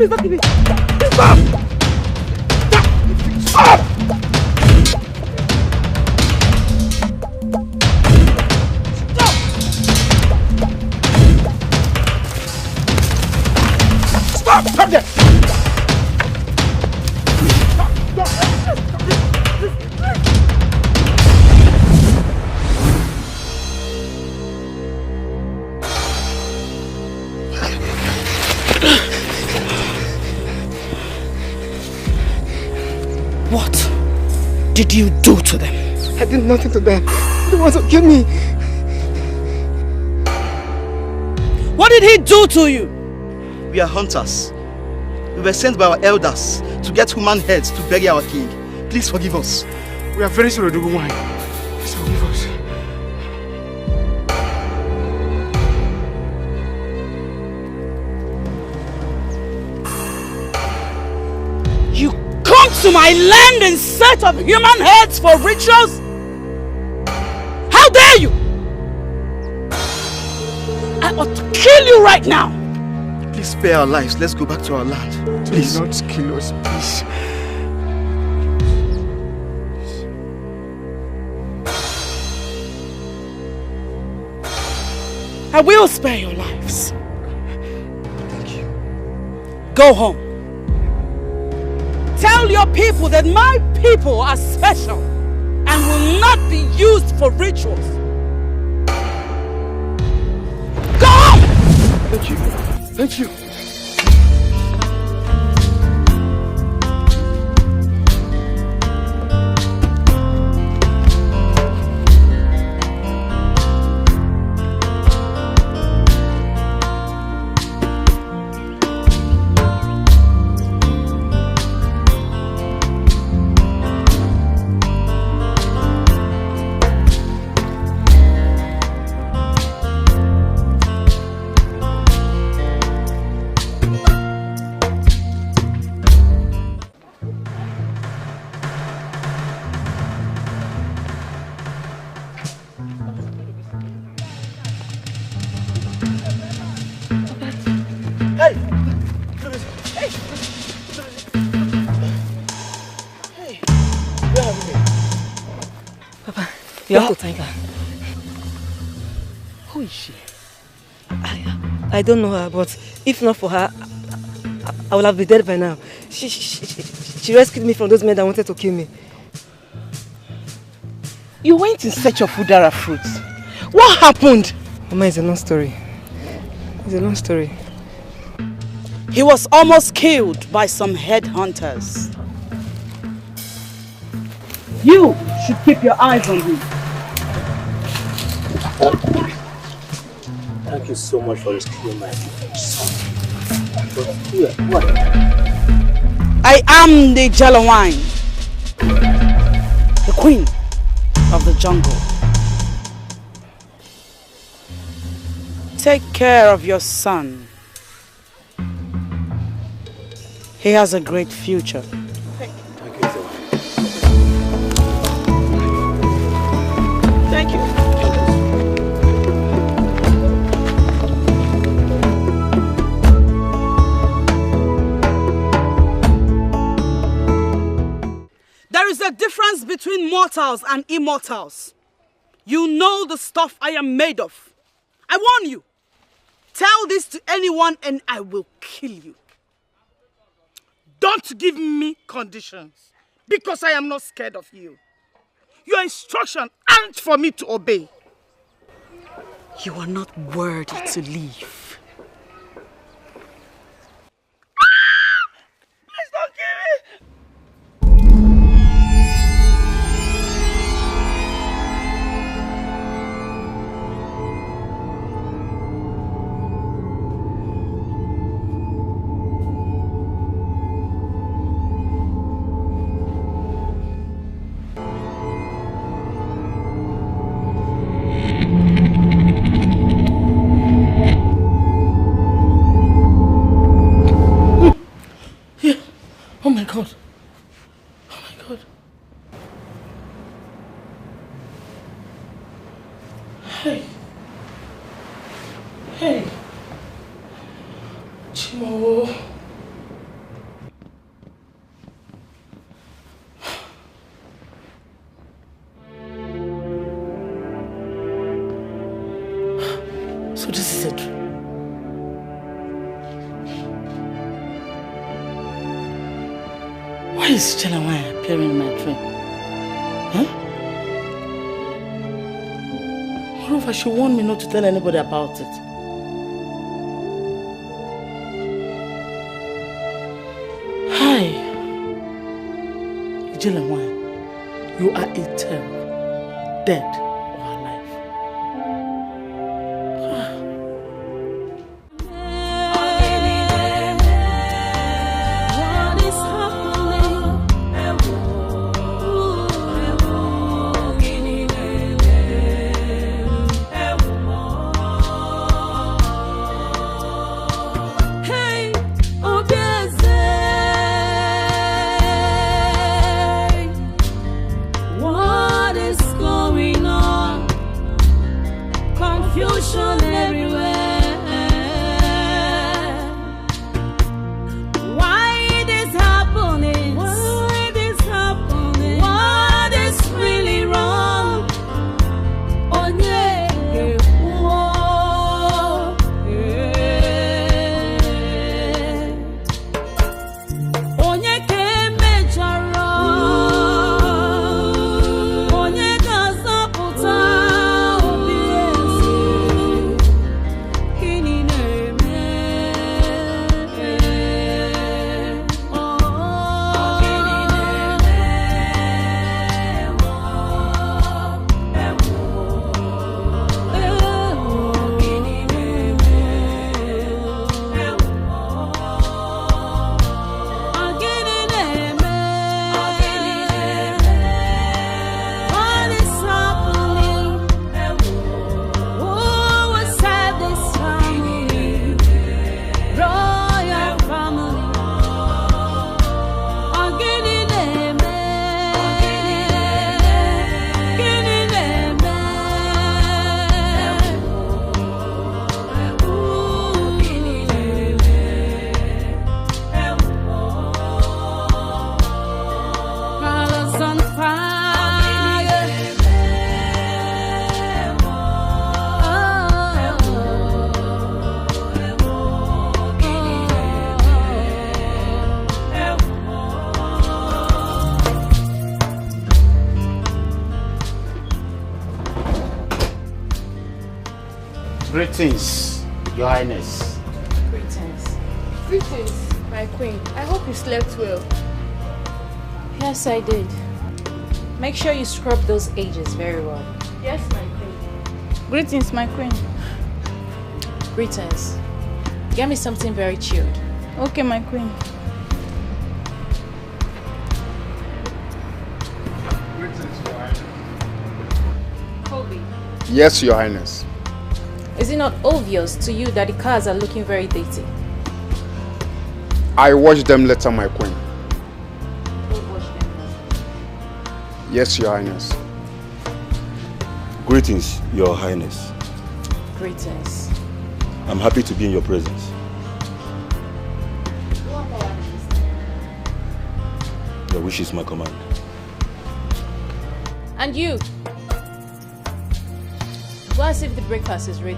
Please don't kill me. Stop! Stop! Stop! Stop there! What did you do to them? I did nothing to them. They want to kill me. What did he do to you? We are hunters. We were sent by our elders to get human heads to bury our king. Please forgive us. We are very sorry, Oduguwan. Please forgive us. You come to my land in search of human heads for rituals? How dare you! I ought to kill you right now! Please spare our lives. Let's go back to our land. Please. Do not kill us, please. I will spare your lives. Thank you. Go home. Tell your people that my people are special and will not be used for rituals. Go home! Thank you. Thank you. You have to thank her. Who is she? I don't know her, but if not for her, I would have been dead by now. She rescued me from those men that wanted to kill me. You went in search of udara fruits. What happened? Mama, it's a long story. It's a long story. He was almost killed by some headhunters. You should keep your eyes on him. Thank you so much for rescuing my son. But here, what? I am the Jello Wine, the queen of the jungle. Take care of your son. He has a great future. Thank you, sir. Thank you. There is a difference between mortals and immortals. You know the stuff I am made of. I warn you. Tell this to anyone and I will kill you. Don't give me conditions, because I am not scared of you. Your instructions aren't for me to obey. You are not worthy to live. Please don't kill me! Oh my God. Oh my God. Hey. Hey. Chimo. wanted. Why is Chelawaya appearing in my dream? Huh? Moreover, she warned me not to tell anybody about it. Hi. Chelawaya, you are a terror, dead. Greetings, Your Highness. Greetings. Greetings, my queen. I hope you slept well. Yes, I did. Make sure you scrub those edges very well. Yes, my queen. Greetings, my queen. Greetings. Get me something very chilled. Okay, my queen. Greetings, Your Highness. Colby. Yes, Your Highness. Is it not obvious to you that the cars are looking very dirty? I watched them later, my queen. Who washed them? Yes, Your Highness. Greetings, Your Highness. Greetings. I'm happy to be in your presence. Your wish is my command. And you? Go and see if the breakfast is ready.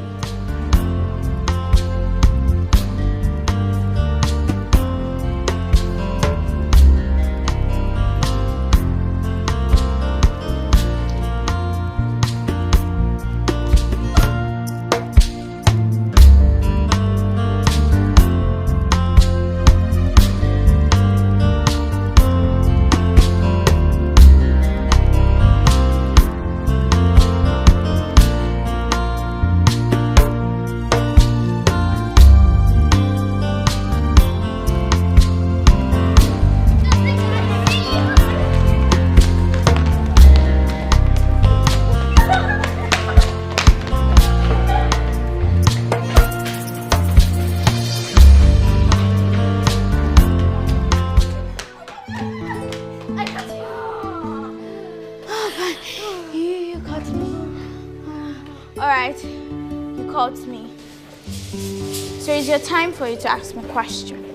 Time for you to ask me a question.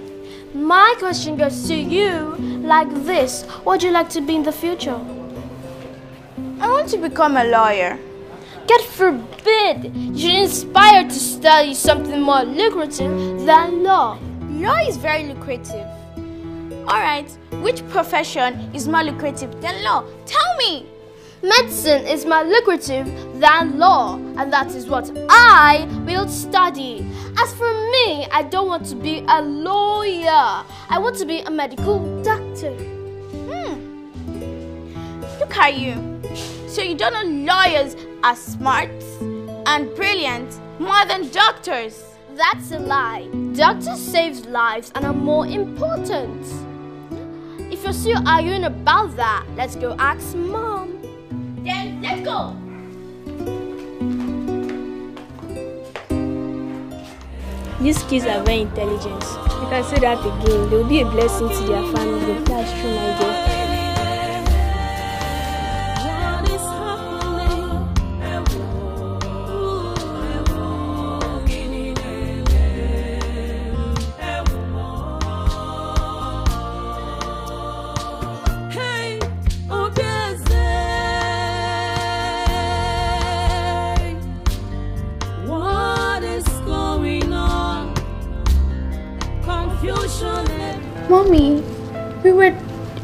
My question goes to you like this. What would you like to be in the future? I want to become a lawyer. God forbid you should inspire to study something more lucrative than law. Law is very lucrative. Alright, which profession is more lucrative than law? Tell me! Medicine is more lucrative than law, and that is what I will study. As for me, I don't want to be a lawyer. I want to be a medical doctor. Look at you. So you don't know lawyers are smart and brilliant more than doctors? That's a lie. Doctors save lives and are more important. If you're still arguing about that, let's go ask Mom. Then let's go. These kids are very intelligent. You can say that again. They'll be a blessing to their family. That's true, my dear. Mommy, we were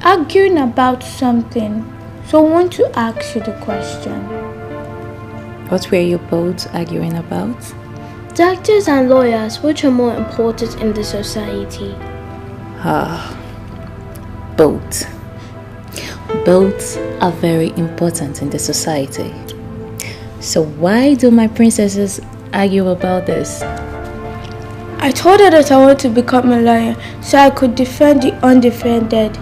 arguing about something, so I want to ask you the question. What were you both arguing about? Doctors and lawyers, which are more important in the society? Both. Both are very important in the society. So why do my princesses argue about this? I told her that I want to become a lawyer so I could defend the undefended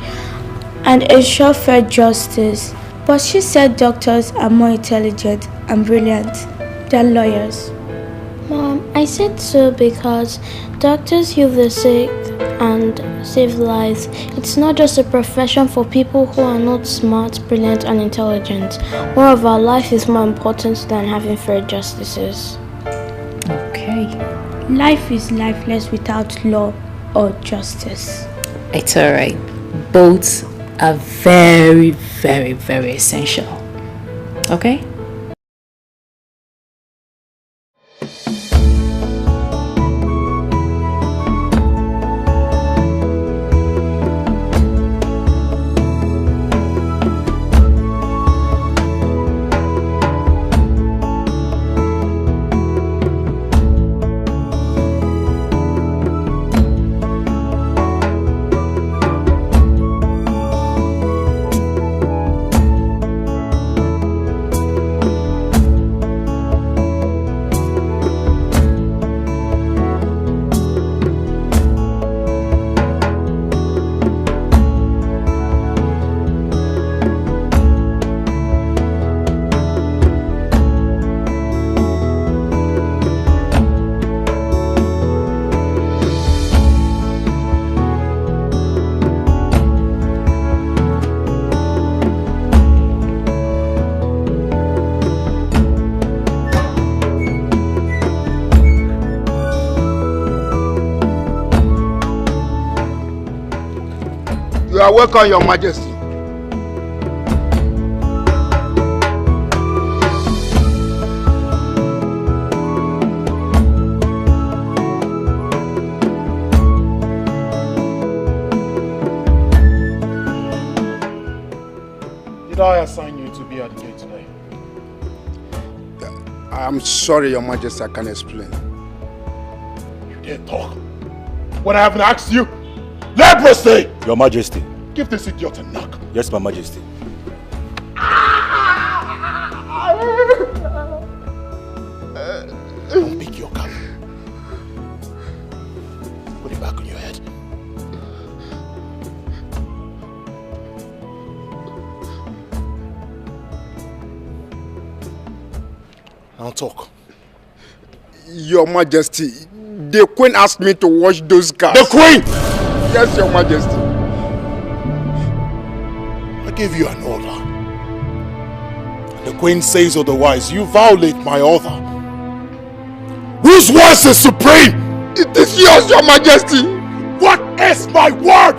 and ensure fair justice. But she said doctors are more intelligent and brilliant than lawyers. Mom, I said so because doctors heal the sick and save lives. It's not just a profession for people who are not smart, brilliant and intelligent. Moreover, life is more important than having fair justices. Okay. Life is lifeless without law or justice. It's alright. Both are very, very, very essential. Okay? You are welcome, Your Majesty. Did I assign you to be at the gate today? I'm sorry, Your Majesty, I can't explain. You dare talk when I haven't asked you? Leprosy! Your Majesty. Give this idiot a knock. Yes, my Majesty. Don't pick your cap. Put it back on your head. Now talk. Your Majesty, the Queen asked me to wash those cars. The Queen! Yes, Your Majesty. I gave you an order. The Queen says otherwise. You violate my order. Whose voice is supreme? It is yours, Your Majesty. What is my word?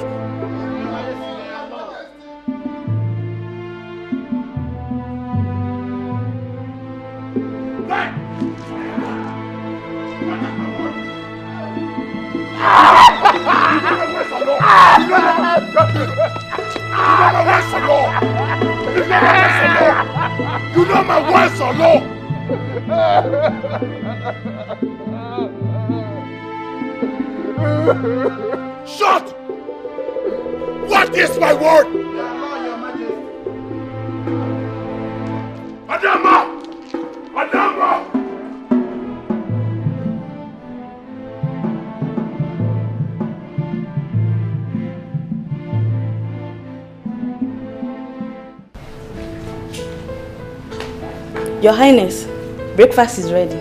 You know my words are law. Shut! What is my word? Adama! Adama! Your Highness, breakfast is ready.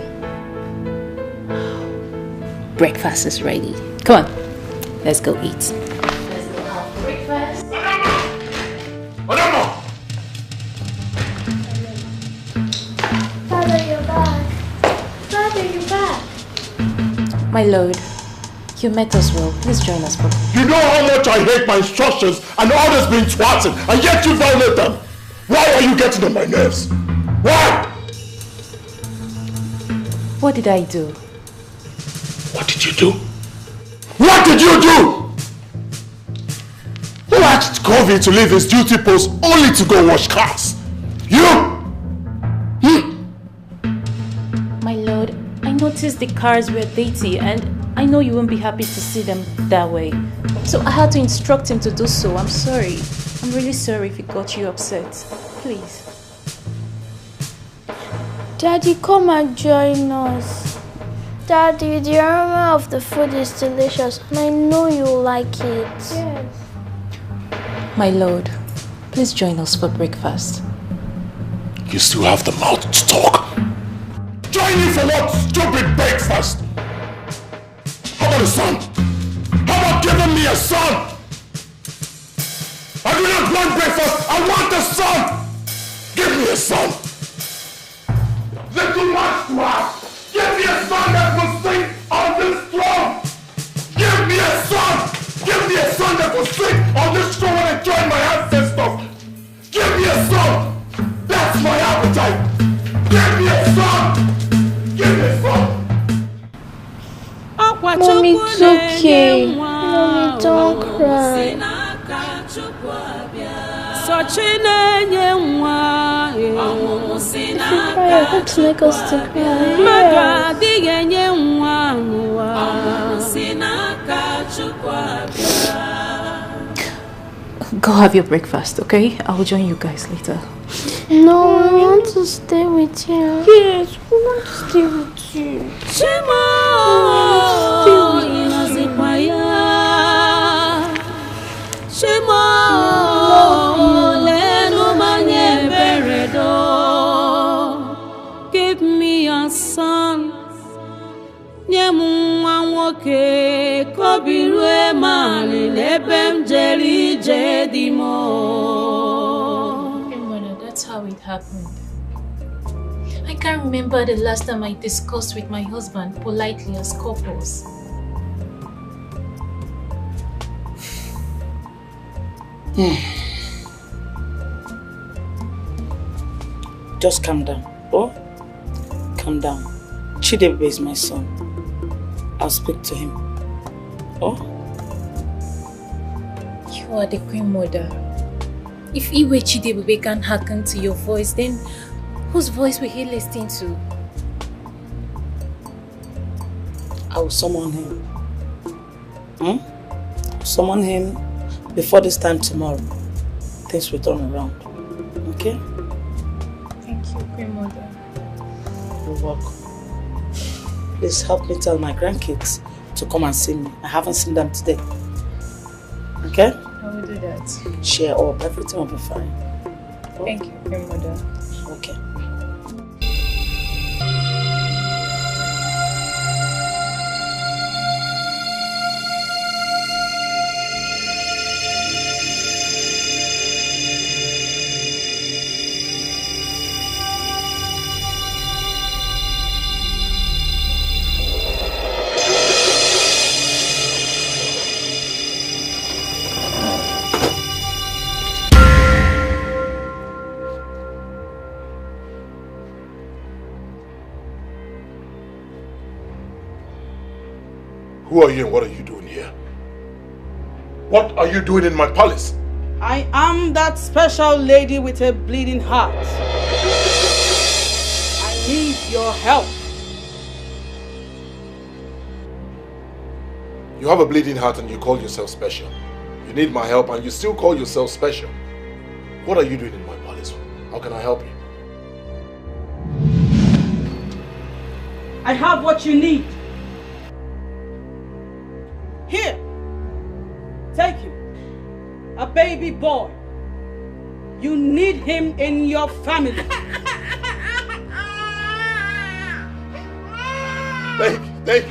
Breakfast is ready. Come on, let's go eat. Let's go have breakfast. Adama! Father, you're back. Father, you're back. My lord, you met us well. Please join us for. You know how much I hate my instructions and orders being thwarted, and yet you violate them. Why are you getting on my nerves? Why? What did I do? What did you do? What did you do? Who asked Covey to leave his duty post only to go wash cars? You? My lord, I noticed the cars were dirty and I know you won't be happy to see them that way. So I had to instruct him to do so. I'm sorry. I'm really sorry if it got you upset. Please. Daddy, come and join us. Daddy, the aroma of the food is delicious and I know you'll like it. Yes. My lord, please join us for breakfast. You still have the mouth to talk. Join you for what? Stupid breakfast. How about a son? How about giving me a son? I do not want breakfast, I want a son! Give me a son! Little much to ask! Give me a son that will sing on this throne! Give me a son! Give me a son that will sing on this throne and join my ancestors! Give me a son! That's my appetite! Give me a son! Give me a son! Mommy, it's okay. Mommy, don't cry. If you cry, I hope to make us to cry. Go have your breakfast, okay? I'll join you guys later. No, I want to stay with you. Yes, we want to stay with you. Give me a son. That's how it happened. I can't remember the last time I discussed with my husband politely as couples. Just calm down. Oh, calm down. Chidebe is my son. I'll speak to him. Oh? You are the queen mother. If Iwe Chidebe can hearken to your voice, then whose voice will he listen to? I will summon him. Summon him before this time tomorrow. Things will turn around. Okay? Thank you, queen mother. You're welcome. Please help me tell my grandkids to come and see me. I haven't seen them today. Okay? I will do that. Cheer up. Everything will be fine. Thank you, queen mother. Okay. Who are you and what are you doing here? What are you doing in my palace? I am that special lady with a bleeding heart. I need your help. You have a bleeding heart and you call yourself special. You need my help and you still call yourself special. What are you doing in my palace? How can I help you? I have what you need. Here, take him. A baby boy. You need him in your family. Thank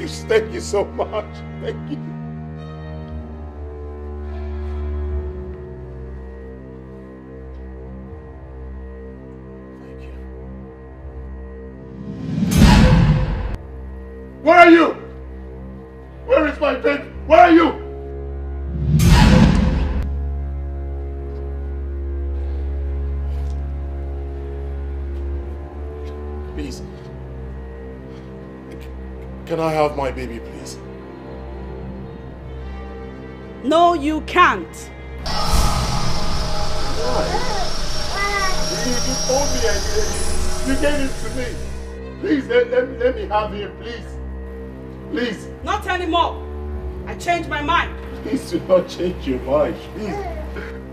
you so much. Thank you. Thank you. Where are you? Where is my baby? Where are you? Please. Can I have my baby, please? No, you can't. Why? You told me I needed it. You gave it to me. Please, let me have him, please. Please. Not anymore. I changed my mind. Please do not change your mind. Please.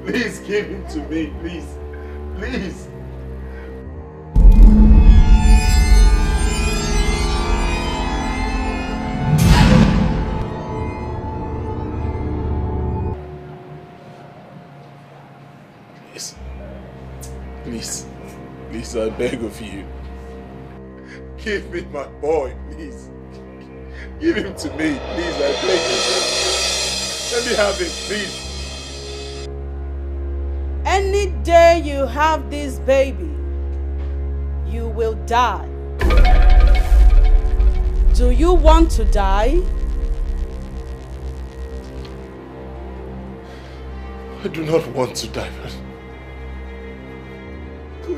Please give him to me, please. Please. Please, I beg of you. Give me my boy, please. Give him to me, please, I beg you. Let me have him, please. Any day you have this baby, you will die. Do you want to die? I do not want to die, but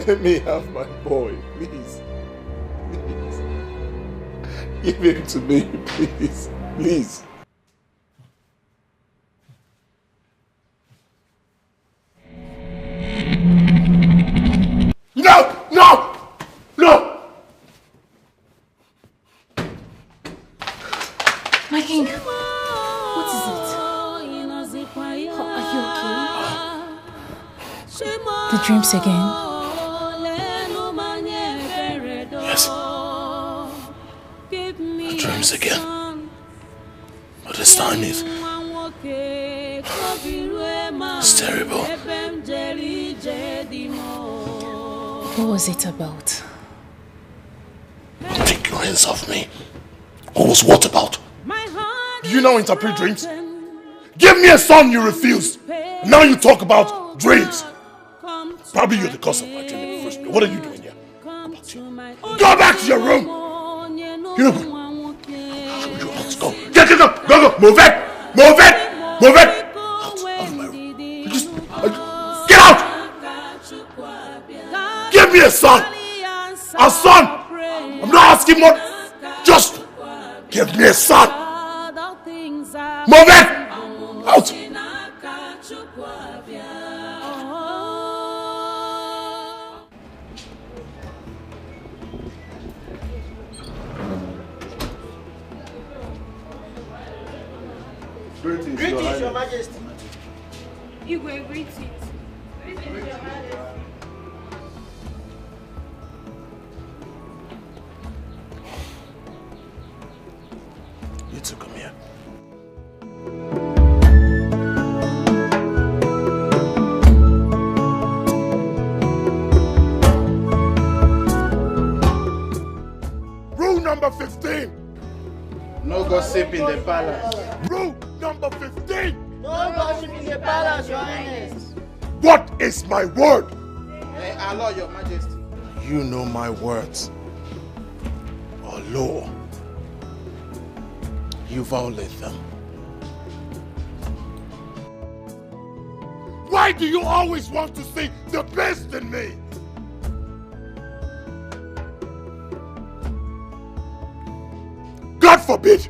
let me have my boy, please. Please. Give him to me, please. Please. No! No! No! My king, what is it? Are you okay? The dreams again? Yes. The dreams again. But this time it's terrible. What was it about? Take your hands off me. What was what about? Do you now interpret dreams? Give me a son, you refuse. Now you talk about dreams. Probably you're the cause of my dream in the first place. What are you doing here? Go back to your room. You're not good. Let's go. Get up. Go. Move it. Move it. Move it. Out of my room. Get out. Give me a son. A son. I'm not asking more. Just give me a son. Move it. Out. Greetings, Your Majesty. Igwe, greetings. Greetings, Your Majesty. You two come here. Rule number 15. No gossip in the palace. Rule number 15. No gossip in the palace, Your Highness. What is my word? Allow, Your Majesty. You know my words. Or law. You violate them. Why do you always want to see the best in me? God forbid!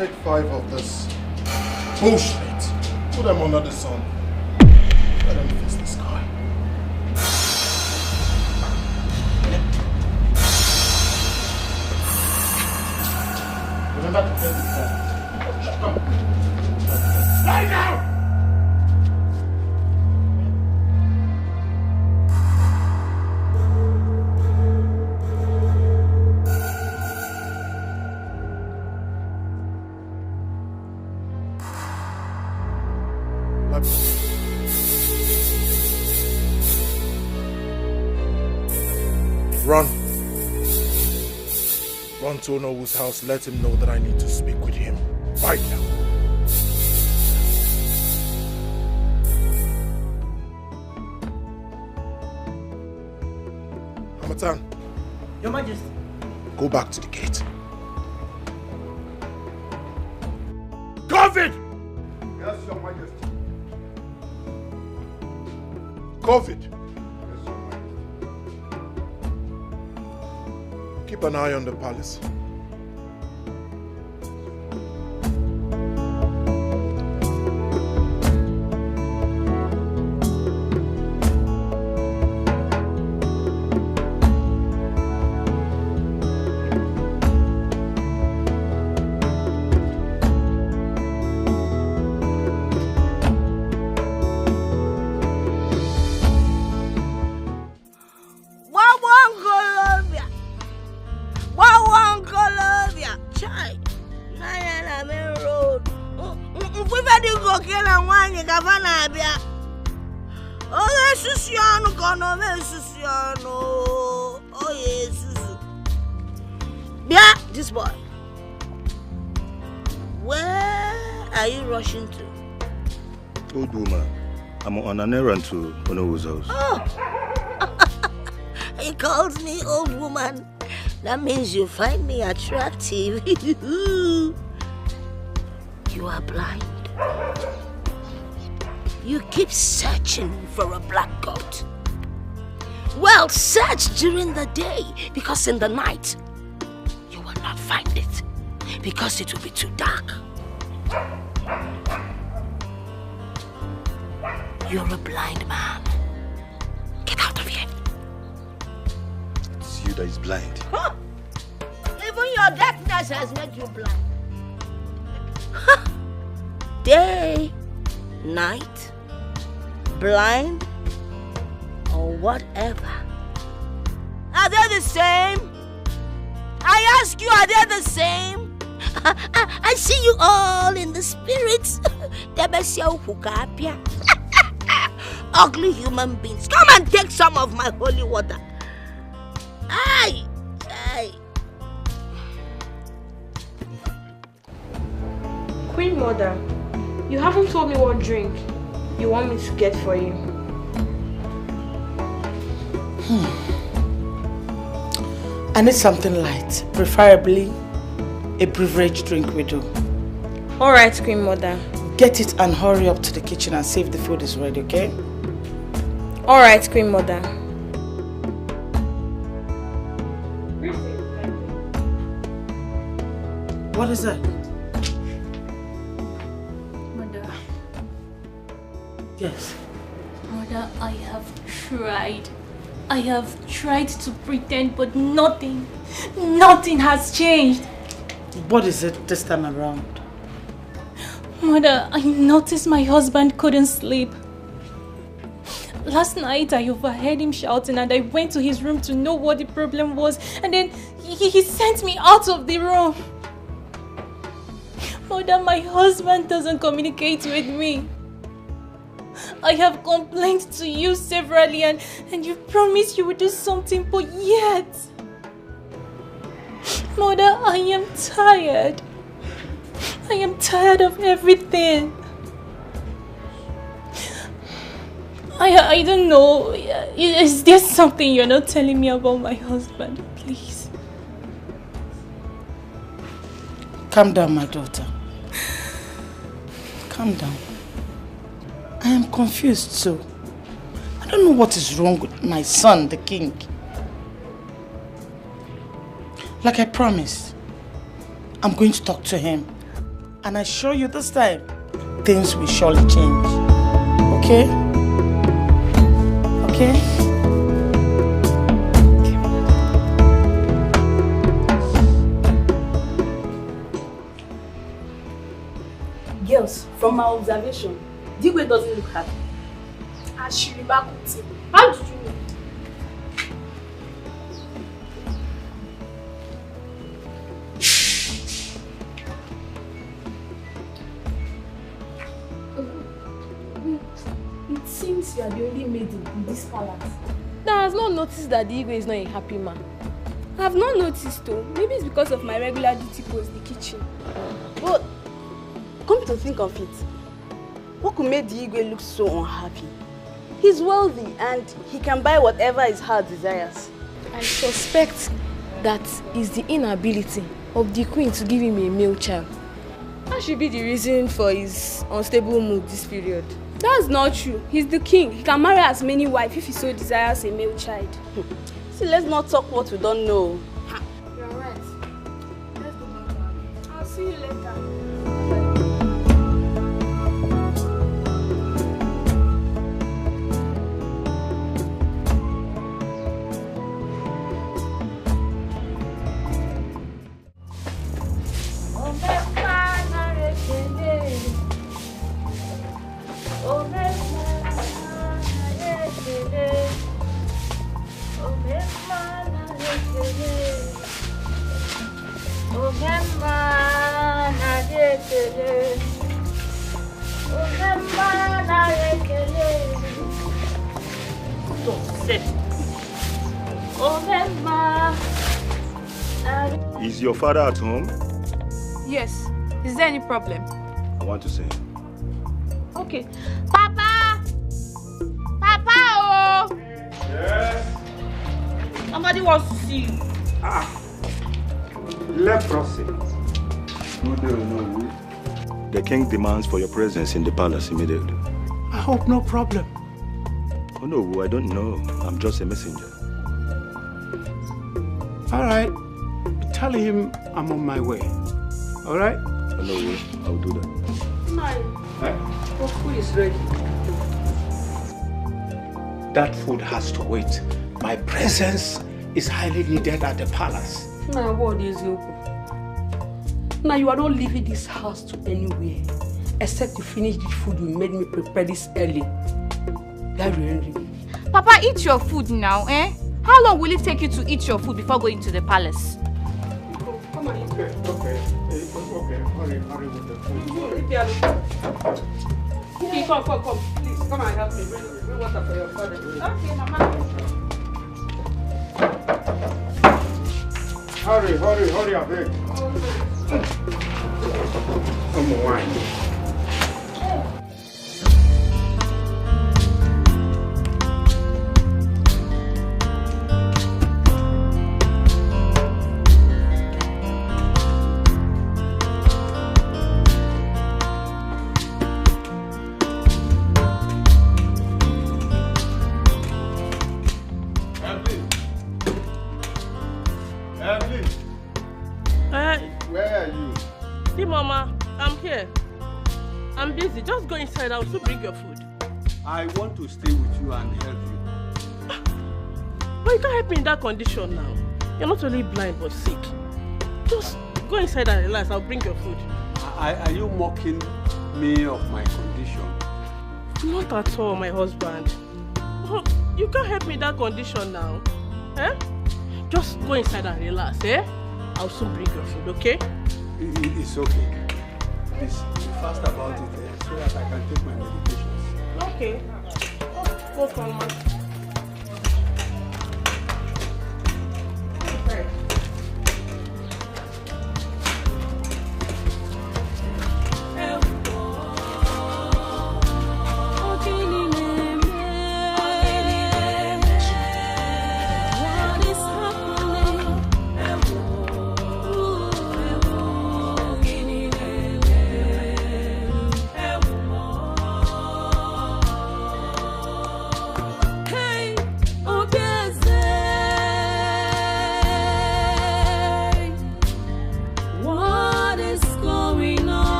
Take 5 of this bullshit. Put them under the sun. Let them face the sky. Remember to tell the phone. Come. Lie down! Run. Run to Onowo's house. Let him know that I need to speak with him. Right now. Hamatan. Your Majesty. Go back to the gate. COVID! Yes, Your Majesty. COVID! Keep an eye on the palace. This boy, where are you rushing to? Old woman, I'm on an errand to Onowo's house. Oh, he calls me old woman. That means you find me attractive. You are blind. You keep searching for a black goat. Well, search during the day, because in the night, not find it, because it will be too dark. You're a blind man. Get out of here. It's you that is blind. Huh? Even your darkness has made you blind. Huh? Day, night, blind, or whatever. Are they the same? I ask you, are they the same? I see you all in the spirits. Ugly human beings. Come and take some of my holy water. Aye, aye. Queen Mother, you haven't told me what drink you want me to get for you. I need something light, preferably a beverage drink will do. Alright, Queen Mother. Get it and hurry up to the kitchen and see if the food is ready, okay? Alright, Queen Mother. What is that? Mother. Yes. Mother, I have tried. I have tried to pretend, but nothing has changed. What is it this time around? Mother, I noticed my husband couldn't sleep. Last night I overheard him shouting and I went to his room to know what the problem was, and then he sent me out of the room. Mother, my husband doesn't communicate with me. I have complained to you severally and you promised you would do something, but yet... Mother, I am tired. I am tired of everything. I don't know. Is there something you're not telling me about my husband? Please. Calm down, my daughter. Calm down. I am confused too. I don't know what is wrong with my son, the king. Like I promised, I'm going to talk to him And I assure you this time, things will surely change. Okay? Okay? Girls, from my observation, Dikeh doesn't look happy. And she remarked with him. How did you know? It seems you are the only maid in this palace that has not noticed that Dikeh is not a happy man. I have not noticed though. Maybe it's because of my regular duty post, the kitchen. But come to think of it, what could make Dikeh look so unhappy? He's wealthy and he can buy whatever his heart desires. I suspect that is the inability of the queen to give him a male child. That should be the reason for his unstable mood this period. That's not true. He's the king. He can marry as many wives if he so desires a male child. See, let's not talk what we don't know. You're right. Let's go back. I'll see you later. Is your father at home? Yes. Is there any problem? I want to see him. Okay. Papa! Papa! Oh! Yes? Somebody wants to see you. Leprosy. The king demands for your presence in the palace immediately. I hope no problem. Oh no, I don't know. I'm just a messenger. All right. Tell him I'm on my way. All right? Oh no, I'll do that. Your food is ready. That food has to wait. My presence is highly needed at the palace. Now, what is your? Now you are not leaving this house to anywhere, except to finish the food you made me prepare this early. That really. Papa, eat your food now, eh? How long will it take you to eat your food before going to the palace? Come on, eat. Okay. Hurry with the food. Okay, come. Please, come and help me. Bring water for your father. Okay, Mama. Hurry, I beg. Come wine. Where are you? See, Mama, I'm here. I'm busy. Just go inside. I'll still bring your food. I want to stay with you and help you. But you can't help me in that condition now. You're not only blind but sick. Just go inside and relax. I'll bring your food. Are you mocking me of my condition? Not at all, my husband. You can't help me in that condition now. Eh? Just go inside and relax, eh? I'll soon bring your food, okay? It's okay. Please, be fast about it so that I can take my medications. Okay. Welcome, man. Okay.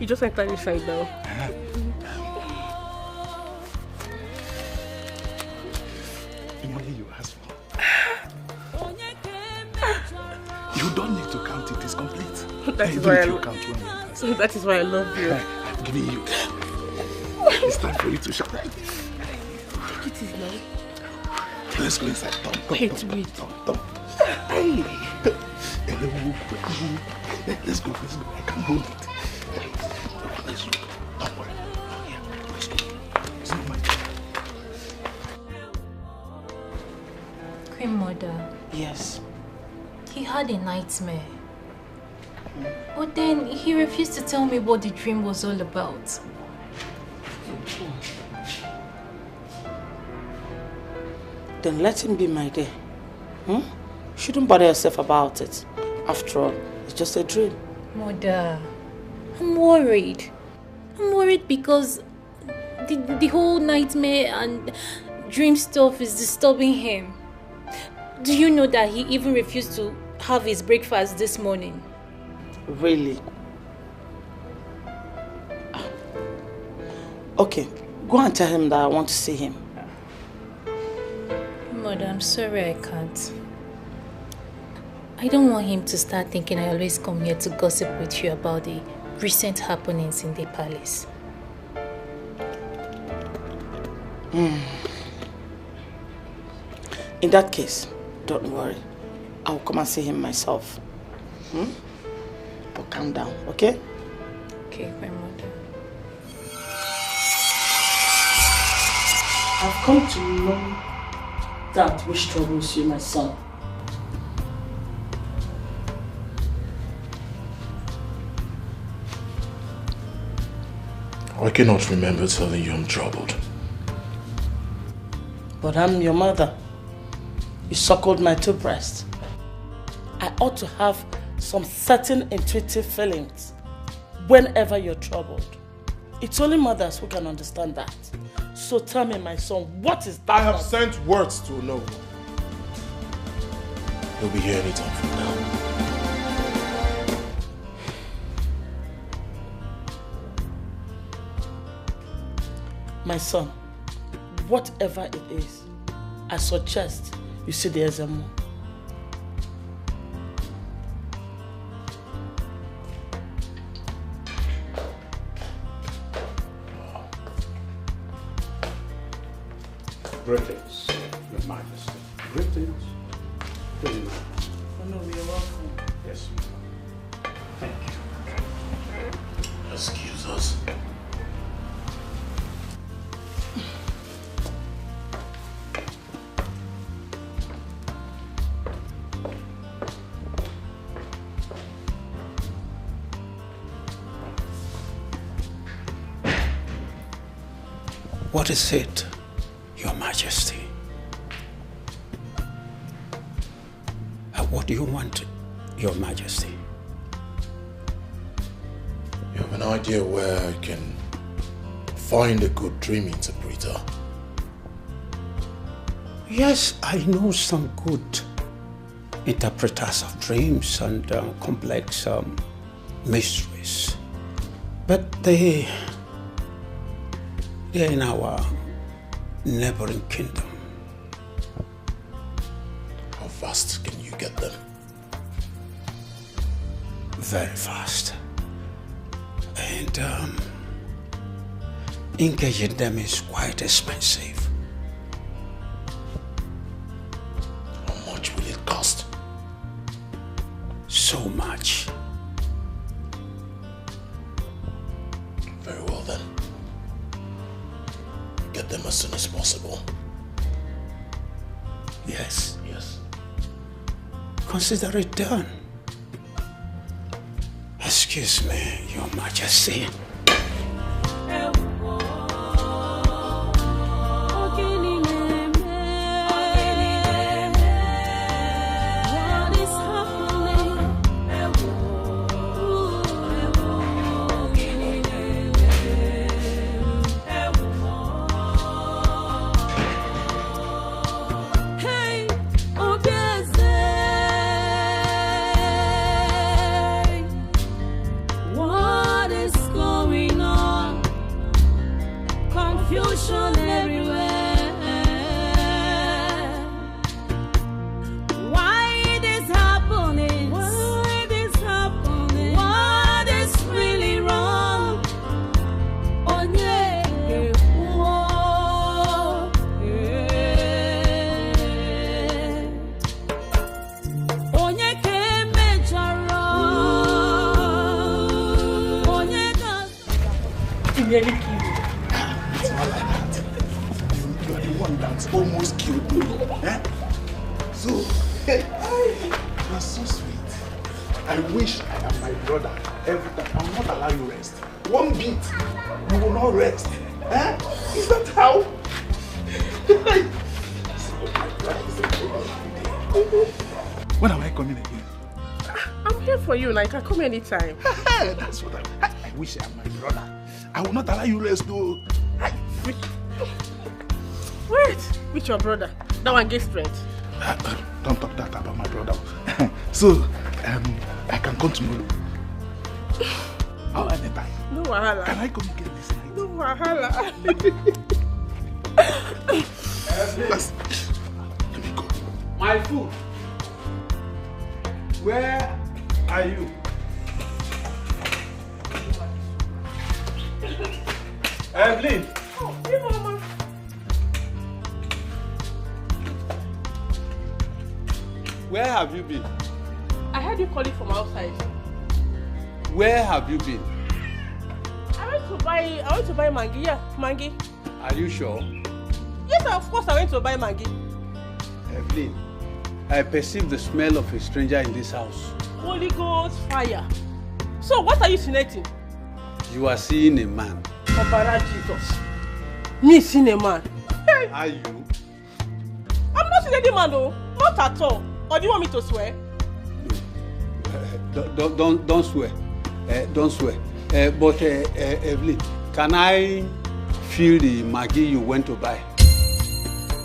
You just enter inside now. The money you asked for. You don't need to count it. It's complete. That is why I love you. I'm giving you. It's time for you to shop. It is now. Let's go inside. Wait. Hey. Let's go. I can't hold it. Let's go. Don't worry. Yeah, let's go. It's not my Queen Mother. Yes. He had a nightmare. But then he refused to tell me what the dream was all about. Then let him be, my dear. Shouldn't bother yourself about it. After all, it's just a dream. Mother, I'm worried. I'm worried because the whole nightmare and dream stuff is disturbing him. Do you know that he even refused to have his breakfast this morning? Really? Okay, go and tell him that I want to see him. Mother, I'm sorry I can't. I don't want him to start thinking I always come here to gossip with you about the recent happenings in the palace. In that case, don't worry. I'll come and see him myself. But calm down, okay? Okay, grandmother. I've come to know that which troubles you, my son. I cannot remember telling you I'm troubled. But I'm your mother. You suckled my two breasts. I ought to have some certain intuitive feelings whenever you're troubled. It's only mothers who can understand that. So tell me, my son, what is that? I have sent words to know. He'll be here anytime from now. My son, whatever it is, I suggest you see the Ezemo. Greetings, Your Majesty. Greetings. Oh no, you're welcome. Yes. Thank you. Excuse us. What is it, Your Majesty? What do you want, Your Majesty? You have an idea where I can find a good dream interpreter? Yes, I know some good interpreters of dreams and complex mysteries. But they're in our neighboring kingdom. How fast can you get them? Very fast. And engaging them is quite expensive. How much will it cost? So much. Very well then. Get them as soon as possible. Yes. Yes. Consider it done. Excuse me, Your Majesty. What is going confusion everywhere. Why this happening? Why this happening? What is really wrong? Onye ewo, onye ke mejọrọ, onye ka. You nearly killed me. It's not like that. You are the one that almost killed me. Eh? So, hey, you are so sweet. I wish I am my brother every time. I will not allow you rest. One beat, you will not rest. Eh? Is that how? When am I coming again? I'm here for you, and I can come anytime. That's what I wish I am my brother. I will not allow you rest though. Wait, with your brother. That one gets strength. Don't talk that about my brother. So, I can come tomorrow. How anytime? No wahala. Can I come again this night? No wahala. Let me go. My food. Where are you? Evelyn. Oh, hey, Mama. Where have you been? I heard you calling from outside. Where have you been? I went to buy mangi. Yeah, mangi. Are you sure? Yes, of course I went to buy mangi. Evelyn, I perceive the smell of a stranger in this house. Holy Ghost fire. So what are you insinuating? You are seeing a man. Papara Jesus. Me seeing a man. Hey. Are you? I'm not seeing any man though. Not at all. Or do you want me to swear? Don't swear. Don't swear. But Evelyn, can I feel the Maggi you went to buy?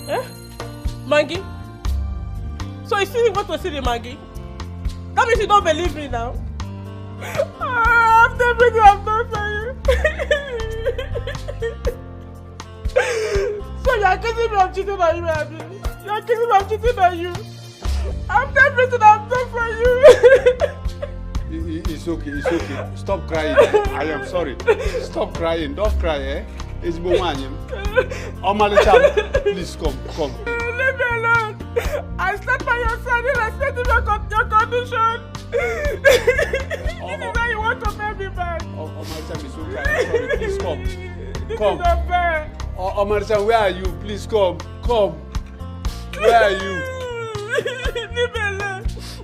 Eh? Maggi? So you still want to see the Maggi? That means you don't believe me now. After everything I've done for you. So you are accusing me of cheating on you, Abby. You are accusing me of cheating on you. After everything I've done for you. It's okay, it's okay. Stop crying. I am sorry. Stop crying. Don't cry, eh? It's Bomanium. Malicious, please come. Leave me alone. I stand by your side and I stand in your condition. This is how you want to pay me back. Malicious, it's okay. I'm sorry. Please come. This is unfair. Malicious, where are you? Please come. Where are you? Leave me alone.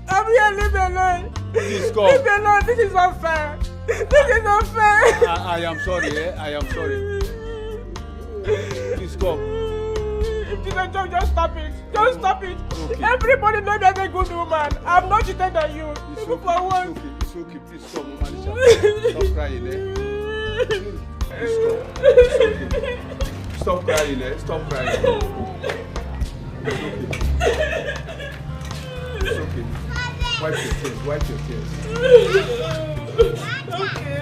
I'm here, leave me alone. Please come. Leave me alone. This is unfair. This is unfair. I am sorry, eh? I am sorry. Please come. If you don't just stop it. Just stop it. Okay. Everybody knows that I'm a good woman. I'm not cheating on you. It's Even for once. It's okay. Please come, Malicious. Stop crying, eh? Please come. It's okay. Stop crying, eh? Stop crying. It's okay. It's okay. Wipe your tears. Okay.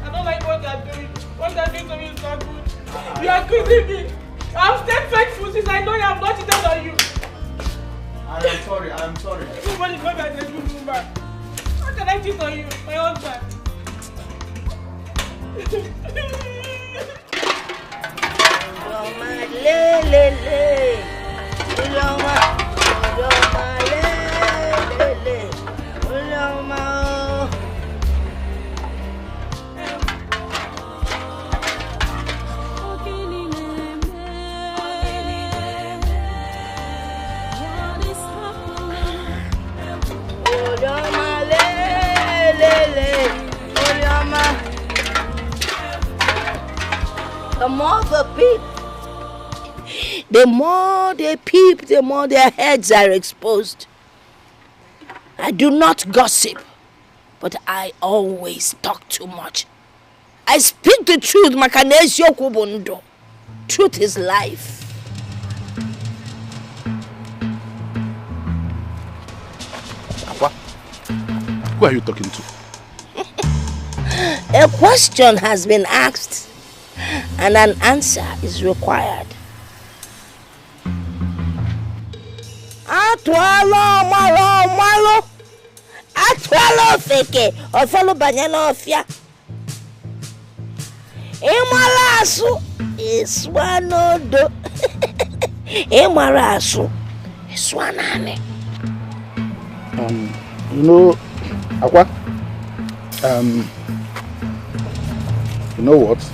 I don't like what they're doing. What they're doing to me is not good. You are accusing me. I've stayed faithful since I know you have not cheated on you. I am sorry. Everybody knows that I'm a good woman. How can I cheat on you, my husband? The more the peep, the more they peep, the more their heads are exposed. I do not gossip, but I always talk too much. I speak the truth, Makanesio Kubundo. Truth is life. Who are you talking to? A question has been asked and an answer is required. Atwalo malo. Atwalo feke. Ofalo banyana ofia. Emalasu iswanodo. Emarasu iswanane. You know, Aqua, you know what?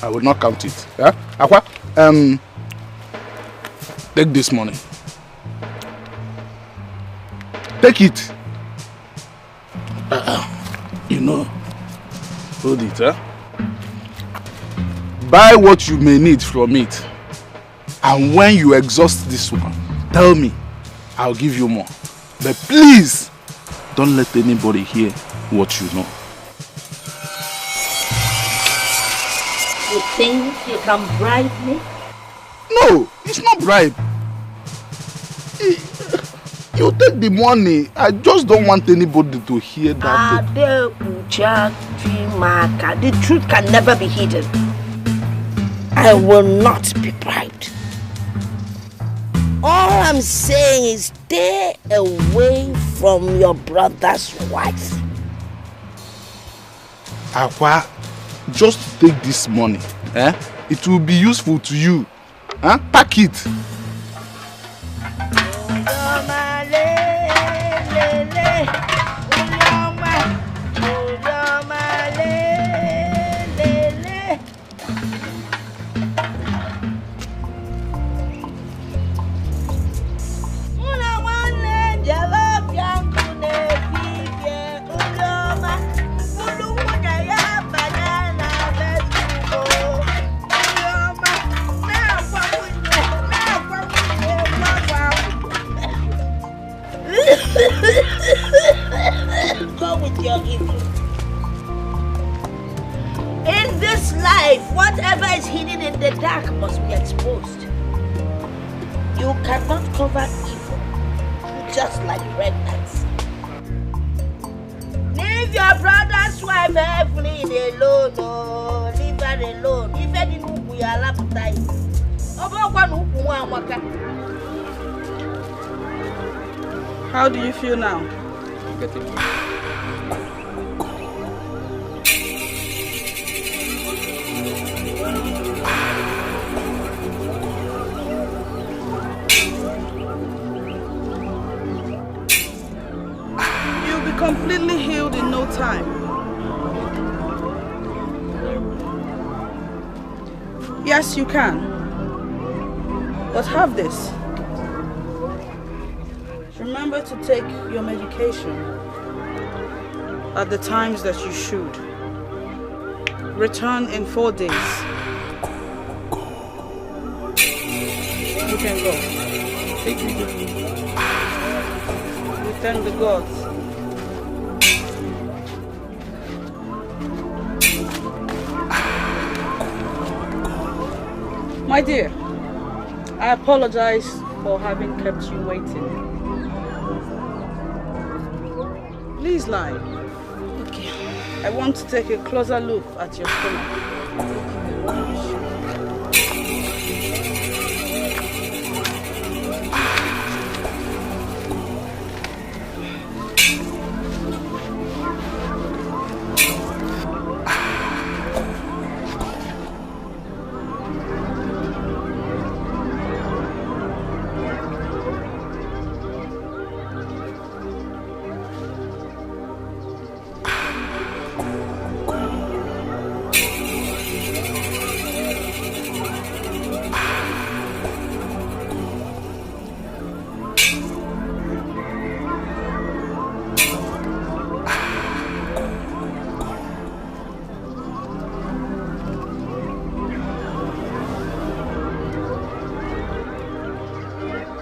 I will not count it. Yeah? Aqua, take this money. Take it. You know, hold it, huh? Buy what you may need from it. And when you exhaust this one, tell me. I'll give you more. But please, don't let anybody hear what you know. You think you can bribe me? No, it's not bribe. You take the money. I just don't want anybody to hear that. The truth can never be hidden. I will not be bribed. All I'm saying is stay away from your brother's wife. Aqua, just take this money. It will be useful to you. Pack it. Go with your evil. In this life, whatever is hidden in the dark must be exposed. You cannot cover evil, just like pregnancy. Leave your brother's wife Evelyn alone, oh, leave her alone. If any nuku ya laputai, obokwa nuku wa waka. How do you feel now? You'll be completely healed in no time. Yes, you can. But have this. Remember to take your medication at the times that you should. Return in 4 days. You can go. Take me there. We thank the gods. My dear, I apologize for having kept you waiting. Please lie. Okay. I want to take a closer look at your stomach.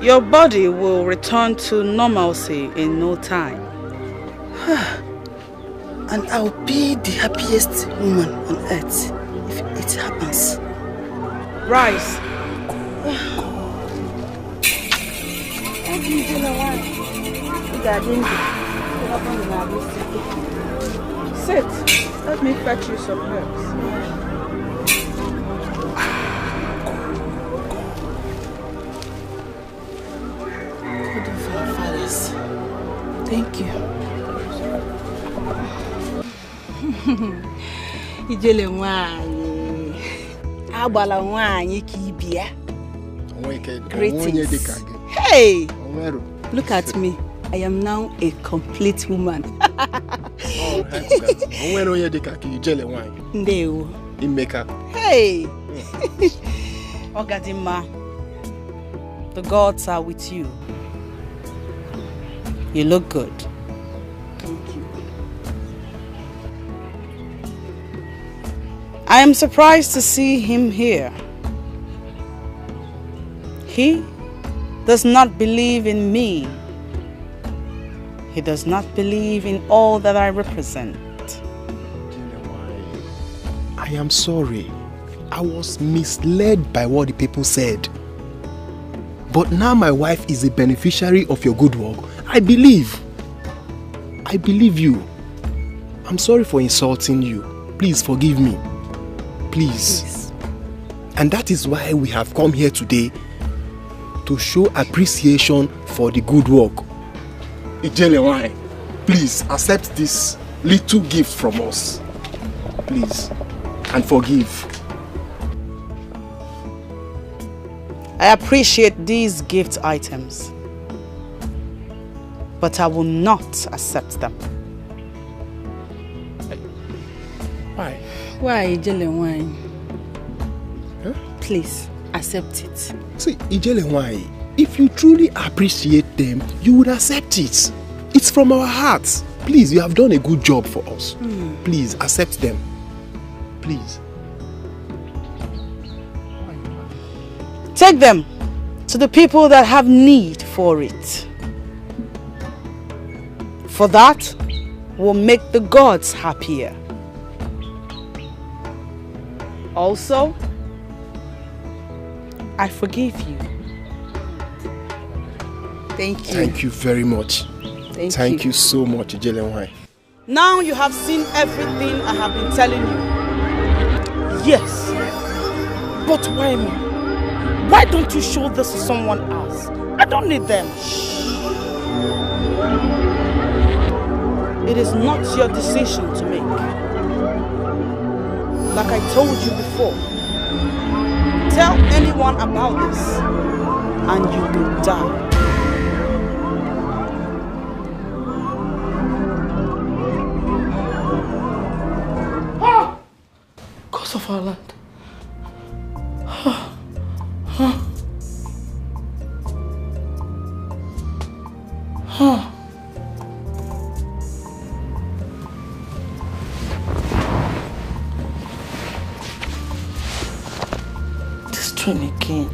Your body will return to normalcy in no time. And I'll be the happiest woman on earth if it happens. Rise. Sit. Let me fetch you some herbs. God of our fathers, thank you. Ijele nwanyi. Agbala nwanyi ka ibia. Greetings. Hey! Look at me. I am now a complete woman. Hey! Ogadima, the gods are with you. You look good. Thank you. I am surprised to see him here. He does not believe in me. He does not believe in all that I represent. I am sorry. I was misled by what the people said. But now my wife is a beneficiary of your good work. I believe. I believe you. I'm sorry for insulting you. Please forgive me. Please. And that is why we have come here today to show appreciation for the good work. Ijele, please accept this little gift from us. Please. And forgive. I appreciate these gift items, but I will not accept them. Why? Why, Ijele wine? Huh? Please, accept it. See, Ijele, if you truly appreciate them, you would accept it. It's from our hearts. Please, you have done a good job for us. Please, accept them. Please. Take them to the people that have need for it. For that will make the gods happier. Also, I forgive you. Thank you. Thank you very much. Thank you so much, Ijele. Now you have seen everything I have been telling you. Yes. But why me? Why don't you show this to someone else? I don't need them. It is not your decision to make. Like I told you before, tell anyone about this and you will die. Gods of our land. This train again.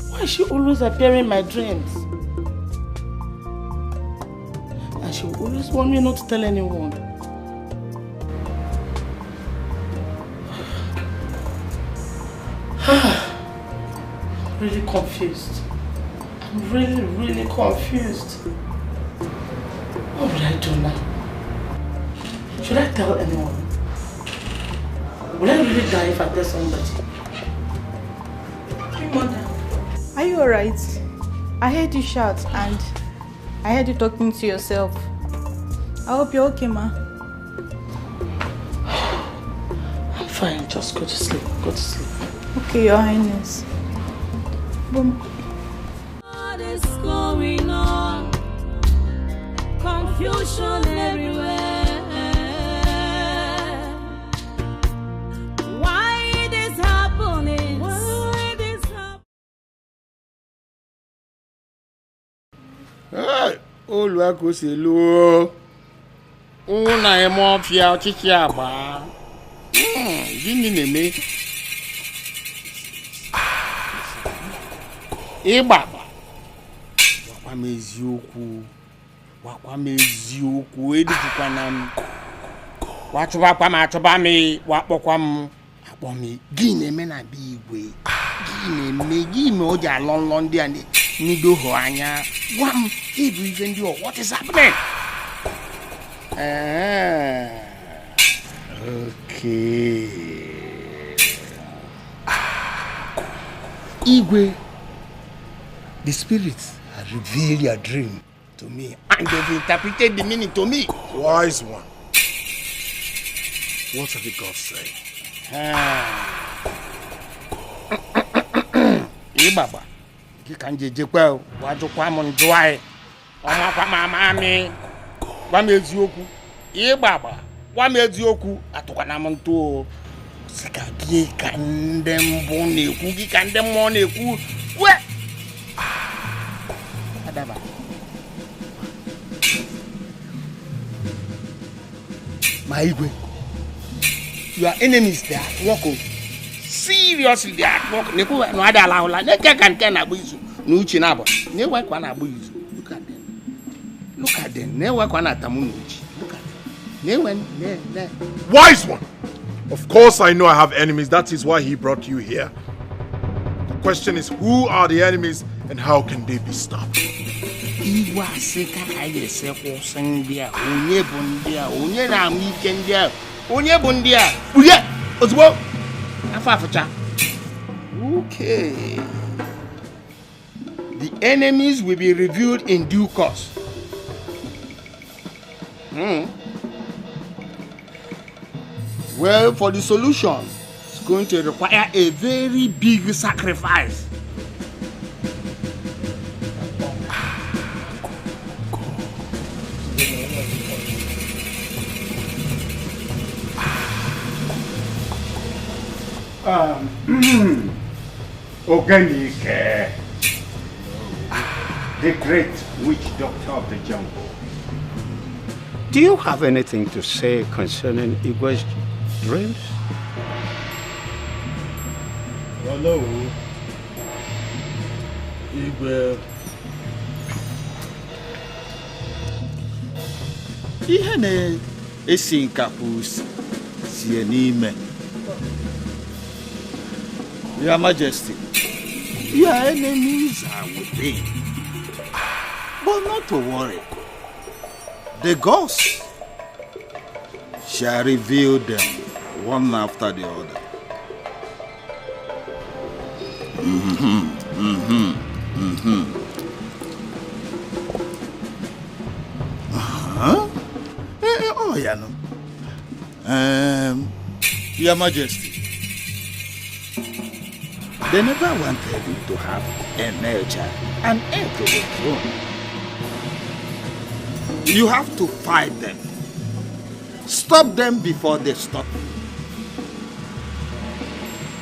Why is she always appearing in my dreams? And she will always want me not to tell anyone. I'm really confused. I'm really confused. What would I do now? Should I tell anyone? Will I really die if I tell somebody? Hey, Mother. Are you alright? I heard you shout and I heard you talking to yourself. I hope you're okay, ma. I'm fine. Just go to sleep. Go to sleep. Okay, Your Highness. Boom. What is going on? Confusion everywhere. Why it is happening? Why it is happening? Hey, Oluwakoselu. Una emo fia ochichi agba. Gini neme? Ịgba wakwa m eziokwu edukwana m wachụbakwa m achụba m wakpọkwa m me, Guinea men and be way. Guinea me, Oja long day and Nido Hoanya. One, even do what is happening? Okay. Igwe, the spirits have revealed your dream to me and they've interpreted the meaning to me. Wise one. What have the gods say? Baba, you can't just well. What do come on dry? Mami, what made you? Baba, what made you? Atokanamon Sikaki can them bone, cookie can them money. Where? Adaba. My Igwe, your enemies they are at work. Seriously, they are at work. No other allow like they can abuizu. No chinabo. Ne work one abuizu. Look at them. Look at them. Ne work one atamunuchi. Look at them. Ne when ne. Wise one. Of course I know I have enemies. That is why he brought you here. The question is, who are the enemies and how can they be stopped? Iwa seka aye seko sendia. Onye bondia. Onye na mikendia. Onye bondia. Uye. Ozbo. Afafacha. Okay. The enemies will be reviewed in due course. Well, for the solution, it's going to require a very big sacrifice. Dikeh, the great witch doctor of the jungle. Do you have anything to say concerning Igwe's dreams? Hello, Igwe. Ihe na-esi nkapụ sie n'ime. Your Majesty, your enemies are within. But not to worry. The ghosts shall reveal them one after the other. Oh, yeah, no. Your Majesty, they never wanted you to have a male child, an heir to the throne. You have to fight them. Stop them before they stop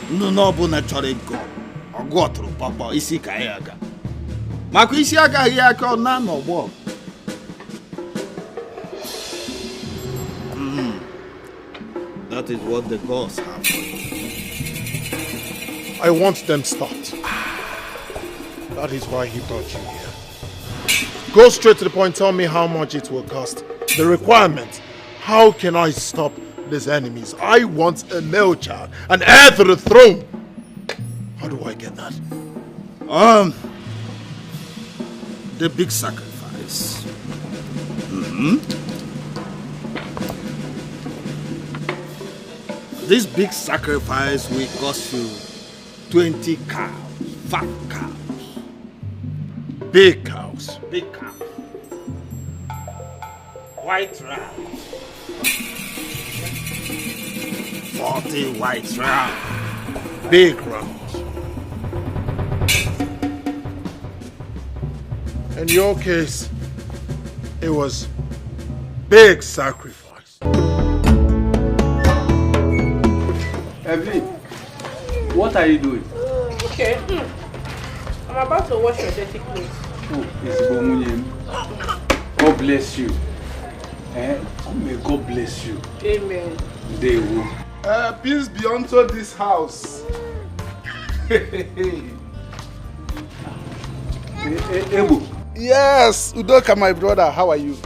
you. No, naturally go. Or go through Papa isi kayaga. Maku isi aga yaka na no wo. That is what the gods have for you. I want them stopped. That is why he brought you here. Go straight to the point, tell me how much it will cost. The requirement. How can I stop these enemies? I want a male child, an heir to the throne. How do I get that? The big sacrifice. This big sacrifice will cost you 20 cows, fat cows. Big cows. Big cows. White rams. 40 white rams. Big rams. In your case, it was big sacrifice. Evelyn, what are you doing? Okay. I'm about to wash your dirty clothes. Oh, it's Bomunyem. God bless you. May God bless you. Amen. They will. Peace be unto this house. Ebu. Yes, Udoka, my brother. How are you?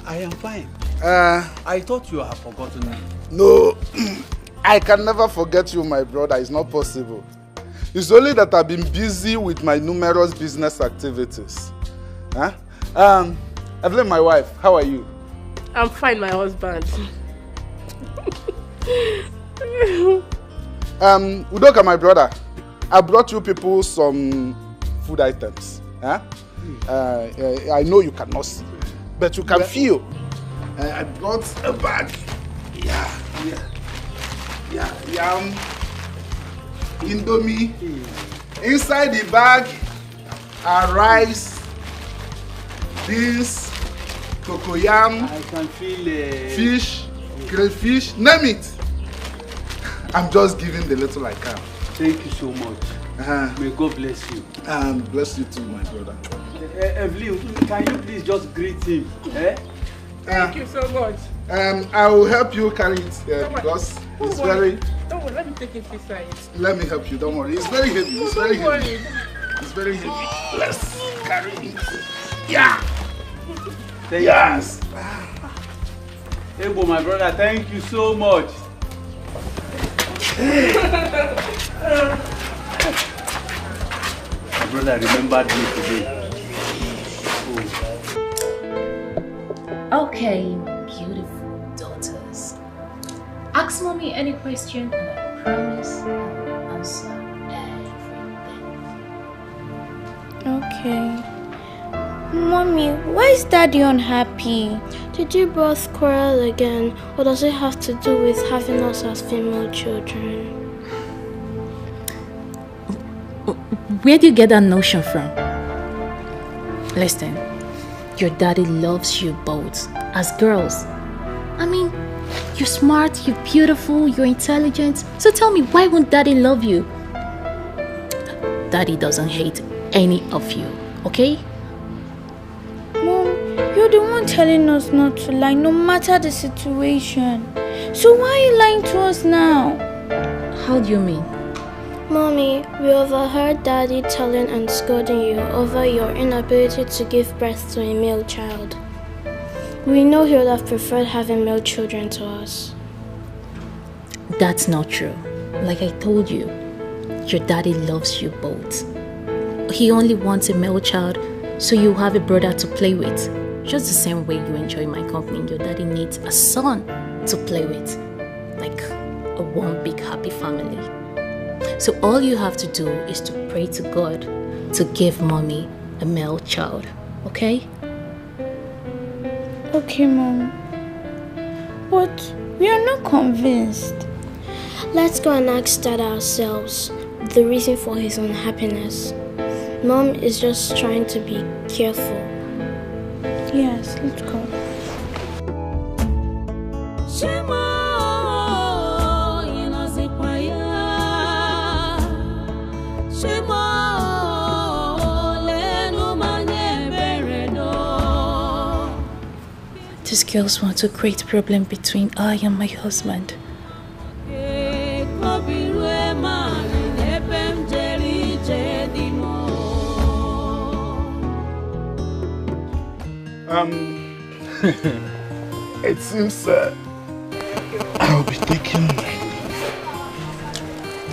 I am fine. I thought you had forgotten me. No. I can never forget you, my brother. It's not possible. It's only that I've been busy with my numerous business activities. Huh? Evelyn, my wife, how are you? I'm fine, my husband. Udoka, my brother, I brought you people some food items. Huh? I know you cannot see, but you can feel. I brought a bag. Yam, Indomie. Inside the bag are rice, beans, cocoyam. I can feel fish, crayfish, name it. I'm just giving the little I can. Thank you so much. May God bless you. And bless you too, my brother. Evelyn, can you please just greet him? Thank you so much. I will help you carry it because it's very. Don't worry, let me take it beside. Let me help you. Don't worry. It's very heavy. It's very heavy. It's very heavy. Let's carry it. Yeah. Yes. Ebo, my brother, thank you so much. My brother remembered me today. Okay, beautiful daughters. Ask mommy any question and I promise I'll answer everything. Okay. Mommy, why is Daddy unhappy? Did you both quarrel again, or does it have to do with having us as female children? Where do you get that notion from? Listen, your daddy loves you both as girls. I mean, you're smart, you're beautiful, you're intelligent. So tell me, why won't Daddy love you? Daddy doesn't hate any of you, okay? Mom, you're the one telling us not to lie, no matter the situation. So why are you lying to us now? How do you mean? Mommy, we overheard Daddy telling and scolding you over your inability to give birth to a male child. We know he would have preferred having male children to us. That's not true. Like I told you, your daddy loves you both. He only wants a male child so you have a brother to play with. Just the same way you enjoy my company, your daddy needs a son to play with. Like a one big happy family. So all you have to do is to pray to God to give mommy a male child, okay? Okay, Mom. But we are not convinced. Let's go and ask Dad ourselves the reason for his unhappiness. Mom is just trying to be careful. Yes, let's go. These girls want to create a problem between I and my husband. It seems I'll be taking my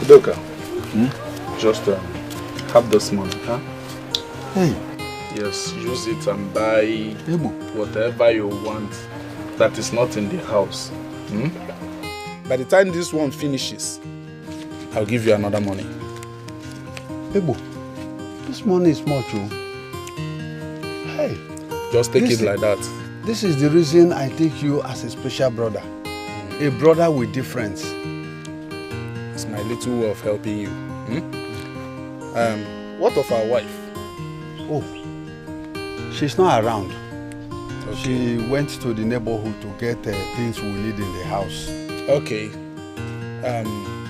Udoka. Just have this money, huh? Hey. Yes, use it and buy whatever you want that is not in the house. By the time this one finishes, I'll give you another money. Ebo, this money is much, oh. Hey. Just take it like that. This is the reason I take you as a special brother. A brother with difference. It's my little way of helping you. What of our wife? Oh. She's not around. Okay. She went to the neighborhood to get things we need in the house. Okay.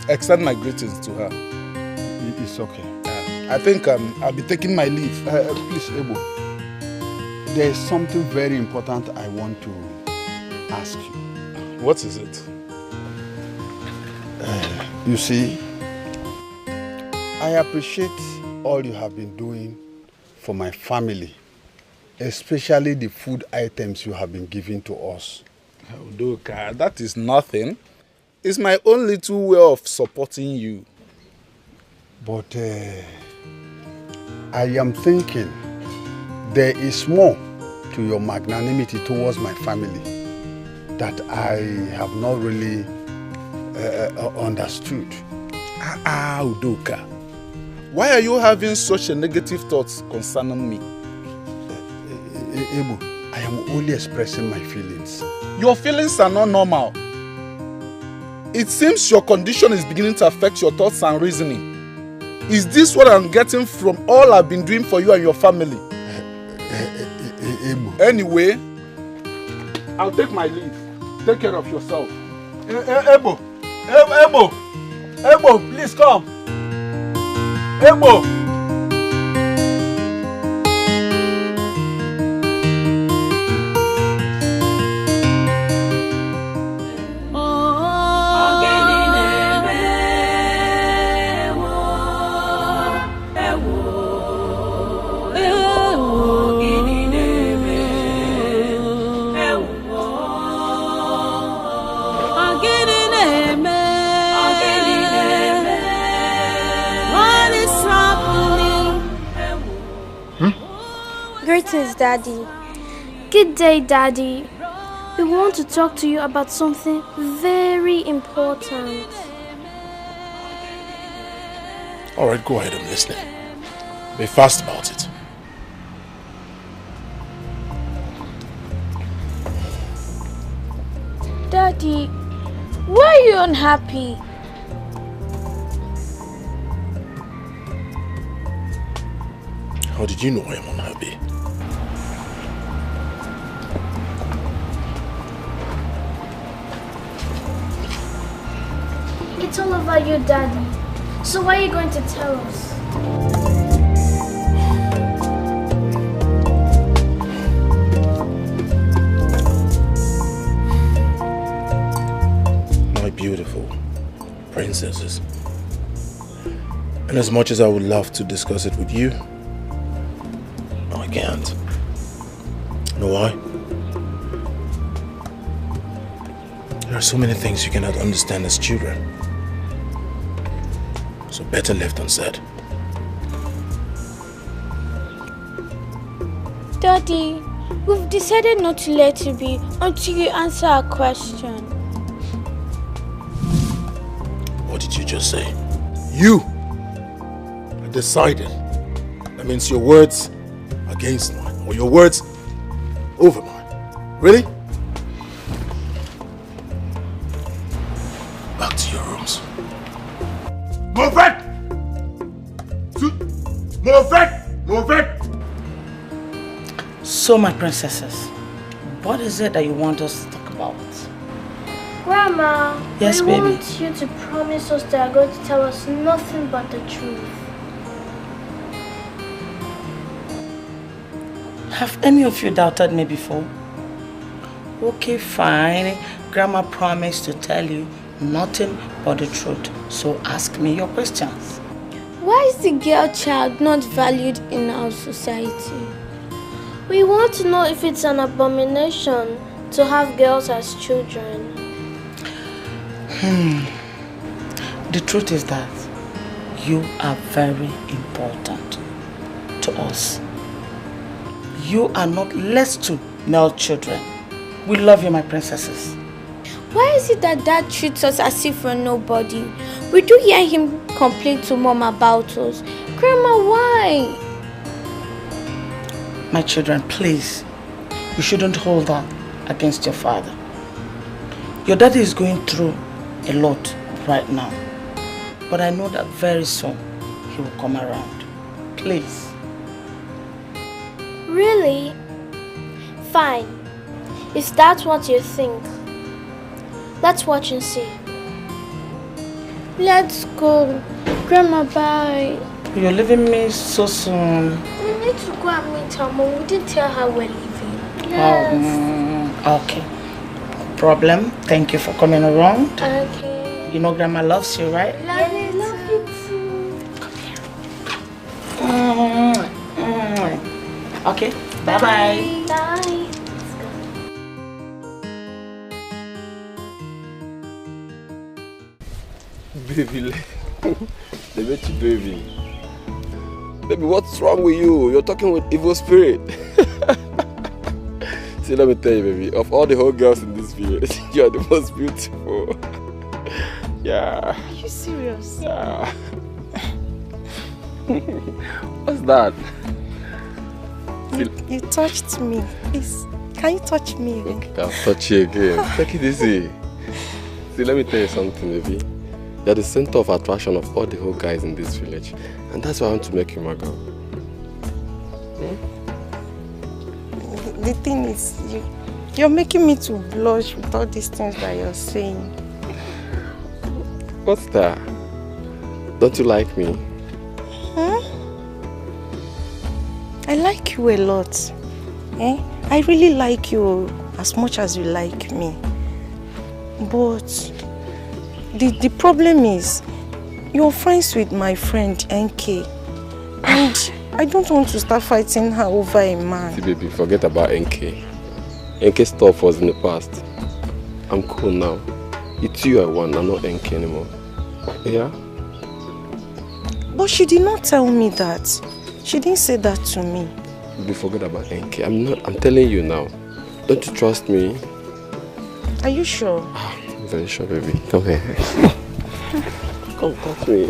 Extend my greetings to her. It's okay. I think I'll be taking my leave. Please, Ebo. There's something very important I want to ask you. What is it? You see, I appreciate all you have been doing for my family. Especially the food items you have been giving to us. Udoka, that is nothing. It's my own little way of supporting you. But I am thinking there is more to your magnanimity towards my family that I have not really understood. Udoka, why are you having such a negative thoughts concerning me? Ebu, I am only expressing my feelings. Your feelings are not normal. It seems your condition is beginning to affect your thoughts and reasoning. Is this what I'm getting from all I've been doing for you and your family? Anyway, I'll take my leave. Take care of yourself. Ebo, please come. Ebo. Greetings, Daddy. Good day, Daddy. We want to talk to you about something very important. All right, go ahead, I'm listening. Be fast about it. Daddy, why are you unhappy? How did you know I am unhappy? It's all about you, Daddy. So why are you going to tell us? My beautiful princesses. And as much as I would love to discuss it with you, I can't. You know why? There are so many things you cannot understand as children. So better left unsaid. Daddy, we've decided not to let you be until you answer our question. What did you just say? You decided. That means your words against mine, or your words over mine. Really? Back to your rooms. Move it! Move it! Move it! So, my princesses, what is it that you want us to talk about? Grandma, Yes, we baby. want you to promise us that you're going to tell us nothing but the truth. Have any of you doubted me before? Okay, fine. Grandma promised to tell you nothing but the truth. So ask me your questions. Why is the girl child not valued in our society? We want to know if it's an abomination to have girls as children. The truth is that you are very important to us. You are not less to male children. We love you, my princesses. Why is it that Dad treats us as if we're nobody? We do hear him complain to Mom about us. Grandma, why? My children, please, you shouldn't hold that against your father. Your daddy is going through a lot right now. But I know that very soon he will come around. Please. Really? Fine. If that's what you think, let's watch and see. Let's go. Grandma, bye. You're leaving me so soon. We need to go and meet her mom. We didn't tell her we're leaving. Yes. Okay. No problem. Thank you for coming around. Okay. You know Grandma loves you, right? Love you too. Okay. Bye-bye. Bye. baby. They met you, baby. Baby, what's wrong with you? You're talking with evil spirit. See, let me tell you, baby. Of all the whole girls in this village, you're the most beautiful. Yeah. Are you serious? Yeah. What's that? You touched me. Please, can you touch me again? Okay, I'll touch you again. Take it easy. See, let me tell you something, baby. You're the center of attraction of all the whole guys in this village. And that's why I want to make you my girl. The thing is, you're making me to blush with all these things that you're saying. What's that? Don't you like me? Huh? I like you a lot. Eh? I really like you as much as you like me. But the problem is, you're friends with my friend NK. And I don't want to start fighting her over a man. See, baby, forget about NK. NK stuff was in the past. I'm cool now. It's you I want, I'm not NK anymore. Yeah? But she did not tell me that. She didn't say that to me. Baby, forget about NK. I'm telling you now. Don't you trust me? Are you sure? I'm very sure, baby. Come here. Come touch me.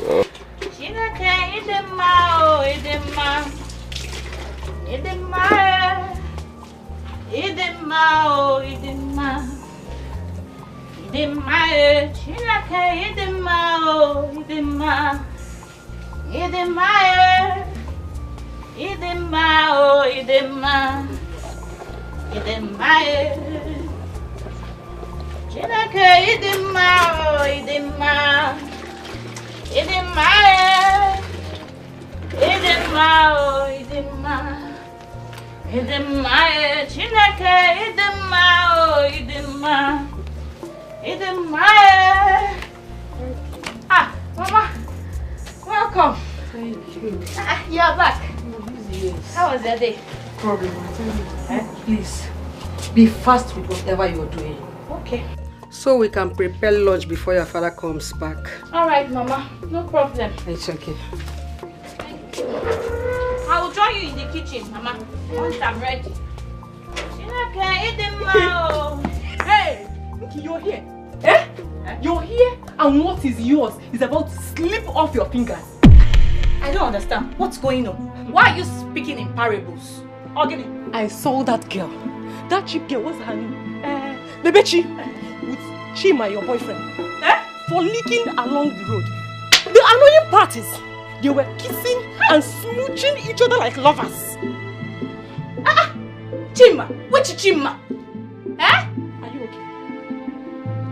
Ah, Mama, welcome. Thank you. You're back. Yes. How was your day? Problem. Please, be fast with whatever you're doing. Okay. So we can prepare lunch before your father comes back. All right, Mama. No problem. It's okay. Thank you. I will join you in the kitchen, Mama, once I'm ready. Hey, you're here. Eh? You're here, and what is yours is about to slip off your fingers. I don't understand. What's going on? Why are you speaking in parables? Ogini, I saw that girl. That cheap girl, what's her name? Bebechi, with Chima, your boyfriend. Frolicking along the road. The annoying part is, they were kissing and smooching each other like lovers. Chima? Which Chima? Are you okay?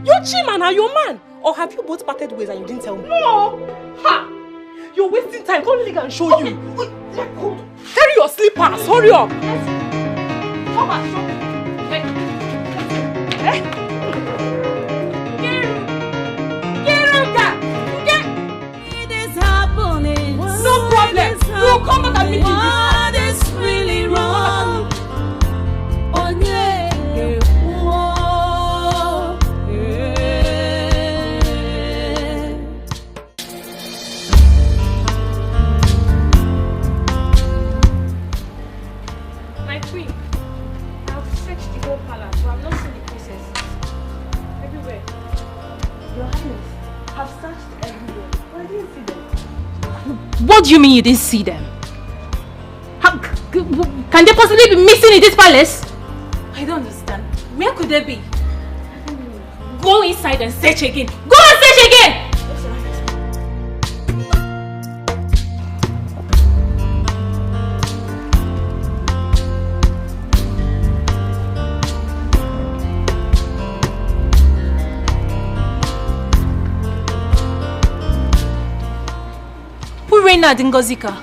Your Chima now, your man. Or have you both parted ways and you didn't tell me? No! Ha! You're wasting time. Come let and show you. Carry your slippers. Hurry up. Come on, show me. It is happening. No problem. We'll come back and meet you. What is really wrong? Oh, yeah. My queen, I've searched the whole palace, but I've not seen the princesses. Everywhere. Your Highness, I've searched everywhere, but I didn't see them. What do you mean you didn't see them? Can they possibly be missing in this palace? I don't understand. Where could they be? Go inside and search again. Go and search again! Purina Dingozika.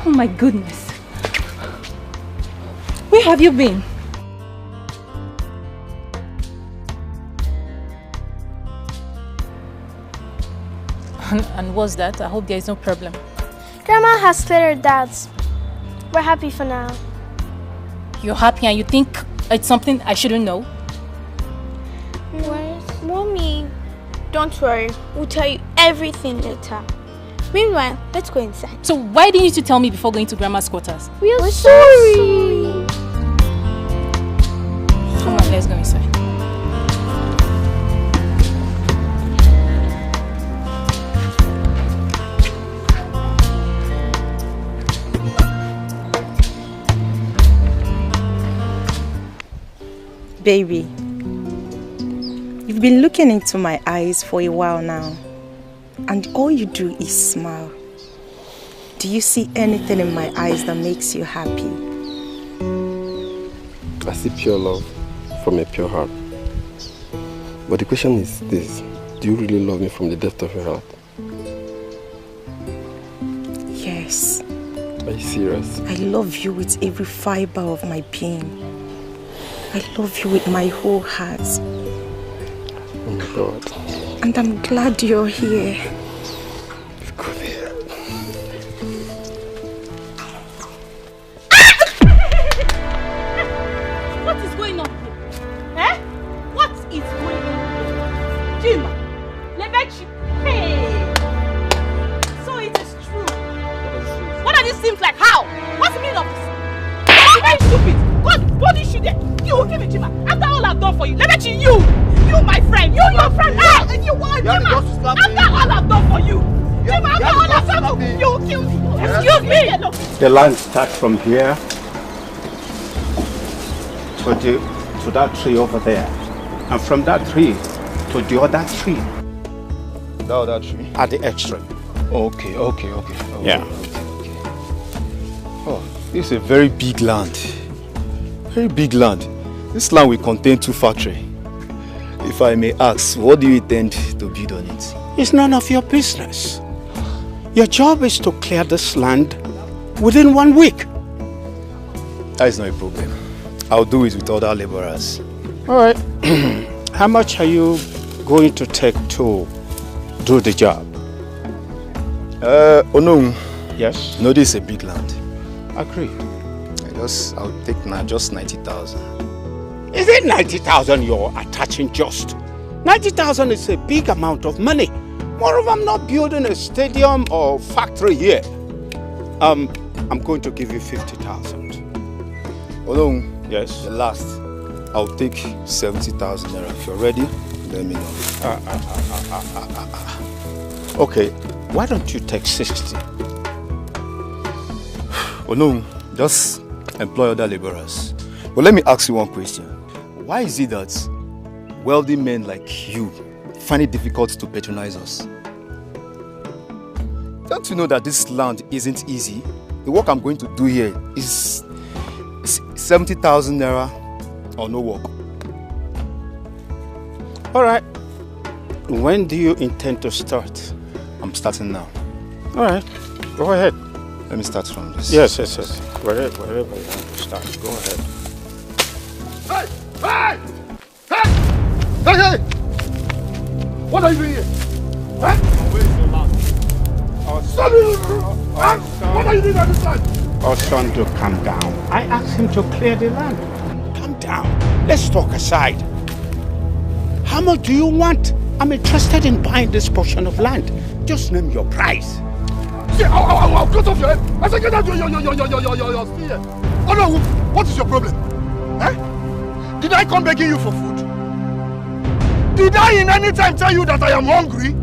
Oh my goodness. Where have you been? And what's that? I hope there is no problem. Grandma has cleared her doubts. We're happy for now. You're happy and you think it's something I shouldn't know? Mommy, Don't worry, we'll tell you everything later. Meanwhile, let's go inside. So why didn't you tell me before going to Grandma's quarters? We're sorry. Come on, let's go inside. Baby, you've been looking into my eyes for a while now, and all you do is smile. Do you see anything in my eyes that makes you happy? I see pure love from a pure heart. But the question is this: do you really love me from the depth of your heart? Yes. Are you serious? I love you with every fiber of my being. I love you with my whole heart. Oh my God. And I'm glad you're here. Come here. What is going on here? Eh? What is going on here? Jima, Lebechi, hey! So it is true. What are these things like? How? What's the meaning of this? You're very stupid. God, what is she there? You will give me Jima. After all I've done for you, Lebechi, you my friend, your friend, and you want Jima. After all I've done for you, Jima, after all I've done for you, you will kill me. Excuse me. The line starts from here to that tree over there, and from that tree to the other tree. The other tree? At the extreme. Okay. Yeah. Oh, this is a very big land. Very big land. This land will contain 2 factories. If I may ask, what do you intend to build on it? It's none of your business. Your job is to clear this land within 1 week. That is not a problem. I'll do it with other laborers. All right. How much are you going to take to do the job? Oh no. Yes? No, this is a big land. Agreed. I'll take just 90,000. Is it 90,000 you're attaching just? 90,000 is a big amount of money. Moreover, I'm not building a stadium or factory here. I'm going to give you 50,000. Hold yes. The last. I'll take 70,000 naira. If you're ready, let me know. Okay, why don't you take 60? Oh no, just employ other laborers. But let me ask you one question. Why is it that wealthy men like you find it difficult to patronize us? Don't you know that this land isn't easy? The work I'm going to do here is 70,000 naira or no work. All right. When do you intend to start? I'm starting now. All right. Go ahead. Let me start from this. Yes. Wherever you want to start, go ahead. Hey! What are you doing here? Huh? What are you doing at this time? Oh, son, do calm down. I asked him to clear the land. Calm down. Let's talk aside. How much do you want? I'm interested in buying this portion of land. Just name your price. Yeah, I'll cut off your head. I said, get out your spear. Oh no, what is your problem? Eh? Did I come begging you for food? Did I in any time tell you that I am hungry?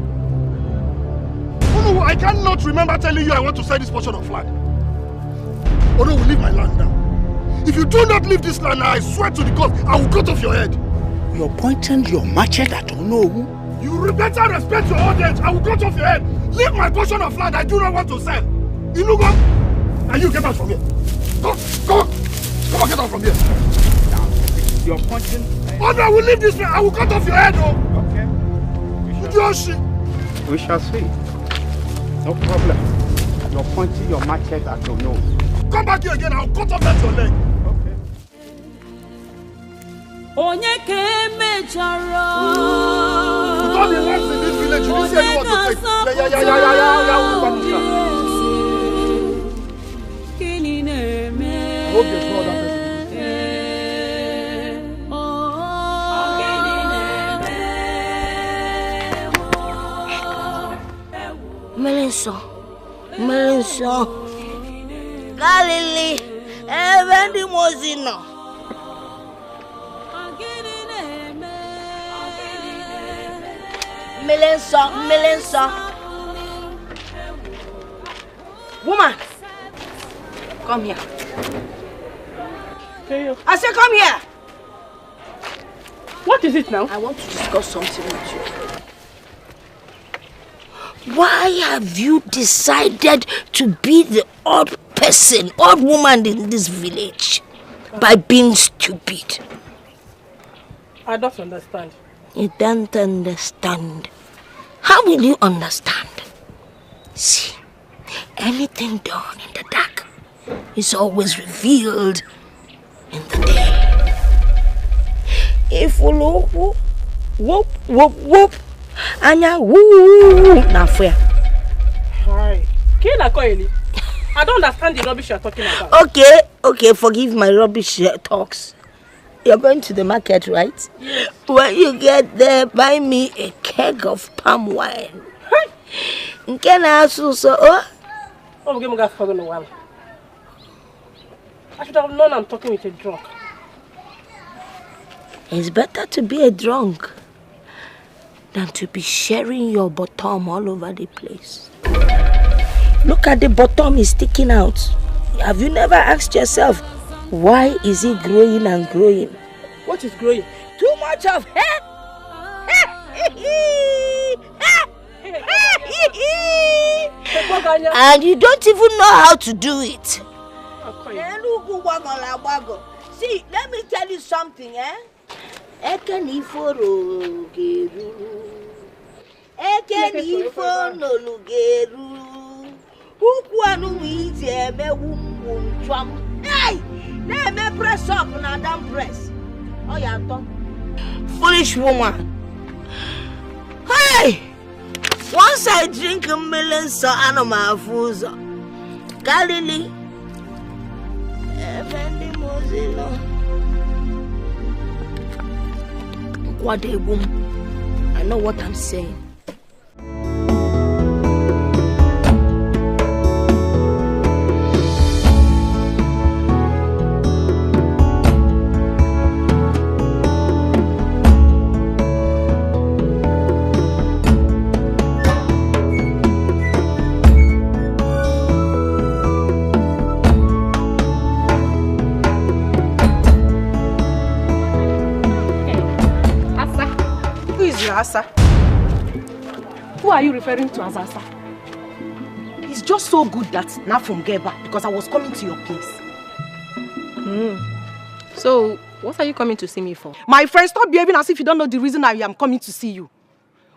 Oh no, I cannot remember telling you I want to sell this portion of land. Oh no, leave my land now. If you do not leave this land now, I swear to the God, I will cut off your head. You're pointing your machete at Ono. You better respect your old age. I will cut off your head. Leave my portion of land I do not want to sell. Inugo, and you get out from here. Go on, get out from here. You're pointing. Oh no, I will leave this place. I will cut off your head, oh. Okay. We shall see. No problem. You're pointing your machete at your nose. Come back here again. I'll cut off that your leg. Okay. Onye kemechara. With all the lands in this village, you didn't say you want to take. Yeah. I hope there's no other person. Galili, even the Mozino. Million. Woman, come here. I said, come here. What is it now? I want to discuss something with you. Why have you decided to be the odd woman in this village by being stupid? I don't understand. You don't understand. How will you understand? See, anything done in the dark is always revealed in the day. If whoop, anya woo na fair. Hi. I don't understand the rubbish you're talking about. Okay, forgive my rubbish talks. You're going to the market, right? Yes. When you get there, buy me a keg of palm wine. Can I also I should have known I'm talking with a drunk. It's better to be a drunk than to be sharing your bottom all over the place. Look at the bottom is sticking out. Have you never asked yourself, why is it growing and growing? What is growing? Too much of hair. And you don't even know how to do it. See, let me tell you something, Hey! Press up now, don't press. Oh, yeah, foolish woman. Hey! Once I drink a million so animal foods. Galili. What a boom. I know what I'm saying. Asa. Who are you referring to as Asa? It's just so good that now from Geba because I was coming to your place. So, what are you coming to see me for? My friend, stop behaving as if you don't know the reason I am coming to see you.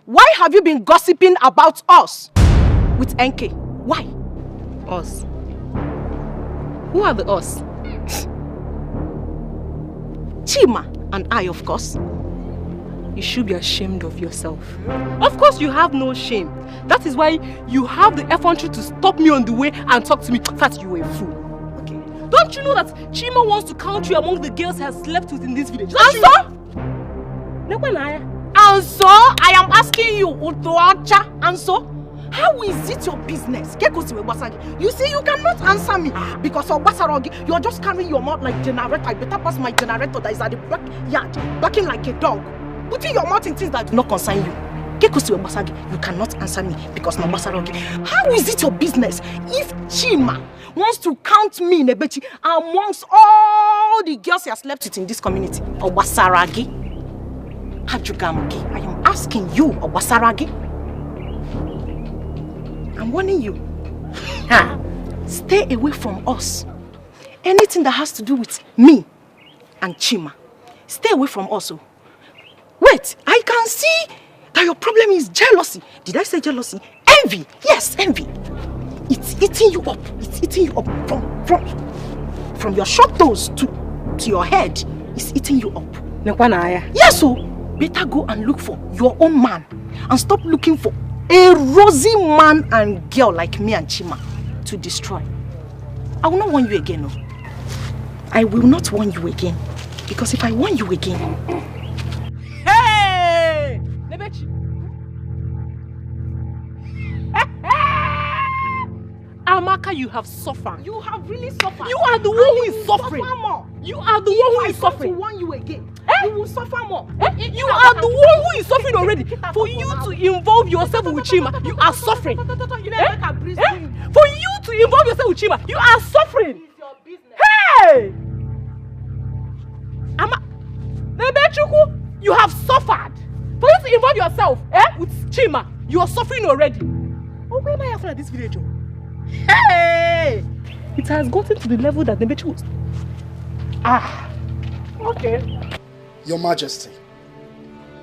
Why have you been gossiping about us with NK? Why? Us? Who are the us? Chima and I, of course. You should be ashamed of yourself. Of course you have no shame. That is why you have the effrontery to stop me on the way and talk to me that you were a fool. Okay. Don't you know that Chima wants to count you among the girls he has slept with in this village? And so? I am asking you, Utoacha, and so? How is it your business? You see, you cannot answer me because of Basarogi, you're just carrying your mouth like generator. I better pass my generator that is at the backyard, barking like a dog. Putting your mouth in things that do not concern you. You cannot answer me because no Basarogi. How is it your business if Chima wants to count me, Nebechi, amongst all the girls he has slept with in this community? Or Basaragi? Hajugamki, I am asking you, or Basaragi? I'm warning you. Stay away from us. Anything that has to do with me and Chima, stay away from us. Wait, I can see that your problem is jealousy. Did I say jealousy? Envy. Yes, envy. It's eating you up. It's eating you up from your short toes to your head. It's eating you up. Yes, so better go and look for your own man and stop looking for a rosy man and girl like me and Chima to destroy. I will not warn you again. No. I will not warn you again. Because if I warn you again... Hey! Amaka Amaka, you have suffered. You have really suffered. You are the one who is suffering. Suffer more. You are the one who is suffering. If I want to warn you again, you will suffer more. You are the one who is suffering already. For you to involve yourself with Chima, you are suffering. For you to involve yourself with Chima, you are suffering. Hey! Nebechuku, you have suffered. For you to involve yourself with Chima, you are suffering already. Oh, where am I after this village? Hey! It has gotten to the level that Nebechuku... Okay. Your Majesty,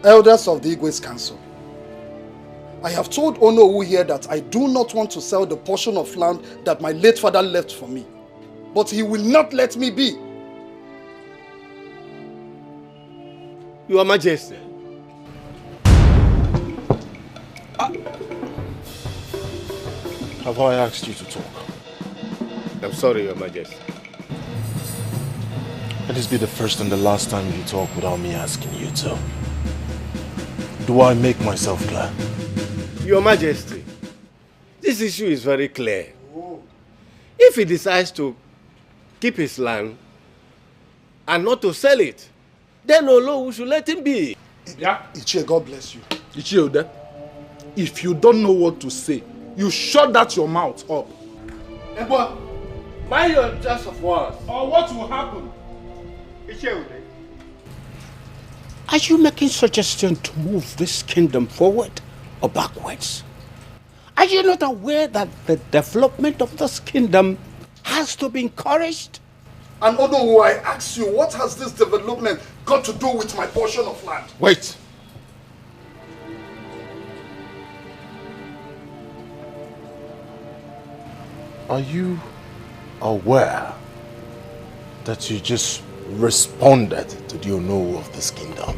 elders of the Igwe's Council, I have told Onowu here that I do not want to sell the portion of land that my late father left for me. But he will not let me be. Your Majesty. Have I asked you to talk? I'm sorry, Your Majesty. Let this be the first and the last time you talk without me asking you to. Do I make myself clear? Your Majesty, this issue is very clear. If he decides to keep his land and not to sell it, then we should let him be. Yeah. Ichie, God bless you. Ichie, if you don't know what to say, you shut that your mouth up. Ebo, mind your choice of words. Or what will happen? Are you making suggestion to move this kingdom forward or backwards? Are you not aware that the development of this kingdom has to be encouraged? And Onowu, I ask you, what has this development got to do with my portion of land? Wait. Are you aware that you just responded to the Onowu of this kingdom?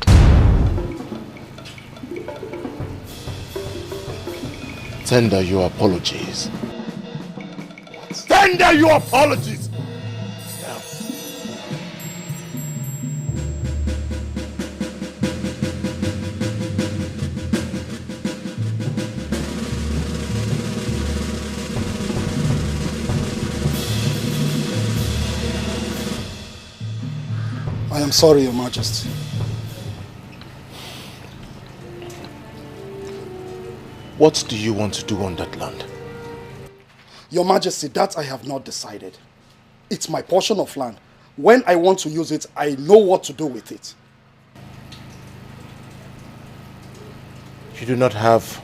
Tender your apologies. Tender your apologies! I am sorry, Your Majesty. What do you want to do on that land? Your Majesty, that I have not decided. It's my portion of land. When I want to use it, I know what to do with it. You do not have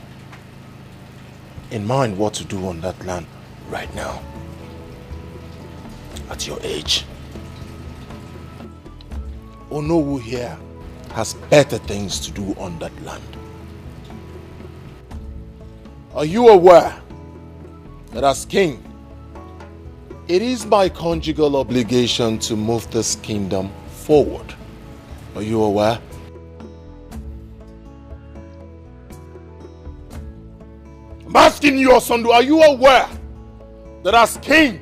in mind what to do on that land right now, at your age. Onowu here has better things to do on that land. Are you aware that as king, it is my conjugal obligation to move this kingdom forward? Are you aware? I'm asking you, Osondu, are you aware that as king,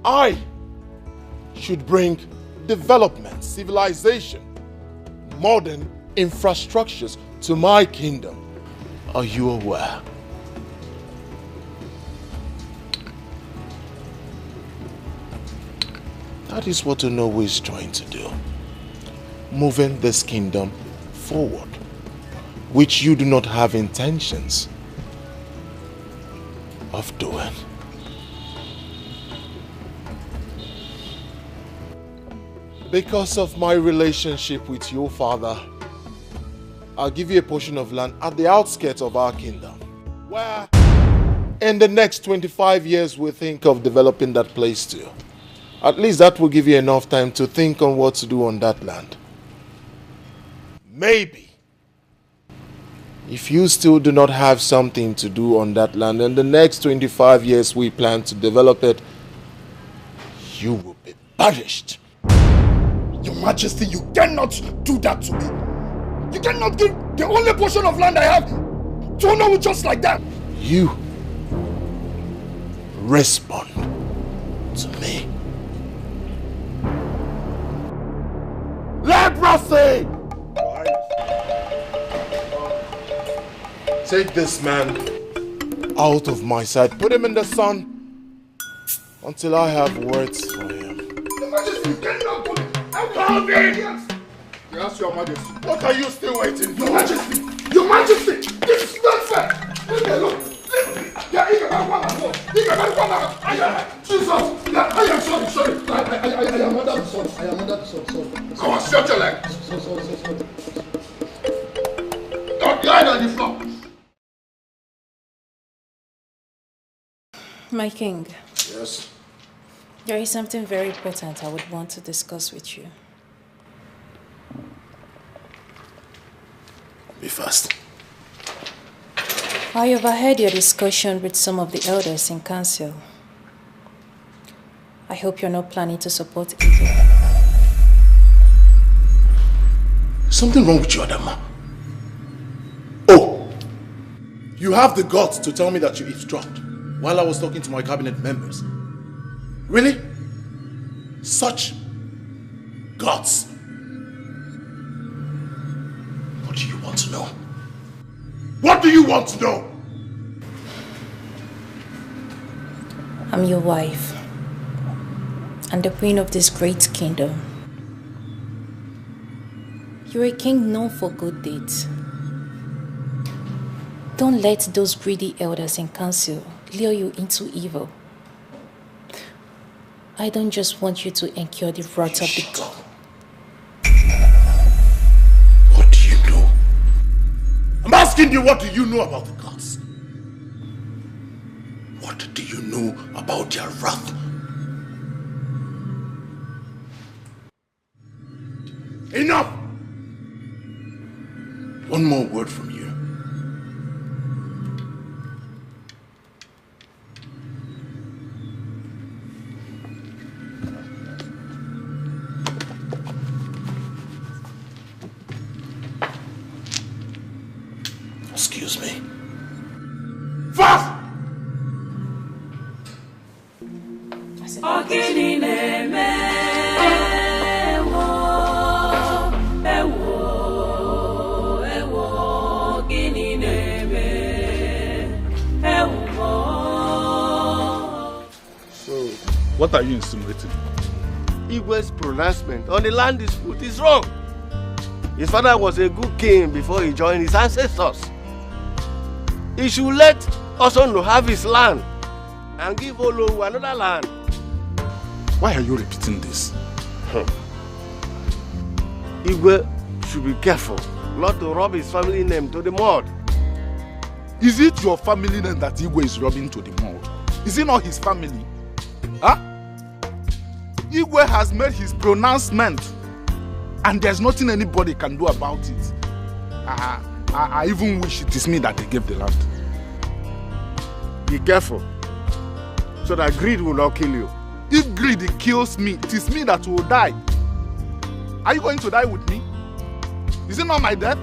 I should bring development, civilization, modern infrastructures to my kingdom? Are you aware? That is what Onowu is trying to do. Moving this kingdom forward, which you do not have intentions of doing. Because of my relationship with your father, I'll give you a portion of land at the outskirts of our kingdom, where in the next 25 years we'll think of developing that place too. At least that will give you enough time to think on what to do on that land. Maybe, if you still do not have something to do on that land, in the next 25 years we plan to develop it, you will be banished. Your Majesty, you cannot do that to me. You cannot give the only portion of land I have to Onowu just like that. You respond to me. leprosy! Take this man out of my sight. Put him in the sun until I have words for him. Your Majesty, get down, police! I'm coming! Yes, Your Majesty. What are you still waiting for? Your Majesty! Your Majesty! This is not fair! Leave me alone! Leave me! Yeah, Jesus! Yeah, I am sorry. I am under the sun. Sorry. Come on, shut your leg. Sorry. Don't lie on the floor. My king. Yes? There is something very important I would want to discuss with you. Be fast. I overheard your discussion with some of the elders in council. I hope you're not planning to support evil. Something wrong with you, Adama. Oh! You have the guts to tell me that you eavesdropped while I was talking to my cabinet members. Really? Such guts. What do you want to know? What do you want to know? I'm your wife and the queen of this great kingdom. You're a king known for good deeds. Don't let those greedy elders in council lure you into evil. I don't just want you to incur the wrath of the god. What do you know? I'm asking you, what do you know about the gods? What do you know about their wrath? Enough! One more word from you. Excuse me. Fast! So, what are you insinuating? Igwe's pronouncement on the land dispute is wrong. His father was a good king before he joined his ancestors. He should let Osono have his land and give Olowu another land. Why are you repeating this? Igwe should be careful not to rub his family name to the mud. Is it your family name that Igwe is rubbing to the mud? Is it not his family? Huh? Igwe has made his pronouncement and there's nothing anybody can do about it. I even wish it is me that they gave the land. Be careful so that greed will not kill you. If greed kills me, it is me that will die. Are you going to die with me? Is it not my death?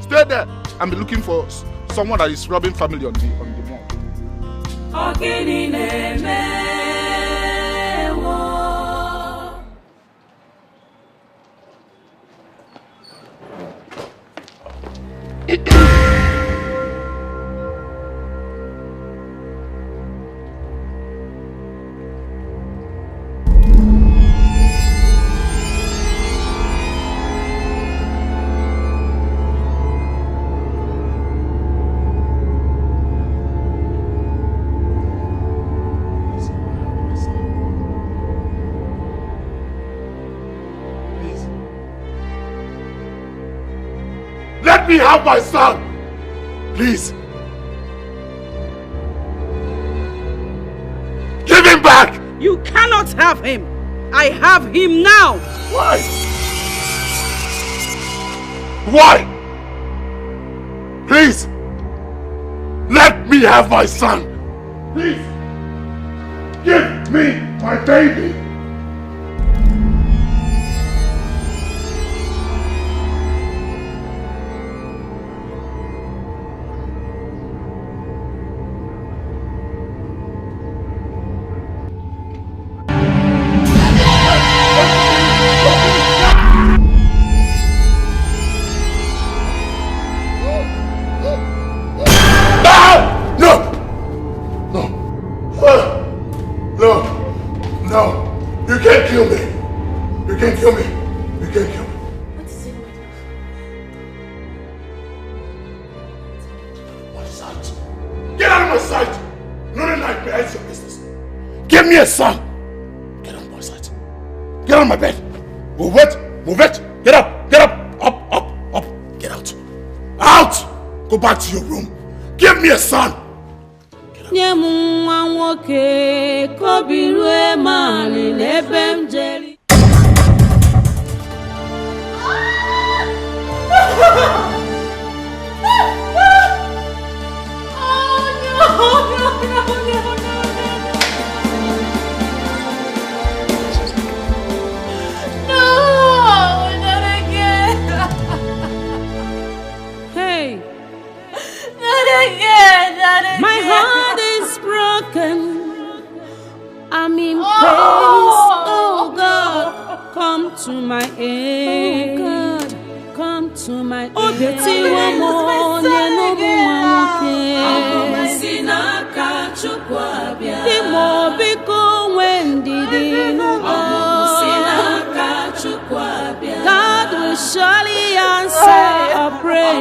Stay there and be looking for someone that is robbing family on the mall. Let me have my son! Please! Give him back! You cannot have him! I have him now! Why? Why? Please! Let me have my son! Please! Give me my baby! No! No, you can't kill me. You can't kill me. You can't kill me. What is it? What is that? Get out of my sight! Not a nightmare, it's your business. Give me a son! Get out of my sight. Get out of my bed. Move it! Move it! Get up! Get up! Up! Up! Up! Get out! Out! Go back to your room. Give me a son! My heart is broken. I'm in pain. Oh God, come to my aid. Oh God, come to my aid. Oh, Betty, one more, no God will surely answer a prayer.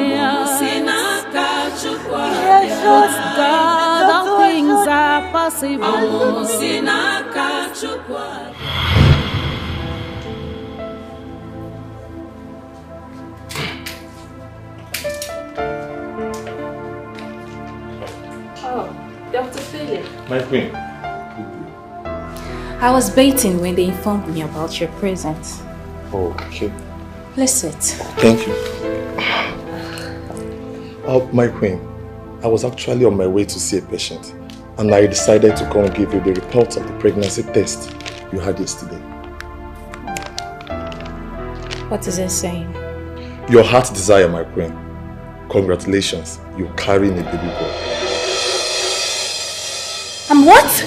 With God, all things are possible. Oh, Dr. Philip. My queen. I was baiting when they informed me about your presence. Oh, okay. Let's sit. Thank you. My queen, I was actually on my way to see a patient, and I decided to come and give you the results of the pregnancy test you had yesterday. What is it saying? Your heart's desire, my queen. Congratulations, you're carrying a baby boy. I'm what?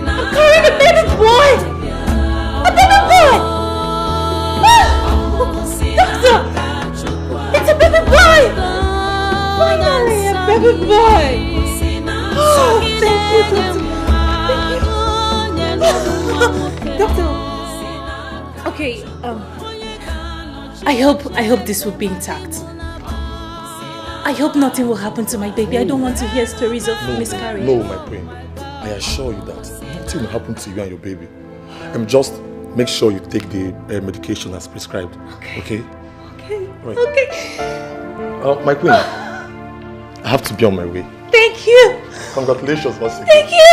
I'm carrying a baby boy! A baby boy! Doctor! It's a baby boy! Finally, a baby boy! Oh, thank you, Doctor. Doctor. Okay, I hope this will be intact. I hope nothing will happen to my baby. I don't want to hear stories of miscarriage. No, my queen. I assure you that nothing will happen to you and your baby. Just make sure you take the medication as prescribed. Okay? Okay. Right. Okay. My queen, I have to be on my way. Thank you. Congratulations once again. Thank you,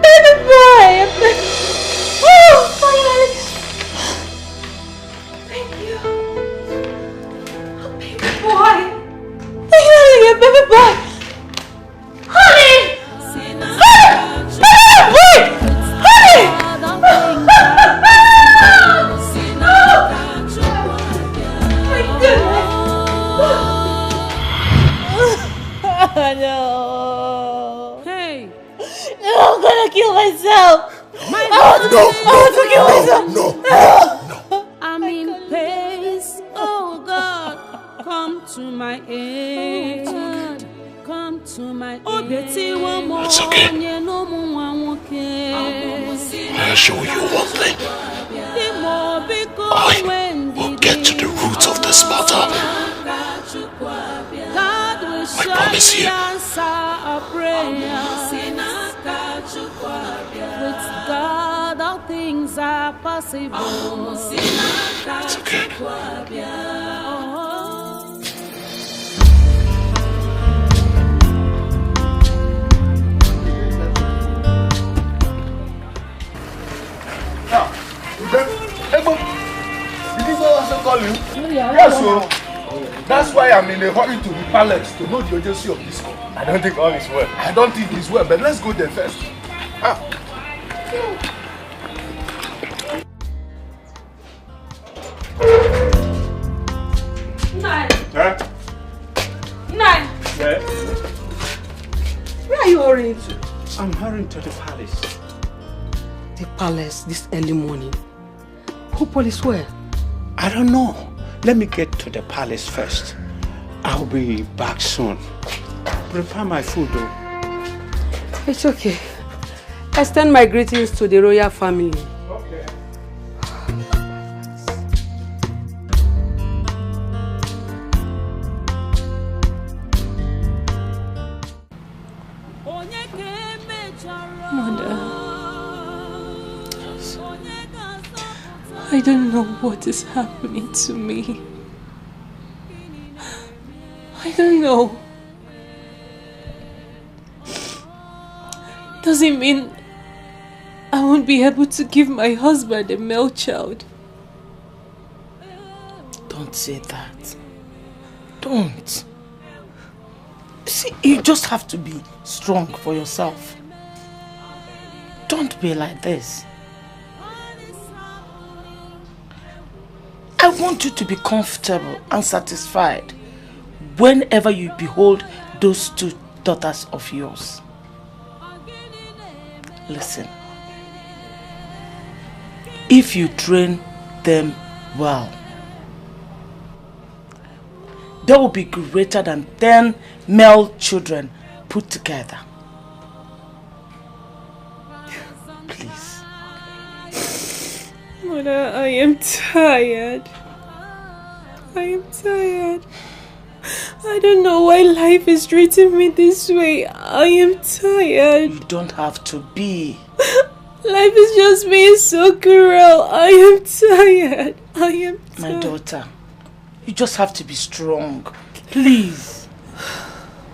baby boy. Oh, finally. Thank you. Oh, baby boy. Finally, a baby boy. Honey. Honey. Honey. Honey. No. Hey. No, I'm gonna kill myself. I want to kill myself. No. I'm in pain. Oh God, come to my aid. Oh God, come to my aid. Oh, Betty, one more. It's okay. I assure you one thing. I will get to the roots of this matter. I promise you. With God, all things are possible. It's okay. Did this also call you? Yes, sir. That's why I'm in a hurry to the palace to know the urgency of this call. I don't think all is well. I don't think it's well, but let's go there first. Nine. Huh? Nine. Yeah? Where are you hurrying to? I'm hurrying to the palace. The palace this early morning? Who police where? I don't know. Let me get to the palace first. I'll be back soon. prepare my food though. It's okay. Extend my greetings to the royal family. Okay. Mother, I don't know what is happening to me. I don't know. Does it mean I won't be able to give my husband a male child? Don't say that. Don't. See, you just have to be strong for yourself. Don't be like this. I want you to be comfortable and satisfied whenever you behold those two daughters of yours. Listen, if you train them well, they will be greater than 10 male children put together. Please. Mother, I am tired. I am tired. I don't know why life is treating me this way. I am tired. You don't have to be. Life is just being so cruel. I am tired. I am tired. My daughter, you just have to be strong. Please.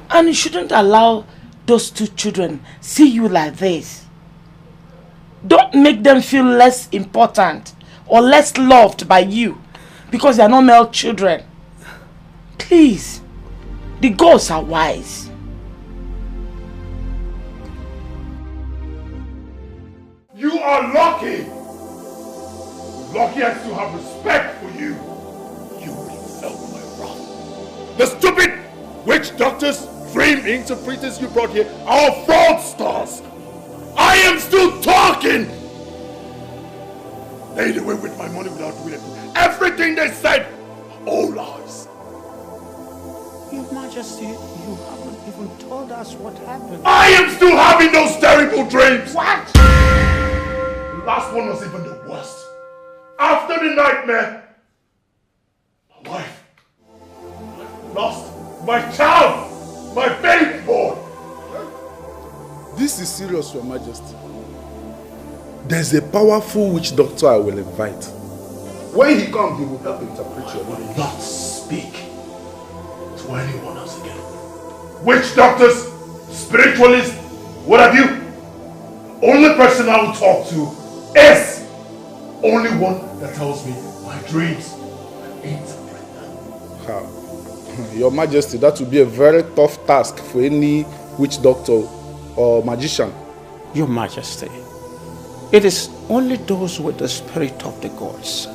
And you shouldn't allow those two children see you like this. Don't make them feel less important or less loved by you because they are not male children. Please. The gods are wise. You are lucky. Lucky I still have respect for you. You will felt my wrath. The stupid witch doctors, dream interpreters you brought here are fraudsters. I am still talking. They did away with my money without doing it. Everything they said, all lies. Your Majesty, you haven't even told us what happened. I am still having those terrible dreams. What? The last one was even the worst. After the nightmare, my wife, I lost my child, my baby boy. This is serious, Your Majesty. There's a powerful witch doctor I will invite. When he comes, he will help interpret your mind. Not speak to anyone else again. Witch doctors, spiritualists, what have you? Only person I will talk to is only one that tells me my dreams and interpret them. Your Majesty, that will be a very tough task for any witch doctor or magician. Your Majesty, it is only those with the spirit of the gods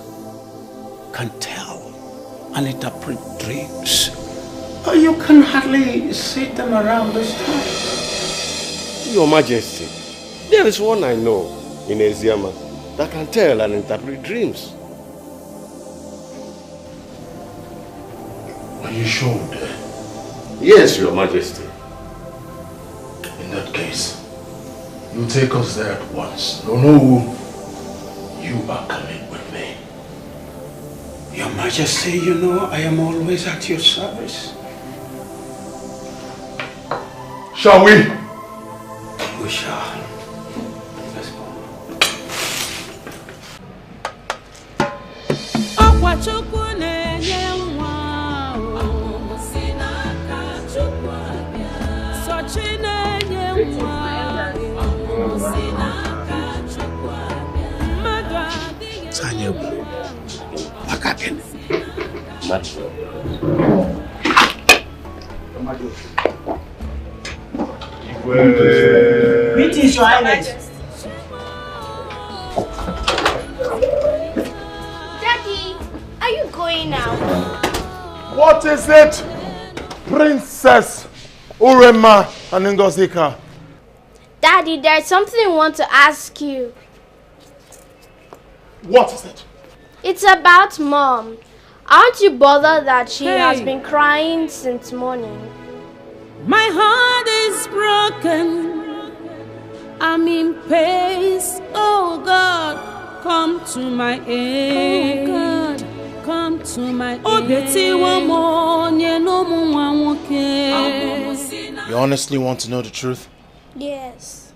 can tell and interpret dreams. You can hardly see them around this time. Your Majesty, there is one I know in Eziama that can tell and interpret dreams. Are you sure? Yes, Your Majesty. In that case, you take us there at once. No, you are coming with me. Your Majesty, you know I am always at your service. Shall we? We shall. Let's go. Greetings, Your Highness. Daddy, are you going now? What is it, Princess Urema and Ngozika? Daddy, there's something I want to ask you. What is it? It's about Mom. Aren't you bothered that she has been crying since morning? My heart is broken. I'm in pain. Oh God, come to my aid. Oh God, come to my aid. You honestly want to know the truth? Yes.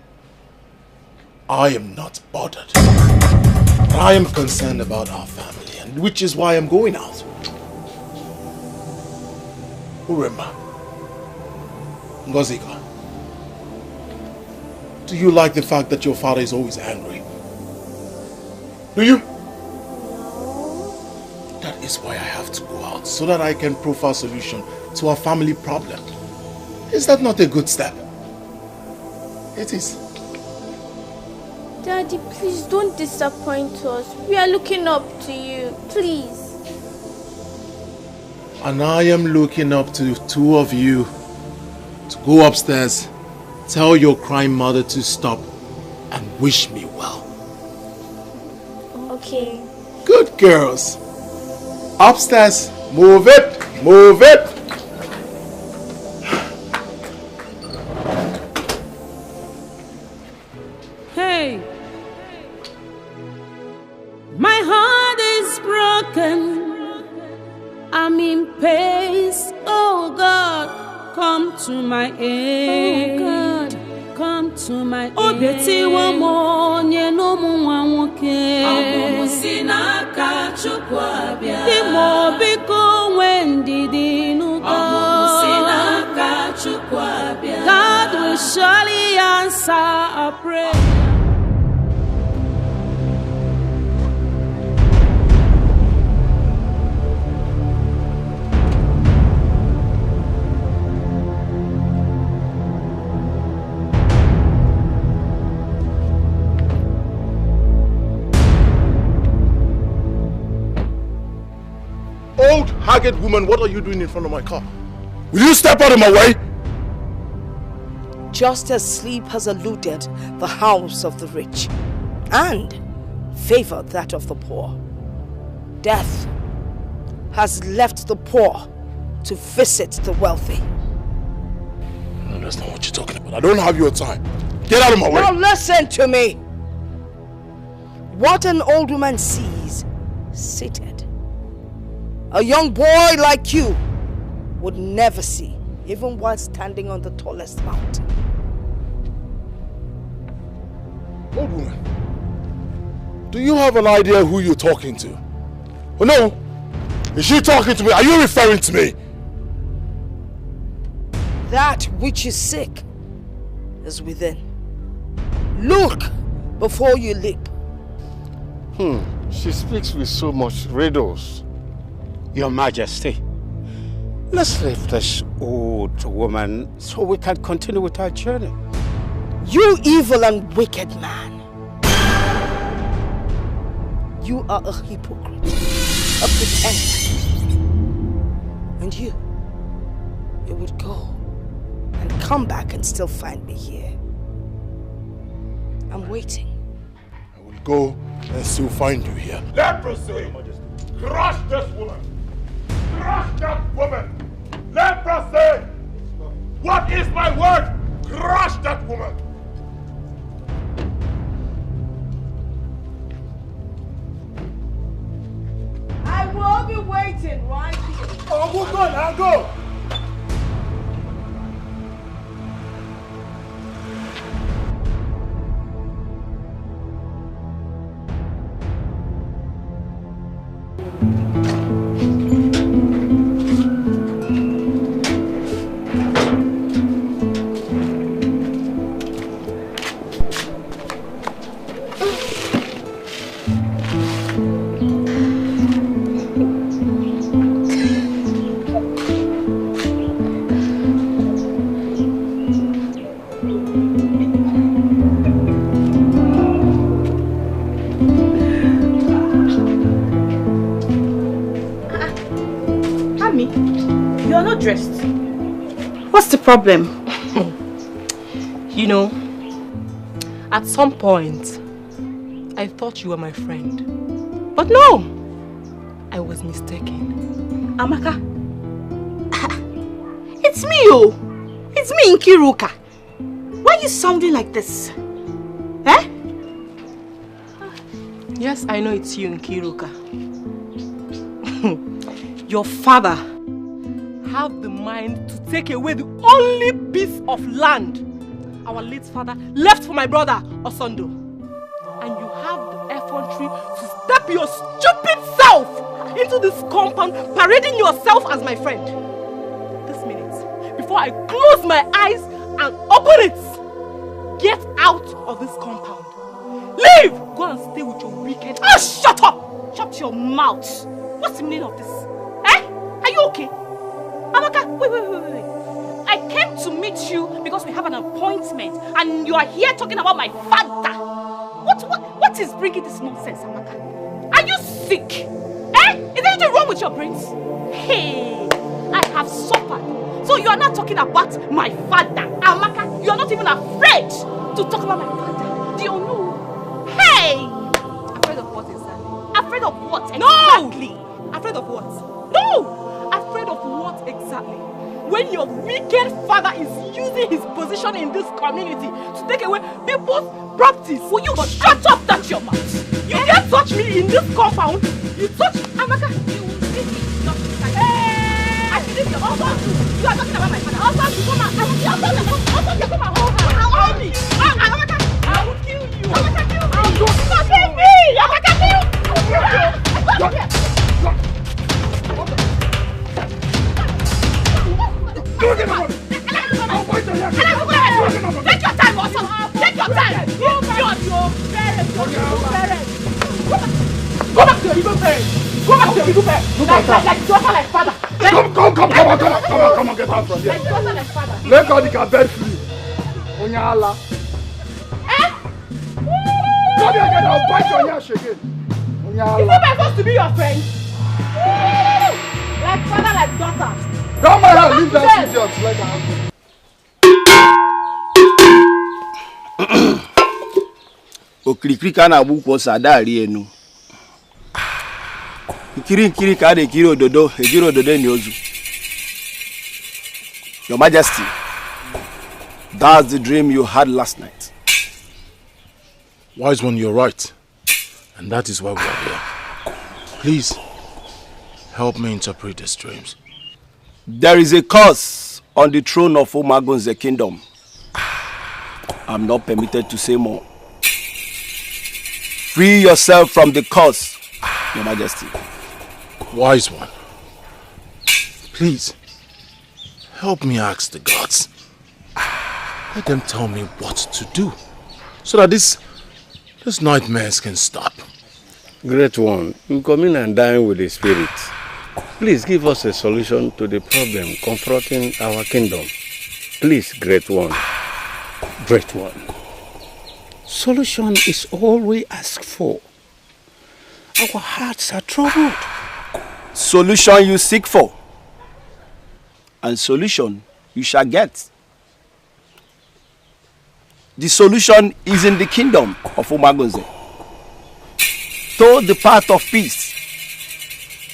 I am not bothered. I am concerned about our family, and which is why I'm going out. Urema, Ngozika, do you like the fact that your father is always angry? Do you? That is why I have to go out, so that I can profile a solution to our family problem. Is that not a good step? It is. Daddy, please don't disappoint us. We are looking up to you. Please. And I am looking up to the two of you to go upstairs, tell your crying mother to stop, and wish me well. Okay. Good girls. Upstairs. Move it. Move it. Hey, my heart is broken. I'm in pain. Oh God, come to my aid. Oh God, come to my aid. Oh, Betty, one more, no more, God will surely answer our prayer. Old, haggard woman, what are you doing in front of my car? Will you step out of my way? Just as sleep has eluded the house of the rich and favored that of the poor, death has left the poor to visit the wealthy. No, that's not what you're talking about. I don't have your time. Get out of my way. Now listen to me. What an old woman sees seated, a young boy like you would never see, even while standing on the tallest mountain. Old woman, do you have an idea who you're talking to? Oh no, is she talking to me? Are you referring to me? That which is sick is within. Look before you leap. She speaks with so much riddles. Your Majesty, let's leave this old woman so we can continue with our journey. You evil and wicked man. You are a hypocrite, a pretender. And you would go and come back and still find me here. I'm waiting. I will go and still find you here. Leprosy! Crush this woman! Crush that woman! Leprosy! What is my word? Crush that woman! I will be waiting right here. Oh, we'll go now, go! Dressed. What's the problem? You know, at some point, I thought you were my friend. But no! I was mistaken. Amaka, it's me, oh! It's me, Nkiruka. Why are you sounding like this? Eh? Yes, I know it's you, Nkiruka. Your father have the mind to take away the only piece of land our late father left for my brother, Osondo. And you have the effrontery to step your stupid self into this compound, parading yourself as my friend. This minute, before I close my eyes and open it, get out of this compound. Leave! Go and stay with your wicked... Oh, shut up! Shut your mouth! What's the meaning of this? Eh? Are you okay? Amaka, wait. I came to meet you because we have an appointment and you are here talking about my father. What is bringing this nonsense, Amaka? Are you sick? Eh? Is there anything wrong with your brains? Hey, I have suffered. So you are not talking about my father. Amaka, you are not even afraid to talk about my father. Do you know? Hey! Afraid of what exactly? Afraid of what exactly? No! Afraid of what? No! Afraid of what exactly? When your wicked father is using his position in this community to take away people's properties. Will you shut up that your mouth? You dare touch me in this compound? You touch Amaka? You will see me. Hey! I believe your husband. You are talking about my father. Husband, you come out. I will kill you. Husband, you come out. Hold me. Amaka, I will kill you. Amaka, kill me. Stop me. Amaka, kill you. Stop here. Take your time, also. Take your time. Your parents. Go back to your evil parents. Go back to your evil parents. Like daughter, like father. Come on, get out from here. Like daughter, like father. Let God get bed free. Onyala. Eh? Come here, get out. Bite your ears again. Onyala. Is it supposed to be your friend? Like father, like daughter. Come on, leave that idiot. Let her. Okirikiri ka na buko sadari enu. Nkiri ka de kiri ododo, ejiro ododo ni ozu. Your Majesty, that's the dream you had last night. Wise one, you're right. And that is why we are here. Please, help me interpret these dreams. There is a curse on the throne of Umagunze kingdom. I'm not permitted to say more. Free yourself from the curse, Your Majesty. Wise one, please, help me ask the gods. Let them tell me what to do, so that these nightmares can stop. Great one, you come in and dine with the spirit. Please give us a solution to the problem confronting our kingdom. Please, great one. Great one. Solution is all we ask for. Our hearts are troubled. Solution you seek for, and solution you shall get. The solution is in the kingdom of Umagunze. Though the path of peace,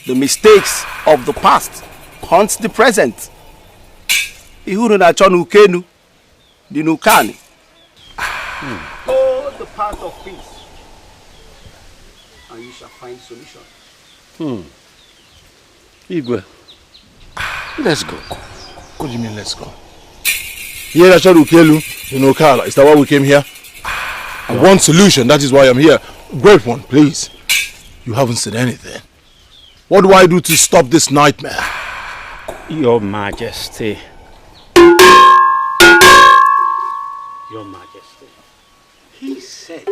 the mistakes of the past haunts the present. Ihuru na chonu ukenu, di nukani. Though the path of peace, and you shall find solution. Igwe, let's go. What do you mean, let's go? Yeah, that's what Ukelu, in Okala. Is that why we came here? I want solution, that is why I'm here. Great one, please. You haven't said anything. What do I do to stop this nightmare? Your Majesty. Your Majesty. He said,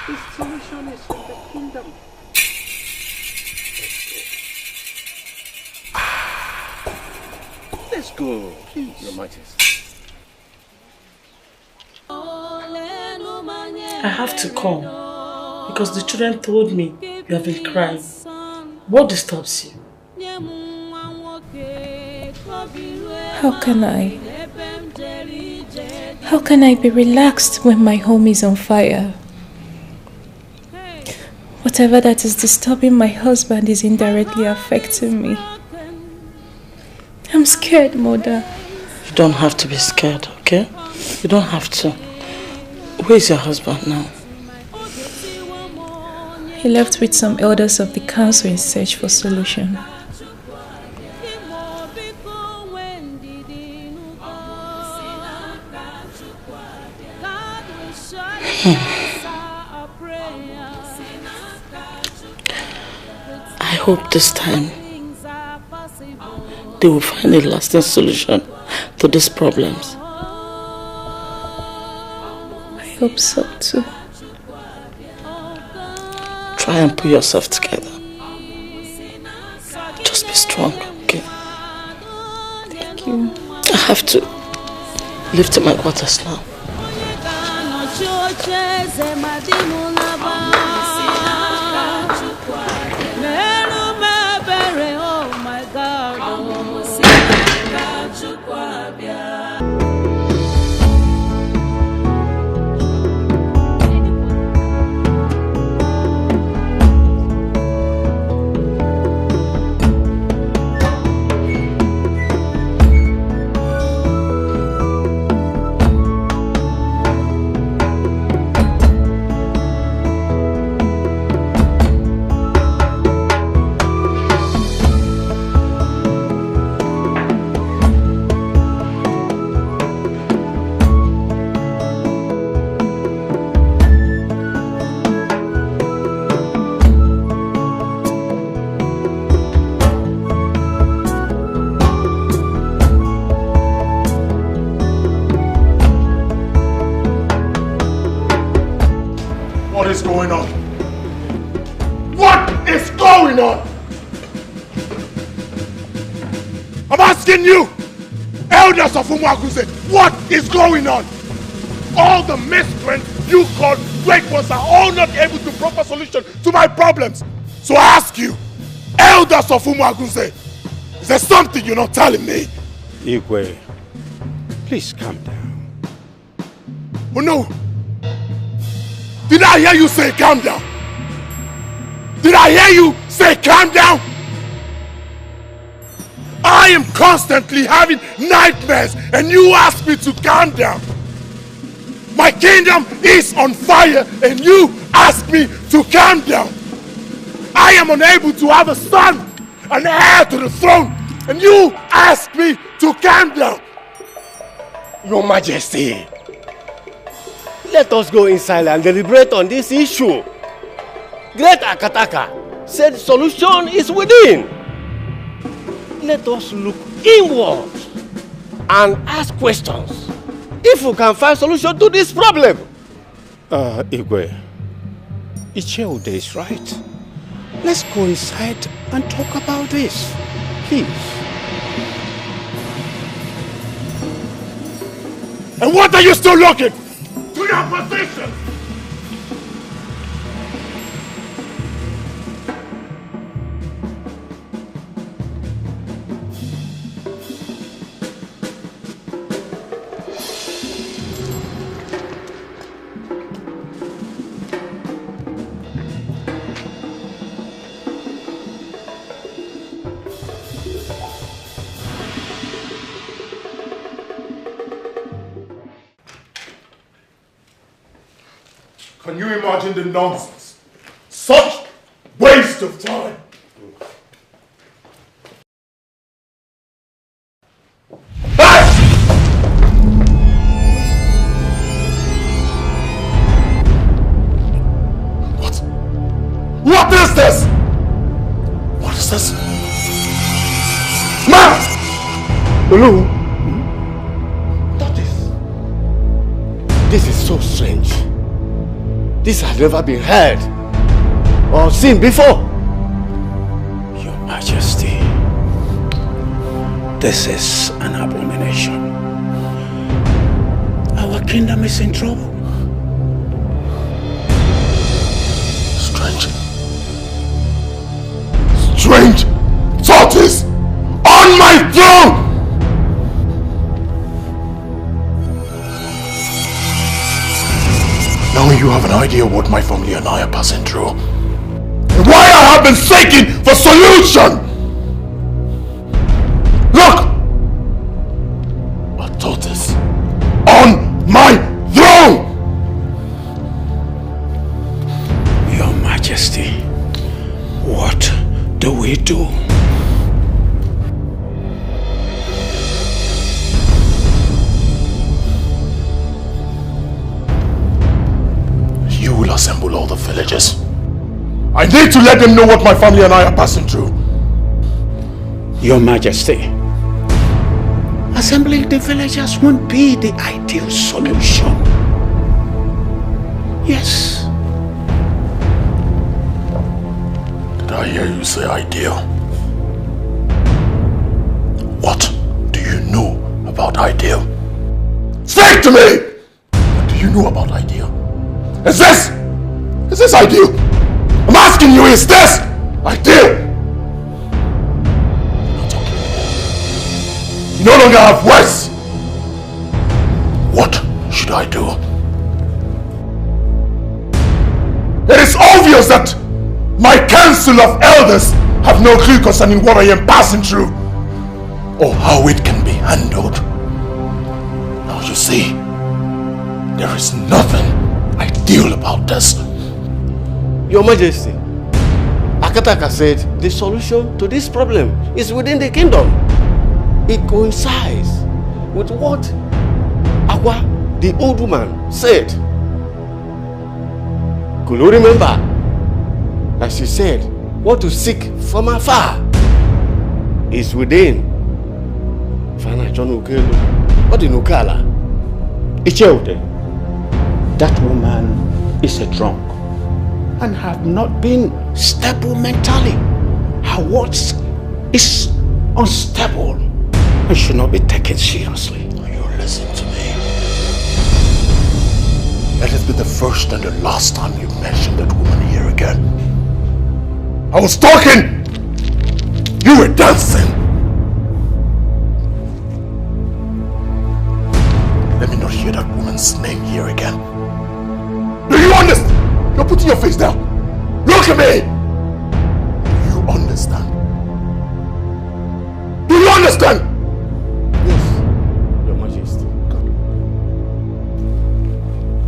the solution is in the kingdom. Let's go, please. Your Majesty. I have to come because the children told me you have been crying. What disturbs you? How can I? How can I be relaxed when my home is on fire? Whatever that is disturbing my husband is indirectly affecting me. I'm scared, Mother. don't have to be scared, okay? You don't have to. Where is your husband now? He left with some elders of the council in search for solution. I hope this time they will find a lasting solution to these problems. I hope so too. Try and put yourself together. Just be strong, okay? Thank you. I have to leave to my quarters now. What is going on? What is going on? I'm asking you, elders of Umuaguse, what is going on? All the miscreants you call great ones are all not able to proper solution to my problems. So I ask you, elders of Umuaguse, is there something you're not telling me? Igwe, please calm down. Oh no! Did I hear you say calm down? Did I hear you say calm down? I am constantly having nightmares and you ask me to calm down. My kingdom is on fire and you ask me to calm down. I am unable to have a son, an heir to the throne, and you ask me to calm down. Your Majesty, let us go inside and deliberate on this issue. Great Akataka said the solution is within. Let us look inward and ask questions if we can find solution to this problem. Igwe, Icheude is right. Let's go inside and talk about this, please. And what are you still looking? To your position! Can you imagine the nonsense? Such waste of time! Hey! What is this? What is this? Man! Olu! This is so strange. This has never been heard or seen before. Your Majesty, this is an abomination. Our kingdom is in trouble. Strange. Strange thoughts on my throne! Now you have an idea what my family and I are passing through. And why I have been seeking for solution! Look! But all the villagers. I need to let them know what my family and I are passing through. Your Majesty, assembling the villagers won't be the ideal solution. Yes. Did I hear you say ideal? What do you know about ideal? Speak to me! What do you know about ideal? Is this ideal? I'm asking you, is this ideal? You no longer have words. What should I do? It is obvious that my council of elders have no clue concerning what I am passing through or how it can be handled. Now you see, there is nothing ideal about this. Your Majesty, Akataka said the solution to this problem is within the kingdom. It coincides with what Akwa, the old woman, said. Could you remember that she said what to seek from afar is within? What in Ukala? Icheude, that woman is a drunk and have not been stable mentally. Her words is unstable and should not be taken seriously. You listen to me. Let it be the first and the last time you mention that woman here again. I was talking! You were dancing! Let me not hear that woman's name here again. Do you understand? You're putting your face down. Look at me! Do you understand? Do you understand? Yes, Your Majesty. Good.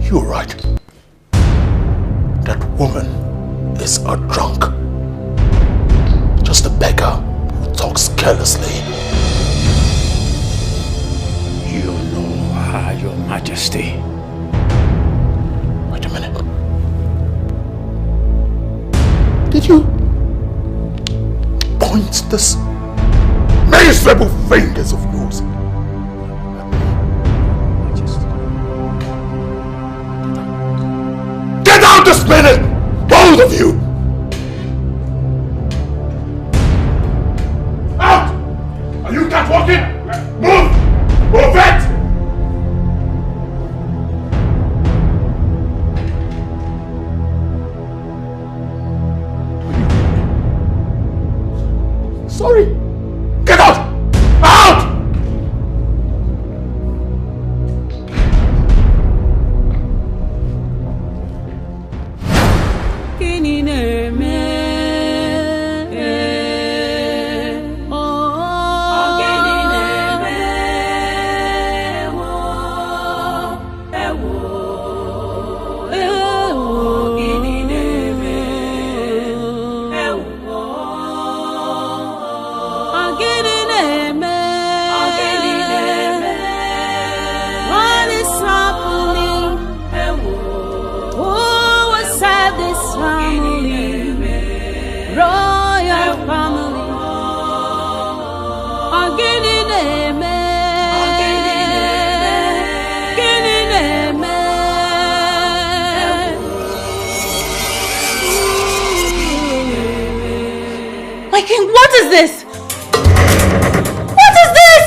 You're right. That woman is a drunk. Just a beggar who talks carelessly. You know her, Your Majesty. Wait a minute. Did you point this miserable fingers of yours at me? Get out this minute! Both of you! Out! Are you catwalking? Move! Move it! Sorry. Get out! Out! What is this? What is this?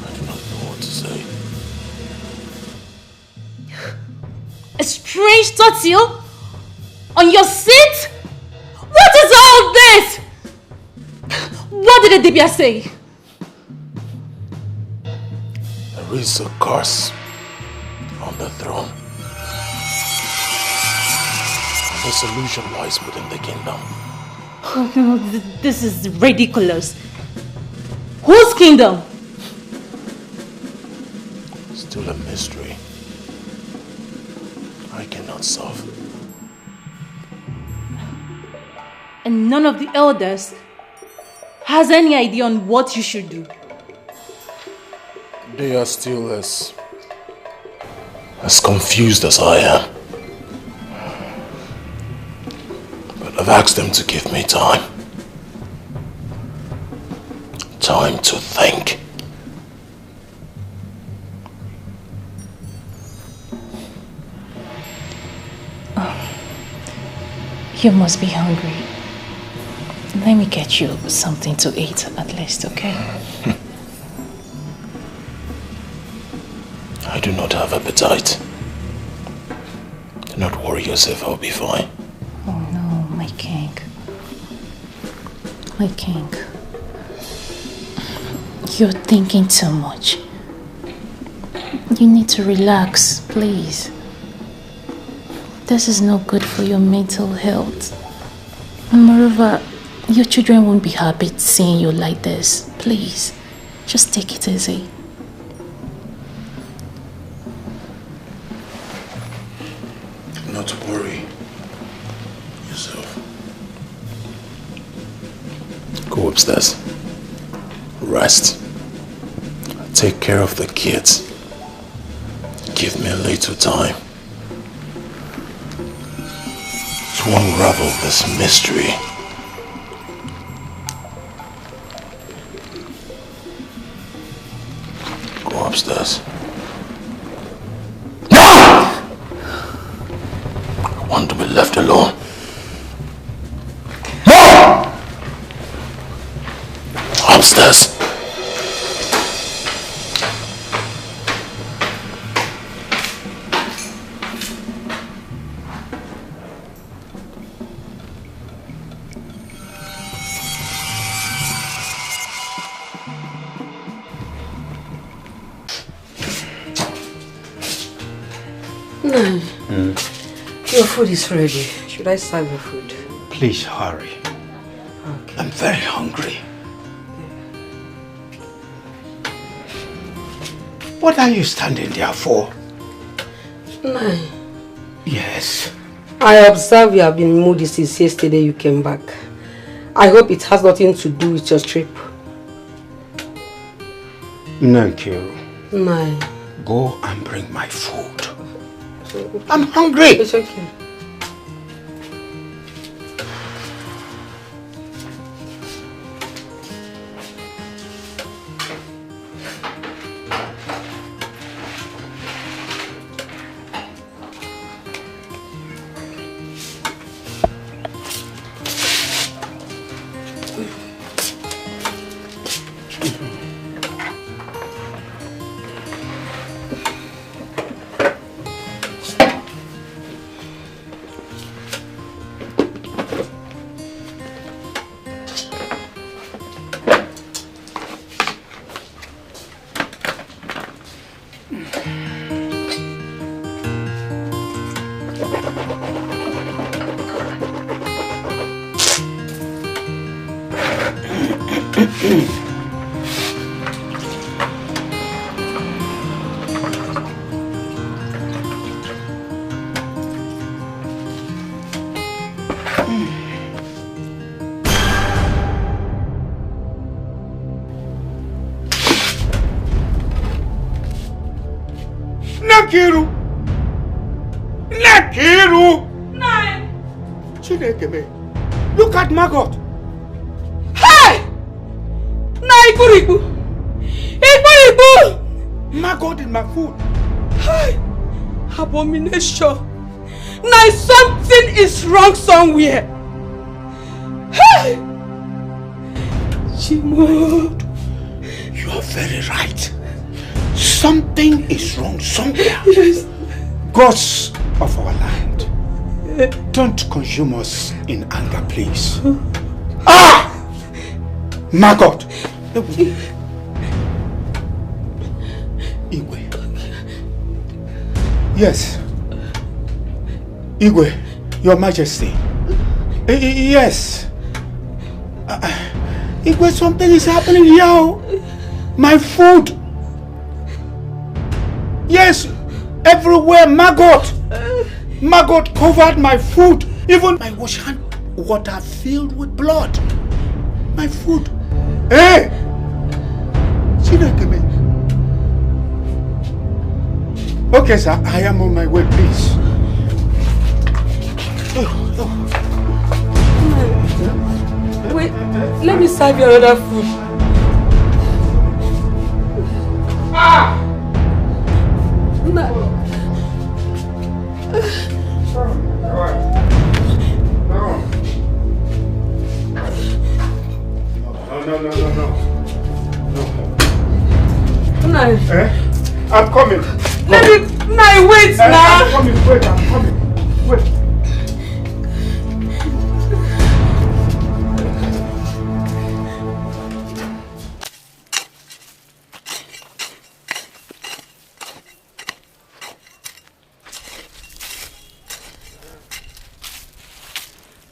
I do not know what to say. A strange turtle on your seat? What is all this? What did the Dibia say? There is a curse on the throne. And the solution lies within the kingdom. Oh, no, this is ridiculous. Whose kingdom? Still a mystery. I cannot solve. And none of the elders has any idea on what you should do. They are still as confused as I am. But I've asked them to give me time. Time to think. You must be hungry. Let me get you something to eat at least, okay? I do not have appetite. Do not worry yourself, I'll be fine. Oh no, my king. My king. You're thinking too much. You need to relax, please. This is not good for your mental health. And moreover, your children won't be happy seeing you like this. Please, just take it easy. Do not worry yourself. Go upstairs. Rest. Take care of the kids. Give me a little time to unravel this mystery. Go upstairs. I want to be left alone. Upstairs. No. Your food is ready. Should I serve your food? Please hurry. Okay. I'm very hungry. What are you standing there for? No. Yes. I observe you have been moody since yesterday you came back. I hope it has nothing to do with your trip. Thank you. No. Go and bring my food. I'm hungry. It's okay. Nakiru! Nakiru! Nine! Chinekeme, look at Margot! Hey! Naikuriku! Ikuriku! Margot in my food! Hey! Abomination! Now something is wrong somewhere! Hey! Chimod! You are very right. Something is wrong somewhere. Yes. Gods of our land, don't consume us in anger, please. Ah! Margot! Igwe. Yes. Igwe, Your Majesty. Yes. Igwe, something is happening here. My food. Yes, everywhere, maggot. Maggot covered my food. Even my wash hand water filled with blood. My food. Eh? Okay, sir, I am on my way, please. Wait, let me serve you another food. Ah! No. Eh? I'm coming. Let me wait now. I'm coming. Wait, I'm coming. Wait.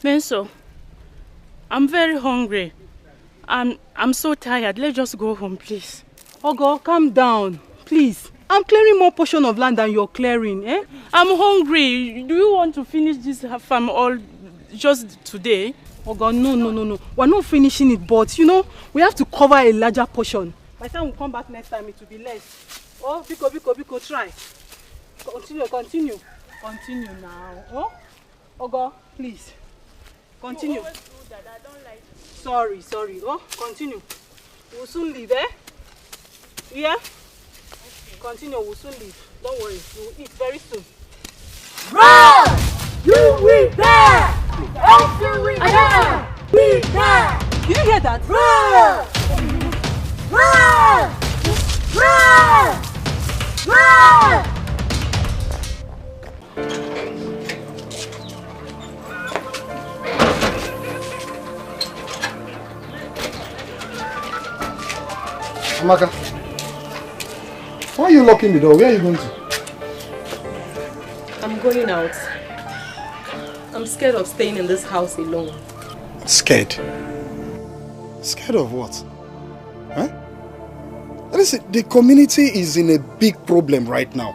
Benso, I'm very hungry. I'm so tired. Let's just go home, please. Ogo, calm down, please. I'm clearing more portion of land than you're clearing, eh? I'm hungry. Do you want to finish this farm all just today? Ogo, no. We're not finishing it, but you know, we have to cover a larger portion. By the time we come back next time, it will be less. Oh, Biko, try. Continue now. Oh, Ogo, please. Continue. Sorry. Oh, continue. We'll soon leave, eh? Yeah? Okay. Continue, we'll soon leave. Don't worry, we'll eat very soon. Run! You we there! After we there! We there! Did you hear that? Run! Run! Amaka, why are you locking the door? Where are you going to? I'm going out. I'm scared of staying in this house alone. Scared? Scared of what? Huh? Listen, the community is in a big problem right now.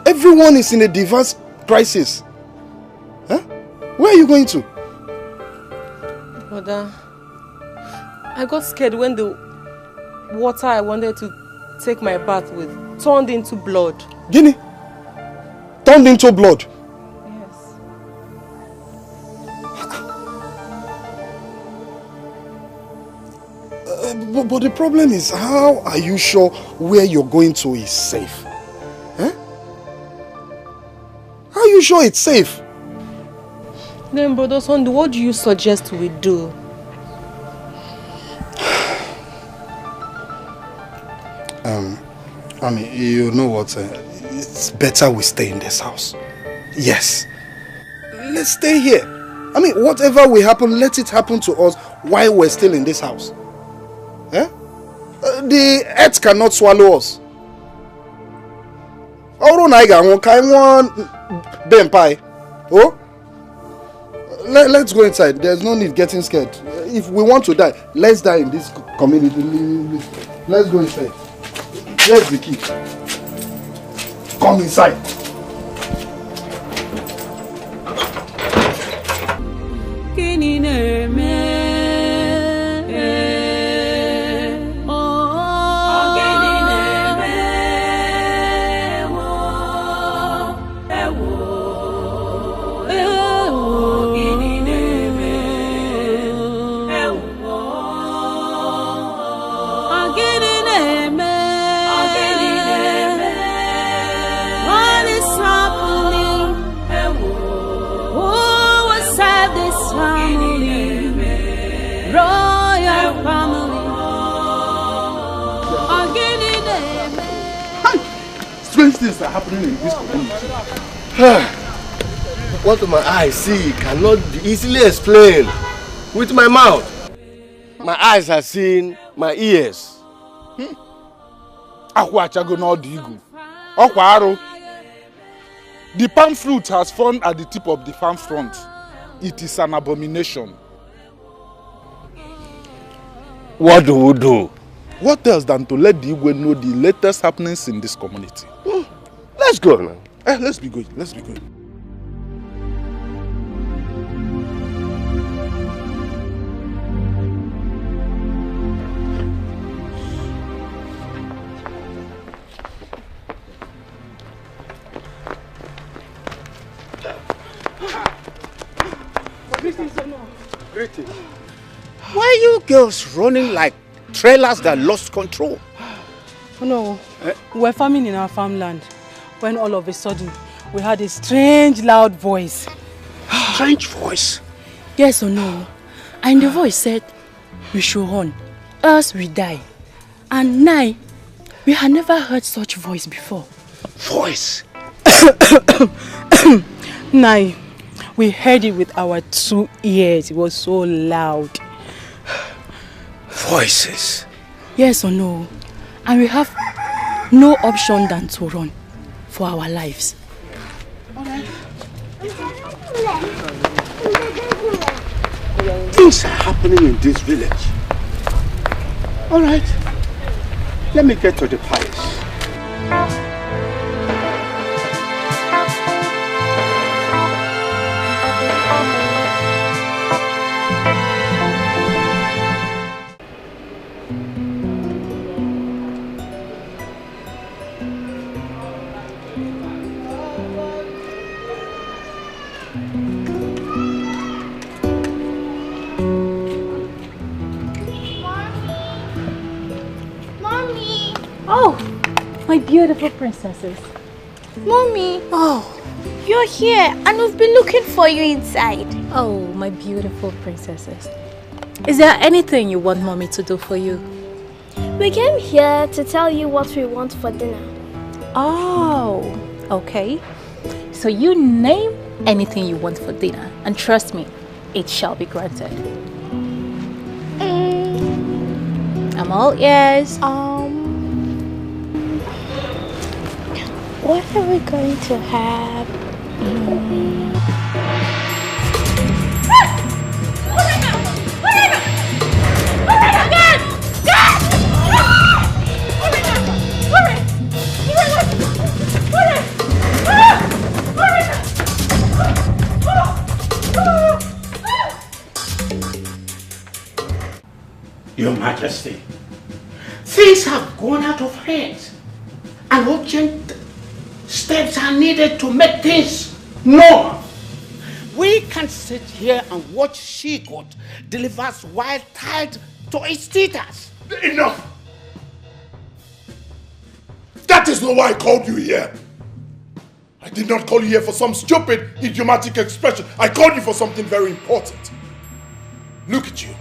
Everyone is in a diverse crisis. Huh? Where are you going to? Brother, I got scared when the water I wanted to take my bath with turned into blood. Guinea? Turned into blood? Yes. But the problem is, how are you sure where you're going to is safe? Huh? How are you sure it's safe? Then, Brother Sunday, what do you suggest we do? I mean, you know what? It's better we stay in this house. Yes. Let's stay here. I mean, whatever will happen, let it happen to us while we're still in this house. Eh? The earth cannot swallow us. Oh, let's go inside. There's no need getting scared. If we want to die, let's die in this community. Let's go inside. Here's the key. Come inside. Strange things are happening in this community. What my eyes see cannot be easily explained with my mouth. My eyes have seen my ears. The palm fruit has fallen at the tip of the farm front. It is an abomination. What do we do? What else than to let the Igwe know the latest happenings in this community? Let's go now. Let's be going. Let's be going. Greetings. Why are you girls running like trailers that lost control? Oh no, we were farming in our farmland when all of a sudden we heard a strange loud voice. Strange voice? Yes or no? And the voice said, we should run, else we die. And now, we had never heard such voice before. Voice? Now, we heard it with our 2 ears. It was so loud. Voices? Yes or no? And we have no option than to run for our lives. Things are happening in this village. Alright, let me get to the palace. Oh, my beautiful princesses. Mommy. Oh, you're here and we've been looking for you inside. Oh, my beautiful princesses. Is there anything you want mommy to do for you? We came here to tell you what we want for dinner. Oh, okay. So you name anything you want for dinner and trust me, it shall be granted. I'm all ears. What are we going to have? Your Majesty, things have gone out of hand and urgent steps are needed to make things normal. We can't sit here and watch she-goat delivers wild tide to its teethers. Enough! That is not why I called you here. I did not call you here for some stupid, idiomatic expression. I called you for something very important. Look at you.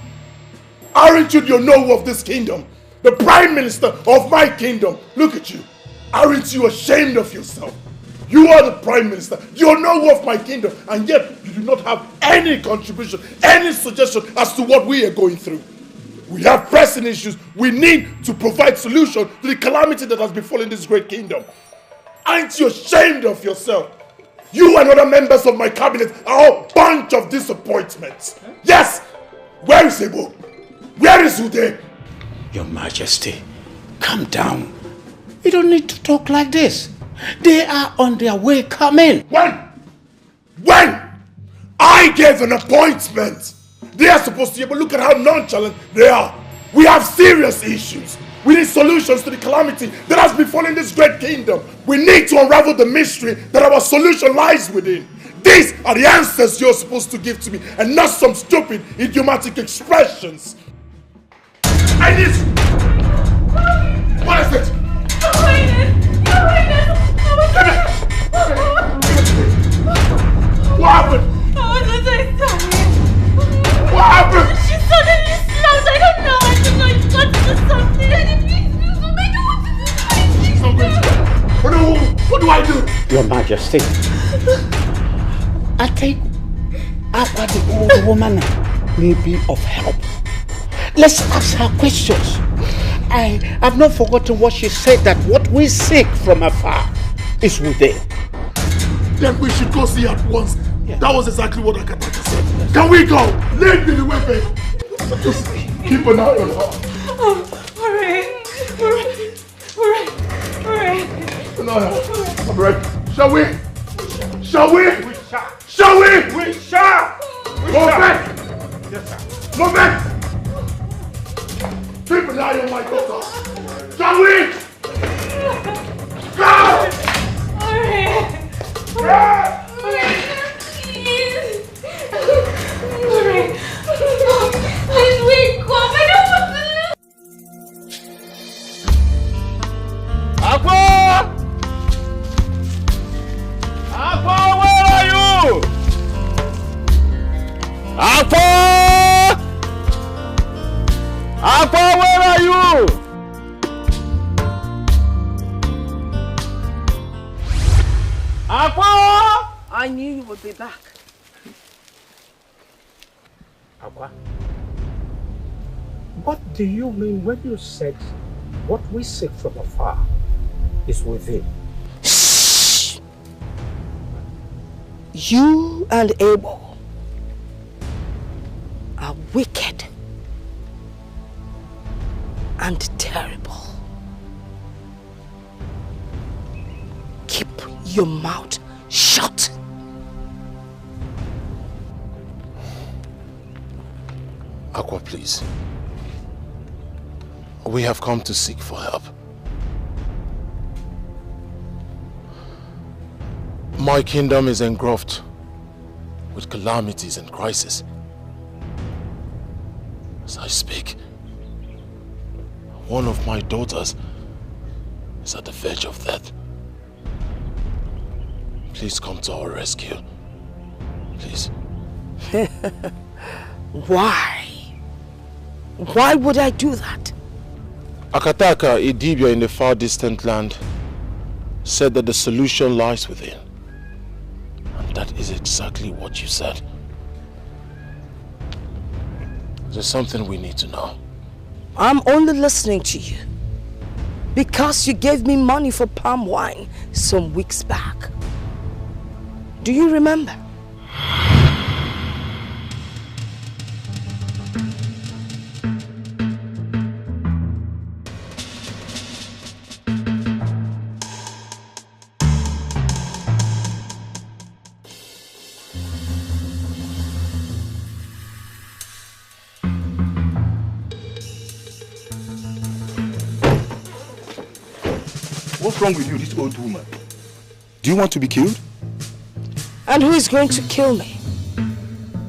Aren't you the Onowu of this kingdom? The Prime Minister of my kingdom? Look at you. Aren't you ashamed of yourself? You are the Prime Minister, the Onowu of my kingdom, and yet you do not have any contribution, any suggestion as to what we are going through. We have pressing issues. We need to provide solution to the calamity that has befallen this great kingdom. Aren't you ashamed of yourself? You and other members of my cabinet are a bunch of disappointments. Yes! Where is Ebo? Where is Ude? Your Majesty, calm down. You don't need to talk like this. They are on their way coming. When? I gave an appointment. They are supposed to be able to look at how nonchalant they are. We have serious issues. We need solutions to the calamity that has befallen this great kingdom. We need to unravel the mystery that our solution lies within. These are the answers you're supposed to give to me and not some stupid, idiomatic expressions. I need... What is it? What happened? I was just tired. What happened? She suddenly snapped. I don't know. It got into something and it makes me so bad. What do I do? Your Majesty, I think Aqua, the old woman, may be of help. Let's ask her questions. I have not forgotten what she said, that what we seek from afar is within. Then we should go see at once. Yeah. That was exactly what Akataka said. Yes. Can we go? Lead me the way, babe. Just keep an eye on her. Alright. I'm ready. Shall we? Shall we? We shall. Shall we? We shall. Movement! Yes, sir. Movement! Keep an eye on my daughter. Shall we? Go! Alright. Aqua, where are you? Aqua! I knew you would be back. Aqua, what do you mean when you said what we seek from afar is within? Shh! You and Abel are wicked and terrible. Keep your mouth shut. Aqua, please. We have come to seek for help. My kingdom is engulfed with calamities and crisis. As I speak, one of my daughters is at the verge of death. Please come to our rescue. Please. Why? Why would I do that? Akataka, a Dibia in the far distant land, said that the solution lies within. And that is exactly what you said. There's something we need to know. I'm only listening to you because you gave me money for palm wine some weeks back. Do you remember? What's wrong with you, this old woman? Do you want to be killed? And who is going to kill me?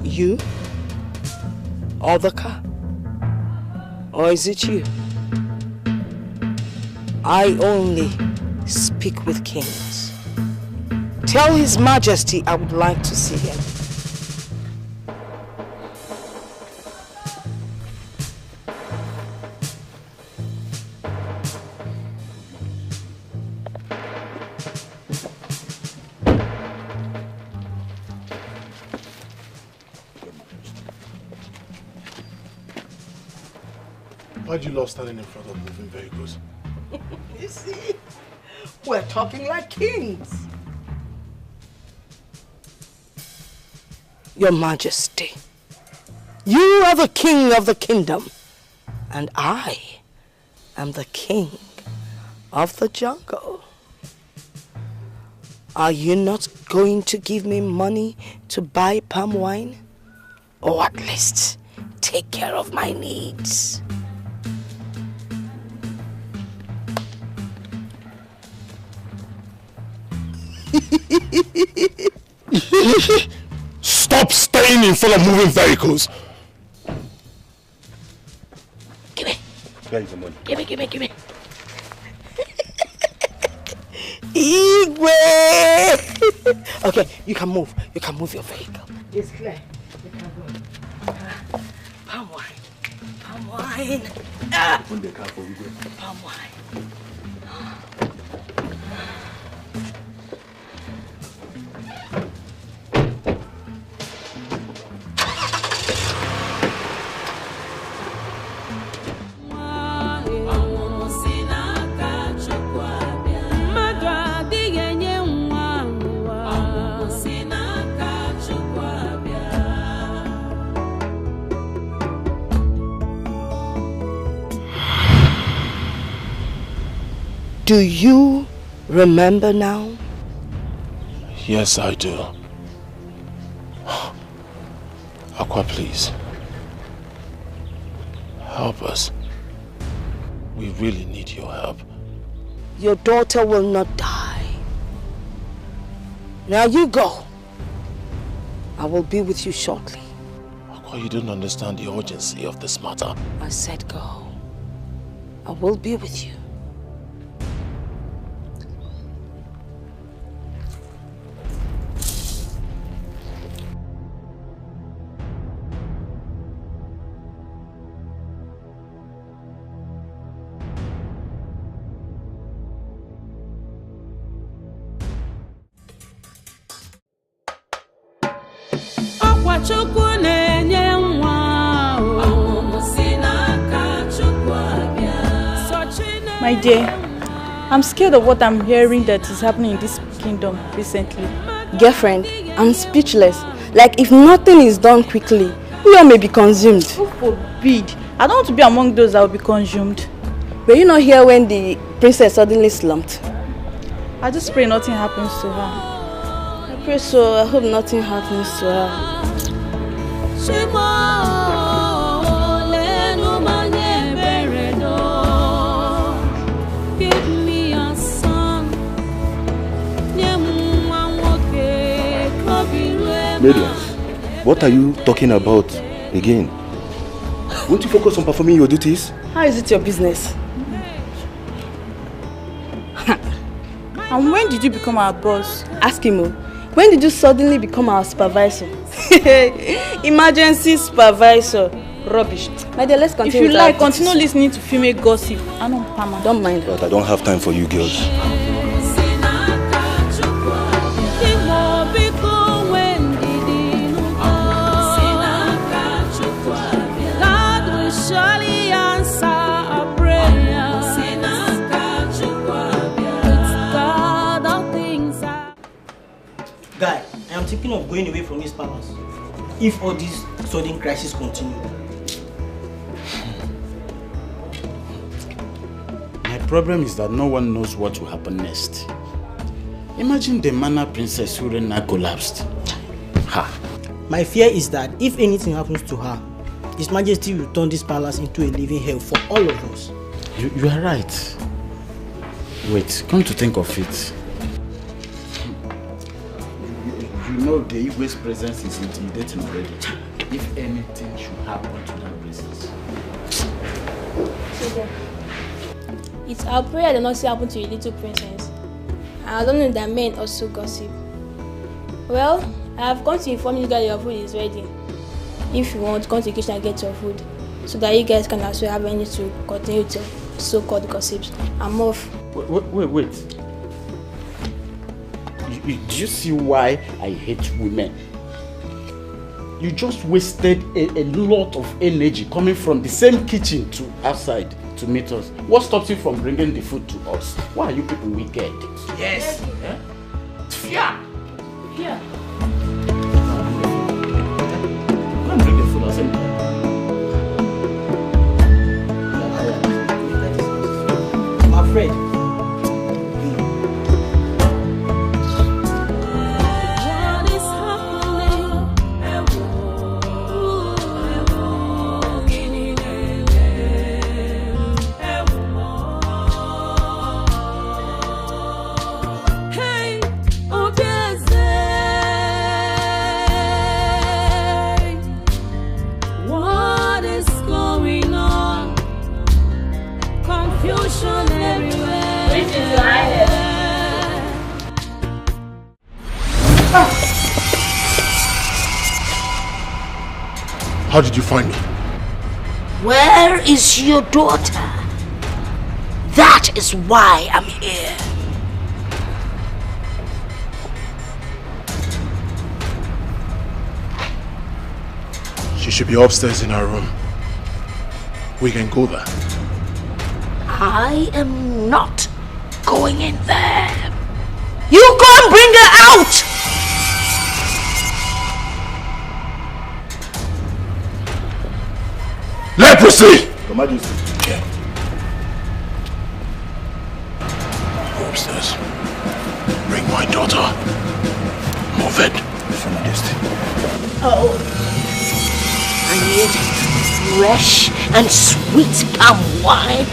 You? Or the car? Or is it you? I only speak with kings. Tell His Majesty I would like to see him. Why do you love standing in front of moving vehicles? You see, we're talking like kings. Your Majesty, you are the king of the kingdom, and I am the king of the jungle. Are you not going to give me money to buy palm wine? Or at least take care of my needs? Stop staying in front of moving vehicles! Give me. Where is the money? Give me. Igwe! Okay, you can move. You can move your vehicle. It's clear. You can go. Palm wine. Palm wine. Open the car for Igwe. Palm wine. Do you remember now? Yes, I do. Aqua, please. Help us. We really need your help. Your daughter will not die. Now you go. I will be with you shortly. Aqua, you don't understand the urgency of this matter. I said go. I will be with you. My dear, I'm scared of what I'm hearing that is happening in this kingdom recently. Girlfriend, I'm speechless. Like if nothing is done quickly, we all may be consumed. Who forbid? I don't want to be among those that will be consumed. Were you not here when the princess suddenly slumped? I just pray nothing happens to her. I pray so. I hope nothing happens to her. Ladies, what are you talking about again? Won't you focus on performing your duties? How is it your business? And when did you become our boss? Ask him. When did you suddenly become our supervisor? Emergency supervisor. Rubbish. My dear, let's continue. If you like, continue listening to female gossip. I don't mind. But I don't have time for you girls. Guy, I am thinking of going away from this palace if all these sudden crises continue. My problem is that no one knows what will happen next. Imagine the manner Princess Urena collapsed. Ha! My fear is that if anything happens to her, His Majesty will turn this palace into a living hell for all of us. You are right. Wait, come to think of it. You know the Igwe's presence is intimidating already. If anything should happen to that princess. It's our prayer that nothing happen to your little princess. I don't know that men also gossip. Well, I have come to inform you that your food is ready. If you want, come to the kitchen and get your food, so that you guys can also have energy to continue to so-called gossips. I'm off. Wait. Do you see why I hate women? You just wasted a lot of energy coming from the same kitchen to outside to meet us. What stops you from bringing the food to us? Why are you people wicked? Yes. Yeah? Fear. Yeah. Come bring the food outside. I'm afraid. How did you find me? Where is your daughter? That is why I'm here. She should be upstairs in her room. We can go there. I am not going in there. You go and bring her out! Leprosy! Your Majesty. Go upstairs. Bring my daughter. Move it. Your Majesty. Oh. I need fresh and sweet palm wine.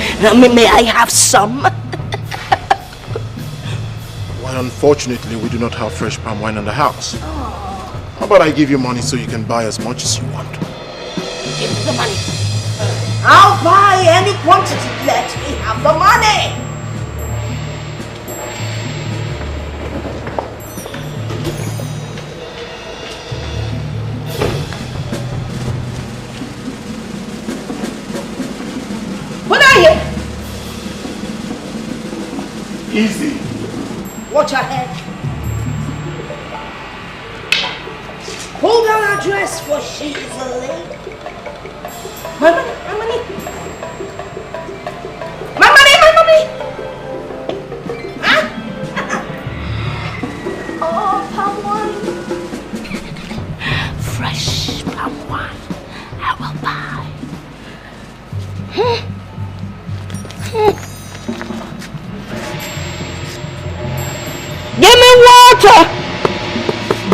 May I have some? Well, unfortunately, we do not have fresh palm wine in the house. How about I give you money so you can buy as much as you want? Give me the money. I'll buy any quantity. Let me have the money. What are you? Easy. Watch your head. Who Hold on her dress for she's a lady. My money, my money. My money, my money. Huh? Oh, palm wine. Fresh palm wine. I will buy. Give me water!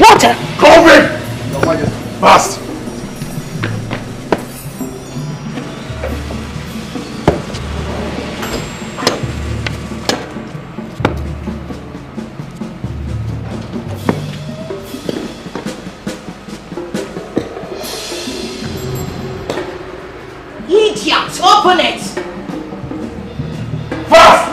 Water! COVID! Your Majesty. Fast! Idiot! Open it! Fast!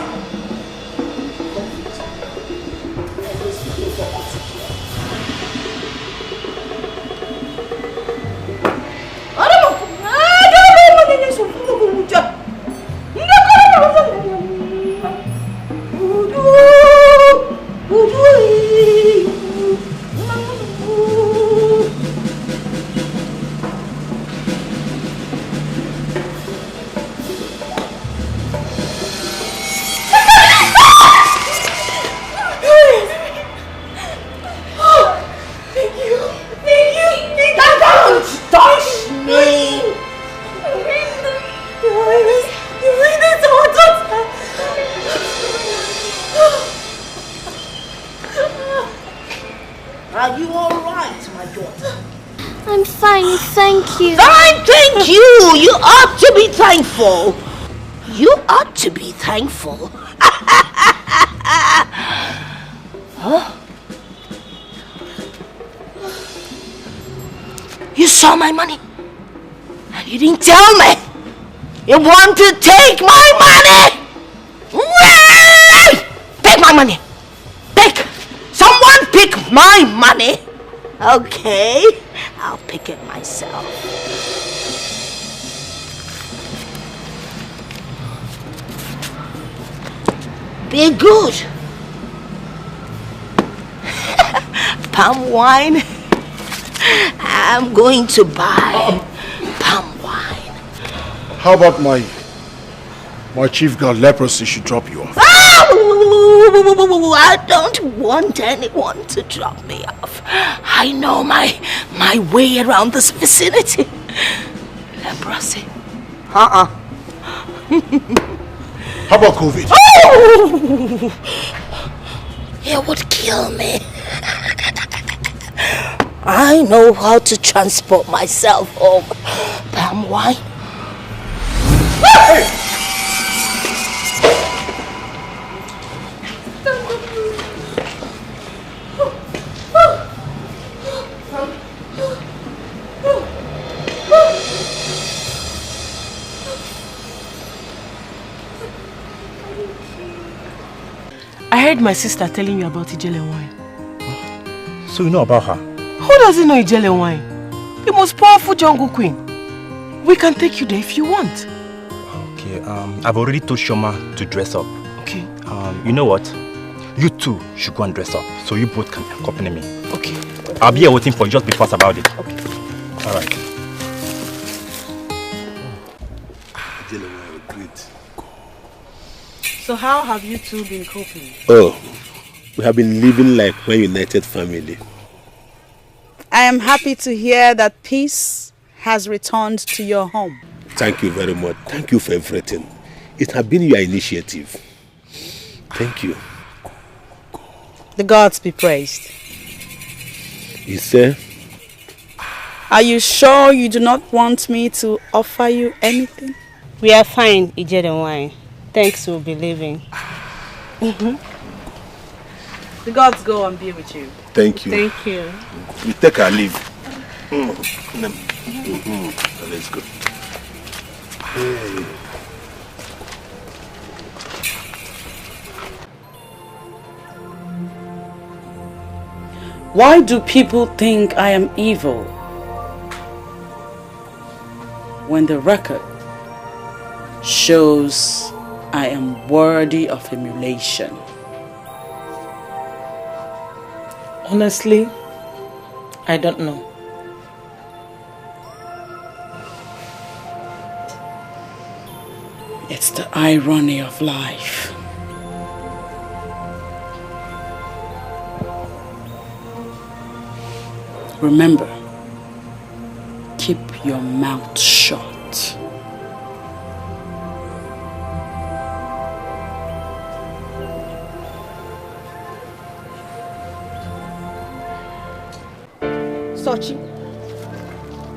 Are you all right, my daughter? I'm fine, thank you. Fine, thank you. You ought to be thankful. You ought to be thankful. Huh? You saw my money and you didn't tell me. You want to take my money? Take my money. Take. Someone pick my money. Okay, I'll pick it myself. Be good. Palm wine. I'm going to buy palm wine. How about my chief guard leprosy should drop you off? I don't want anyone to drop me off. I know my way around this vicinity. Leprosy. How about COVID? Oh! It would kill me. I know how to transport myself home. Palm wine. Hey! I heard my sister telling you about Ijele wine. So you know about her? Who doesn't know Ijele wine? The most powerful jungle queen. We can take you there if you want. Okay, I've already told Shoma to dress up. Okay. You know what? You two should go and dress up, so you both can accompany me. Okay. I'll be here waiting for you, just be fast about it. Okay. Alright. So how have you two been coping? Oh, we have been living like one united family. I am happy to hear that peace has returned to your home. Thank you very much. Thank you for everything. It has been your initiative. Thank you. The gods be praised. You say? Are you sure you do not want me to offer you anything? We are fine, Ijele wine. Thanks, we'll be leaving. The gods go and be with you. Thank you. Thank you. We take our leave. Let's go. Hey. Why do people think I am evil when the record shows I am worthy of emulation? Honestly, I don't know. It's the irony of life. Remember, keep your mouth shut. Sochi,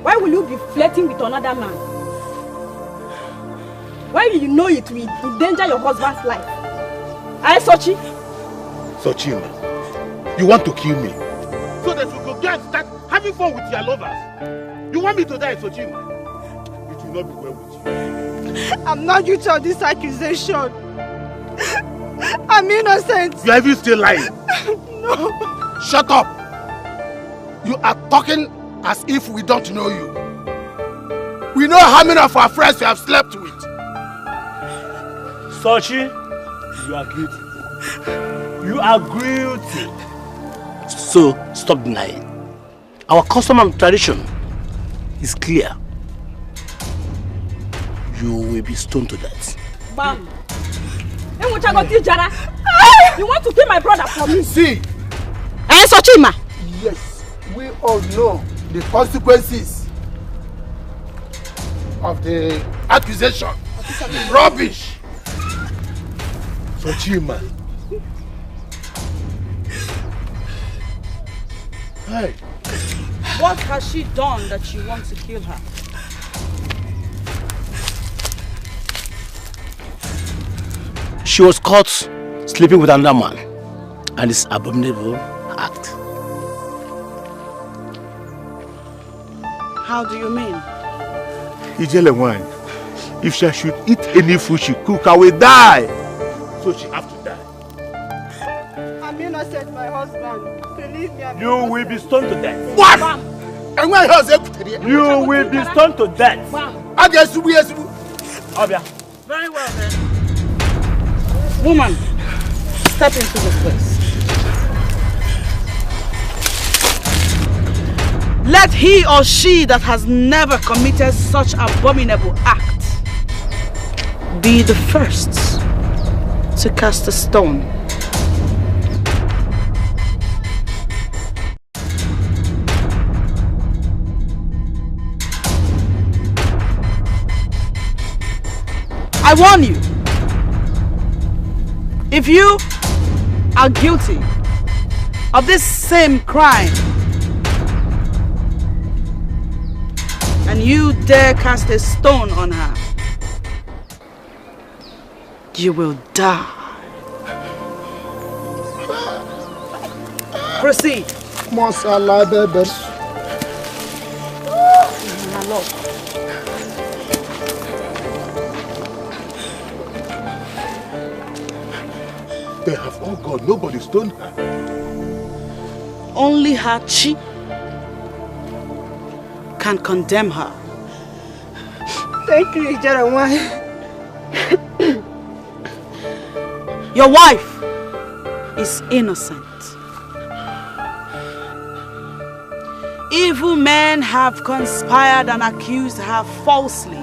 why will you be flirting with another man? Why you know it will endanger your husband's life? Aye, Sochi? Sochi, you want to kill me? So that you could get start having fun with your lovers? You want me to die, Sochi? It will not be well with you. I'm not guilty of this accusation. I'm innocent. You are even still lying. No. Shut up! You are talking as if we don't know you. We know how many of our friends you have slept with. Sochi, you are guilty. You are guilty. So, stop denying. Our custom and tradition is clear. You will be stoned to death. Bam! You want to kill my brother for me? See! Eh, Sochima? Yes, we all know the consequences of the accusation. Rubbish! Sochima. Hey. What has she done that you want to kill her? She was caught sleeping with another man, and this abominable act. How do you mean? Ijelewan, if she should eat any food she cook, I will die. So she have to die. I'm innocent, my husband. Believe me, I'm You will be stoned to death. What? You will be stoned to death. Obia. Very well then. Woman, step into this place. Let he or she that has never committed such abominable act be the first to cast a stone. I warn you, if you are guilty of this same crime and you dare cast a stone on her, you will die. Proceed. Masala baby. They have all gone. Nobody stoned her. Only her chi can condemn her. Thank you, Ijarawan. Your wife is innocent. Evil men have conspired and accused her falsely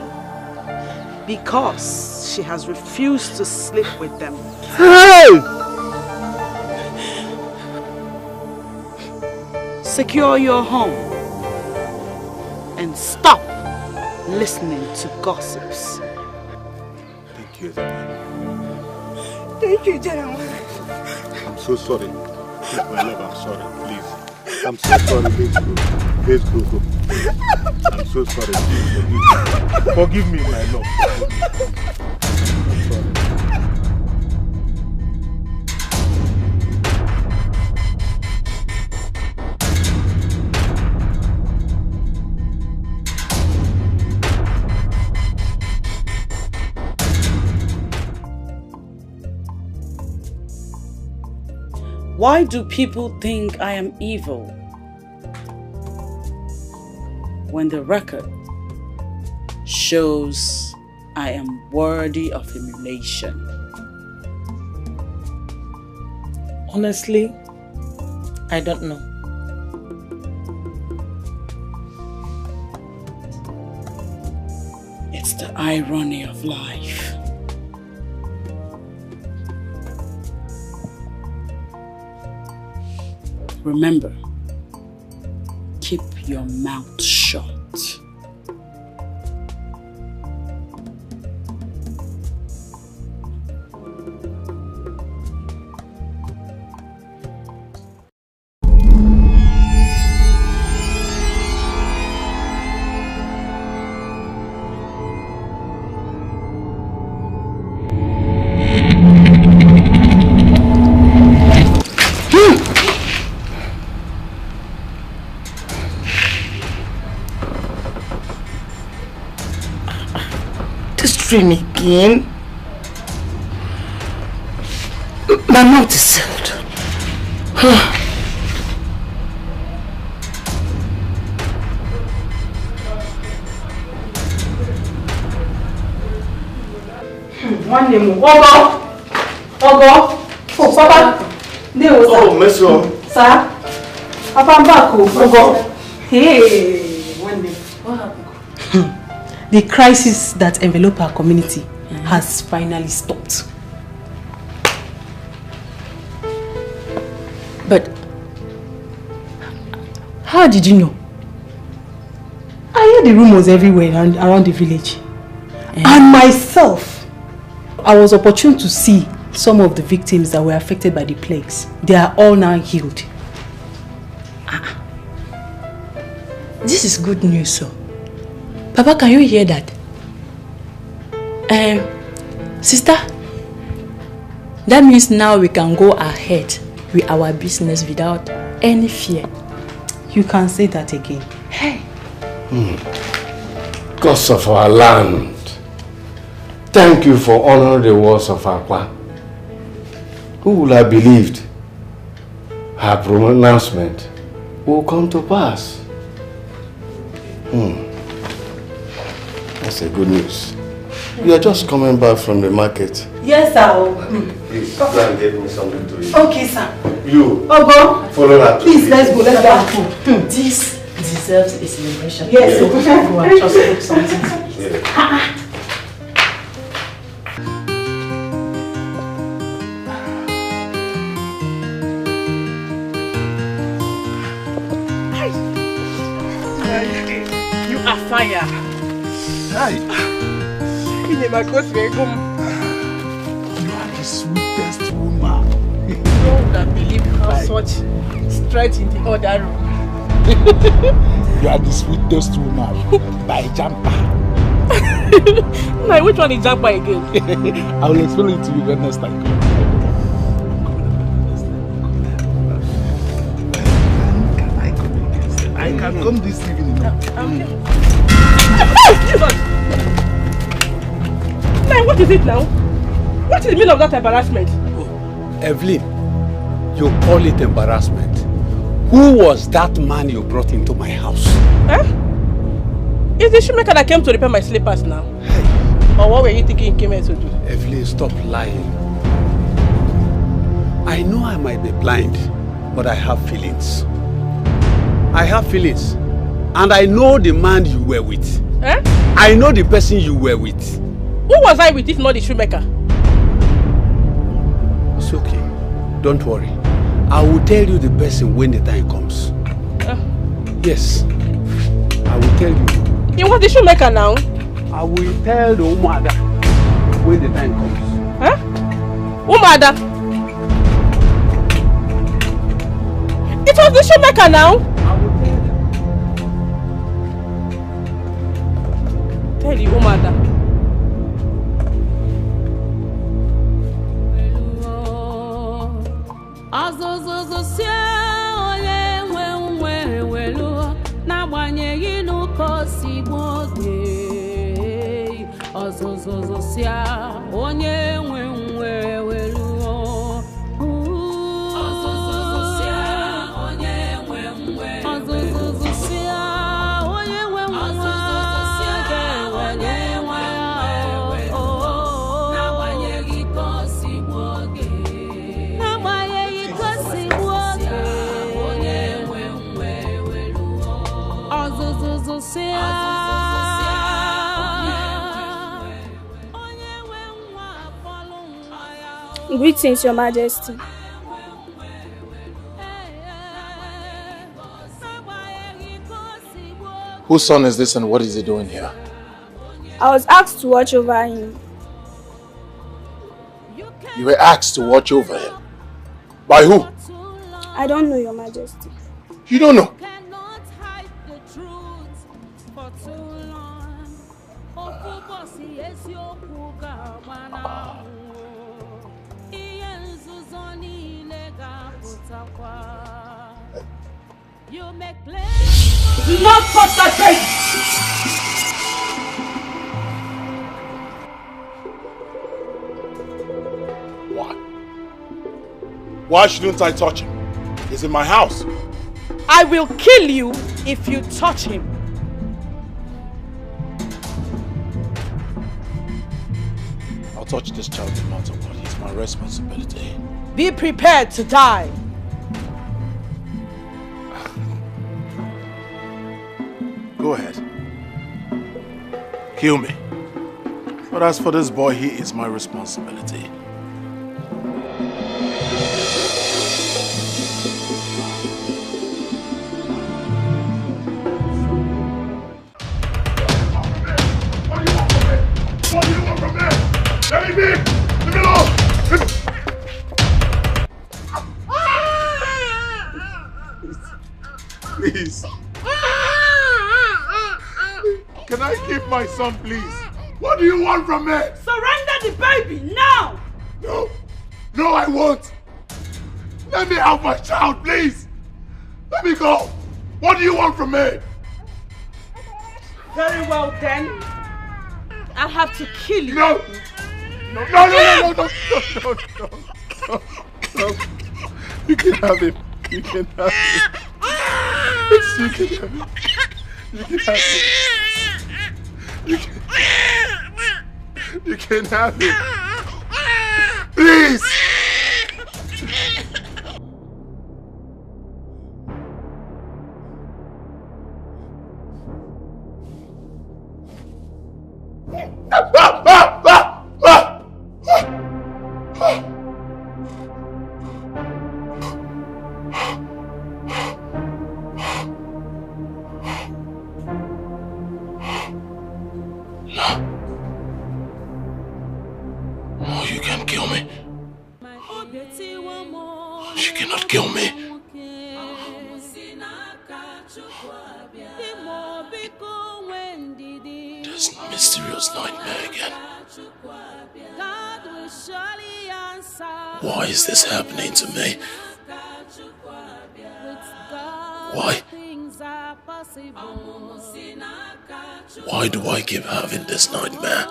because she has refused to sleep with them. Hey! Secure your home and stop listening to gossips. Thank you. Thank you, General. I'm so sorry. Please, my love, I'm sorry. Please. I'm so sorry. Let's go. Let's go. I'm so sorry. Please forgive me, my love. I'm sorry. Why do people think I am evil when the record shows I am worthy of emulation? Honestly, I don't know. It's the irony of life. Remember, keep your mouth shut. Again. My mouth is sealed. One name. Ogo. Oh, Papa. Oh, Monsieur. Sir. Papa, I'm back. Ogo. Hey, one name. What happened? The crisis that enveloped our community has finally stopped. But how did you know? I heard the rumors everywhere around the village. And myself, I was opportune to see some of the victims that were affected by the plagues. They are all now healed. This is good news, sir. Papa, can you hear that? Sister, that means now we can go ahead with our business without any fear. You can say that again. Hey. Gods of our land, thank you for honoring the words of Aqua. Who would have believed her pronouncement will come to pass? That's a good news. You are just coming back from the market. Yes, sir. Please, go and get me something to eat. Okay, sir. You, Ogo, follow that. please, let's go. Let's go. This deserves a celebration. Yes, so go and just cook something. You are fire. Hi. You are the sweetest woman. You would have believed how such straight in the other room. You are the sweetest woman by Jampa. Now, which one is Jampa again? I will explain it to you when next time. I can come this evening. Now, what is it now? What is the meaning of that embarrassment? Evelyn, you call it embarrassment. Who was that man you brought into my house? Is the shoemaker that came to repair my slippers now? Or what were you thinking he came here to do? Evelyn, stop lying. I know I might be blind, but I have feelings. I have feelings. And I know the man you were with. I know the person you were with. Who was I with if not the shoemaker? It's okay. Don't worry. I will tell you the person when the time comes. Yes. I will tell you. You was the shoemaker now? I will tell the Umada when the time comes. Umada? It was the shoemaker now? I will tell them. Tell the Umada. Greetings, Your Majesty. Whose son is this and what is he doing here? I was asked to watch over him. You were asked to watch over him? By who? I don't know, Your Majesty. You don't know? Not past that face! Why? Why shouldn't I touch him? He's in my house. I will kill you if you touch him. I'll touch this child no matter what. It's my responsibility. Be prepared to die. Go ahead. Kill me. But as for this boy, he is my responsibility. What do you want from me? Let me be! Leave me alone! Please. Can I keep my son, please? What do you want from me? Surrender the baby now! No! No, I won't! Let me have my child, please! Let me go! What do you want from me? Very well then. I'll have to kill you. No! No, no, no, no, no, no, no, no, no. You can have him. You can have him. You can have him. You can have him. You can have him. Please! Why is this happening to me? Why? Why do I keep having this nightmare?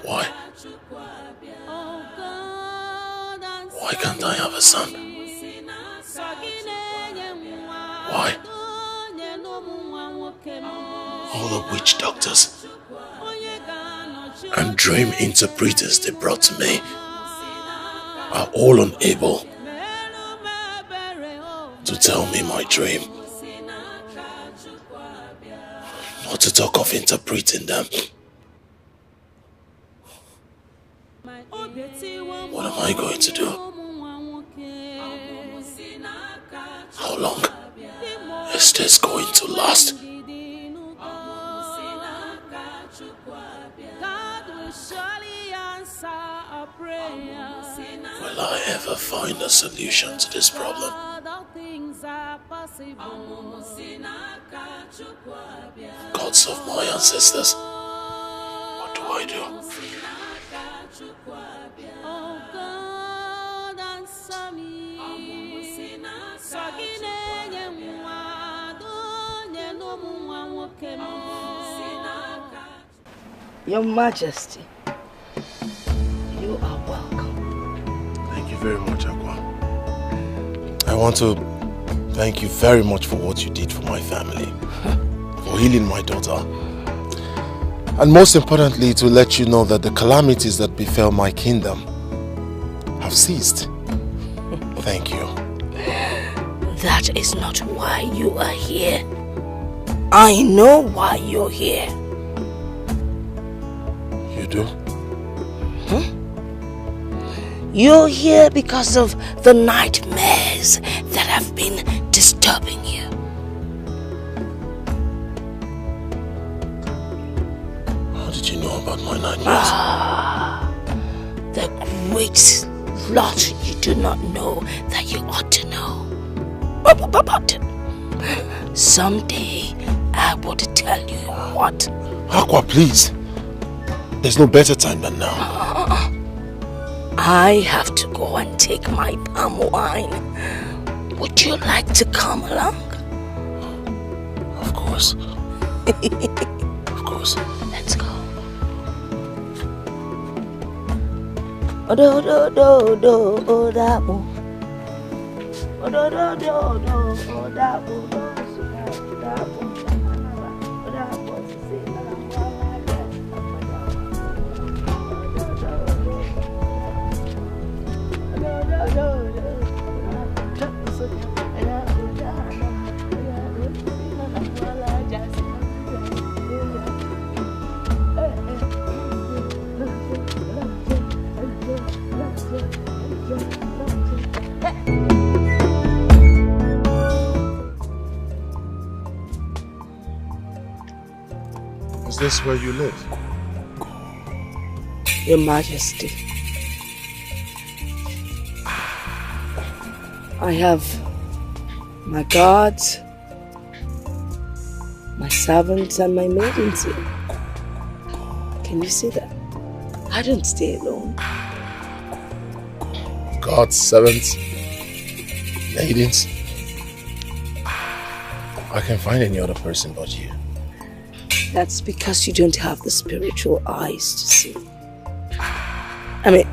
Why? Why can't I have a son? Why? All the witch doctors and dream interpreters they brought to me are all unable to tell me my dream. Not to talk of interpreting them. What am I going to do? How long is this going to last? Will I ever find a solution to this problem? Gods of my ancestors, what do I do? Your Majesty, you are welcome. Thank you very much, Aqua. I want to thank you very much for what you did for my family, for healing my daughter, and most importantly, to let you know that the calamities that befell my kingdom have ceased. Thank you. That is not why you are here. I know why you're here. You do? You're here because of the nightmares that have been disturbing you. know about my nightmares? The great lot you do not know that you ought to know. But someday I will tell you what. Aqua, please. There's no better time than now. I have to go and take my palm wine. Would you like to come along? Of course. Of course. Let's go. Do do do do do that one. Do do do do that one. Is this where you live? Your Majesty, I have my guards, my servants, and my maidens here. Can you see that? I don't stay alone. God's servants, maidens. I can't find any other person but you. That's because you don't have the spiritual eyes to see. I mean,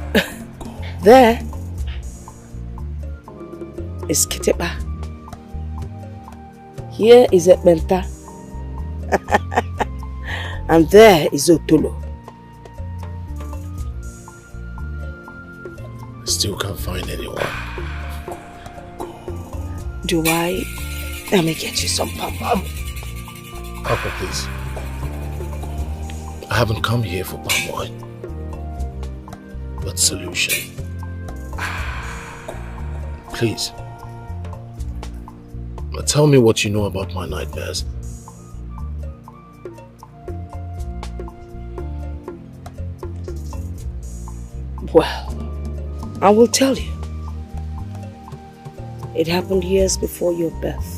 there is Kitepa. Here is Ekbenta. And there is Otolo. I still can't find anyone. Do I? Let me get you some palm. Papa, please. I haven't come here for palm wine, but solution. Please. Tell me what you know about my nightmares. Well, I will tell you. It happened years before your birth.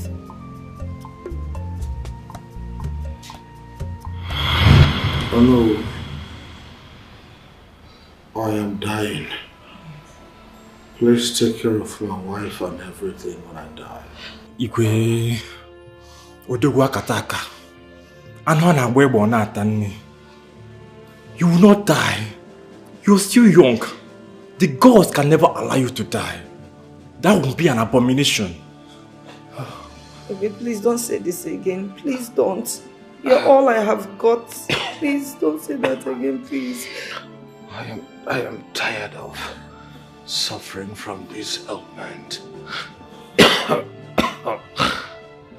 Oh no. I am dying. Please take care of my wife and everything when I die. Igwe Odogwa Kataka. Anwana Webo Natani. You will not die. You're still young. The gods can never allow you to die. That would be an abomination. Okay, please don't say this again. Please don't. You're all I have got. Please don't say that again, please. I am tired of suffering from this ailment.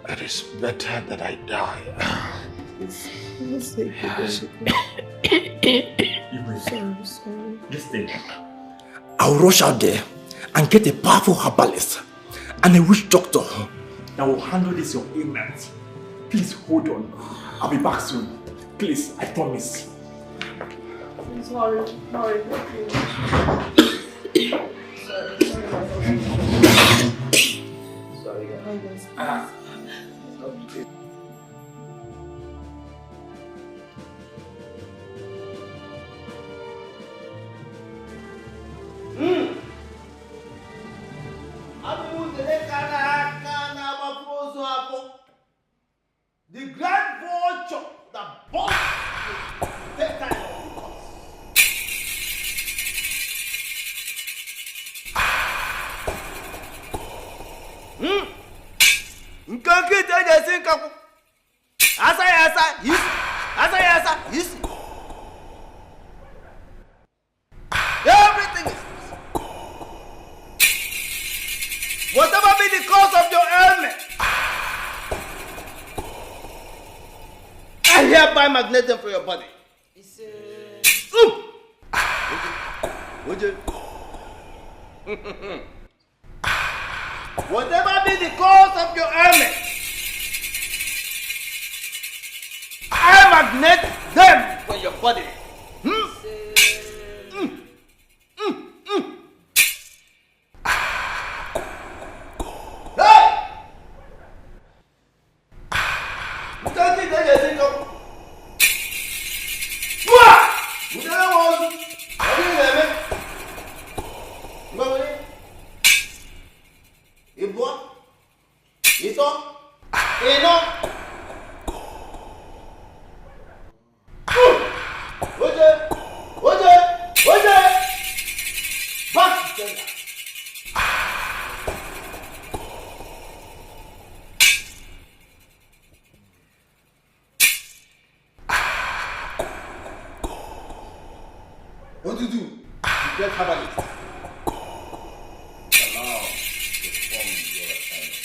It is better that I die. Yes. Sorry. Listen. I'll rush out there and get a powerful herbalist and a witch doctor that will handle this your ailment. Please hold on. I'll be back soon. Please, I promise. Sorry. Sorry. Sorry, Your Highness. The grand vulture that bought the time everything is whatever be the cause of your ailment, I hereby magnesium for your body. Whatever be the cause of your ailment, I magnet them for your body. What do you do? You get cabinet. Allow to perform your assignment.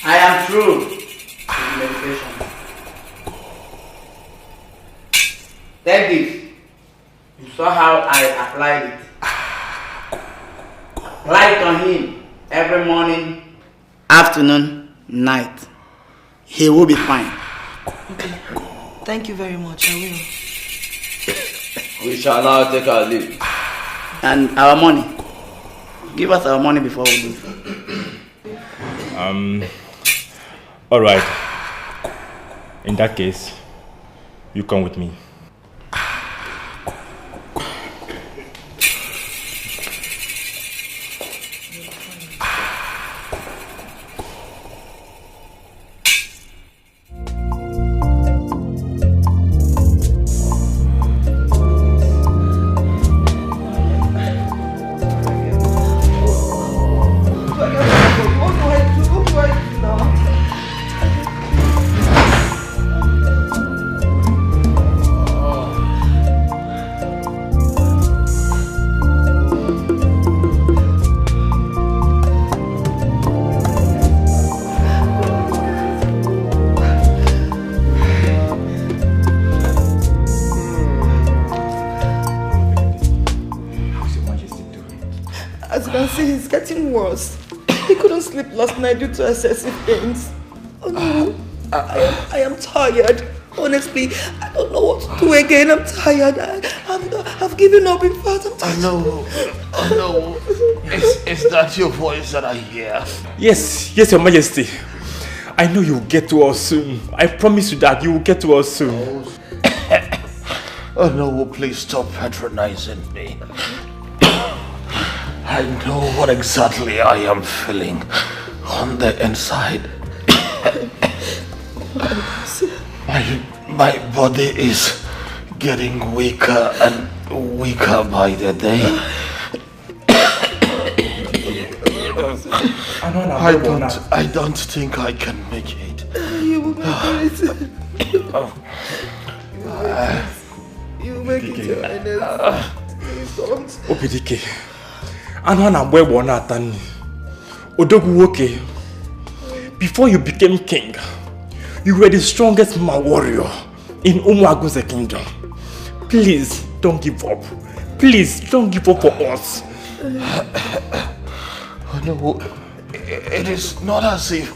I am through with the medication. Take this. You saw how I applied it. Apply it on him every morning, afternoon, night. He will be fine. Okay. Thank you very much. I will. We shall now take our leave. And our money. Give us our money before we leave. All right. In that case, you come with me. Worse. He couldn't sleep last night due to excessive pains. Oh no. I am tired. Honestly, I don't know what to do again. I'm tired. I've given up. In fact, I'm tired. I know. Is that your voice that I hear? Yes, Your Majesty. I know you'll get to us soon. I promise you that you will get to us soon. Oh no, please stop patronizing me. I know what exactly I am feeling on the inside. My body is getting weaker and weaker by the day. I don't think I can make it. You will make it. You will make it, Your Highness. Please don't. Dikeh. Odogwu, before you became king, you were the strongest man warrior in Umuagunze kingdom. Please don't give up. Please don't give up for us. Oh no, it is not as if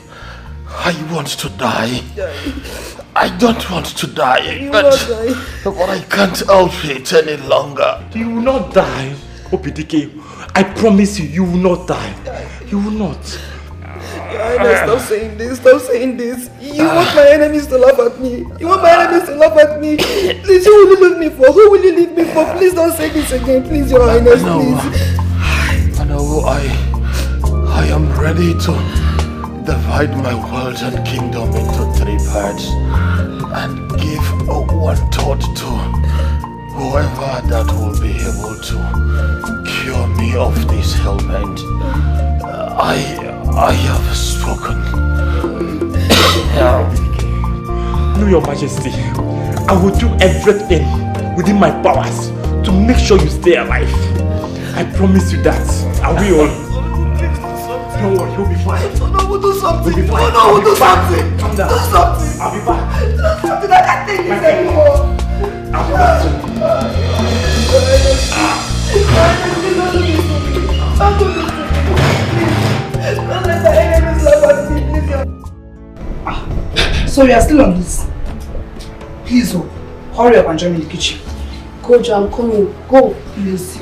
I want to die. I don't want to die, but I can't help it any longer. You will not die, Dikeh. I promise you, you will not die. You will not. Stop saying this. Stop saying this. You want my enemies to laugh at me. You want my enemies to laugh at me. Please, who will you leave me for? Who will you leave me for? Please don't say this again. Please, Your Highness, please. I know I am ready to divide my world and kingdom into 3 parts and give one thought to whoever that will be able to cure me of this ailment. I have spoken. No, Your Majesty, I will do everything within my powers to make sure you stay alive. I promise you that. I will. Don't worry, you'll be fine. Oh no, we'll do something. You'll be fine. Oh no, we'll do something. Calm down. Do something. I'll be back. Do something. I can't take this anymore. I'll be back soon. Don't let the enemies laugh at me, please. So you are still on this? Please, hurry up and join me in the kitchen. Go, Jo, I'm coming. Go. Please.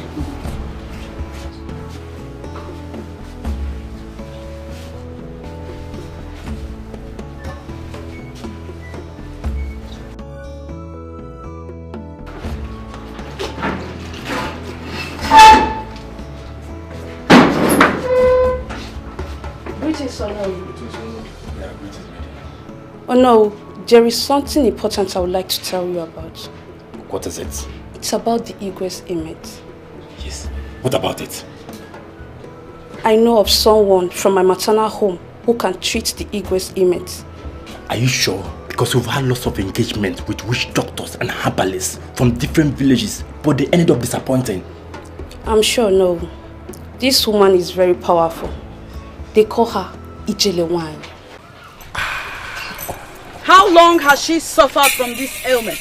Oh no, there is something important I would like to tell you about. What is it? It's about the Igwe's image. Yes. What about it? I know of someone from my maternal home who can treat the Igwe's image. Are you sure? Because we've had lots of engagement with witch doctors and herbalists from different villages, but they ended up disappointing. I'm sure no. This woman is very powerful. They call her Ijelewan. How long has she suffered from this ailment?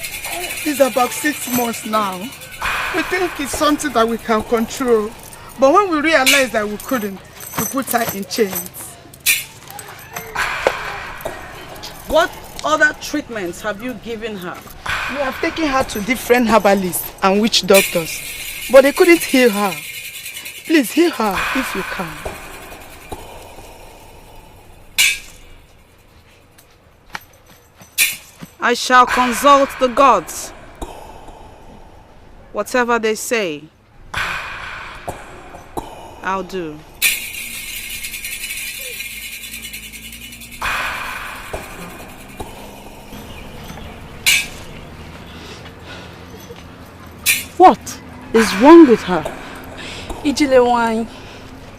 It's about 6 months now. We think it's something that we can control. But when we realized that we couldn't, we put her in chains. What other treatments have you given her? We have taken her to different herbalists and witch doctors, but they couldn't heal her. Please heal her if you can. I shall consult the gods. Whatever they say, I'll do. What is wrong with her? Ijelewan,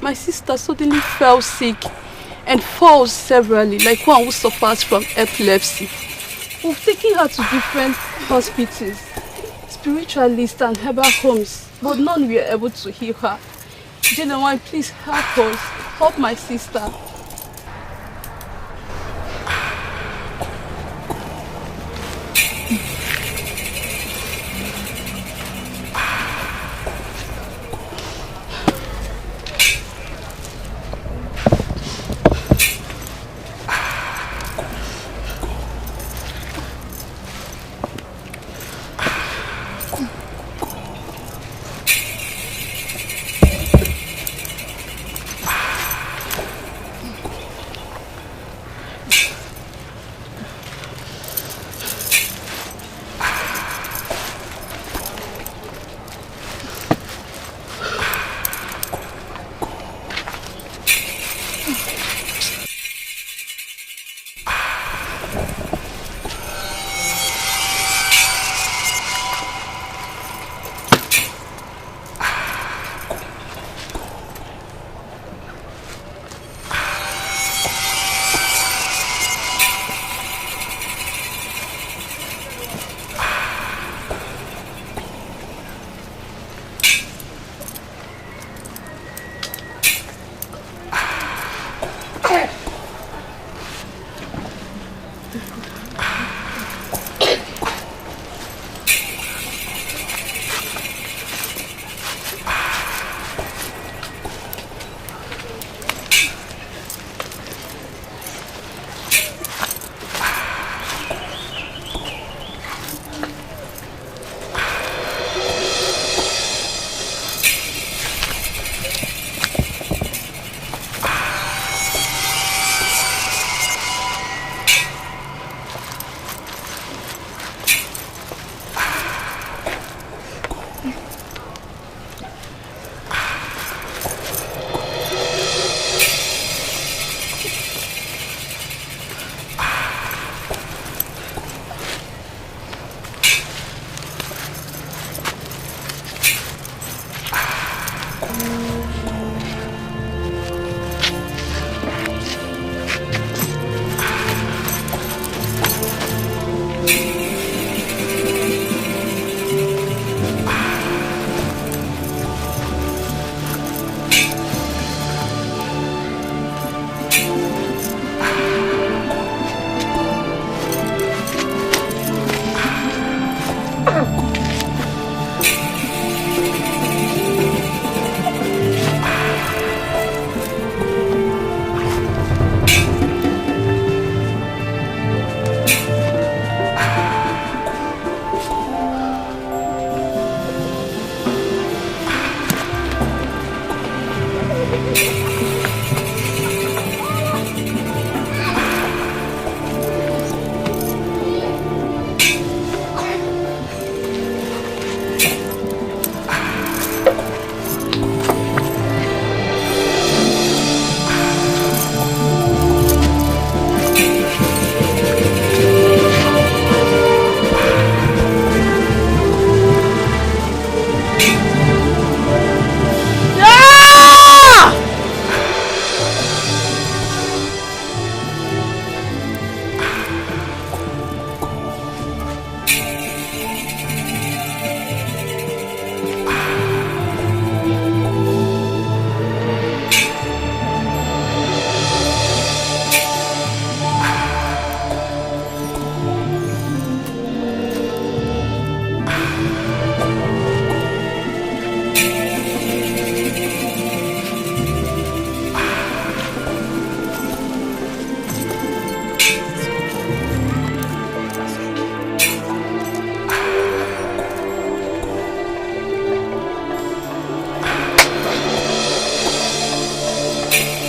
my sister suddenly fell sick and falls severally like one who suffers from epilepsy. We've taken her to different hospitals, spiritualists and herbal homes, but none were able to heal her. Ijelewan, please help us. Help my sister.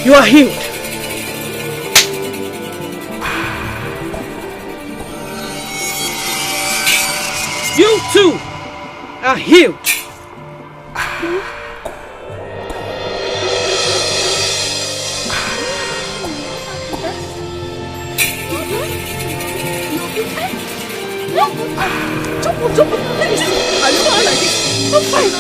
You are healed. You too are healed. Jump, please. I don't want like this. I'm fine.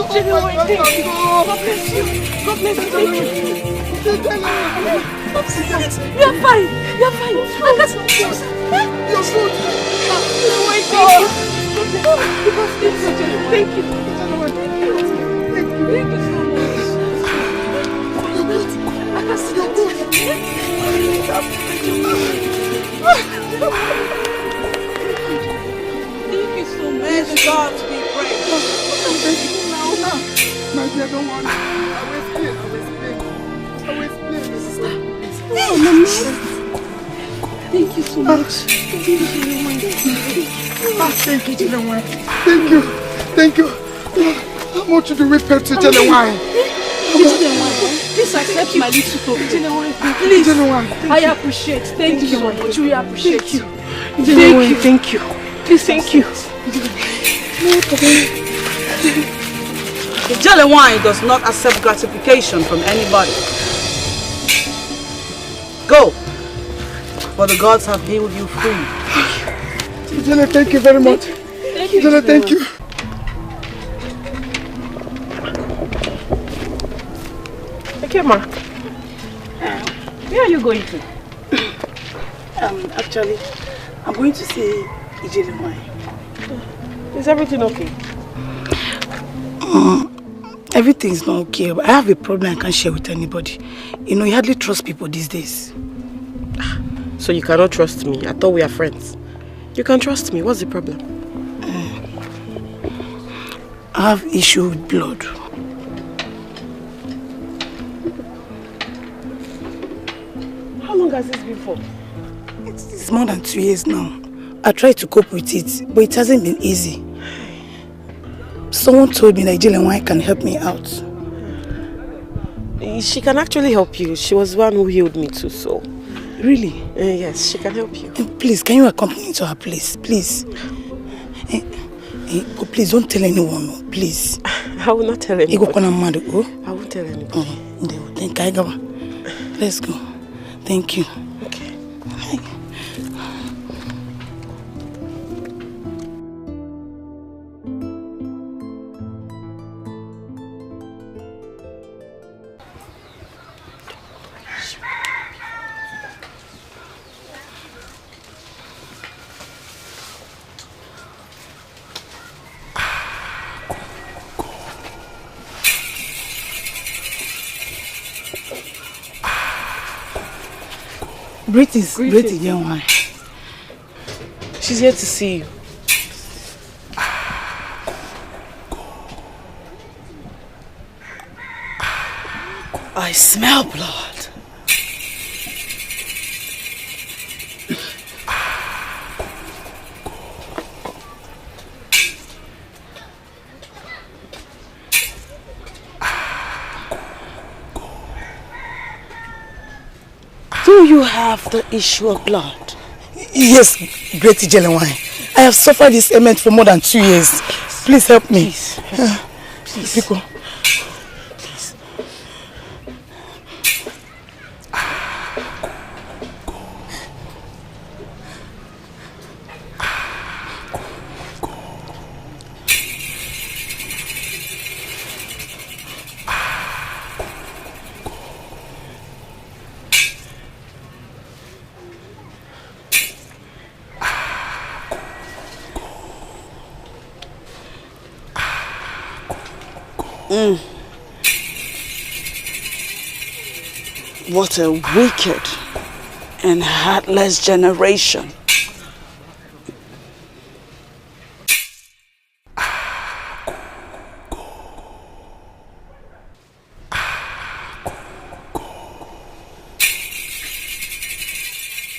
Thank you. God bless you. God bless you. Thank you. You're fine. You're fine. You're good. Thank you. Thank you so much. I can see you're good. Thank you so much. May God be praised. My dear, don't worry. I will explain. Oh, Mama. Thank you so much. Thank you. Thank you, Jelewine. Thank you. How much do we pay to Jelewine? Please accept my little talk. Please. I appreciate. Thank you so much. We appreciate you. Thank you. Please, thank you. The Jelewine does not accept gratification from anybody. Go, for the gods have healed you free. Jelle, thank you very much. Jelle, thank you. Okay, ma. Where are you going to? Actually, I'm going to see Jelewine. Is everything okay? Everything's not okay, but I have a problem I can't share with anybody. You know, you hardly trust people these days. So you cannot trust me? I thought we are friends. You can trust me. What's the problem? I have issue with blood. How long has this been for? It's more than 2 years now. I tried to cope with it, but it hasn't been easy. Someone told me that Jelewine can help me out. She can actually help you. She was the one who healed me too, so... Really? Yes, she can help you. Please, can you accompany me to her place? Please. But please don't tell anyone, please. I will not tell anybody. I won't tell anybody. Let's go. Thank you. Okay. Greetings, young one. She's here to see you. I smell blood. Do you have the issue of blood? Yes, great Jelewine. I have suffered this ailment for more than 2 years. Please help me. Please. People. What a wicked and heartless generation.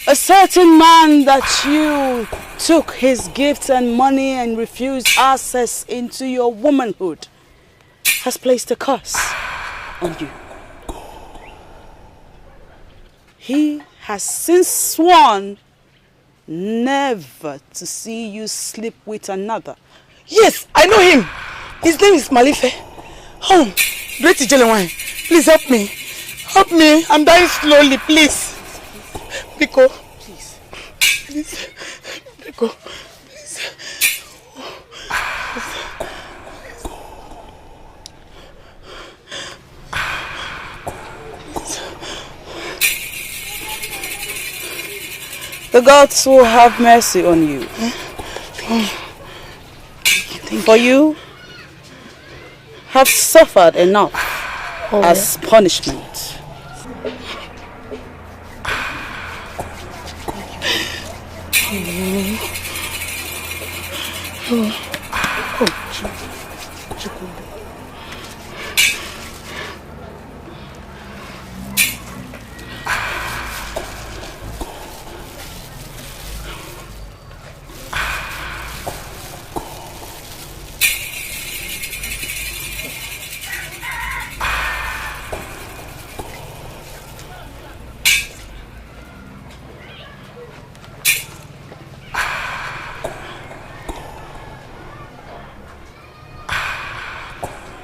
A certain man that you took his gifts and money and refused access into your womanhood has placed a curse on you. He has since sworn never to see you sleep with another. Yes, I know him. His name is Malice. Oh, Great Jelewine, please help me. Help me. I'm dying slowly, please. Biko. Please. Please. Biko. Please. The gods will have mercy on you. For you have suffered enough as punishment.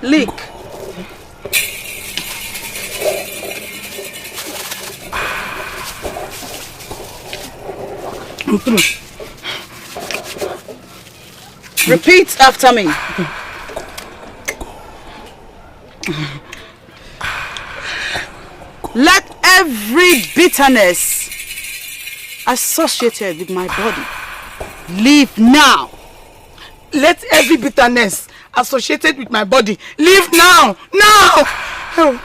Leak. Repeat after me. Let every bitterness associated with my body leave now. Let every bitterness associated with my body leave now. Now! Oh.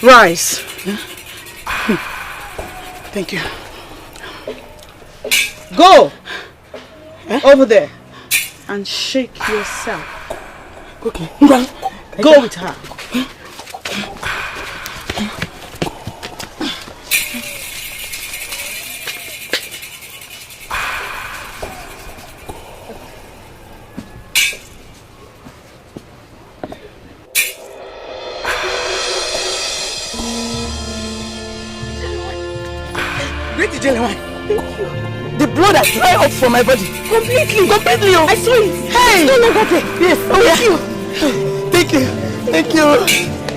Rise. Thank you. Go over there and shake yourself. Okay. Go with her. The blood has dried up from my body. Completely. Oh. I saw it. Hey. It's no longer there. Yes. Oh, yeah. Thank you. Thank you.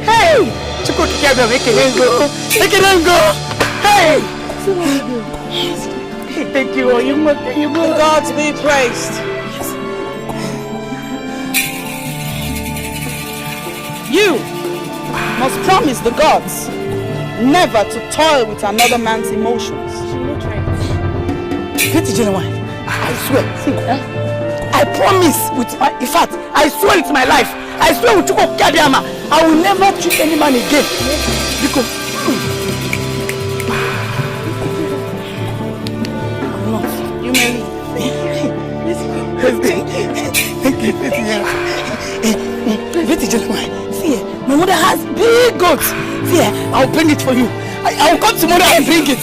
Hey. Chuko Kikabia, make it go. Make it go. Hey. Thank you. You God be praised. You must promise the gods never to toil with another man's emotions. Pretty genuine. I swear. See, I promise with my, in fact, I swear with my life. I swear with Chuko Kabiama, I will never treat any man again. Because you may leave. Pretty genuine. See, my mother has big goats. See, I'll bring it for you. I'll come tomorrow and bring it.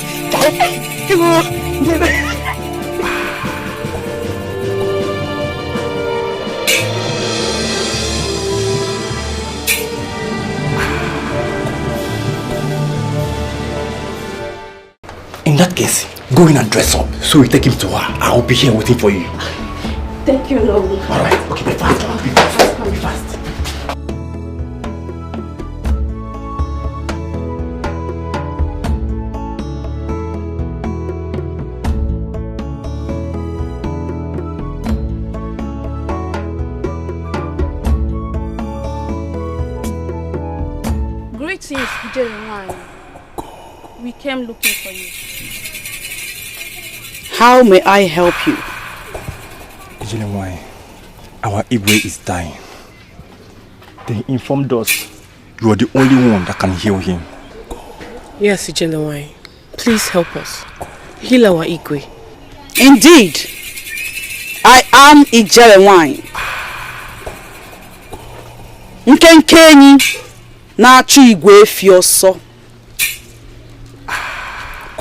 In that case, go in and dress up so we take him to her. I'll be here waiting for you. Thank you, Lord. Alright, okay, be fast. Be fast. Be fast. Greetings, Jeremiah. We came looking for you. How may I help you? Jeremiah, our Igwe is dying. They informed us you are the only one that can heal him. Yes, Ijelewai. Please help us. Heal our Igwe. Indeed, I am Ijelewai. Nkenkenyi na-achụ Igwe efi ọsọ.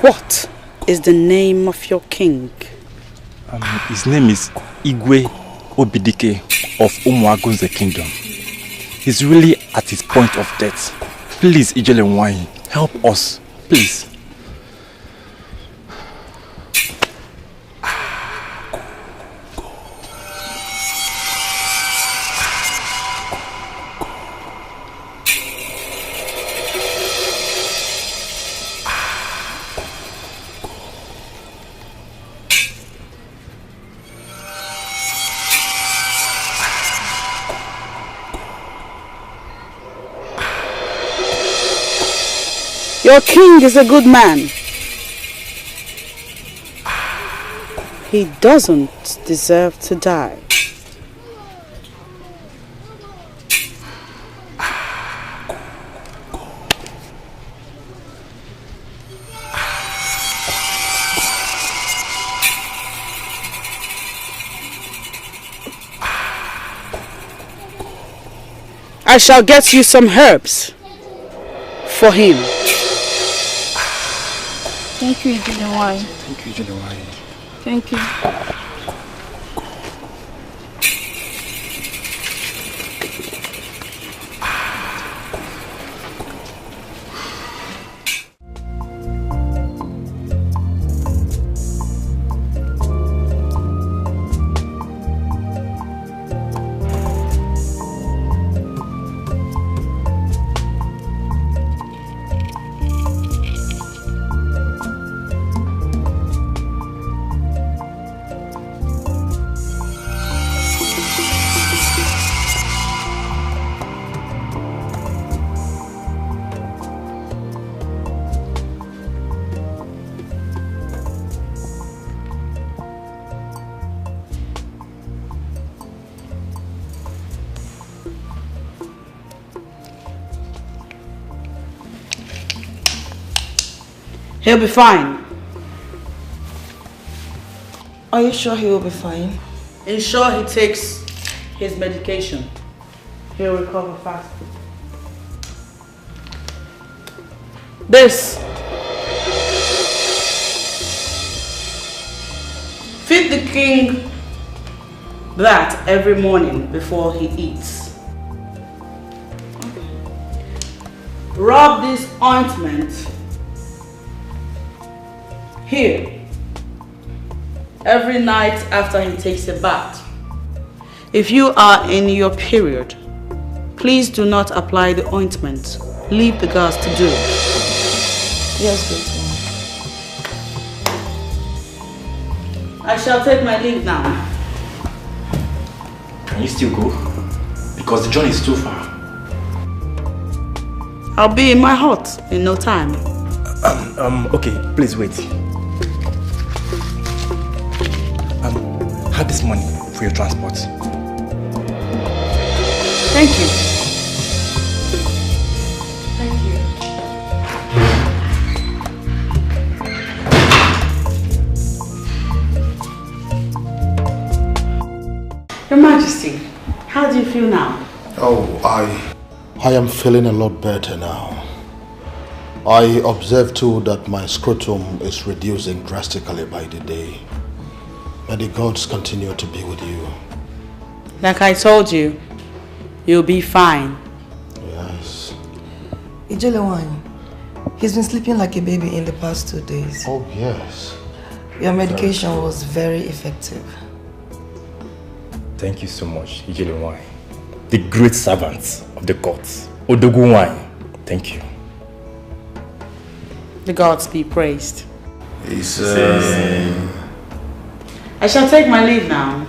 What is the name of your king? His name is Igwe Obidike of Umuagunze Kingdom. He's really at his point of death. Please, Ijelewai, help us, please. Your king is a good man. He doesn't deserve to die. I shall get you some herbs for him. Thank you, Ijelewai. Thank you, Ijelewai. Thank you. He'll be fine. Are you sure he will be fine? Ensure he takes his medication. He'll recover fast. This. Feed the king that every morning before he eats. Rub this ointment here every night after he takes a bath. If you are in your period, please do not apply the ointment. Leave the girls to do it. Yes, good one. I shall take my leave now. Can you still go? Because the journey is too far. I'll be in my hut in no time. Okay, please wait. Have this money for your transport. Thank you. Thank you. Your Majesty, how do you feel now? Oh, I am feeling a lot better now. I observe too that my scrotum is reducing drastically by the day. May the gods continue to be with you. Like I told you, you'll be fine. Yes. Ijelewai, he's been sleeping like a baby in the past 2 days. Oh, yes. Your medication was very effective. Thank you so much, Ijelewai, the great servants of the gods. Odogunwai, thank you. The gods be praised. Amen. I shall take my leave now.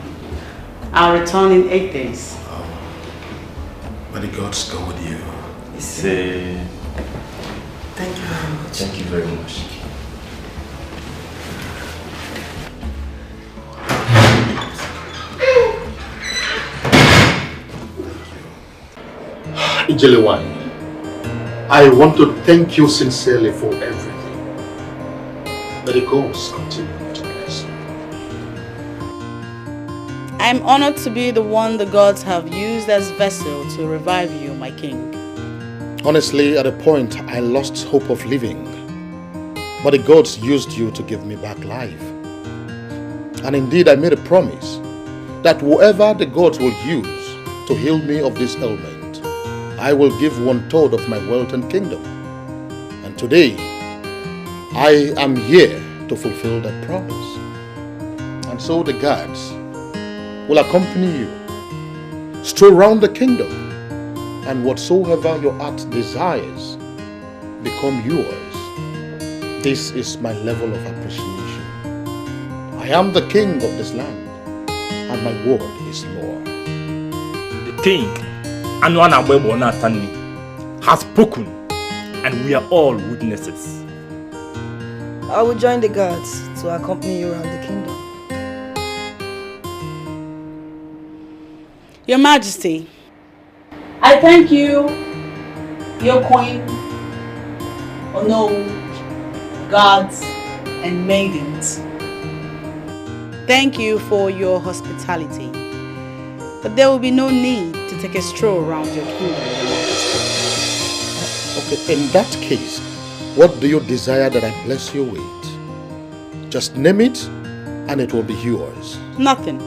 I'll return in 8 days. May the gods go with you. Thank you very much. Thank you very much. Ijelewan, I want to thank you sincerely for everything. May the gods continue to bless you. I'm honored to be the one the gods have used as vessel to revive you, my king. Honestly, at a point, I lost hope of living. But the gods used you to give me back life. And indeed, I made a promise that whoever the gods will use to heal me of this ailment, I will give 1/3 of my wealth and kingdom. And today, I am here to fulfill that promise. And so the gods will accompany you, stroll around the kingdom, and whatsoever your heart desires become yours. This is my level of appreciation. I am the king of this land, and my word is law. The king, Anwana Natani, has spoken, and we are all witnesses. I will join the guards to accompany you around the kingdom. Your Majesty, I thank you, your queen, guards, and maidens. Thank you for your hospitality, but there will be no need to take a stroll around your kingdom. Okay, in that case, what do you desire that I bless you with? Just name it, and it will be yours. Nothing.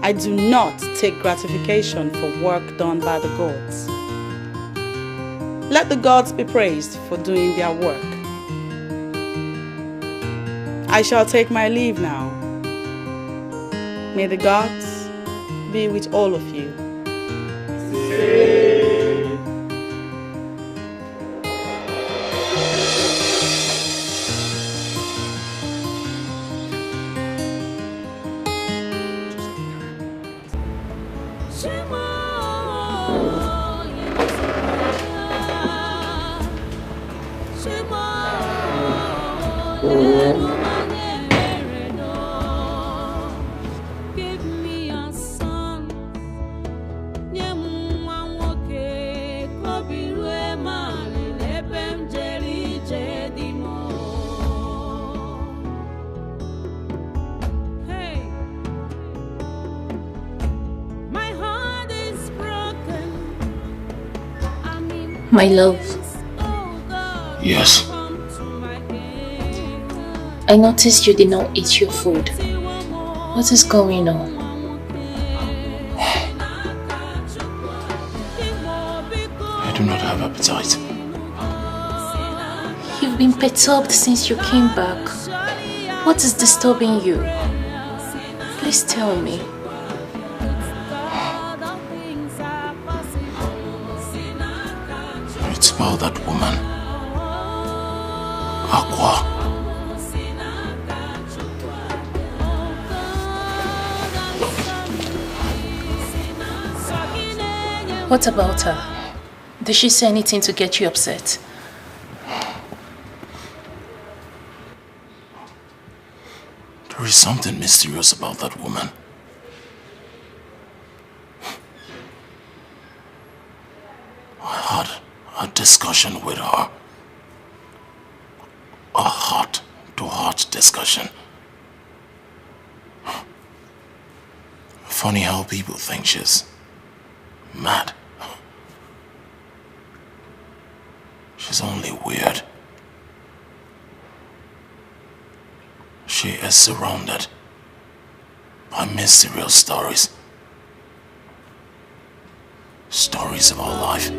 I do not take gratification for work done by the gods. Let the gods be praised for doing their work. I shall take my leave now. May the gods be with all of you. My love. Yes. I noticed you did not eat your food. What is going on? I do not have appetite. You've been perturbed since you came back. What is disturbing you? Please tell me. It's about that woman. Aqua. What about her? Did she say anything to get you upset? There is something mysterious about that woman. I had a discussion with her. A heart-to-heart discussion. Funny how people think she's mad. She's only weird. She is surrounded by mysterious stories. Stories of our life.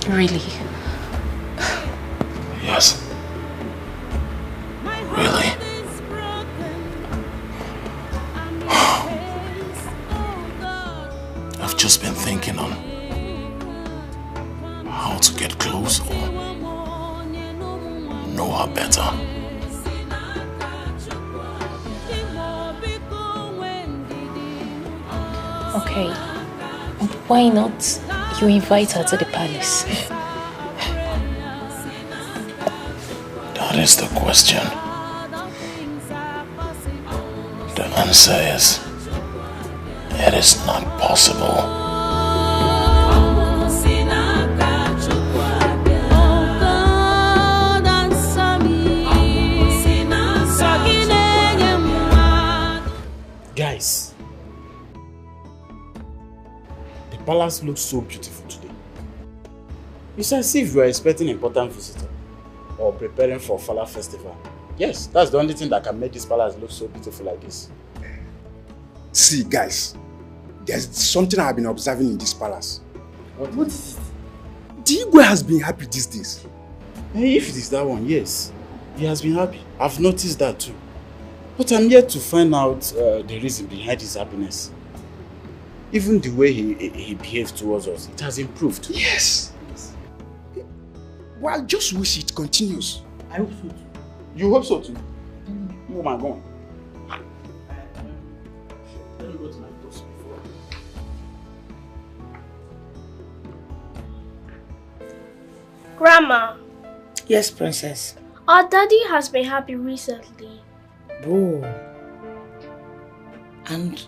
Really? Yes. Really? I've just been thinking on how to get close or know her better. Okay. Why not you invite her to the palace? That is the question. The says it is not possible. Guys, the palace looks so beautiful today. It's as if you are expecting an important visitor or preparing for Fala festival. Yes, that's the only thing that can make this palace look so beautiful like this. See, guys, there's something I've been observing in this palace. What is it? Dikeh has been happy these days. Hey, if it is that one, yes. He has been happy. I've noticed that too. But I'm yet to find out the reason behind his happiness. Even the way he behaves towards us, it has improved. Yes. Well, I just wish it continues. I hope so too. You hope so too? Oh my God. Let me go to my house before. Grandma. Yes, princess. Our daddy has been happy recently. Oh. And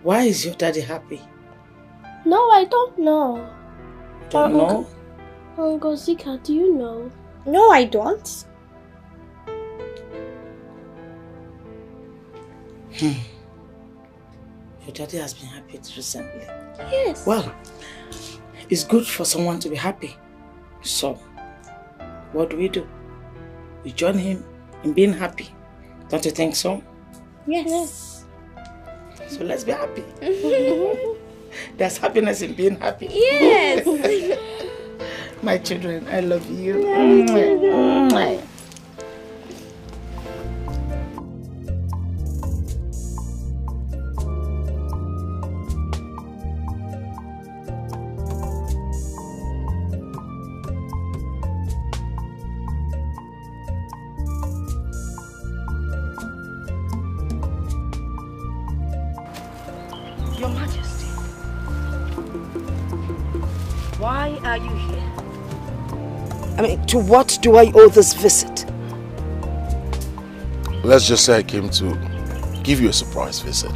why is your daddy happy? No, I don't know. Don't know? Uncle Zika, do you know? No, I don't. Your daddy has been happy recently. Yes. Well, it's good for someone to be happy. So, what do? We join him in being happy. Don't you think so? Yes. So let's be happy. There's happiness in being happy. Yes. My children, I love you. Your Majesty, why are you here? I mean, to what do I owe this visit? Let's just say I came to give you a surprise visit.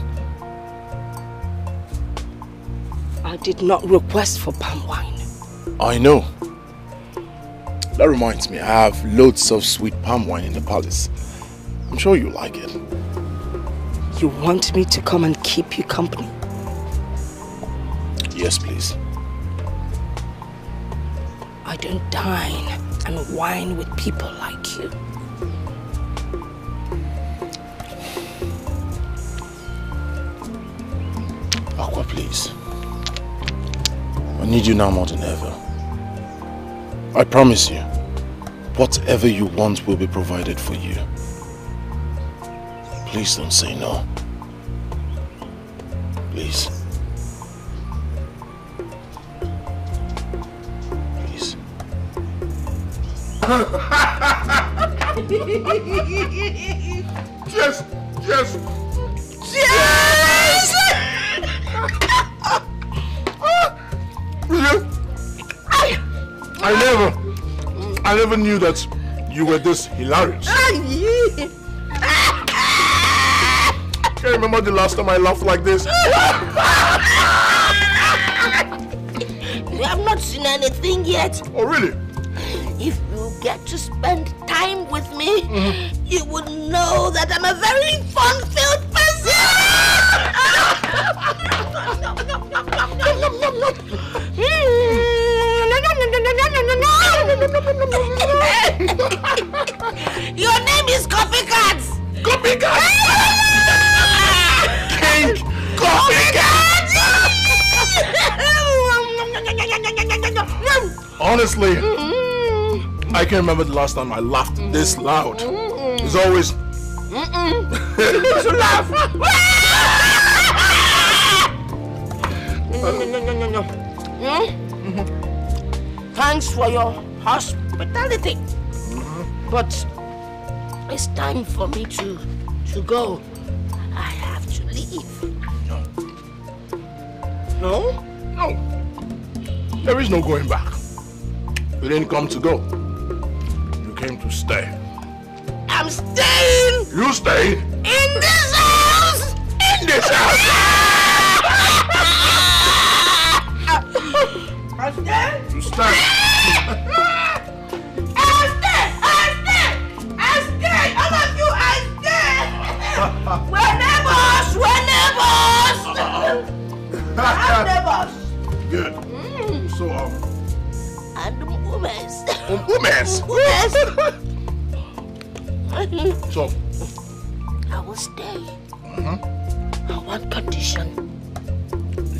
I did not request for palm wine. I know. That reminds me, I have loads of sweet palm wine in the palace. I'm sure you like it. You want me to come and keep you company? Yes, please. I don't dine and wine with people like you. Aqua, please. I need you now more than ever. I promise you, whatever you want will be provided for you. Please don't say no. Please. Please. Yes! Yes! Yes! I never knew that you were this hilarious. I can't remember the last time I laughed like this. You have not seen anything yet. Oh, really? If you get to spend time with me, you would know that I'm a very fun-filled Your name is Copycat! Copycat! King Copycat! Honestly, I can't remember the last time I laughed this loud. It's always... to laugh! Thanks for your hospitality. But it's time for me to go. I have to leave. No? No. There is no going back. You didn't come to go. You came to stay. I'm staying! You stayed? In this house! in this house. To stand. All of you, we're neighbors. We're neighbors. Good. So, And women's. So, I will stay. On one condition.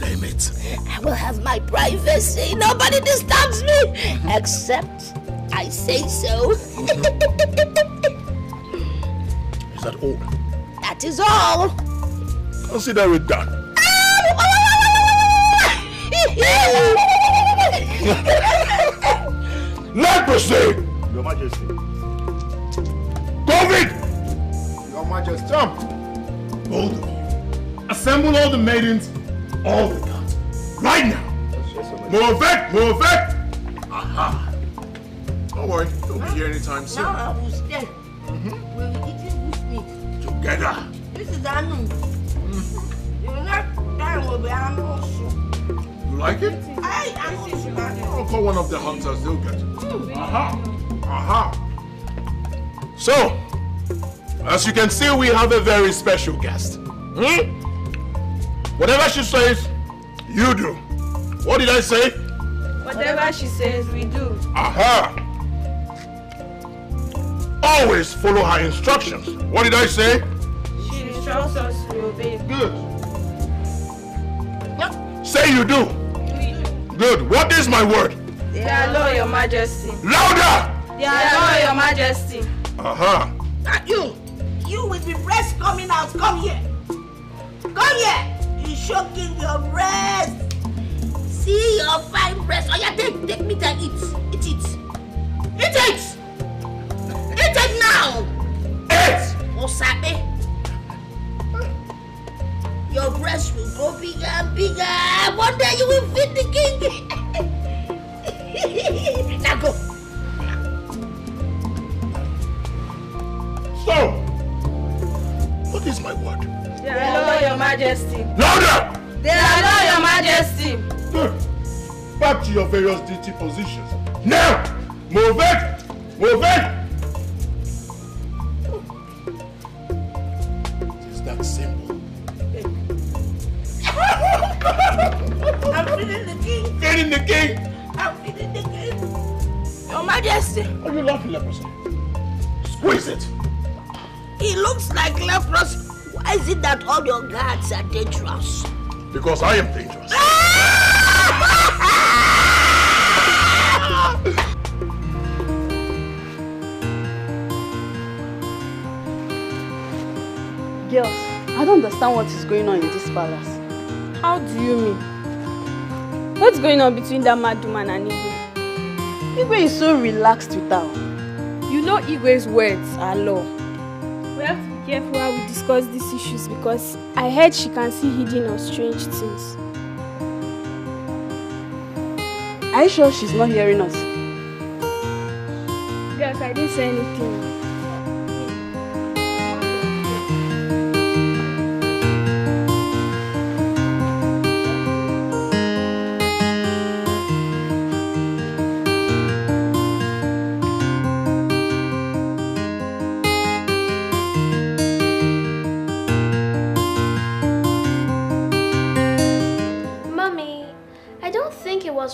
Name it. I will have my privacy. Nobody disturbs me. Except I say so. Is that all? That is all. Consider it done. Let proceed. Your Majesty. COVID! Your Majesty. Jump. Both of you. Assemble all the maidens, all the guards. Right now. Move it! Aha! Don't worry, don't be here anytime soon. Now I will stay. We'll be eating bush meat. Together. This is Anu. The next time will be Anu soup. You like it? I'll call one of the hunters, they'll get it. Aha! So, as you can see, we have a very special guest. Whatever she says, you do. What did I say? Whatever she says, we do. Aha! Always follow her instructions. What did I say? She instructs us to obey. Good. Say you do. Good. What is my word? They are law, Your Majesty. Louder! They are law, Your Majesty. Aha! You with the breast coming out, come here. Come here. You're showing your breast. See your fine breast. Oh yeah, take meat and eat. Eat it. Eat it. Eat it now. Eat. Osabe. Your breast will grow bigger and bigger. One day you will feed the king. Now go. So, what is my word? They are law, Your Majesty. Louder! They are law, Your Majesty. Good. Back to your various duty positions. Now! Move it! Move it! It is that simple. I'm feeding the king. Feeding the king? I'm feeding the king. Your Majesty. Are you laughing, leprosy? Squeeze it. He looks like leprosy. Why is it that all your guards are dangerous? Because I am dangerous. Girls, I don't understand what is going on in this palace. How do you mean? What's going on between that mad woman and Igwe? Igwe is so relaxed with her. You know Igwe's words are law. We have to be careful how we discuss these issues because I heard she can see hidden or strange things. Are you sure she's not hearing us? Yes, I didn't say anything.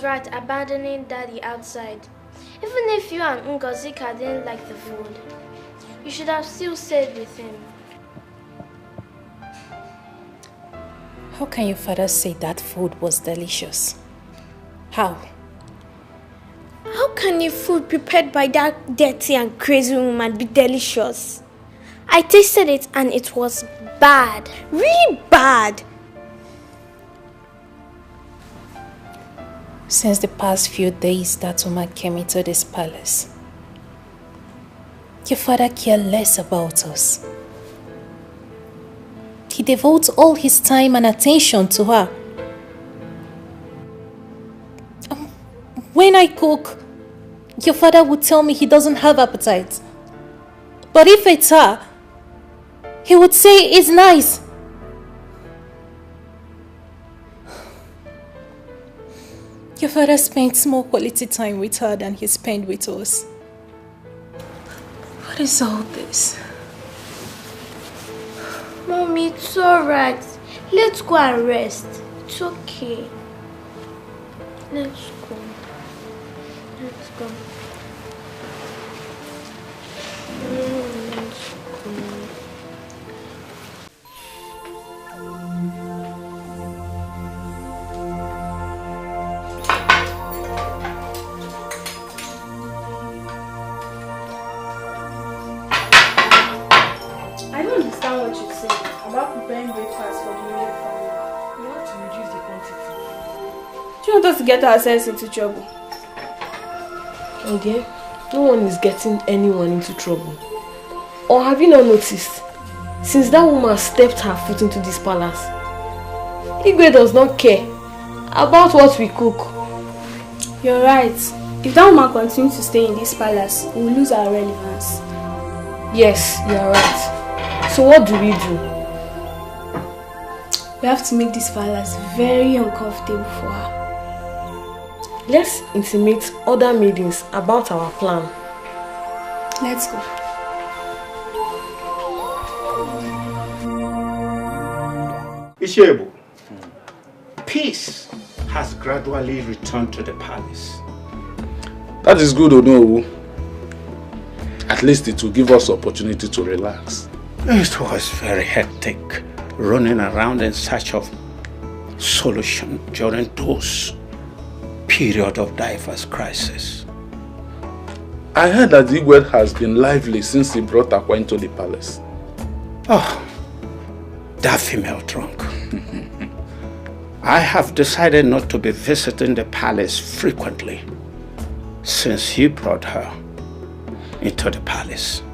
Right abandoning Daddy outside. Even if you and Ngozika didn't like the food, you should have still stayed with him. How can your father say that food was delicious? How? How can your food prepared by that dirty and crazy woman be delicious? I tasted it and it was bad. Really bad. Since the past few days that woman came into this palace, your father cared less about us. He devotes all his time and attention to her. When I cook, your father would tell me he doesn't have appetite. But if it's her, he would say it's nice. Your father spent more quality time with her than he spent with us. What is all this? Mommy, it's alright. Let's go and rest. It's okay. Let's go. Let's go. Let's go. I don't understand what you're saying about preparing breakfast for the new family. We have to reduce the quantity. Do you want us to get ourselves into trouble? Oh dear, no one is getting anyone into trouble. Or have you not noticed? Since that woman stepped her foot into this palace, Igwe does not care about what we cook. You're right. If that woman continues to stay in this palace, we'll lose our relevance. Yes, you're right. So what do we do? We have to make this palace very uncomfortable for her. Let's intimate other maidens about our plan. Let's go. Ishebu, peace has gradually returned to the palace. That is good, Onowu. At least it will give us opportunity to relax. It was very hectic, running around in search of solution during those period of diverse crisis. I heard that Igwe has been lively since he brought Akwa into the palace. Oh, that female drunk. I have decided not to be visiting the palace frequently since he brought her into the palace.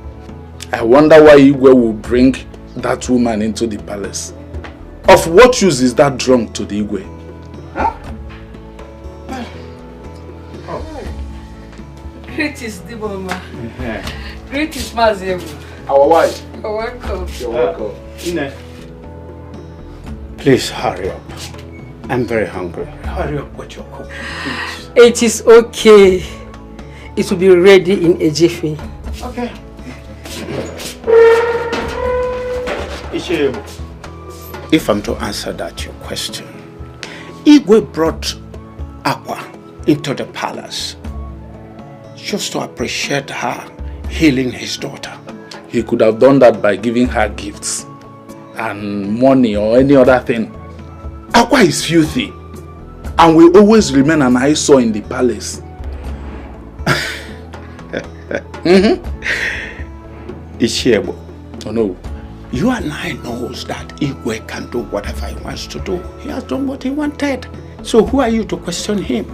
I wonder why Igwe will bring that woman into the palace. Of what use is that drunk to the Igwe? Huh? Greetings, Diboma. Greetings, Mazebu. Our wife. You're welcome. You're welcome. Ine, please hurry up. I'm very hungry. Hurry up with your cooking, please. It is okay. It will be ready in a jiffy. Okay. If I'm to answer that your question, Igwe brought Aqua into the palace just to appreciate her healing his daughter. He could have done that by giving her gifts and money or any other thing. Aqua is filthy and will always remain an eyesore in the palace. Ishiebo. Oh no. You and I knows that Igwe can do whatever he wants to do. He has done what he wanted. So who are you to question him?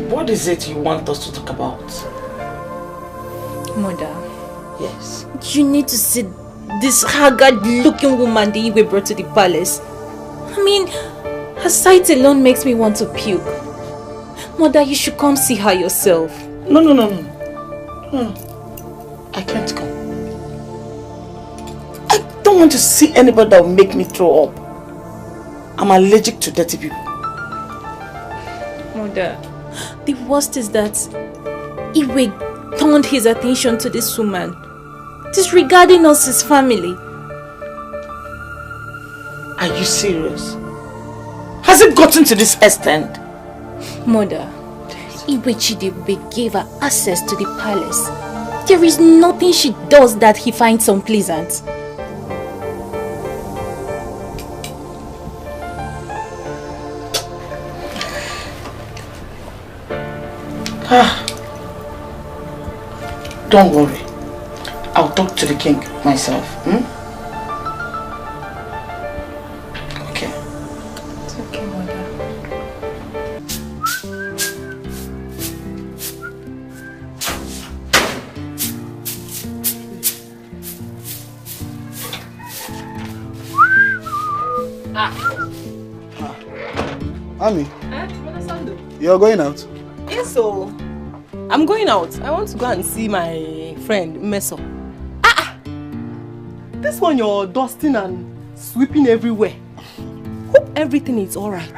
What is it you want us to talk about? Mother. Yes. You need to see this haggard-looking woman the Igwe brought to the palace. I mean, her sight alone makes me want to puke. Mother, you should come see her yourself. No. I can't come. I don't want to see anybody that will make me throw up. I'm allergic to dirty people. Mother, the worst is that Igwe turned his attention to this woman, disregarding us, his family. Are you serious? Has it gotten to this extent? Mother, Igwe Chidebube gave her access to the palace. There is nothing she does that he finds unpleasant. Don't worry. I'll talk to the king myself. Okay. It's okay, Mother. Ami, Brother Sando. you're going out? Yes, so I'm going out. I want to go and see my friend Meso. This one you're dusting and sweeping everywhere. Hope everything is alright.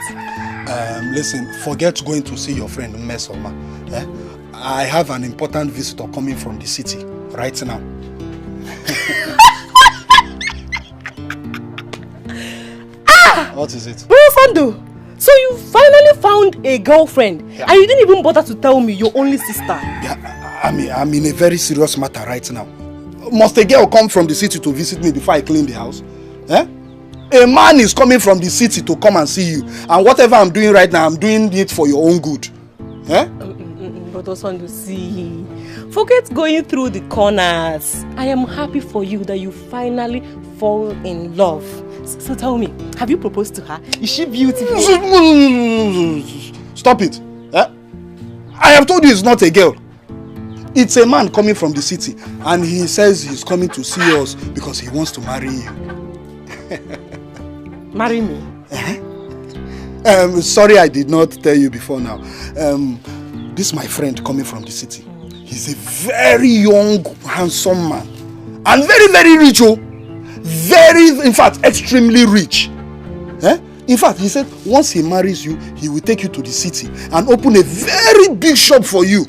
Listen, forget going to see your friend Mmesoma. I have an important visitor coming from the city right now. What is it? Sando, so you finally found a girlfriend and you didn't even bother to tell me your only sister. Yeah, I'm in a very serious matter right now. Must a girl come from the city to visit me before I clean the house? A man is coming from the city to come and see you, and whatever I'm doing right now, I'm doing it for your own good. Brother Sando, see, forget going through the corners. I am happy for you that you finally fall in love. So tell me, have you proposed to her? Is she beautiful? Stop it. I have told you it's not a girl. It's a man coming from the city, and he says he's coming to see us because he wants to marry you. Marry me? Sorry I did not tell you before now. This is my friend coming from the city. He's a very young, handsome man. And very, very rich. In fact, extremely rich. In fact, he said once he marries you, he will take you to the city and open a very big shop for you.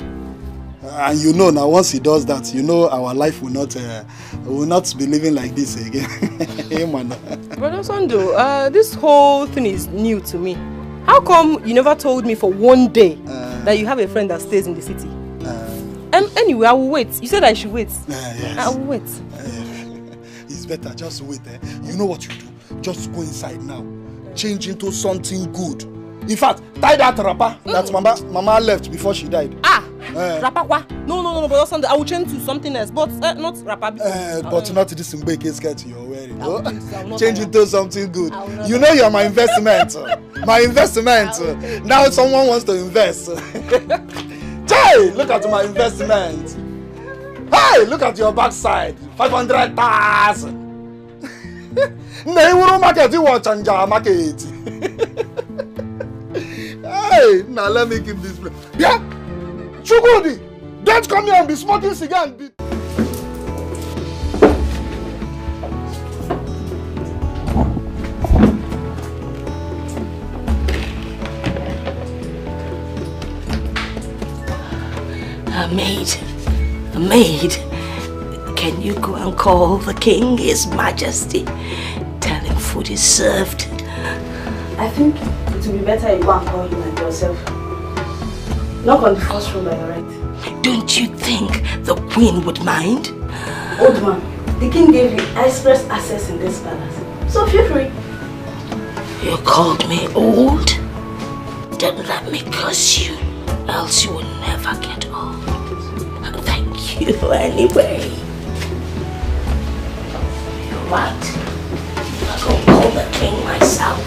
And you know now, once he does that, you know our life will not be living like this again. Brother Sando, this whole thing is new to me. How come you never told me for one day that you have a friend that stays in the city? Anyway, I will wait. You said I should wait. Yes. I will wait. It's better, just wait. You know what you do? Just go inside now. Change into something good. In fact, tie that wrapper that Mama left before she died. Wrapper what? No, Brother Sando, I will change to something else, but not wrapper. But not this Mbeke skirt you're wearing. Change into something good. You know you're my investment. My investment. Now someone wants to invest. Hey, look at my investment. Hey, look at your backside. 500,000. Neighbor market, you watch and market. Hey, now let me keep this place. Yeah, Chugudi, don't come here and be smoking cigar and be. A maid, can you go and call the king, his majesty? Tell him food is served. I think it will be better you go and call him and yourself. Knock on the first room by your right. Don't you think the queen would mind? Old man, the king gave you express access in this palace. So feel free. You called me old? Then let me curse you, else you will never get old. Thank you anyway. You're right. I'll go call the king myself.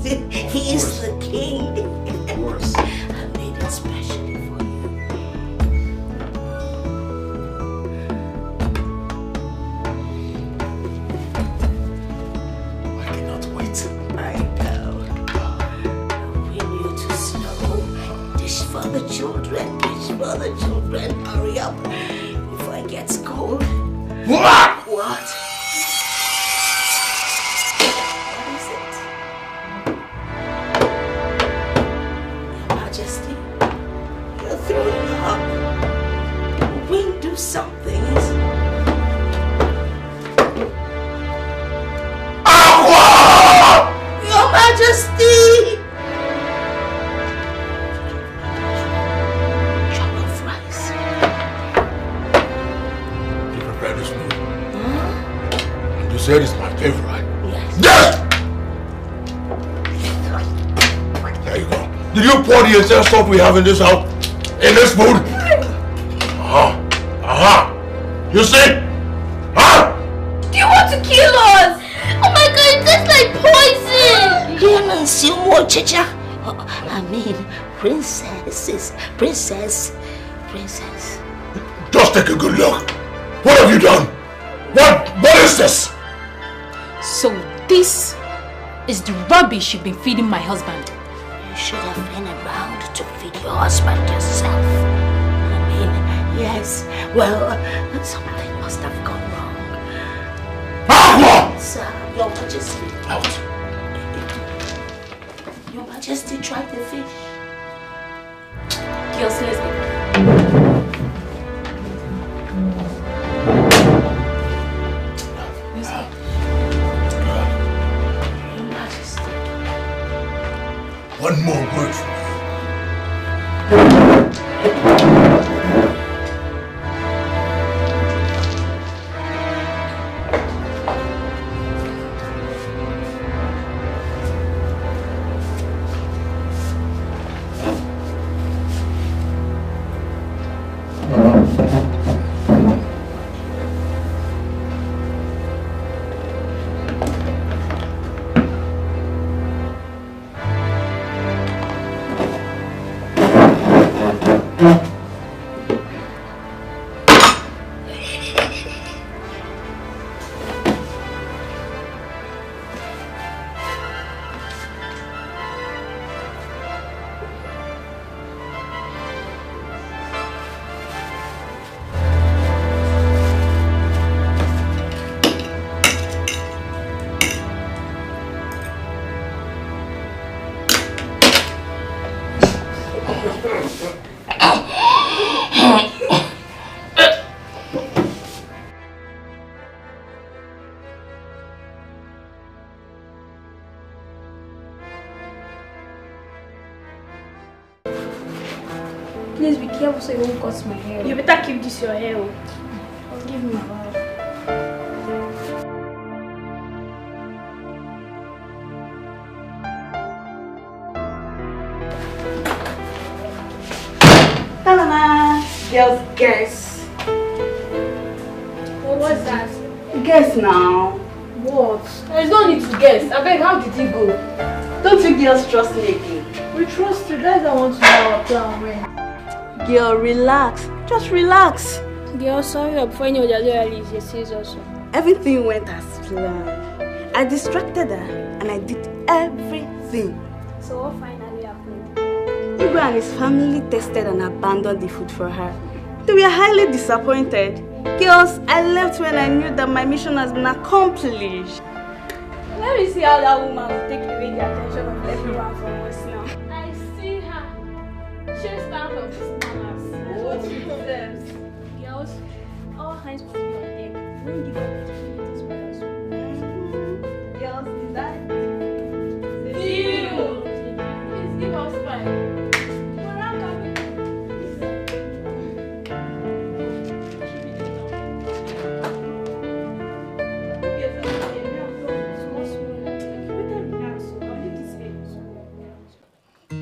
Majesty. He is the king. Of course. I made it specially for you. I cannot wait. I know. We need to slow. Dish for the children. Dish for the children. Hurry up before it gets cold. What? What? Some things. Your Majesty! Jollof rice. You prepared this food? And you said it's my favorite, right? Yes! There you go. Did you pour the entire stuff we have in this house in this food? You see? Huh? Do you want to kill us? Oh my god, it tastes like poison! Demons, you more chicha. I mean, princesses. Princess. Just take a good look. What have you done? What is this? So this is the rubbish you've been feeding my husband. You should have been around to feed your husband yourself. Yes, well, something must have gone wrong. Sir, Your Majesty. Out. Your Majesty tried the fish. Girls, let's go. Your Majesty. One more word from Please be careful so you won't cut my hair. You better keep this your hair. Give me a while. Ta-da! Girls, guess. What's that? Guess now. What? There's no need to guess. I beg, how did he go? Don't you girls trust me again? We trust you. Guys, I want to know our plan when. Girl, relax. Just relax. Girl, sorry, before you know the lawyer leaves, your sis also. Everything went as planned. I distracted her and I did everything. So what finally happened? Igwe and his family tested and abandoned the food for her. They were highly disappointed. Girls, I left when I knew that my mission has been accomplished. Let me see how that woman will take away the attention of everyone from us now. I see her. She's out of this palace. What she deserves. Girls, all hands must be on deck. Don't give up opportunities for us. Girls, is that Deal! Please give us time. We're not coming.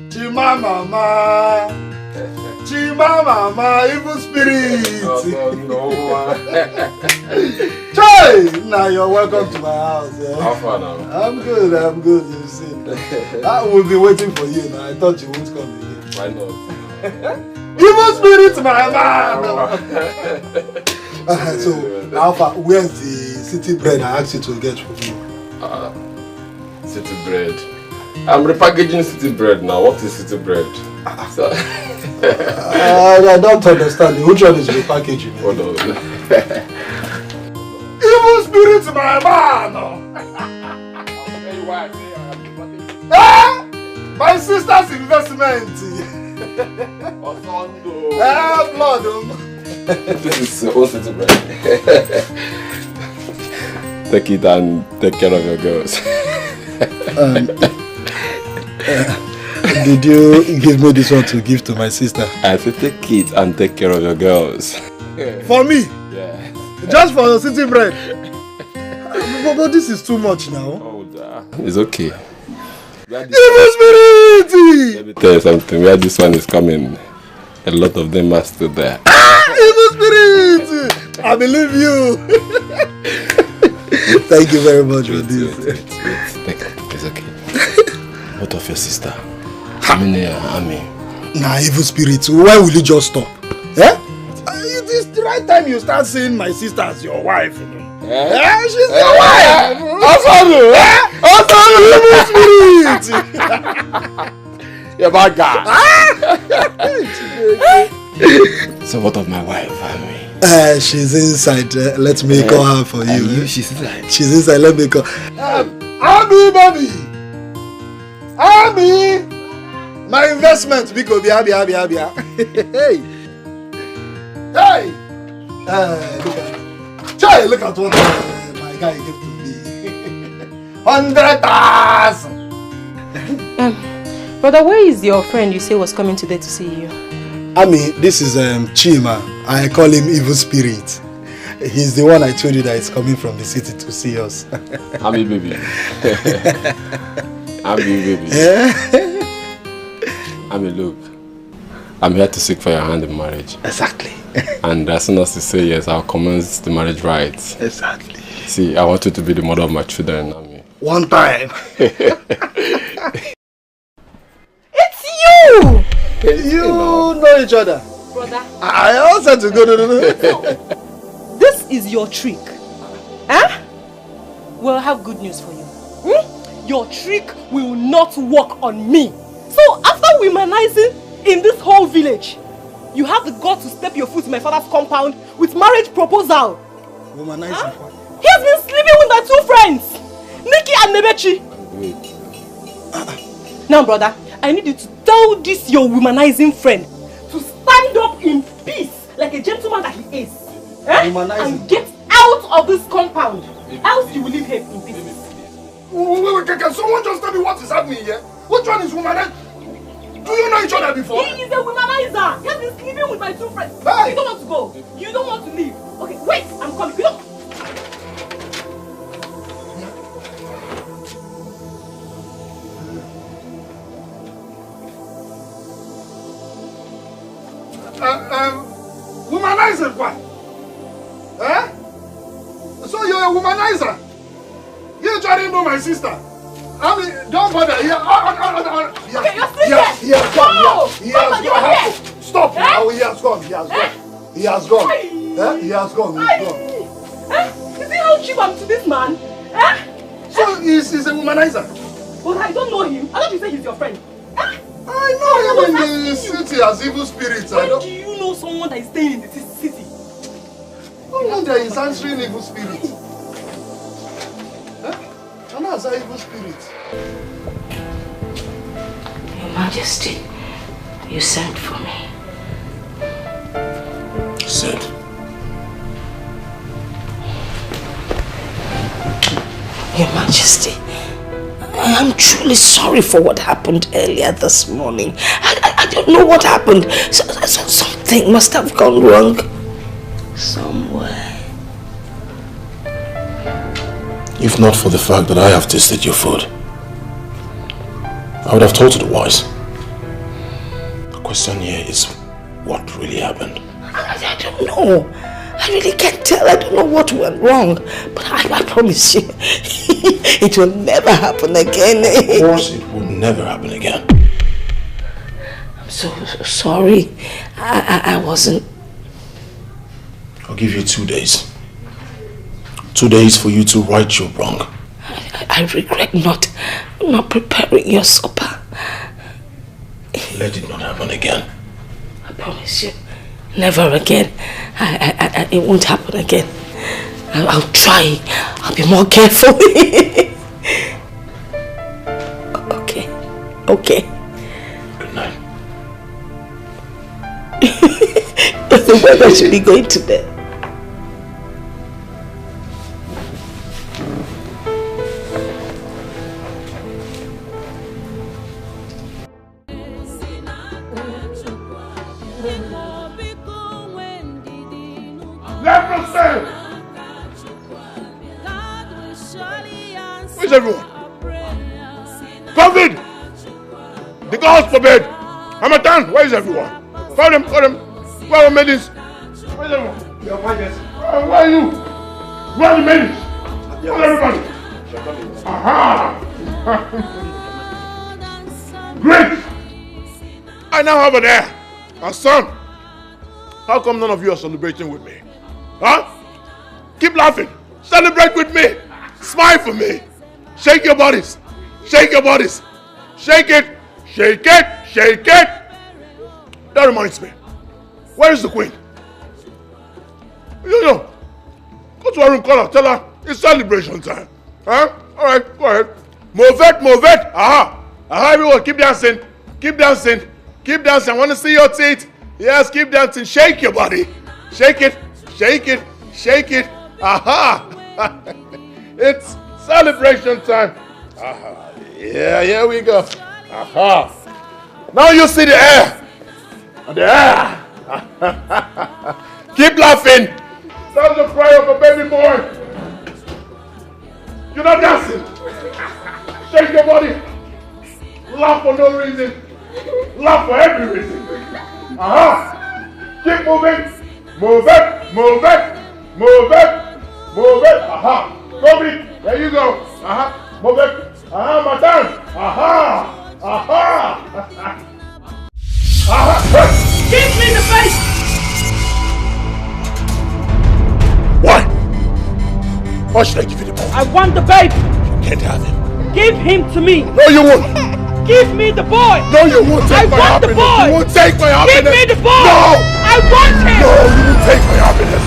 Chima mama, Chimama, evil spirit. Chai! Now you're welcome to my house. Yeah? How far now? I'm good, you see. I will be waiting for you now. I thought you won't come again. Why not? Evil spirit, my man! So, Alpha, where's the city bread I asked you to get for me? City bread. I'm repackaging city bread now. What is city bread? So I don't understand. Which one is repackaging? Hold on. Evil spirit, my man! My sister's investment. Blood. This is all city bread. Take it and take care of your girls. Did you give me this one to give to my sister? I said take it and take care of your girls. For me? Yeah. Just for the city bread? But this is too much now. Oh, it's okay. Evil spirit! Let me tell you something. Where this one is coming, a lot of them are still there. Evil spirit! I believe you. Thank you very much for this. Wait. It's okay. What of your sister? Ami. Nah, evil spirit. Why will you just stop? Eh? It is the right time you start seeing my sister as your wife. She's your wife. Evil spirit. You're bad guy. So what of my wife, Ami? She's inside. Let me call her for you. She's inside. She's inside. Let me call. Ami, baby. Ami. My investment, because Hey. Look at what my guy gave to me. 100,000. Brother, where is your friend you say was coming today to see you? Ami, this is Chima. I call him Evil Spirit. He's the one I told you that is coming from the city to see us. Ami, baby. Ami, baby. Ami, look. I'm here to seek for your hand in marriage. Exactly. And as soon as you say yes, I'll commence the marriage rites. Exactly. See, I want you to be the mother of my children, Ami. One time. It's you! You know each other. Brother. I also to go. No. This is your trick. Huh? Well, I have good news for you. Your trick will not work on me. So after womanizing in this whole village, you have the guts to step your foot in my father's compound with marriage proposal. Womanizing? Huh? He has been sleeping with my two friends, Nikki and Nebechi. Now, brother, I need you to tell this your womanizing friend to stand up in peace like a gentleman that he is. And get out of this compound, else you will leave here in peace. Wait, can someone just tell me what is happening here? Which one is womanizer? Do you know each other before? He is a womanizer. He has been sleeping with my two friends. Hey. You don't want to go. You don't want to leave. Okay, wait, I'm coming. You don't... Womanizer what? Eh? So you're a womanizer? You trying to know my sister? I mean, don't bother. Okay, you're still here. He has gone. He has gone. Stop now. He has gone. He has gone. He has gone. He has gone. He's gone. You see how cheap I'm to this man? So he's a womanizer? But I don't know him. I thought you said he's your friend. I know him in the city as evil spirits. When do you know someone that is staying in the city? No wonder he's answering evil spirits. And that's an evil spirit. Your Majesty, you sent for me. Sent? Your Majesty, I am truly sorry for what happened earlier this morning. I don't know what happened. Something must have gone wrong somewhere. If not for the fact that I have tasted your food, I would have told you otherwise. The question here is, What really happened? I don't know. I really can't tell. I don't know what went wrong. But I promise you, it will never happen again. Of course it will never happen again. I'm so sorry. I wasn't... I'll give you 2 days. 2 days for you to right your wrong. I regret not preparing your supper. Let it not happen again. I promise you, never again. It won't happen again. I'll try. I'll be more careful. Okay. Good night. When I should be going to bed? Where's everyone? COVID! The girls forbid! Hamatan, where is everyone? Call them. Where are the maidens? Where's everyone? Where are you? Where are the maidens? Where's everybody? Aha! Great! I now have an heir. A son. How come none of you are celebrating with me? Huh? Keep laughing. Celebrate with me. Smile for me. Shake your bodies. Shake your bodies. Shake it. Shake it. Shake it. That reminds me. Where is the queen? Go to her room, call her. Tell her it's celebration time. Huh? Alright, go ahead. Move it. Aha, everyone, keep dancing. Keep dancing. Keep dancing. I want to see your teeth. Yes, keep dancing. Shake your body. Shake it. Shake it. Shake it. Aha. It's celebration time. Aha. Yeah, here we go. Aha. Now you see the air. The air. Keep laughing. That's the cry of a baby boy. You're not dancing. Shake your body. Laugh for no reason. Laugh for every reason. Aha. Keep moving. Move it. Move it. Move it. Move it. Aha. Kobe. There you go. Aha. Move it. Aha, Matan. Aha. Aha. Aha. Kick me in the face! Why? Why should I give you the boy? I want the baby. You can't have him. Give him to me. No, you won't. Give me the boy. No, you won't take my happiness. I want the boy. You won't take my happiness. Give me the boy. No. I want him. No, you won't take my happiness.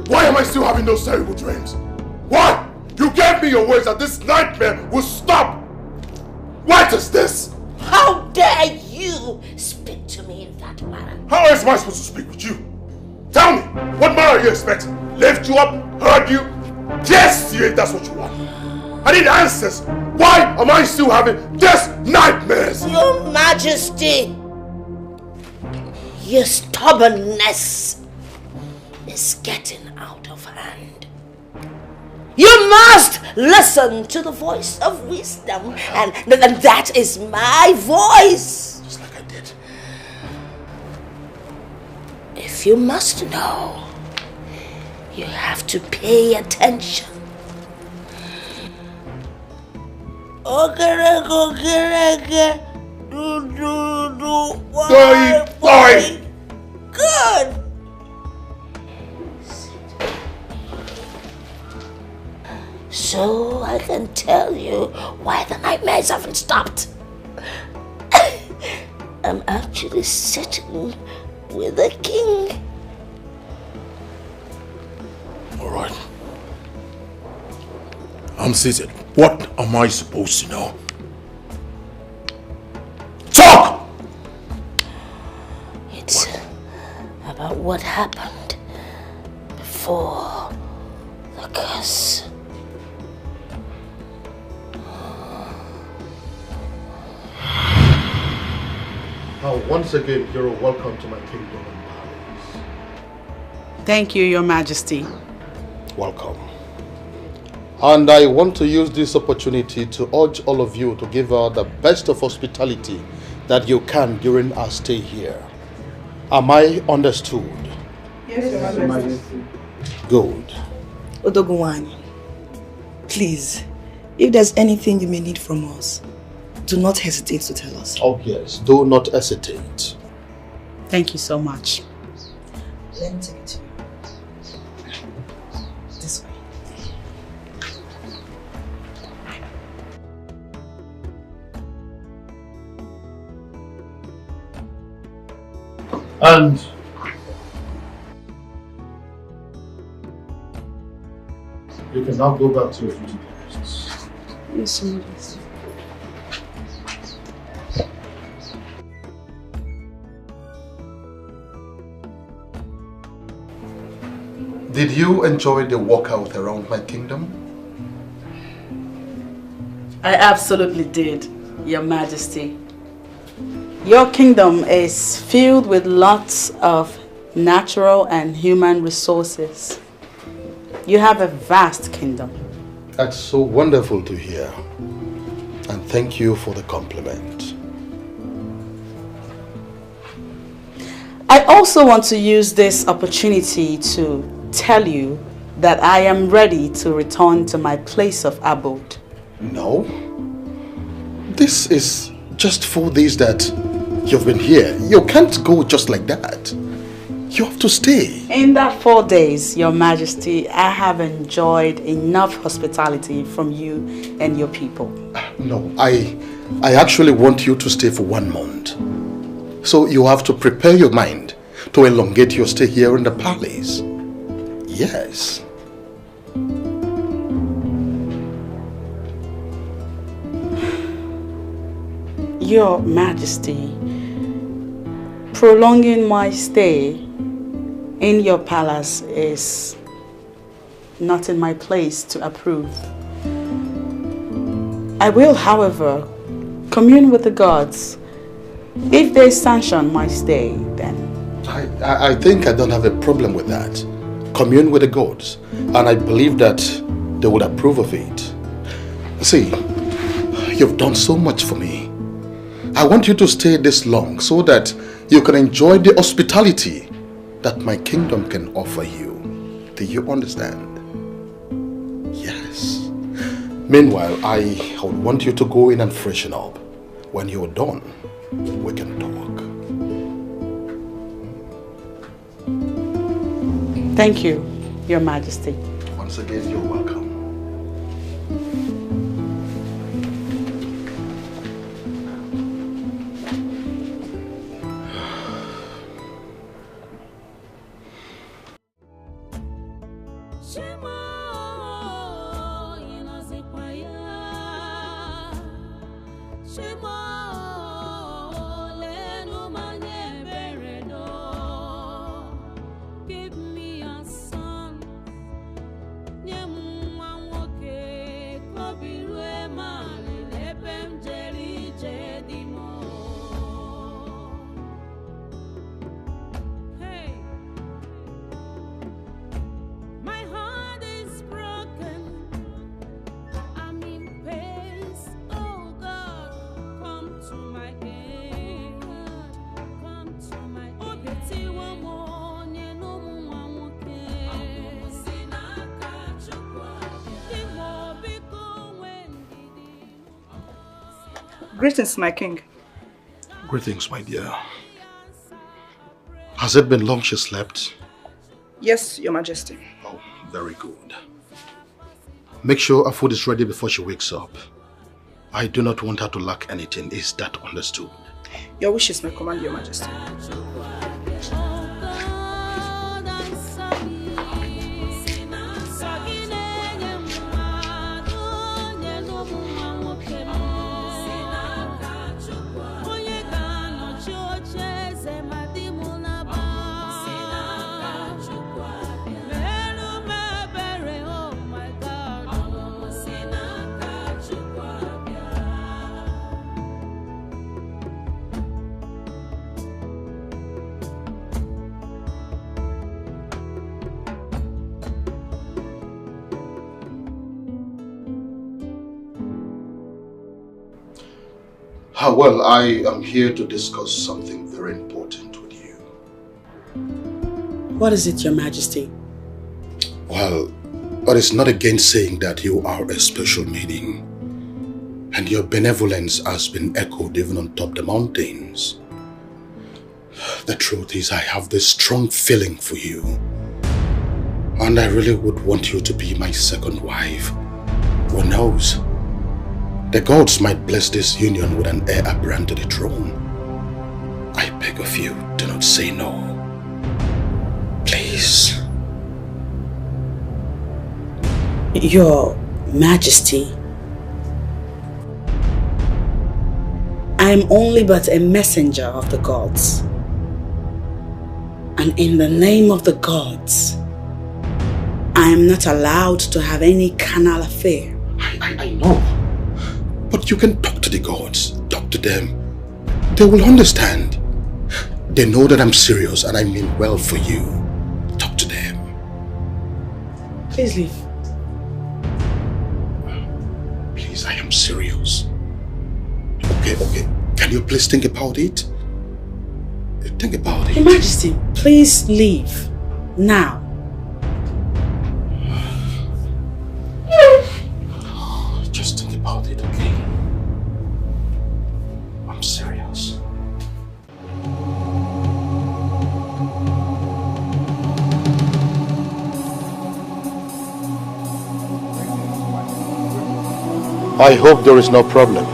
Why am I still having those terrible dreams? Why? You gave me your words that this nightmare will stop. What is this? How dare you speak to me in that manner? How else am I supposed to speak with you? Tell me, what manner are you expecting? Lift you up? Hurt you? Yes, if that's what you want. I need answers. Why am I still having these nightmares? Your Majesty, your stubbornness is getting out of hand. You must listen to the voice of wisdom. And that is my voice. Just like I did. If you must know, you have to pay attention. Okay. Do. Boy. Good. So I can tell you why the nightmares haven't stopped. I'm actually sitting with a king. All right. I'm seated. What am I supposed to know? Talk! It's about what happened before the curse. Now, once again, you're welcome to my kingdom and palace. Thank you, Your Majesty. Welcome. And I want to use this opportunity to urge all of you to give her the best of hospitality that you can during our stay here. Am I understood? Yes, Your Majesty. Good. Odogunwani, please, if there's anything you may need from us, do not hesitate to tell us. Oh yes, do not hesitate. Thank you so much. Let me take it to you. This way. And you can now go back to your duty posts. Yes, Your Majesty. Did you enjoy the walkout around my kingdom? I absolutely did, Your Majesty. Your kingdom is filled with lots of natural and human resources. You have a vast kingdom. That's so wonderful to hear. And thank you for the compliment. I also want to use this opportunity to tell you that I am ready to return to my place of abode. No. This is just 4 days that you've been here. You can't go just like that. You have to stay. In that 4 days, Your Majesty, I have enjoyed enough hospitality from you and your people. No, I actually want you to stay for 1 month. So you have to prepare your mind to elongate your stay here in the palace. Yes. Your Majesty, prolonging my stay in your palace is not in my place to approve. I will, however, commune with the gods. If they sanction my stay, then... I think I don't have a problem with that. Commune with the gods, and I believe that they would approve of it. See, you've done so much for me. I want you to stay this long so that you can enjoy the hospitality that my kingdom can offer you. Do you understand? Yes. Meanwhile, I would want you to go in and freshen up. When you're done, we can talk. Thank you, Your Majesty. Once again, you're welcome. Greetings, my king. Greetings, my dear. Has it been long she slept? Yes, your majesty. Oh, very good. Make sure her food is ready before she wakes up. I do not want her to lack anything. Is that understood? Your wishes may command, your majesty. Well, I am here to discuss something very important with you. What is it, your majesty? Well, it is not against saying that you are a special maiden. And your benevolence has been echoed even on top the mountains. The truth is, I have this strong feeling for you. And I really would want you to be my second wife. Who knows? The gods might bless this union with an heir apparent to the throne. I beg of you, do not say no. Please. Your Majesty, I am only but a messenger of the gods. And in the name of the gods, I am not allowed to have any carnal affair. I know. But you can talk to the gods, talk to them. They will understand. They know that I'm serious and I mean well for you. Talk to them. Please leave. Please, I am serious. Okay. Can you please think about it? Think about it. Your Majesty, please leave. Now. Just think about it, okay? I'm serious. I hope there is no problem.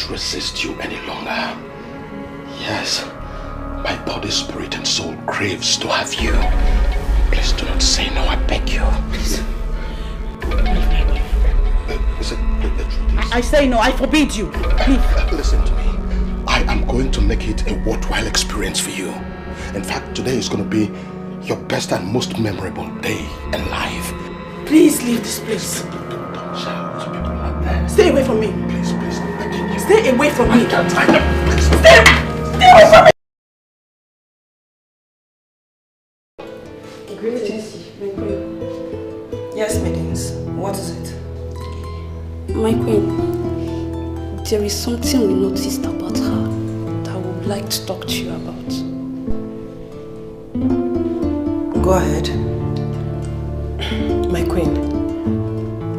Resist you any longer. Yes, my body, spirit and soul craves to have you. Please do not say no, I beg you. Please. I say no, I forbid you. Please. Listen to me. I am going to make it a worthwhile experience for you. In fact, today is going to be your best and most memorable day in life. Please leave this place. Don't shout. People are there. Stay away from me. Please. Stay away from me. Stay away from me. Greetings. Yes, maidens. What is it? My queen, there is something we noticed about her that we would like to talk to you about. Go ahead. My queen,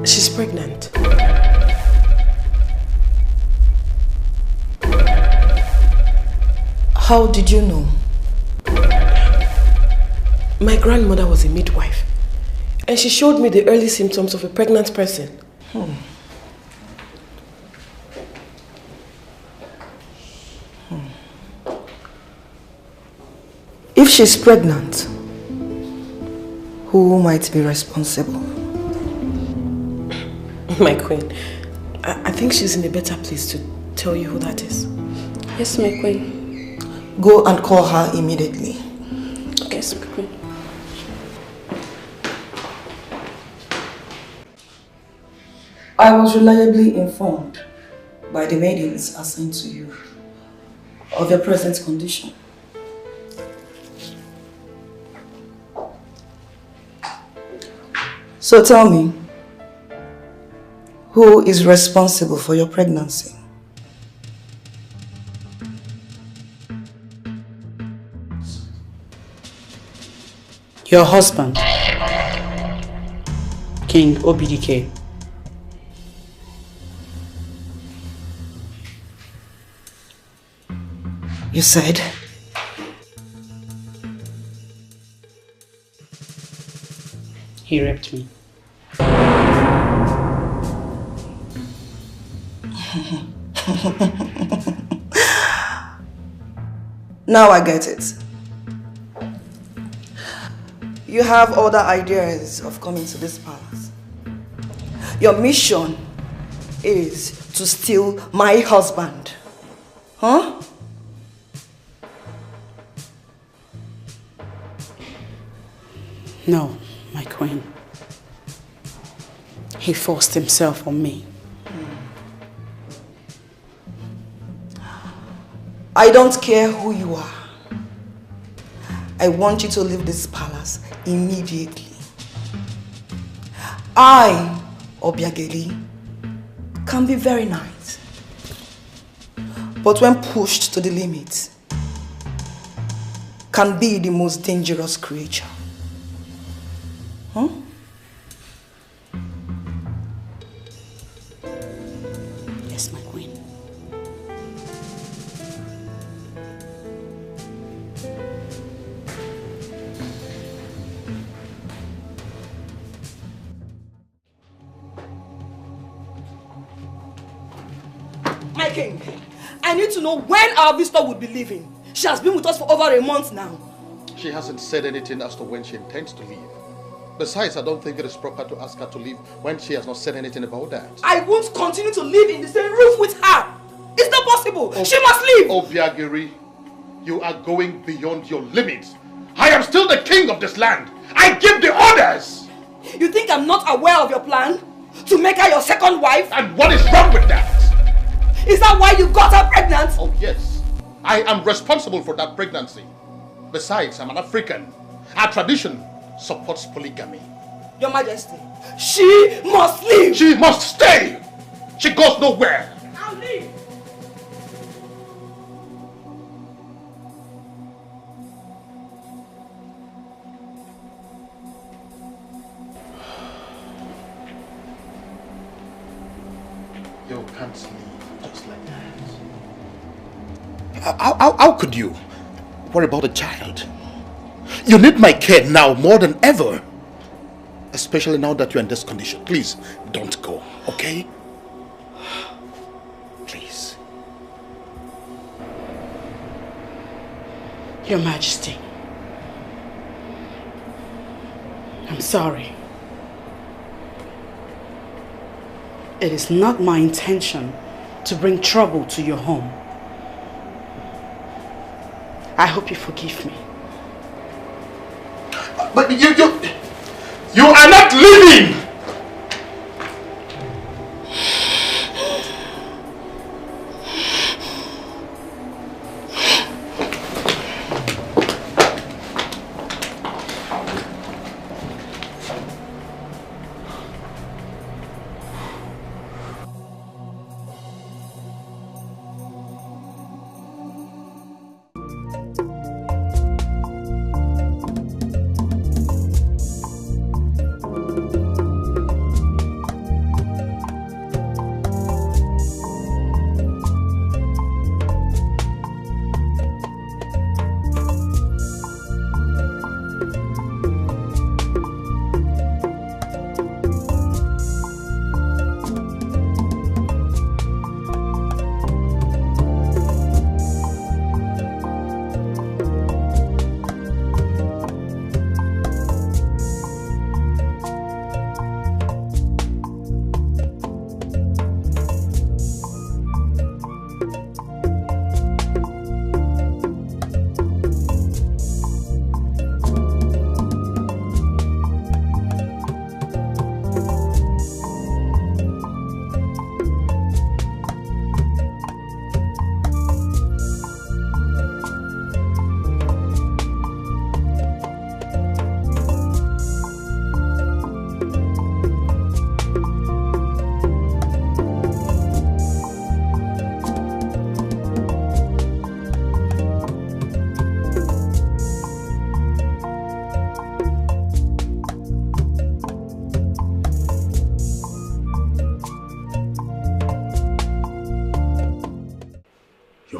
she's pregnant. How did you know? My grandmother was a midwife, and she showed me the early symptoms of a pregnant person. If she's pregnant, who might be responsible? My queen, I think she's in a better place to tell you who that is? Yes, my queen. Go and call her immediately. Yes, my queen. I was reliably informed by the maidens assigned to you of your present condition. So tell me, who is responsible for your pregnancy? Your husband, King Dikeh. You said? He raped me. Now I get it. You have other ideas of coming to this palace. Your mission is to steal my husband. Huh? No, my queen. He forced himself on me. I don't care who you are. I want you to leave this palace immediately. I, Obiageli, can be very nice. But when pushed to the limit, can be the most dangerous creature. Huh? Yes, my queen. My king, I need to know when our visitor would be leaving. She has been with us for over a month now. She hasn't said anything as to when she intends to leave. Besides, I don't think it is proper to ask her to leave when she has not said anything about that. I won't continue to live in the same roof with her. It's not possible. She must leave. Obiageri, you are going beyond your limits. I am still the king of this land. I give the orders. You think I'm not aware of your plan? To make her your second wife? And what is wrong with that? Is that why you got her pregnant? Oh yes. I am responsible for that pregnancy. Besides, I'm an African. Our tradition supports polygamy. Your Majesty, she must leave. She must stay. She goes nowhere. I'll leave. You can't leave just like that. How could you? What about the child? You need my care now more than ever. Especially now that you're in this condition. Please, don't go, okay? Please. Your Majesty, I'm sorry. It is not my intention to bring trouble to your home. I hope you forgive me. But you are not leaving!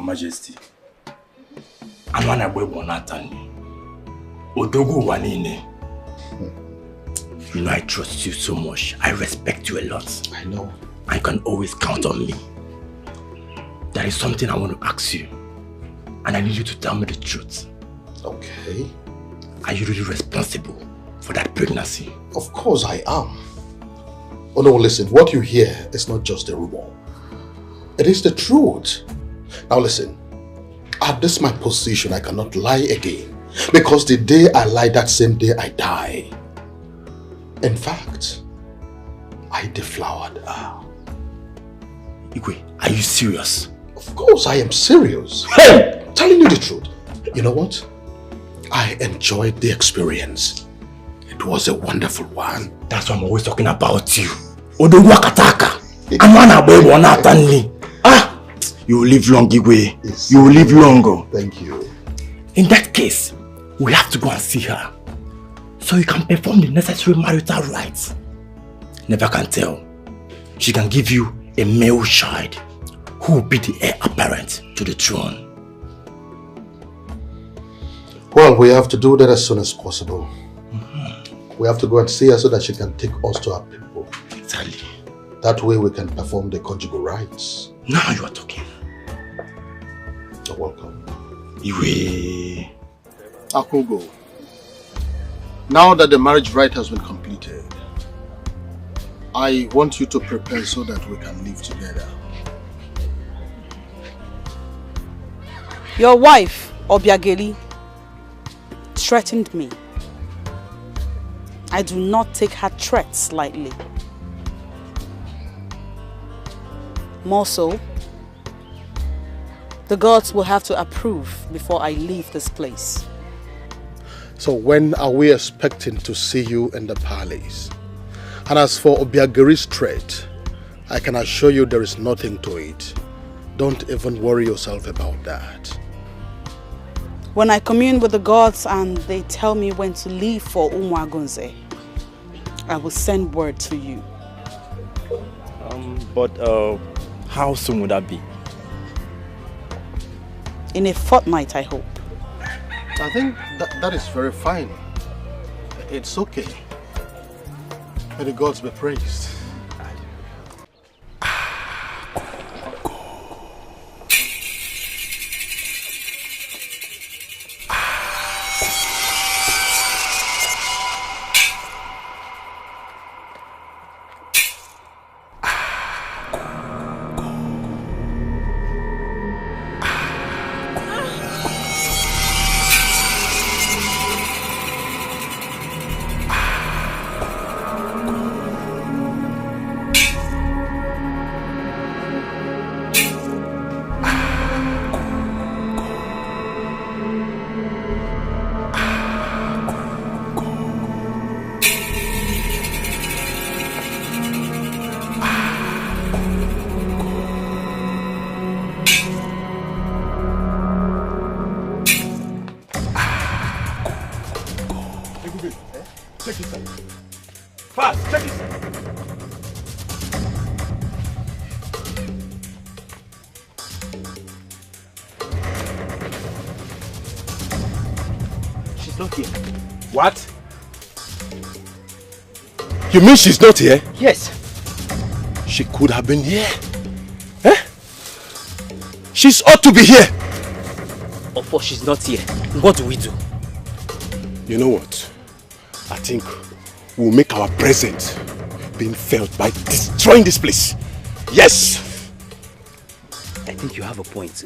Majesty. I'm one away one Nathan. Odogu Wanine. You know I trust you so much. I respect you a lot. I know. I can always count on me. There is something I want to ask you. And I need you to tell me the truth. Okay. Are you really responsible for that pregnancy? Of course I am. Oh no, listen, what you hear is not just a rumor. It is the truth. Now listen, at this my position, I cannot lie again. Because the day I lie, that same day I die. In fact, I deflowered her. Igwe, are you serious? Of course I am serious. Hey! Telling you the truth. You know what? I enjoyed the experience. It was a wonderful one. That's why I'm always talking about you. Odogu Akataka. Amana Bebo Natanli. Ah! You will live long, Igwe. You will live long. Thank you. In that case, we have to go and see her. So you can perform the necessary marital rites. Never can tell. She can give you a male child who will be the heir apparent to the throne. Well, we have to do that as soon as possible. We have to go and see her so that she can take us to our people. Exactly. That way we can perform the conjugal rites. Now you are talking. You're welcome. Iwe. Akugo, now that the marriage rite has been completed, I want you to prepare so that we can live together. Your wife, Obiageli, threatened me. I do not take her threats lightly. More so, the gods will have to approve before I leave this place. So when are we expecting to see you in the palace? And as for Obiageri's threat, I can assure you there is nothing to it. Don't even worry yourself about that. When I commune with the gods and they tell me when to leave for Umwagunze, I will send word to you. But how soon would that be? In a fortnight, I hope. I think that is very fine. It's okay. May the gods be praised. What? You mean she's not here? Yes. She could have been here. Eh? She's ought to be here. Of course she's not here. What do we do? You know what? I think we'll make our presence being felt by destroying this place. Yes! I think you have a point.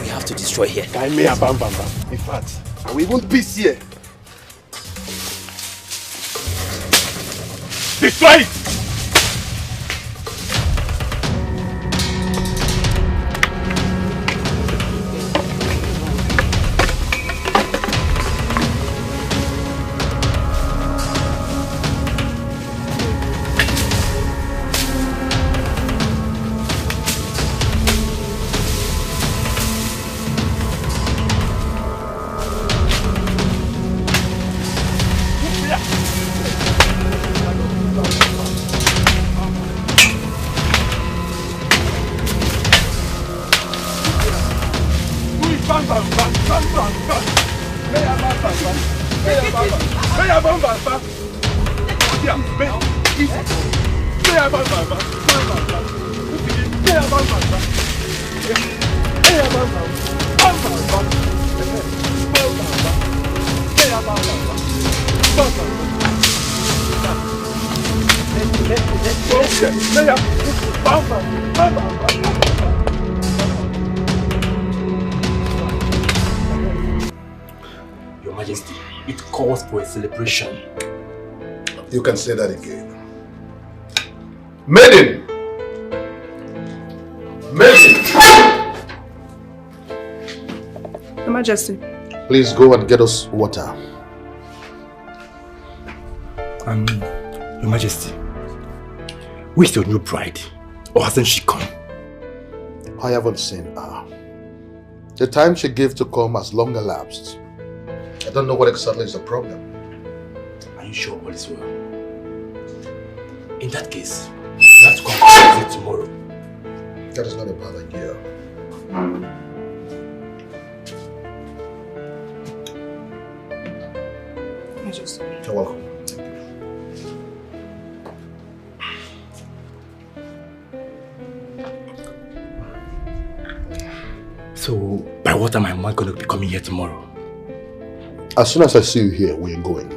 We have to destroy here. Yes. Bam, bam, bam. In fact, we won't peace here. Destroy it! Your Majesty, it calls for a celebration. You can say that again. Maiden! Maiden! Your Majesty. Please go and get us water. Your Majesty, where's your new bride? Or hasn't she come? I haven't seen her. The time she gave to come has long elapsed. I don't know what exactly is the problem. Are you sure all is well? In that case, you have to come to visit tomorrow. That is not a bad idea. Majesty. You're welcome. So, by what time am I going to be coming here tomorrow? As soon as I see you here, we're going.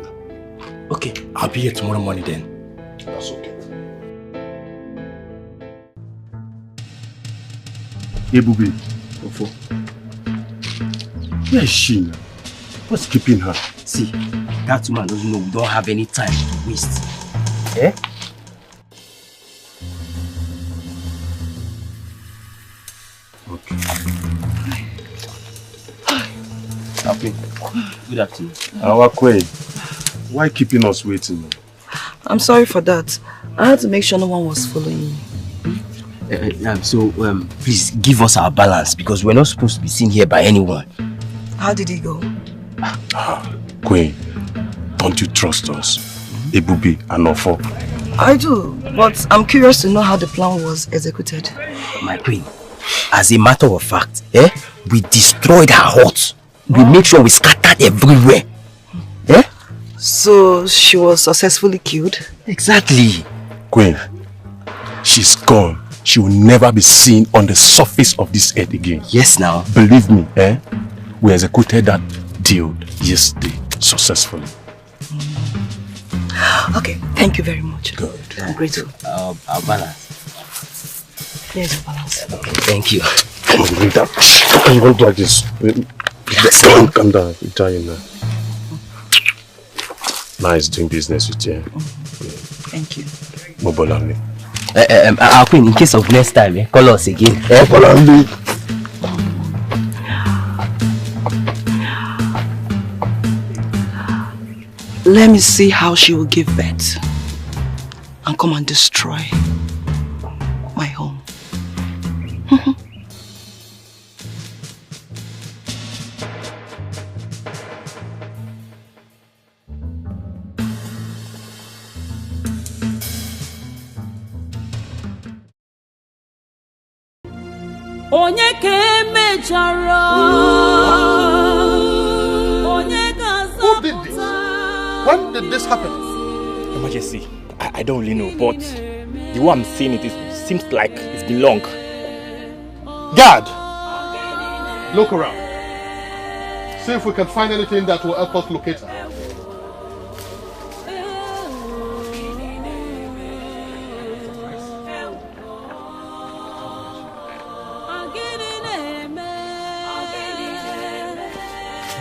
Okay, I'll be here tomorrow morning then. That's okay. Hey, Bubi. Where is she now? What's keeping her? See, that woman doesn't know we don't have any time to waste. Eh? Okay. Good afternoon. Our queen, why keeping us waiting? I'm sorry for that. I had to make sure no one was following me. Please give us our balance because we're not supposed to be seen here by anyone. How did he go? Queen, don't you trust us? Ebubi and Ofo. I do, but I'm curious to know how the plan was executed. My queen, as a matter of fact, we destroyed her hut. We make sure we scattered everywhere. So she was successfully killed? Exactly. Queen, she's gone. She will never be seen on the surface of this earth again. Yes, now. Believe me, we executed that deal yesterday successfully. Okay, thank you very much. Good. I'm grateful. Our balance. Here's your balance. Okay, thank you. Come on, bring that. I'm going to like this. Calm down. You're dying now. Nice doing business with you. Thank you. Mobolami. Our queen, in case of next time, call us again. Mobolami. Let me see how she will give birth and come and destroy my home. Onye ke mejara. Who did this? When did this happen? Your Majesty, I don't really know, but the way I'm seeing it seems like it's been long. Guard, look around. See if we can find anything that will help us locate her.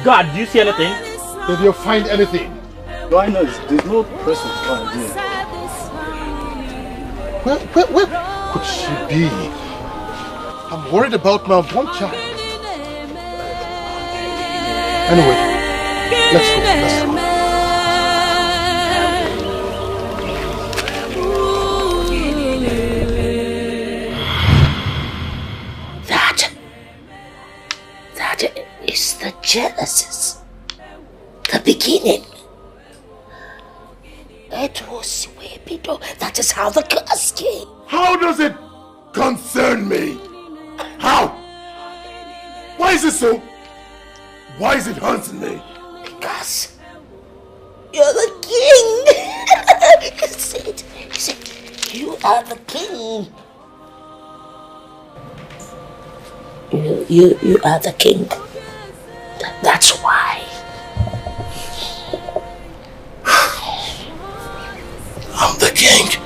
God, do you see anything? Did you find anything? No, I know. There's no person around here. Where could she be? I'm worried about my one child. Anyway, let's go. Let's go. That is the Genesis, the beginning. It was Webido. That is how the curse came. How does it concern me? How? Why is it so? Why is it haunting me? Because you're the king. You are the king. You are the king. That's why. I'm the king.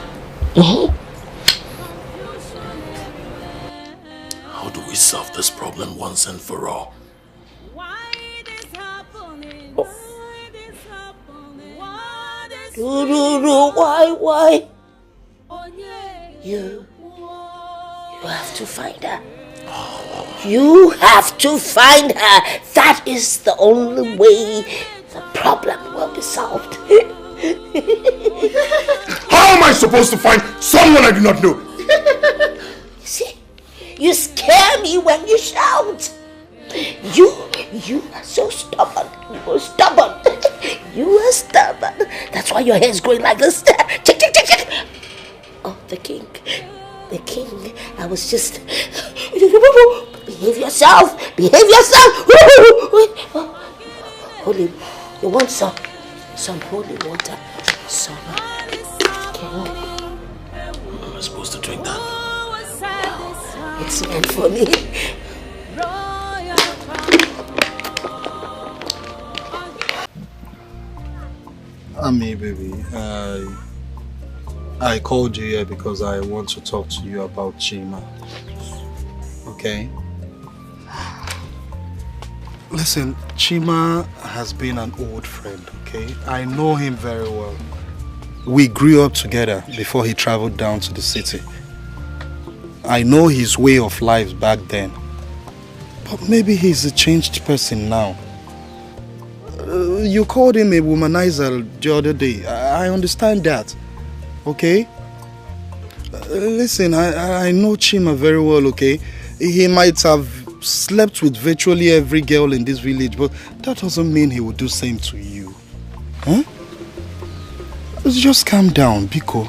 How do we solve this problem once and for all? Why? You have to find her. You have to find her. That is the only way the problem will be solved. How am I supposed to find someone I do not know? See, you scare me when you shout. You are so stubborn. You are stubborn. You are stubborn. That's why your hair is growing like this. Check. Oh, the king. The king. I was just... Behave yourself. Holy... You want some holy water? Some... King. Am I supposed to drink that? It's meant for me. Ami, baby, I called you here because I want to talk to you about Chima. Okay? Listen, Chima has been an old friend, okay? I know him very well. We grew up together before he traveled down to the city. I know his way of life back then. But maybe he's a changed person now. You called him a womanizer the other day. I understand that. Okay? Listen, I know Chima very well, okay? He might have slept with virtually every girl in this village, but that doesn't mean he would do the same to you. Huh? Just calm down, Biko.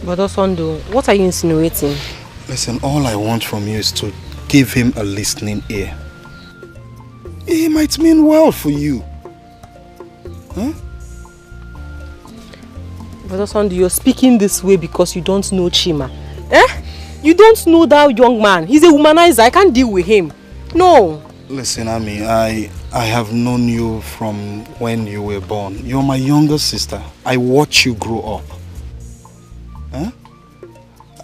But Osondo, what are you insinuating? Listen, all I want from you is to give him a listening ear. It might mean well for you. Huh? But Osondo, you're speaking this way because you don't know Chima. You don't know that young man. He's a womanizer. I can't deal with him. No. Listen, Ami, I have known you from when you were born. You're my younger sister. I watched you grow up. Huh?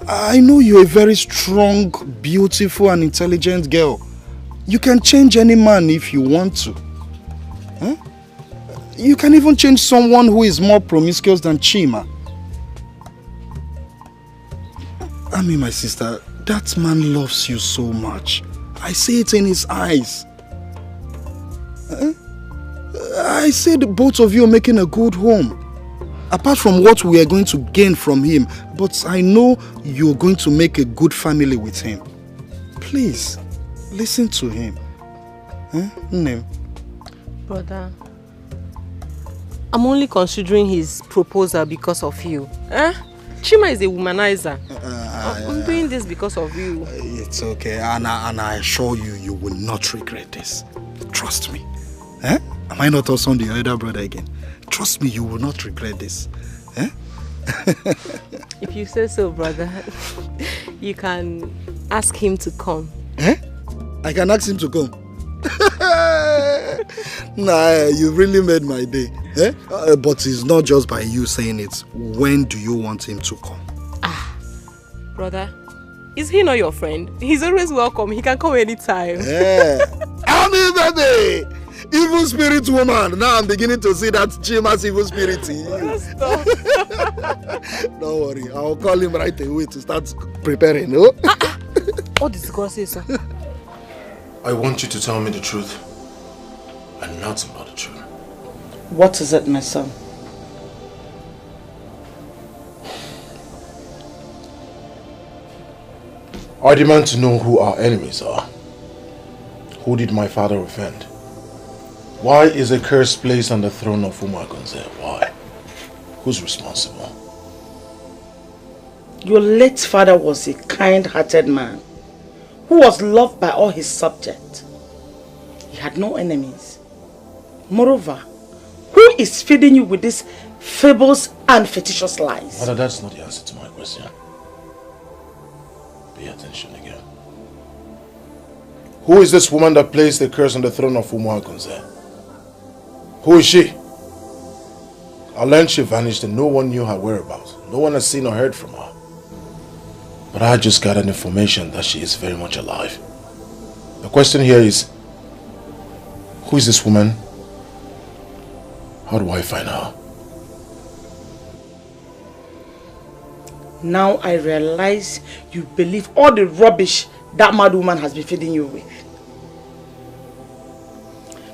I know you're a very strong, beautiful and intelligent girl. You can change any man if you want to. Huh? You can even change someone who is more promiscuous than Chima. Ami, my sister, that man loves you so much. I see it in his eyes. I see the both of you are making a good home. Apart from what we are going to gain from him, but I know you're going to make a good family with him. Please, listen to him. Name. Brother, I'm only considering his proposal because of you. Chima is a womanizer. I'm doing this because of you. It's okay, and I assure you, you will not regret this. Trust me. Am I not also the elder brother again? Trust me, you will not regret this. If you say so, brother, you can ask him to come. I can ask him to come. Nah, you really made my day. But it's not just by you saying it. When do you want him to come? Brother, is he not your friend? He's always welcome. He can come anytime. Ami, baby! Evil spirit woman. Now I'm beginning to see that Chima's evil spirit. Don't worry, I'll call him right away to start preparing. No? What is God say, sir? I want you to tell me the truth and nothing but the truth. What is it, my son? I demand to know who our enemies are. Who did my father offend? Why is a curse placed on the throne of Umagunze? Why? Who's responsible? Your late father was a kind-hearted man who was loved by all his subjects. had no enemies. Moreover, who is feeding you with these fables and fictitious lies? Mother, that's not the answer to my question. Pay attention again. Who is this woman that placed the curse on the throne of Umuagunze? Who is she? I learned she vanished and no one knew her whereabouts. No one has seen or heard from her. But I just got an information that she is very much alive. The question here is, who is this woman? How do I find her? Now I realize you believe all the rubbish that mad woman has been feeding you with.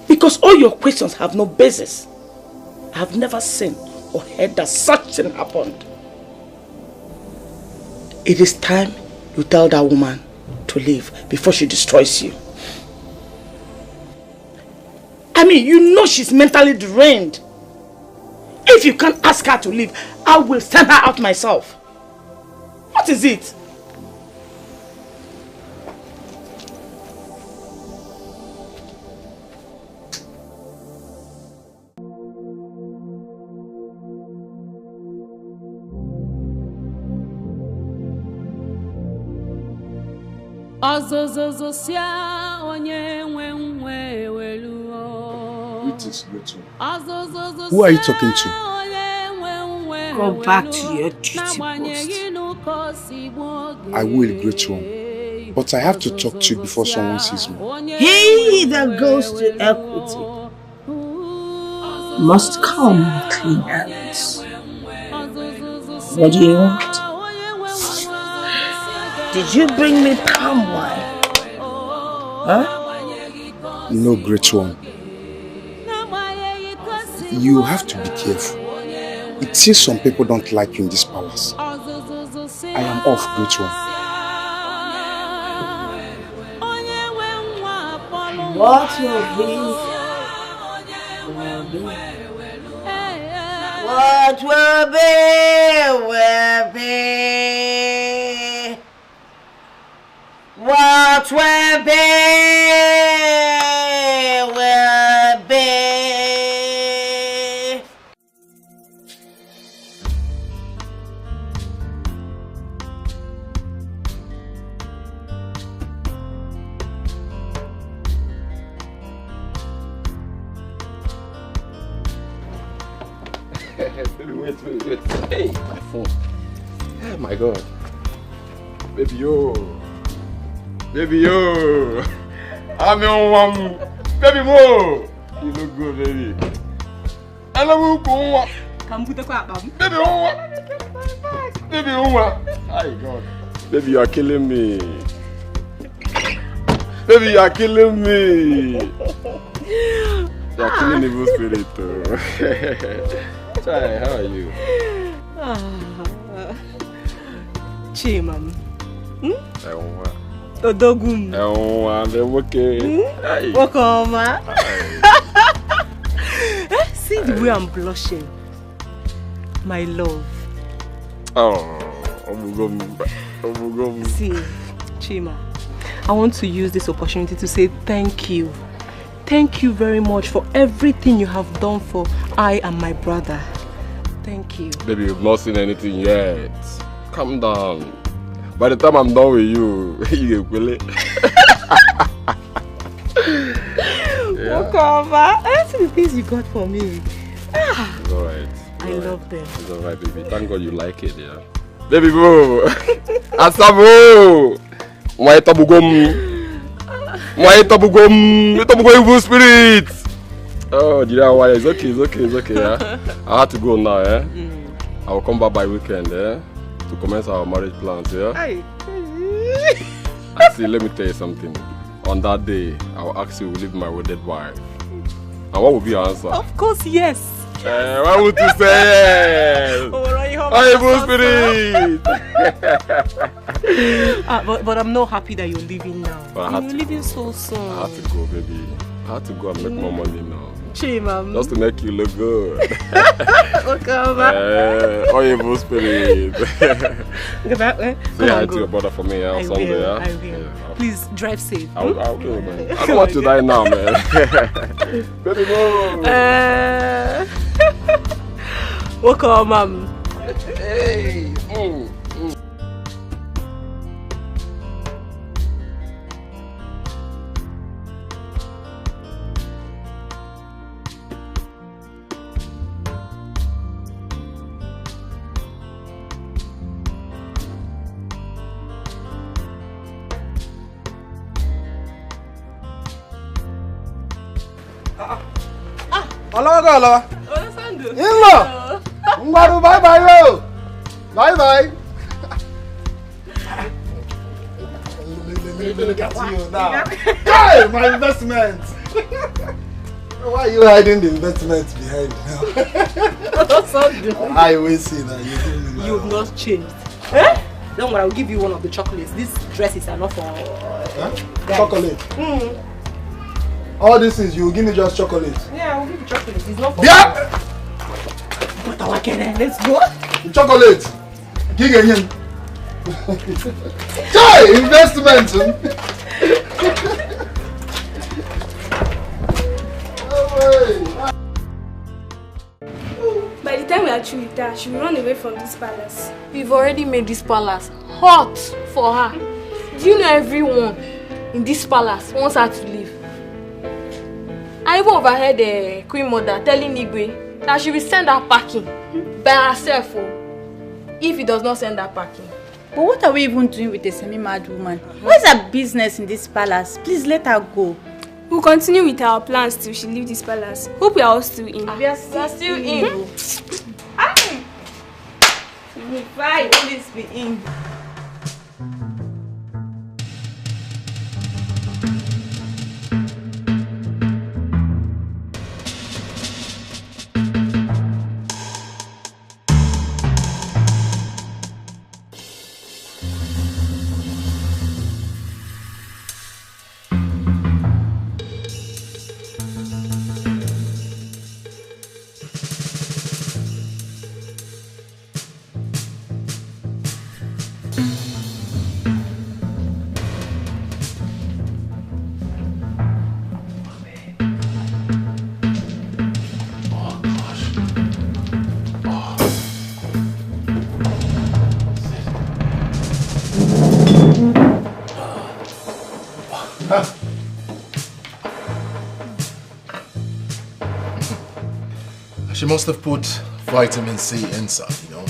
Because all your questions have no basis. I have never seen or heard that such thing happened. It is time you tell that woman to leave before she destroys you. I mean, you know she's mentally deranged. If you can't ask her to leave, I will send her out myself. What is it? Who are you talking to? Go back to your duty post. I will, great one. But I have to talk to you before someone sees me. He that goes to equity must come with clean hands. What do you want? Did you bring me palm wine? Huh? No, great one. You have to be careful. It seems some people don't like you in this palace. I am off, great one. What will be? What will be? Will be. What will be? Will be. Wait. Hey, my phone. Oh my God. Baby, yo. I'm on one. Baby, mo. You look good, baby. I love you. Come put the crap, Baby, my God. Baby, you are killing me. Baby, you are killing me. You are killing evil spirit too. Chai, how are you? Chimam. Dodogum. I'm okay. Welcome. See the way I'm blushing. My love. See, Chima, I want to use this opportunity to say thank you. Thank you very much for everything you have done for I and my brother. Thank you. Baby, you've not seen anything yet. Calm down. By the time I'm done with you, you will it. Welcome. That's the things you got for me. It's alright. I love them. It's alright, baby. Thank God you like it, yeah. Baby, bro. Asabo. My tabugum. My tabugum evil spirit. Oh, did I why? It's okay, yeah. I have to go now, yeah. I will come back by weekend, yeah, to commence our marriage plans, yeah. And see, let me tell you something. On that day, I will ask you to leave my wedded wife. And what will be your answer? Of course, yes. Why would you say yes? Evil spirit. But I'm not happy that you're leaving now. But you're leaving so soon. I have to go, baby. I have to go and make more money now. Chill, ma'am. Just to make you look good. Welcome, ma'am. Oh, evil spirit. Go back, man. Say hi to your brother for me on Sunday. I will. Yeah. Please drive safe. I will, man. I don't want to die now, man. Baby, no. Welcome, ma'am. Hey. Hello. In-law. Bye-bye, yo. Bye-bye. Look at you now. Hey, my investment. Why are you hiding the investment behind now? I will see that. You've not changed. Eh? Don't worry, I'll give you one of the chocolates. These dresses are not for guys. Chocolate? All this is you give me just chocolate. Yeah, I'll give you chocolate. It's not for But let's go. Chocolate. Give him. Joy investment. By the time we are through with her, she will run away from this palace. We've already made this palace hot for her. Do you know everyone in this palace wants her to leave? I even overheard the Queen Mother telling Igwe that she will send her packing by herself if he does not send her packing. But what are we even doing with a semi-mad woman? What is her business in this palace? Please let her go. We'll continue with our plans till she leaves this palace. Hope we are all still in. We are still in. Fine, please be in. She must have put vitamin C inside, you know.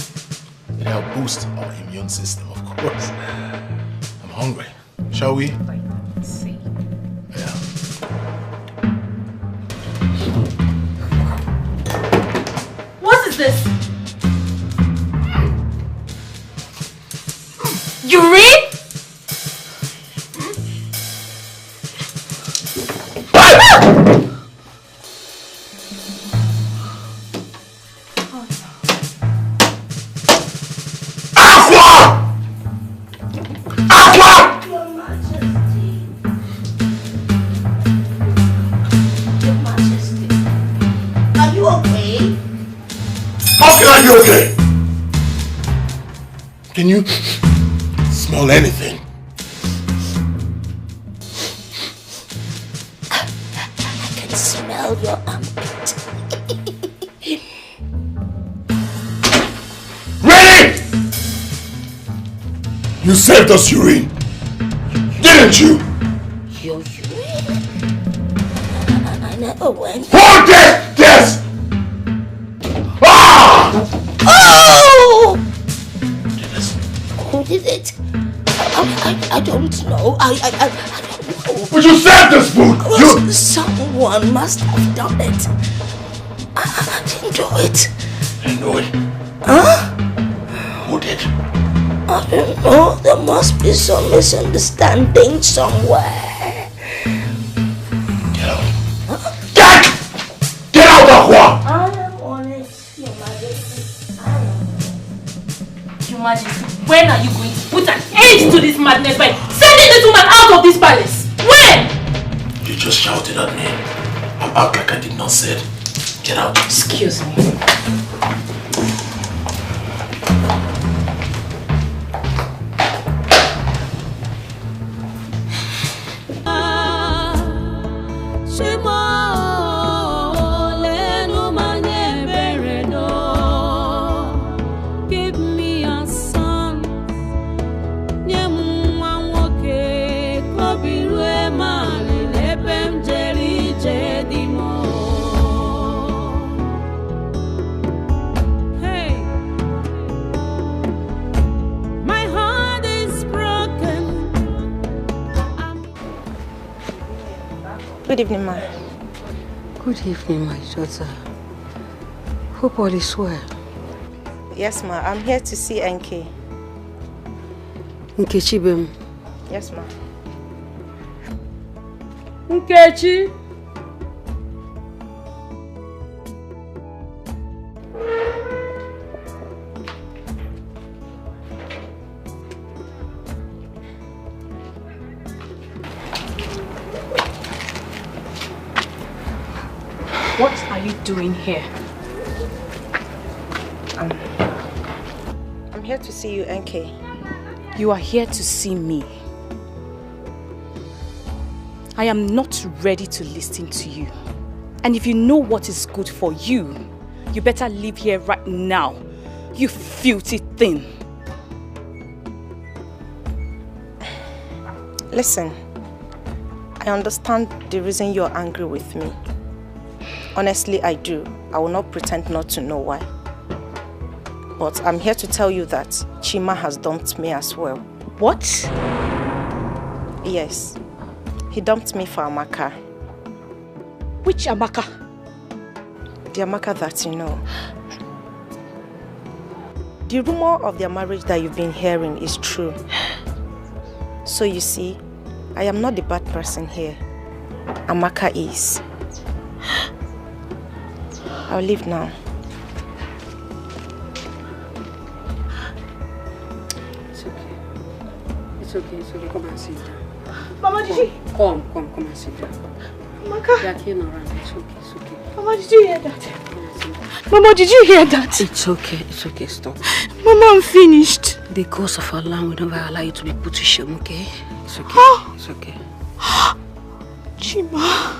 It helped boost our immune system, of course. I'm hungry. Shall we? Vitamin C. Yeah. What is this? Urine? Okay. Can you smell anything? I can smell your armpit. Ready? You saved us urine, didn't you? Your urine? I never went. Hold it! Yes! Oh! Who did it? I don't know. I don't know. But you saved us, food! Someone must have done it. I didn't do it. I know it. Huh? Who did? I don't know. There must be some misunderstanding somewhere. Get out. Huh? Get out, Aqua! I am on it, Your Majesty. Your Majesty, when are you going to put an end to this madness by sending this woman out of this palace? When? You just shouted at me. Act like I did not say it. Get out. Excuse me. Good evening, ma. Good evening, my daughter. Hope all is well. Yes, ma. I'm here to see NK. Nkechi. Yes, ma. Nkechi. What are you doing here? I'm here to see you, NK. You are here to see me. I am not ready to listen to you. And if you know what is good for you, you better leave here right now, you filthy thing. Listen, I understand the reason you're angry with me. Honestly, I do. I will not pretend not to know why. But I'm here to tell you that Chima has dumped me as well. What? Yes. He dumped me for Amaka. Which Amaka? The Amaka that you know. The rumor of their marriage that you've been hearing is true. So you see, I am not the bad person here. Amaka is. I'll leave now. It's okay. It's okay. It's okay. Come and sit down. Mama, did you? Come and sit down. Amaka. They're here around. It's okay. It's okay. Mama, did you hear that? Mama, did you hear that? It's okay. It's okay. Stop. Mama, I'm finished. The cause of Allah will never allow you to be put to shame, okay? It's okay. It's okay. Chima.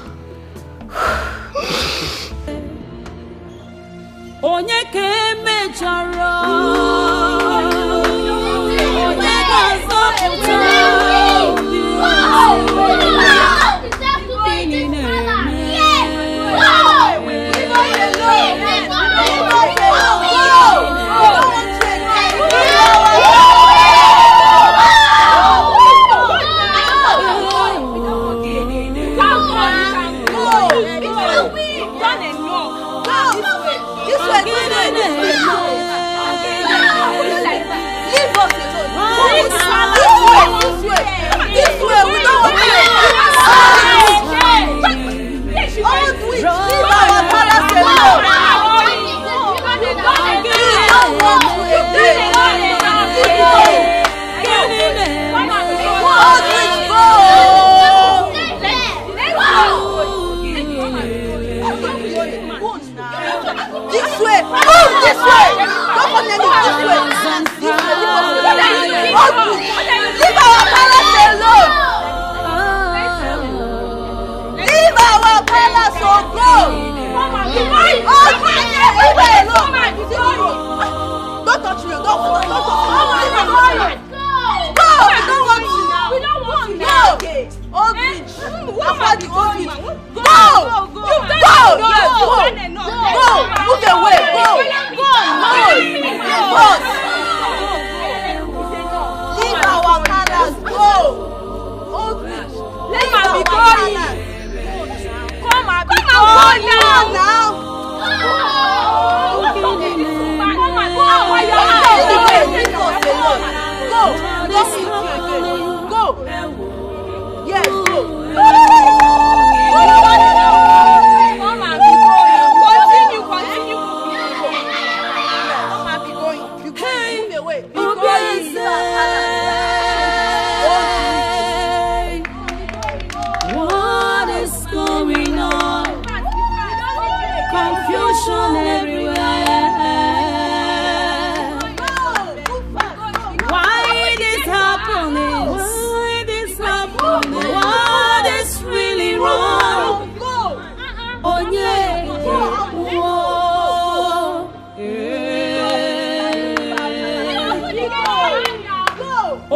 Onye ke mejọrọ onye ga-azọpụta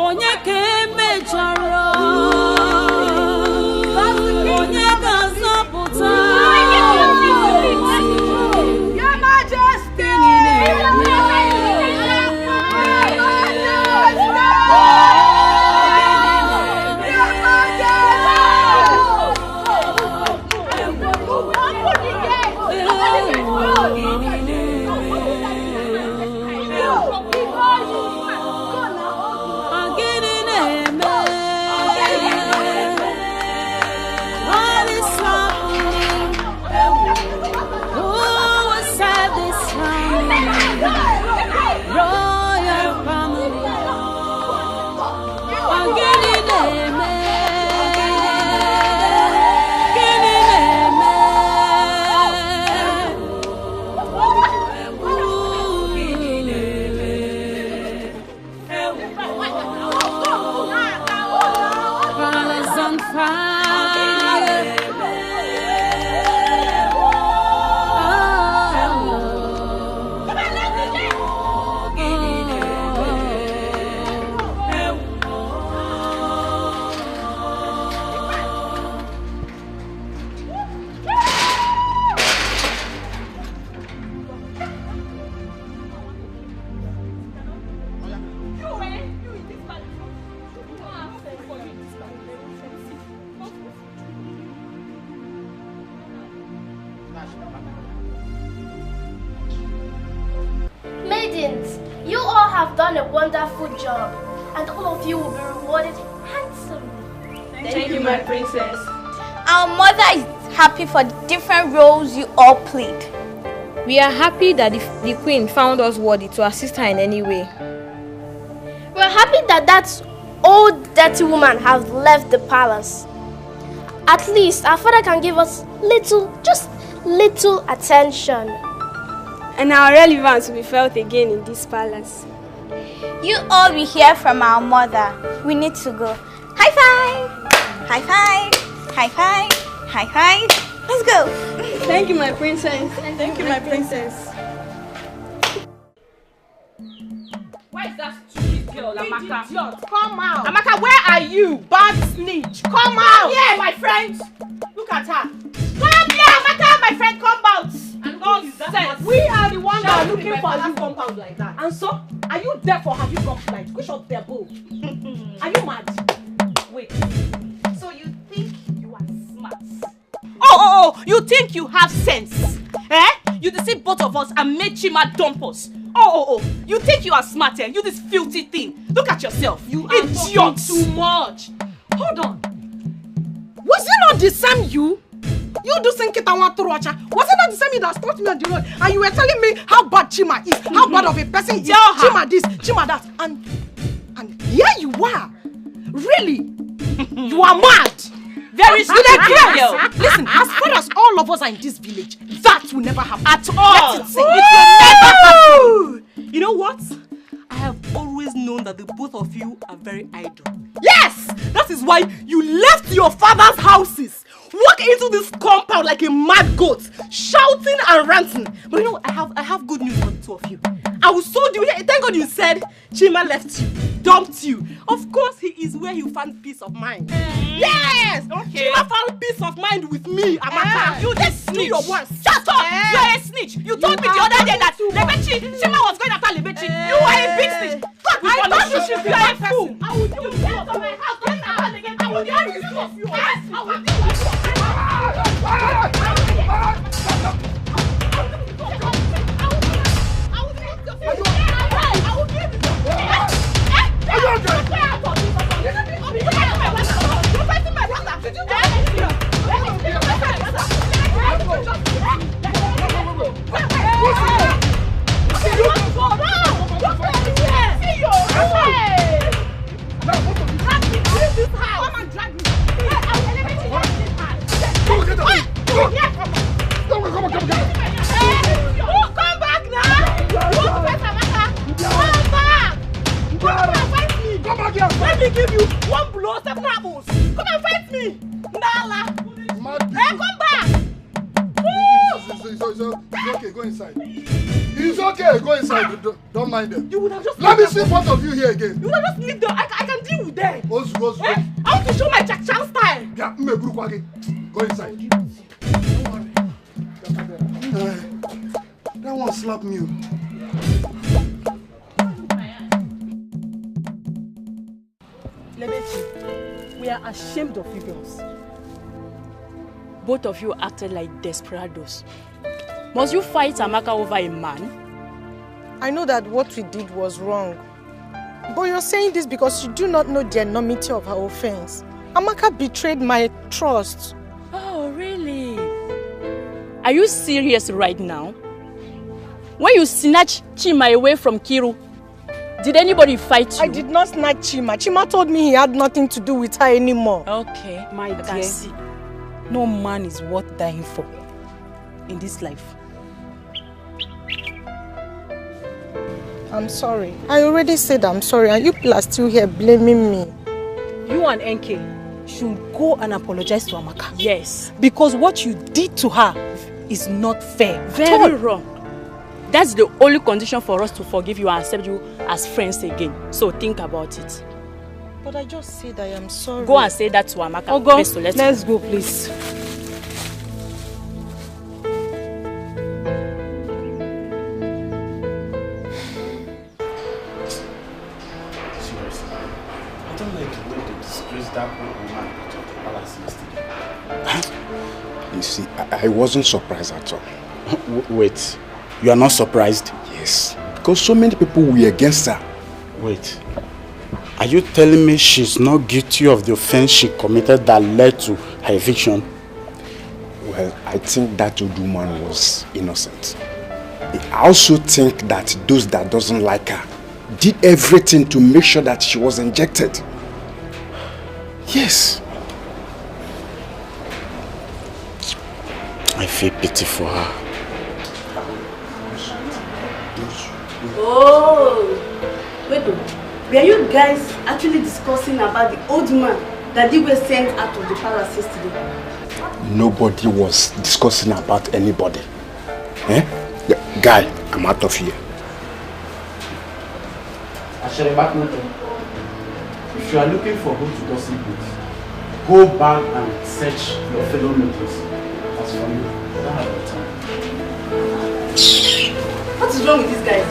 Your Majesty! Maidens, you all have done a wonderful job, and all of you will be rewarded handsomely. Thank you, my princess. Our mother is happy for the different roles you all played. We are happy that the queen found us worthy to assist her in any way. We're happy that that old dirty woman has left the palace. At least our father can give us just little attention. And our relevance will be felt again in this palace. You all will hear from our mother. We need to go. High five! High five! High five! High five! Let's go! Thank you, my princess. Thank you, my princess. Where's that stupid girl, Amaka? Come out! Amaka, where are you? Bad snitch! Come out! Yeah, my friend! Look at her! Come here, Amaka, my friend, come out! Nonsense! We are the ones that are looking for you compound like that. And so, are you deaf or have you gone blind? Which of them both? Are you mad? Wait. So you think you are smart? Oh, you think you have sense? Eh? You deceive both of us and made Chima dump us. Oh, you think you are smart, eh? You this filthy thing. Look at yourself. You are talking too much. Hold on. Was it not the same you? You do think it want to watch her. Was it not the same you that stopped me on the road? And you were telling me how bad Chima is, how bad of a person is. Chima this, Chima that. And here you are. Really? You are mad. Very stupid girl. Listen, as far as all of us are in this village, that will never happen. At all. Let it sink. It will never happen. You know what? I have always known that the both of you are very idle. Yes! That is why you left your father's houses, walk into this compound like a mad goat, shouting and ranting. But you know, I have good news for the two of you. I will sold you. Thank God you said Chima left you, dumped you. Of course, he is where you found peace of mind. Yes! Okay. Chima found peace of mind with me, Amaka. You just snitch. Your words. Shut up! You are a snitch. You told me the other day that Chima was going after Lebechi. You are a big snitch. God will punish you. You are a fool. I will do it. Get to my house. Get out again. I will do it. Yes, I will do it. Let me give you one blow, 7 apples. Come and fight me. Nala. Hey, come back. Woo! It's okay, go inside. It's okay, go inside. Don't mind them. You would have just... Let me see both of you here again. You would have just leave them. I can deal with them. Ozu. I want to show my Jack Chan style. Yeah, go inside. That one slapped me. Lebechi, we are ashamed of you girls. Both of you acted like desperados. Must you fight Amaka over a man? I know that what we did was wrong. But you're saying this because you do not know the enormity of her offense. Amaka betrayed my trust. Oh, really? Are you serious right now? When you snatched Chima away from Kiru, did anybody fight you? I did not snatch Chima. Chima told me he had nothing to do with her anymore. Okay, my dear. I can see. No man is worth dying for in this life. I'm sorry. I already said I'm sorry and you people are still here blaming me. You and NK should go and apologize to Amaka. Yes. Because what you did to her is not fair. Very wrong. That's the only condition for us to forgive you and accept you as friends again. So think about it. But I just said I am sorry. Go and say that to Amaka. Oh, go. Let's go, please. Seriously, I don't like the way they disgrace that old woman at the palace yesterday. You see, I wasn't surprised at all. Wait, you are not surprised? Yes, because so many people were against her. Wait, are you telling me she's not guilty of the offense she committed that led to her eviction? Well, I think that old woman was innocent. I also think that those that doesn't like her did everything to make sure that she was injected. Yes. I feel pity for her. Oh, wait, were you guys actually discussing about the old man that they were sent out of the palace yesterday? Nobody was discussing about anybody. Eh? Yeah, guy, I'm out of here. If you are looking for who to gossip with, go back and search your fellow mates. As for me, I don't have the time. What is wrong with these guys?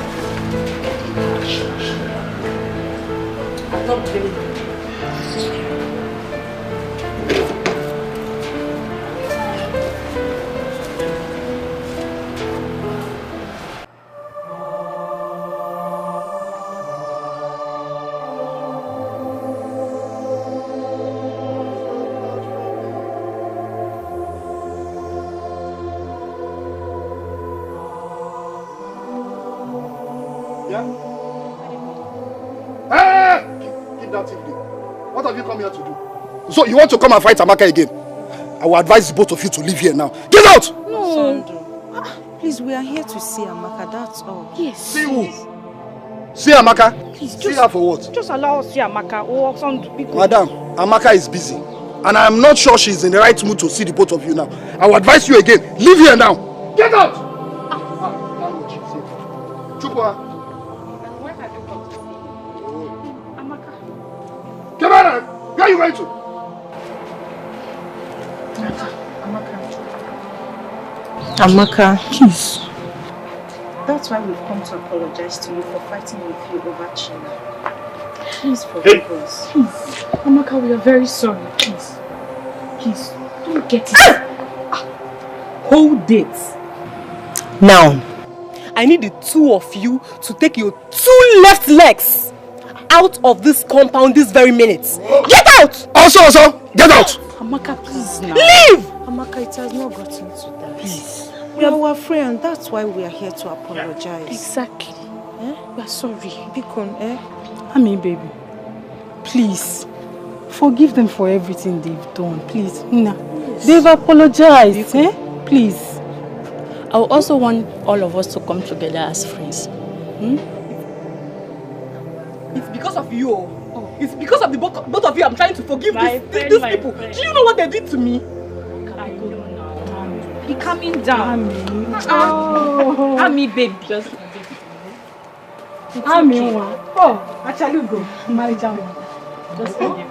I'm not blaming them. What have you come here to do? So you want to come and fight Amaka again? I will advise both of you to leave here now. Get out! No. Please, we are here to see Amaka, that's all. Yes. See who? See Amaka? Please, see her for what? Just allow us to see Amaka. We'll walk some people. Madam, Amaka is busy. And I am not sure she is in the right mood to see the both of you now. I will advise you again. Leave here now. Get out! Chupwa. Come on! Where are you going to? Amaka, please. That's why we've come to apologize to you for fighting with you over Chima. Please forgive us. Please. Amaka, we are very sorry. Please. Please, don't get it. Hold it. Now, I need the two of you to take your two left legs out of this compound this very minute. Get out! Also, get out! Amaka, please now. Leave! Amaka, it has not gotten to that. Please. We are our friend, that's why we are here to apologize. Exactly. We are sorry. Bikon, Ami, baby. Please. Forgive them for everything they've done. Please. Nina. Yes. They've apologized. Please. I also want all of us to come together as friends. It's because of you. Oh. It's because of the both of you I'm trying to forgive these people. Do you know what they did to me? I don't know. Be calming down. Oh. Ami, baby. Just Ami, oh, actually go. Marry Jamu. Just give me.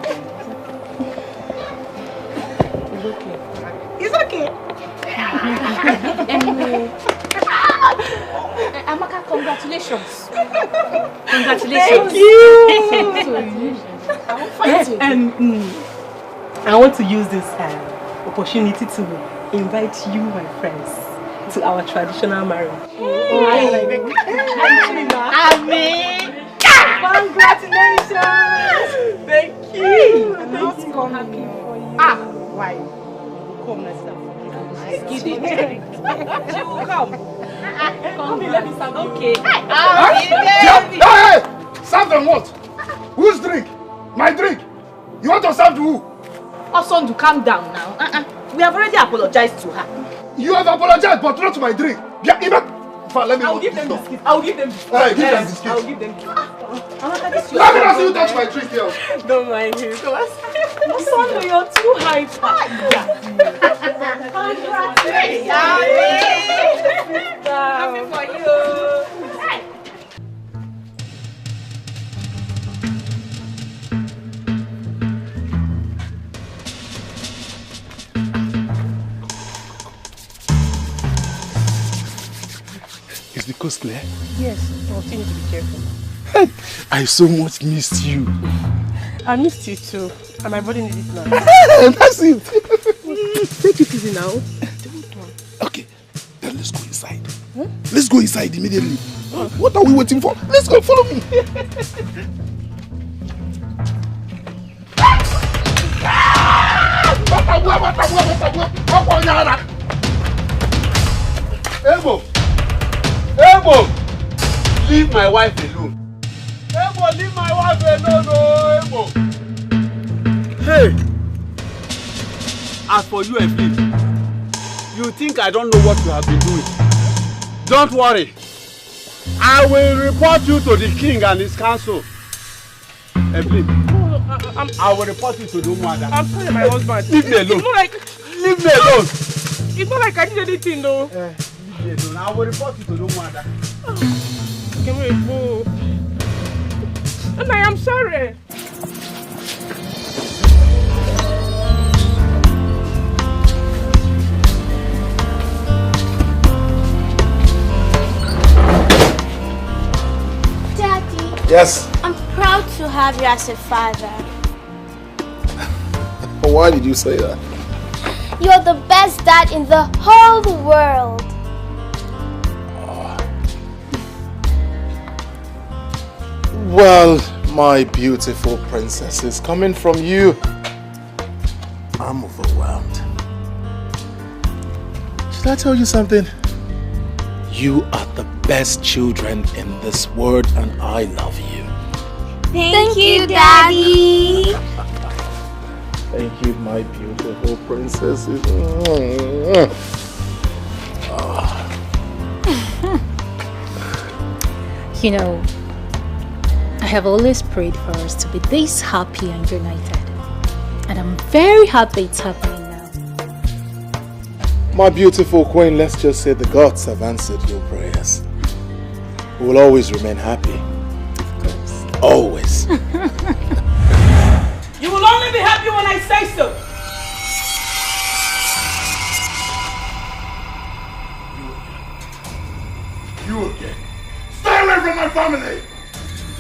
It's okay. Anyway. Amaka, congratulations. Congratulations. Thank you. I want to use this opportunity to invite you, my friends, to our traditional marriage. Amen. Congratulations. Thank you. I'm not so happy for you. Why? Come, let's start. She will come. Come here, let me serve you. Okay. Hey! Serve them what? Whose drink? My drink. You want to serve to who? Osondu, calm down now. We have already apologized to her. You have apologized, but not to my drink. Let me I'll give them biscuits. I'll give them biscuits. Hey, give them biscuits. I'll give them biscuits. Let me not see you touch my drink here. Don't mind him. Osondu, you're too hyper. Congratulations. Happy for you. Is the coast clear? Yes, continue to be careful. I so much missed you. I missed you too. And my body needs it now. That's it. Take it easy now. Okay, then let's go inside. Huh? Let's go inside immediately. What are we waiting for? Let's go, follow me. Ebo! Leave my wife alone. Ebo, leave my wife alone, oh, Ebo! Hey! As for you, Evelyn, you think I don't know what you have been doing. Don't worry. I will report you to the king and his council. Evelyn, I will report you to the Umuada. I'm sorry, my husband. Leave me alone. It's not like... Leave me alone. It's not like I did anything though. Leave me alone. I will report you to the Umuada. Can we go? And I am sorry. Daddy. Yes. I'm proud to have you as a father. Why did you say that? You're the best dad in the whole world. Well, my beautiful princesses, coming from you, I'm overwhelmed. Should I tell you something? You are the best children in this world and I love you. Thank you, Daddy. Thank you, my beautiful princesses. You know, I have always prayed for us to be this happy and united. And I'm very happy it's happening now. My beautiful queen, let's just say the gods have answered your prayers. We will always remain happy. Always. You will only be happy when I say so. You again. Stay away from my family!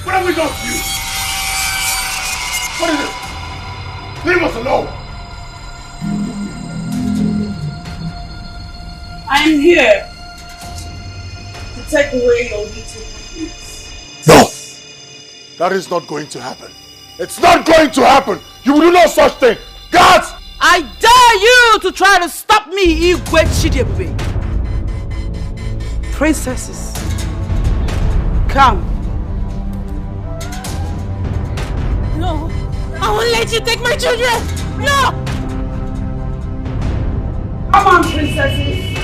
What have we done to you? What is it? Leave us alone! I'm here to take away your little peace. No! That is not going to happen. It's not going to happen! You will do no such thing! Guards! I dare you to try to stop me, Igwe Chidebube. Princesses, come. No, I won't let you take my children. No! Come on, princesses.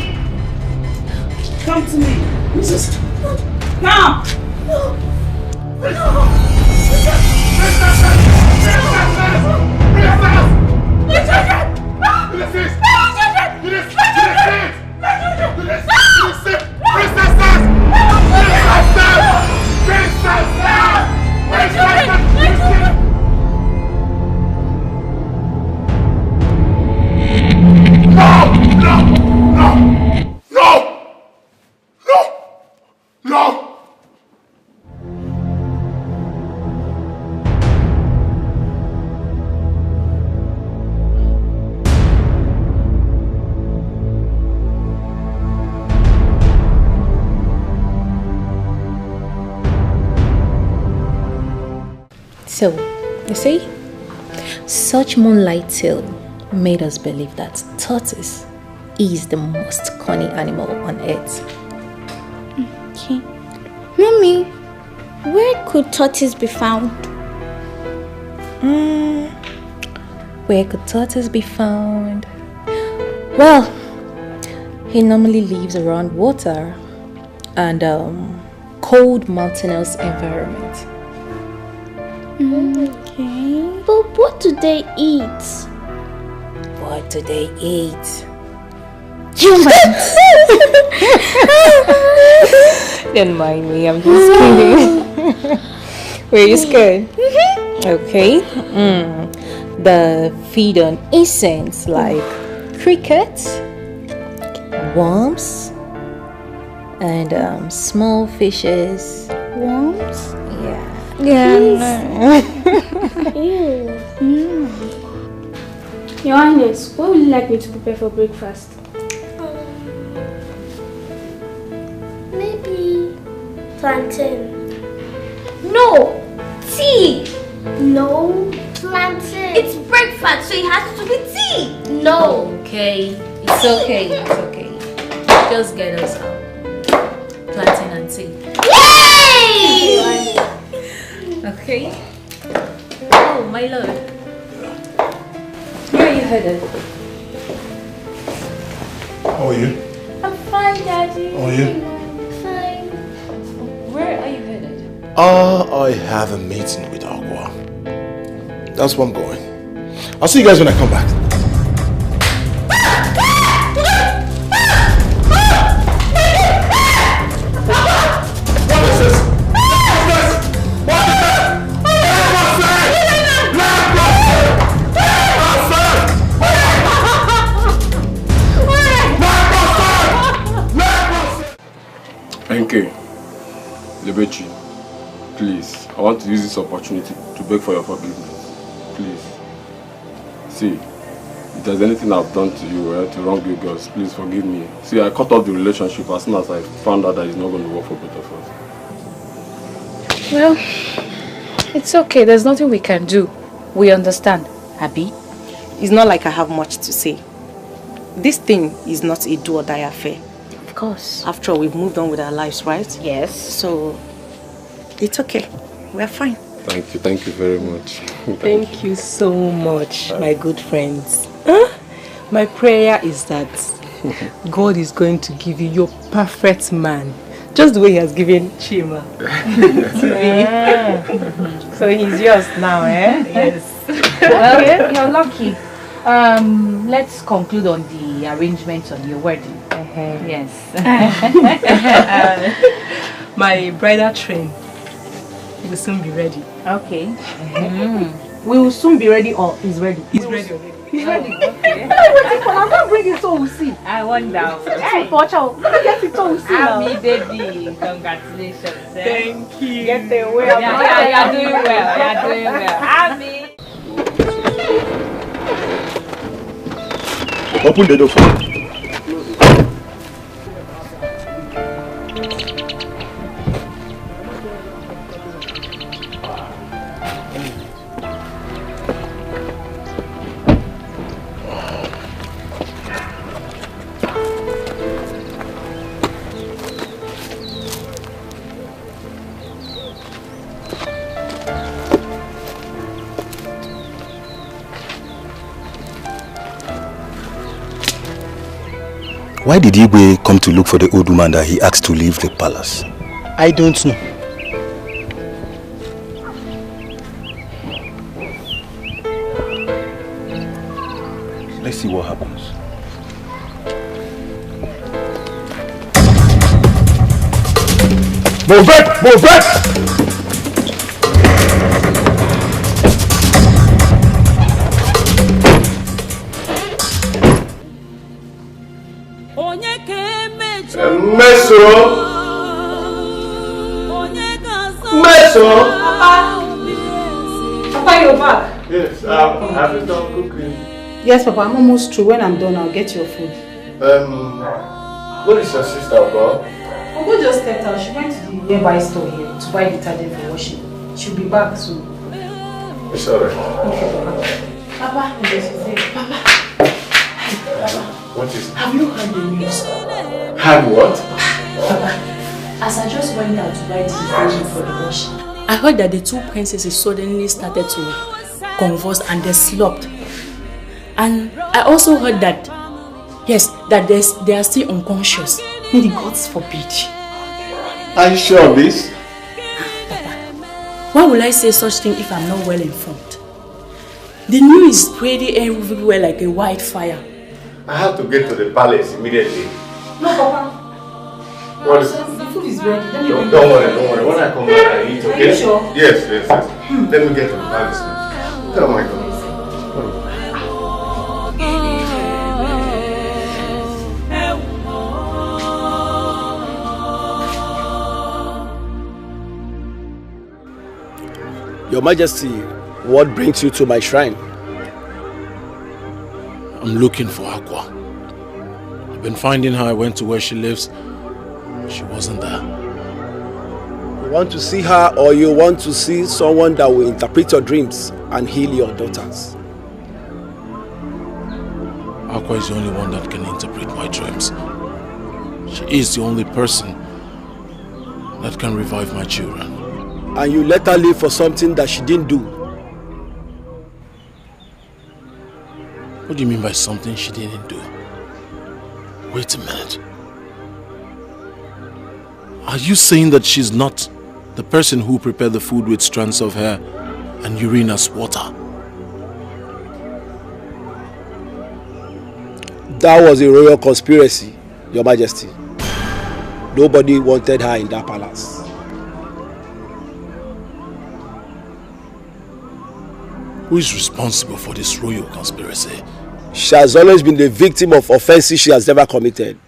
Come to me. Princess. Come. No. Ulysses! So, you see, such moonlight tale made us believe that tortoise is the most cunning animal on earth. Okay. Mommy, where could tortoise be found? Where could tortoise be found? Well, he normally lives around water and cold mountainous environment. Okay. But what do they eat? What do they eat? Humans! Don't mind me, I'm just kidding. Were you scared? Okay. They feed on insects like crickets, worms, and small fishes. Worms? Yeah. Ew. Your Highness, what would you like me to prepare for breakfast? Maybe plantain. No! Tea! No, plantain. It's breakfast, so it has to be tea! No. Okay. It's okay. It's okay. Just get us out. Plantain and tea. Yay! Okay. Oh, my lord. Where are you headed? How are you? I'm fine, Daddy. How are you? Fine. Where are you headed? I have a meeting with Aqua. That's where I'm going. I'll see you guys when I come back. What is this? NK, Lebechi, please, I want to use this opportunity to beg for your forgiveness. Please. See, if there's anything I've done to you, to wrong you girls, please forgive me. See, I cut off the relationship as soon as I found out that it's not going to work for both of us. Well, it's okay. There's nothing we can do. We understand. Abby? It's not like I have much to say. This thing is not a do or die affair. Of course. After all, we've moved on with our lives, right? Yes. So, it's okay. We're fine. Thank you very much. Thank you so much, my good friends. My prayer is that God is going to give you your perfect man, just the way He has given Chima to me. So he's yours now, eh? Yes. Well, you're lucky. Let's conclude on the arrangements on your wedding. Yes. My bridal train will soon be ready. Okay. We will soon be ready, or is ready? He's ready already. He's ready. Okay. I'm not bringing it so we'll see. I wonder. Hey, watch out. Let me get it so we'll see now. Abby, baby, congratulations. Thank you. Get the way. You're doing well. You're doing well. Abby. Open the door for me. Why did Igwe come to look for the old woman that he asked to leave the palace? I don't know. Let's see what happens. Move it! Move it! Meso! Meso! Papa, you're back. Yes, have you done cooking? Yes, Papa, I'm almost through. When I'm done, I'll get your food. What is your sister about? Uncle just stepped out. She went to the nearby store here to buy detergent for washing. She'll be back soon. It's alright. Papa, Papa. What is it? Have you heard the news? Heard what? Papa, as I just went out to buy the detergent for the wash, I heard that the two princesses suddenly started to convulse and they slopped. And I also heard that, yes, that they are still unconscious. May the gods forbid. Are you sure of this? Why will I say such thing if I'm not well informed? The news is spreading everywhere like a wildfire. I have to get to the palace immediately. No, Papa. What is it? The food is ready. Don't worry. When I come back, I eat, okay? Are you sure? Yes. Let me get to the palace now. Oh my God. Your Majesty, what brings you to my shrine? I'm looking for Aqua. I've been finding her. I went to where she lives. She wasn't there. You want to see her, or you want to see someone that will interpret your dreams and heal your daughters? Aqua is the only one that can interpret my dreams. She is the only person that can revive my children. And you let her live for something that she didn't do? What do you mean by something she didn't do? Wait a minute. Are you saying that she's not the person who prepared the food with strands of hair and urine as water? That was a royal conspiracy, Your Majesty. Nobody wanted her in that palace. Who is responsible for this royal conspiracy? She has always been the victim of offenses she has never committed.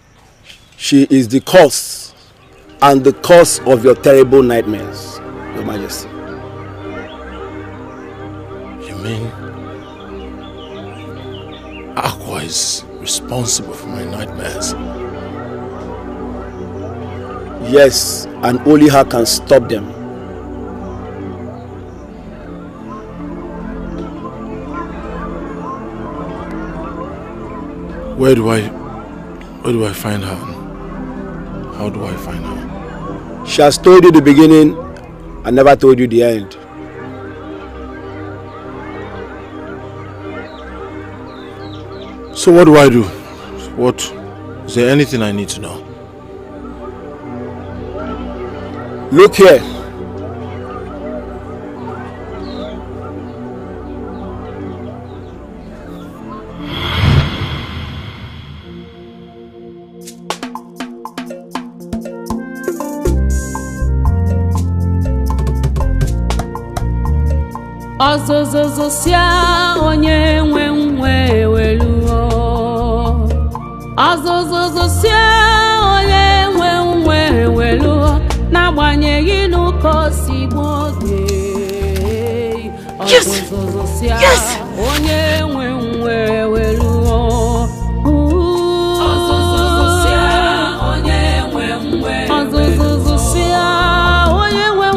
She is the cause and the cause of your terrible nightmares, Your Majesty. You mean Aqua is responsible for my nightmares? Yes, and only her can stop them. Where do I find her? How do I find her? She has told you the beginning and never told you the end. So what do I do? Is there anything I need to know? Look here. Azozozosia onye nwe weluo. Azozozosia onye nwe weluo. N'agbanyeghị n'ụkọ si gboge. Azozozosia onye nwe weluo. Azozozosia onye nwe. Azozozosia onye nwe.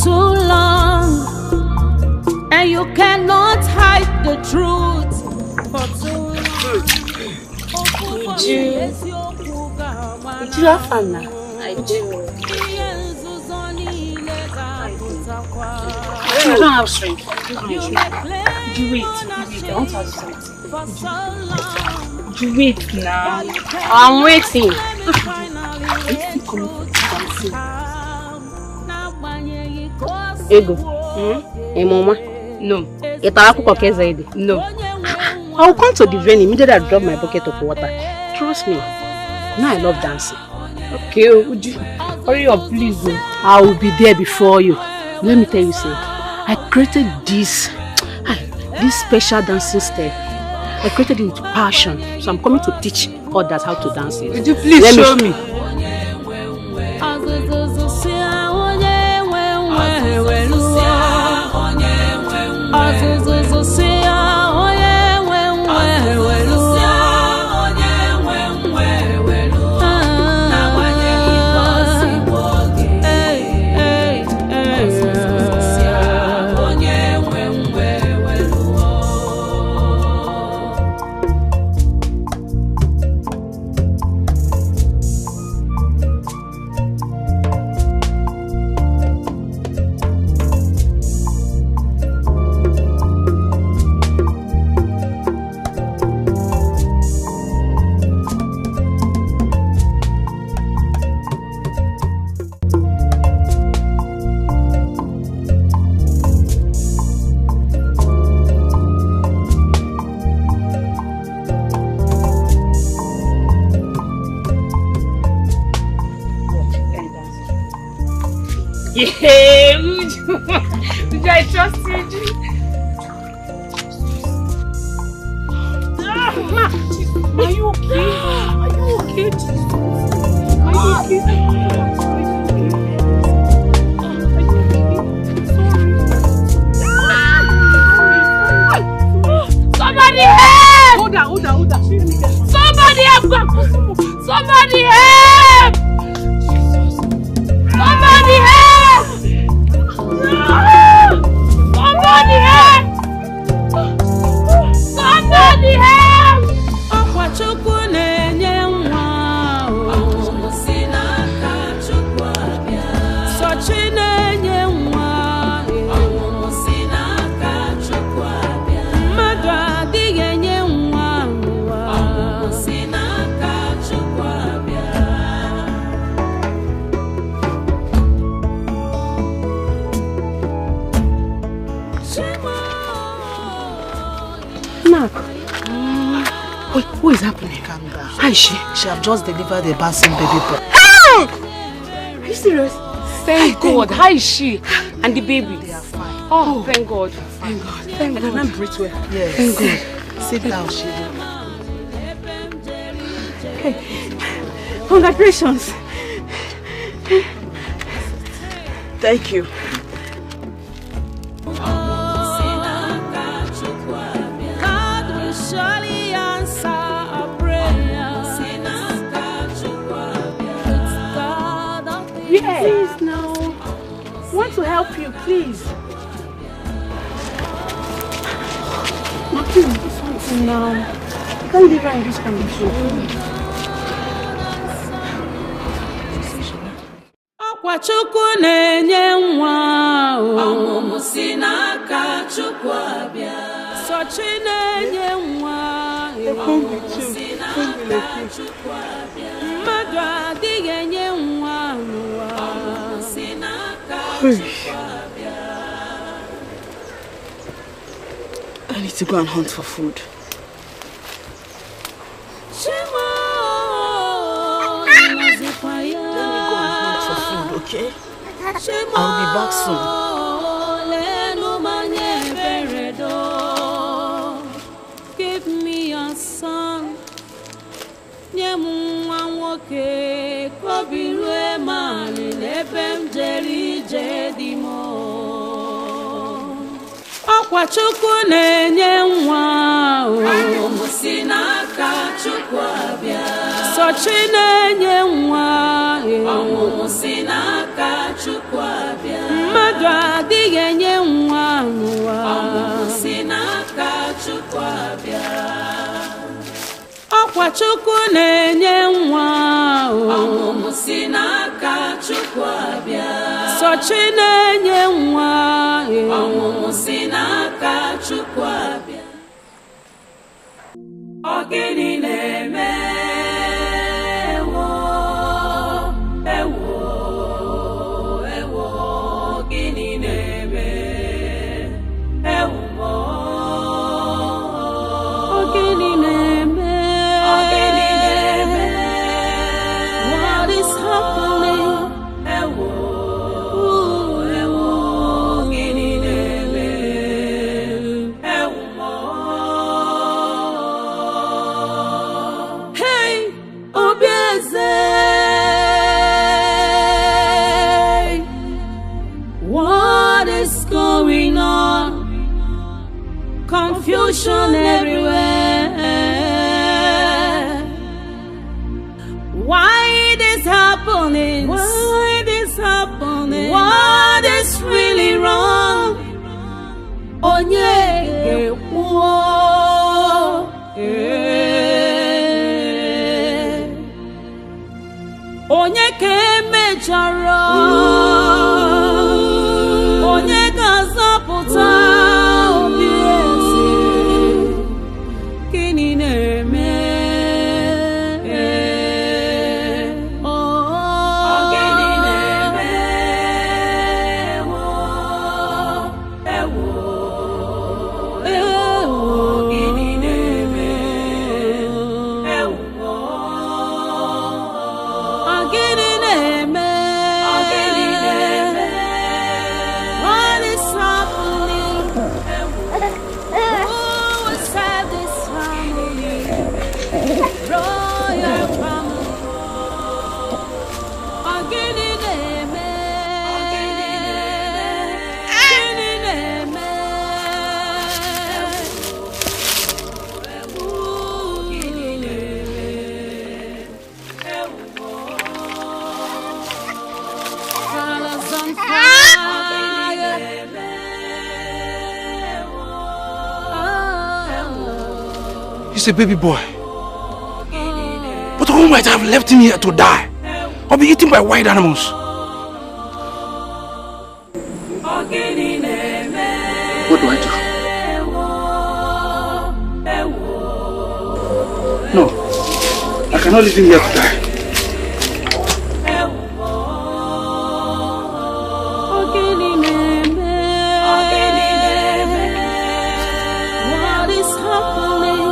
Too long, and you cannot hide the truth for too long. Did you have fun now? I do. I don't have strength. You wait. I want to ask you something. You wait now. I'm waiting. Ego. Mama? No. No. I'll come to the venue immediately I drop my bucket of water. Trust me. Now I love dancing. Okay, would you hurry up, please? I will be there before you. Let me tell you, say, I created this special dancing step. I created it with passion, so I'm coming to teach others how to dance it. Would you please show me? Yeah, Uju, I trust you. Are you okay? Are you okay? Are you Somebody help! Hold on. Somebody help! Somebody help! Somebody help! Somebody help! Somebody help! Akwachukwu na-enye nwa o si n'aka Chukwu abịa. Sochi na-enye nwa o si n'aka Chukwu abịa. Mmadụ adịghị enye nwa o si n'aka Chukwu abịa. Mark. Wait, what is happening? Calm down. How is she? She have just delivered a bouncing baby boy. Are you serious? Thank God. How is she? And the baby? They are fine. Oh, thank God. Thank God. Thank God. And breathe well. Yes. Thank God. Sit down, Shiva. Hey, congratulations. Thank you. Please now. I want to help you, please. Now, please do something now. You can't leave her in this condition. Akwachukwu na-enye nwa o si n'aka Chukwu abịa. Sochi na-enye nwa o si n'aka Chukwu abịa. Mmadụ adịghị enye nwa o si n'aka Chukwu abịa. I need to go and hunt for food. Let me go and hunt for food, okay? I'll be back soon. Give me a son. Akwachukwu na-enye nwa o si n'aka Chukwu abịa. Sochi na-enye nwa o si n'aka Chukwu abịa. Mmadụ adịghị enye nwa o si n'aka Chukwu abịa. Akwachukwu na-enye nwa o si n'aka Chukwu abịa. Sochi na-enye nwa o si n'aka Chukwu abịa. Ọ gịnị na-eme ewo gịnị na-eme ewo gịnị na-eme happening? Why this happening? What is really wrong? Onye onye kemechara onye ga-azọpụta obi eze gịnị na-eme gịnị na-eme gịnị na-eme gịnị na-eme what is happening? Who will save this family? Royal family. Gịnị na-eme? Gịnị na-eme? Gịnị Colors on fire. He's a baby boy. But who might have left him here to die or be eaten by wild animals? What do I do? No, I cannot leave him here to die. What is happening?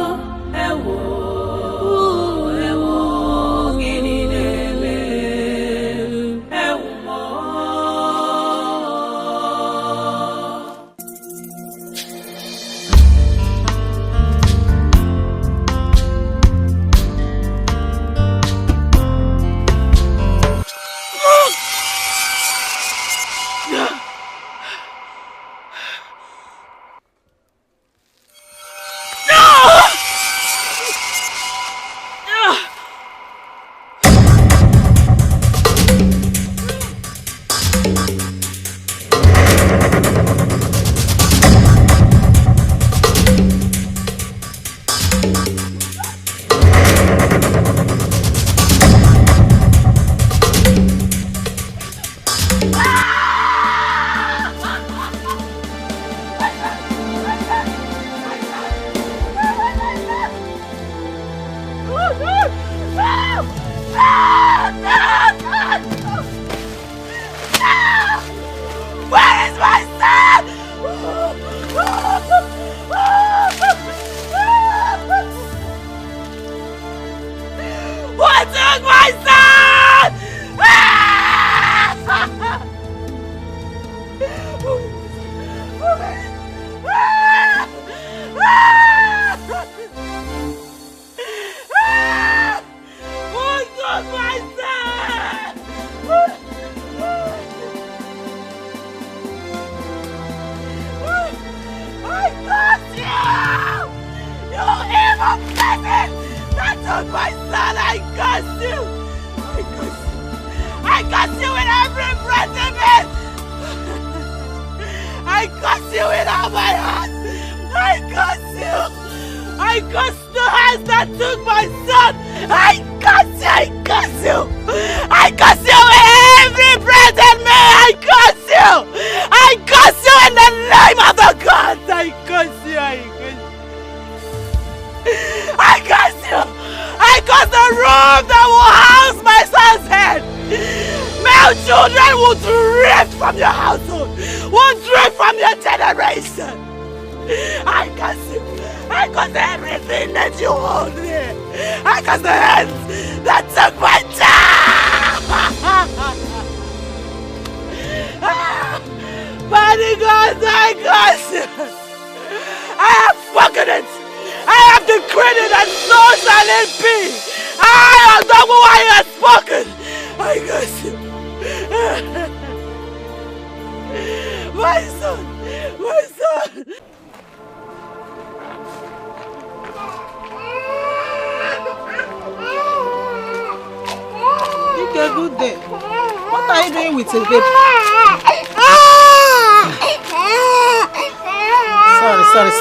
Dikeh, good day. What are you doing with a baby?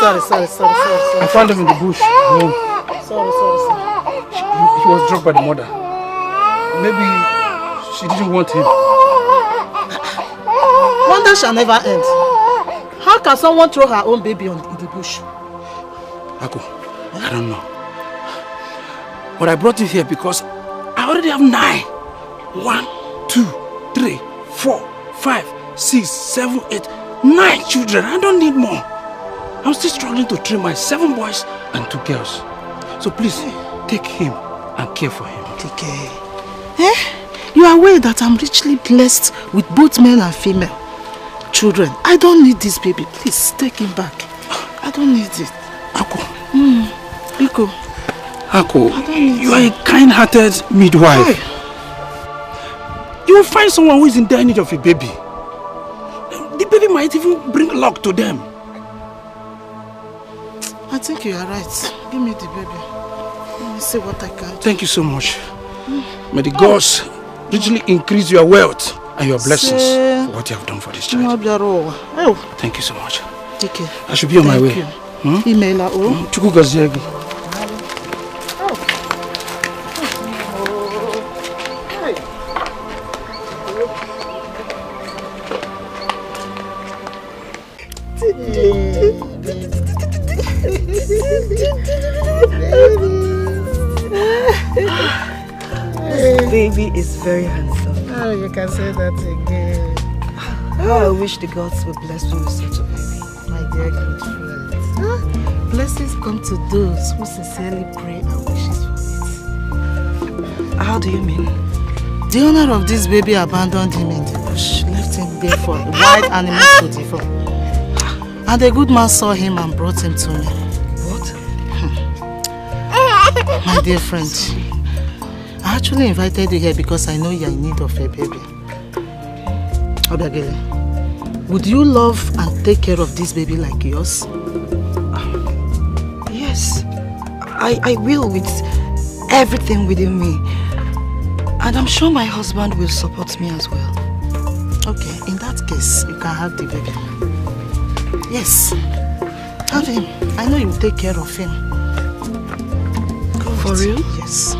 Sorry. I found him in the bush. Sorry. He was dropped by the mother. Maybe she didn't want him. Wonder shall never end. How can someone throw her own baby in the bush? Ako, I don't know. But I brought you here because I already have 9. 1, 2, 3, 4, 5, 6, 7, 8, 9 children. I don't need more. I'm still struggling to train my 7 boys and 2 girls. So please, take him and care for him. Dikeh. You are aware that I'm richly blessed with both male and female children. I don't need this baby. Please, take him back. I don't need it. Ako. Iko. Ako, you are a kind-hearted midwife. Hey. You will find someone who is in dire need of a baby. The baby might even bring luck to them. I think you are right. Give me the baby. Let me see what I can do. Thank you so much. May the gods richly increase your wealth and your blessings for what you have done for this child. Thank you so much. Dikeh. I should be on my way. Chuku Gaziagi. This baby is very handsome. Oh, you can say that again. How I wish the gods would bless me with such a baby. My dear good friend. Blessings come to those who sincerely pray and wishes for it. How do you mean? The owner of this baby abandoned him in the bush, left him there for wild animals to devour. And a good man saw him and brought him to me. What? My dear friend, I actually invited you here because I know you are in need of a baby. Obiagele, would you love and take care of this baby like yours? Yes, I will with everything within me. And I'm sure my husband will support me as well. Okay, in that case, you can have the baby. Yes, have him. I know you will take care of him. Go For real? Yes.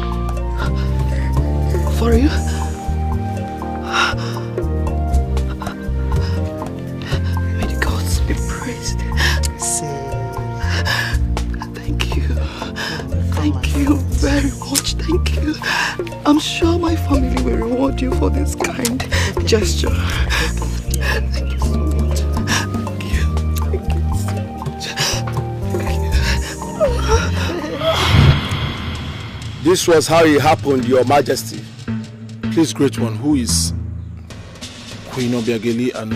For you? May the gods be praised. Thank you. Thank you very much. Thank you. I'm sure my family will reward you for this kind gesture. Thank you so much. Thank you. Thank you so much. This was how it happened, Your Majesty. Please, great one, who is Queen Obiageli and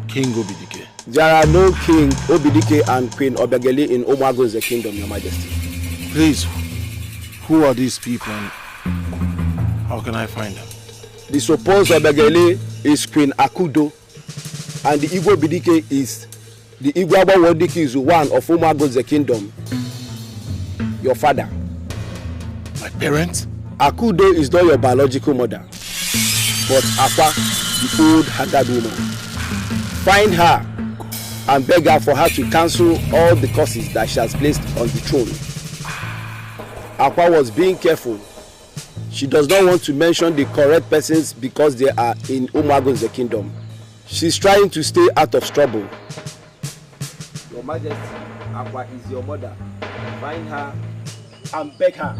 King Obidike? There are no King Obidike and Queen Obiageli in Omago's kingdom, Your Majesty. Please, who are these people and how can I find them? The supposed Obiageli is Queen Akudo, and the Igwe Obidike is the Igwe Wodike is one of Omago's kingdom. Your father. My parents? Akudo is not your biological mother, but Akwa, the old haggard woman. Find her and beg her for her to cancel all the curses that she has placed on the throne. Akwa was being careful. She does not want to mention the correct persons because they are in Umago's kingdom. She's trying to stay out of trouble. Your Majesty, Akwa is your mother. Find her and beg her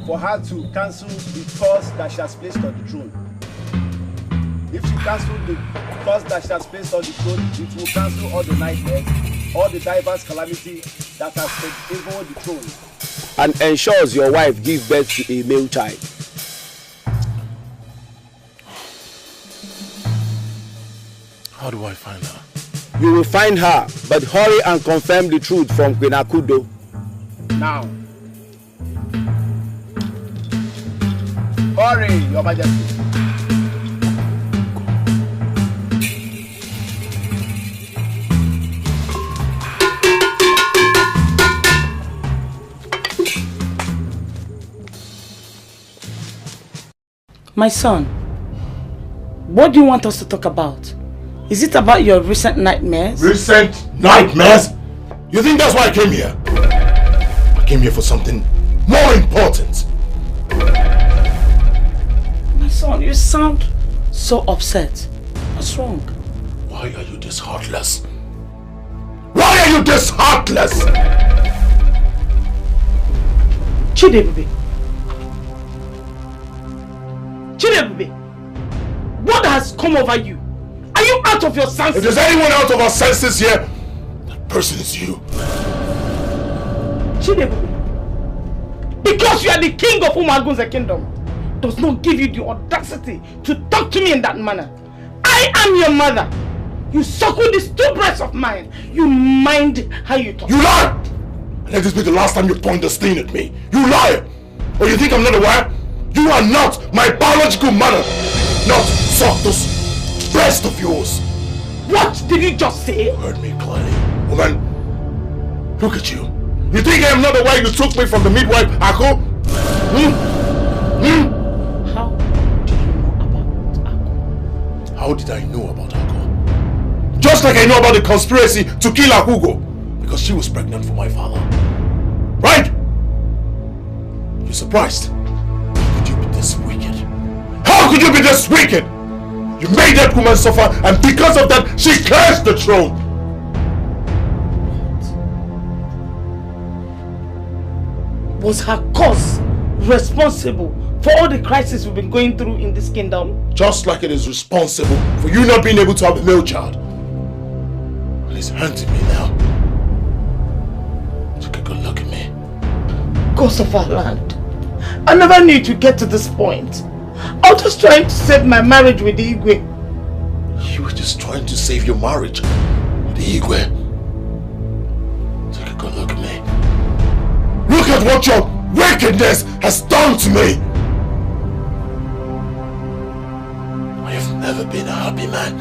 for her to cancel the curse that she has placed on the throne. If she cancels the curse that she has placed on the throne, it will cancel all the nightmares, all the diverse calamity that has taken the throne, and ensures your wife gives birth to a male child. How do I find her? You will find her, but hurry and confirm the truth from Queen Akudo. Now. Hurry, Your Majesty. My son, what do you want us to talk about? Is it about your recent nightmares? Recent nightmares? You think that's why I came here? I came here for something more important. My son, you sound so upset. What's wrong? Why are you this heartless? Why are you this heartless? Chidebube. Chidebube, what has come over you? Are you out of your senses? If there's anyone out of our senses here, that person is you. Chidebube, because you are the king of Umagun's kingdom, does not give you the audacity to talk to me in that manner. I am your mother. You suckle these two breasts of mine. You mind how you talk. You lie! Let this be the last time you point the stain at me. You lie! Or you think I'm not aware? You are not my biological mother. Not suck those breasts of yours. What did you just say? You heard me clearly. Woman, look at you. You think I am not aware you took me from the midwife, Ako? How did I know about Ako? Just like I know about the conspiracy to kill Akugo because she was pregnant for my father. Right? You're surprised? How could you be this wicked? How could you be this wicked? You made that woman suffer, and because of that, she cursed the throne. Was her cause responsible for all the crises we've been going through in this kingdom? Just like it is responsible for you not being able to have a male child. And it's hunting me now. Take a good look at me. Gods of our land, I never knew to get to this point. I was just trying to save my marriage with the Igwe. You were just trying to save your marriage with the Igwe. Take a good look at me. Look at what your wickedness has done to me. I have never been a happy man.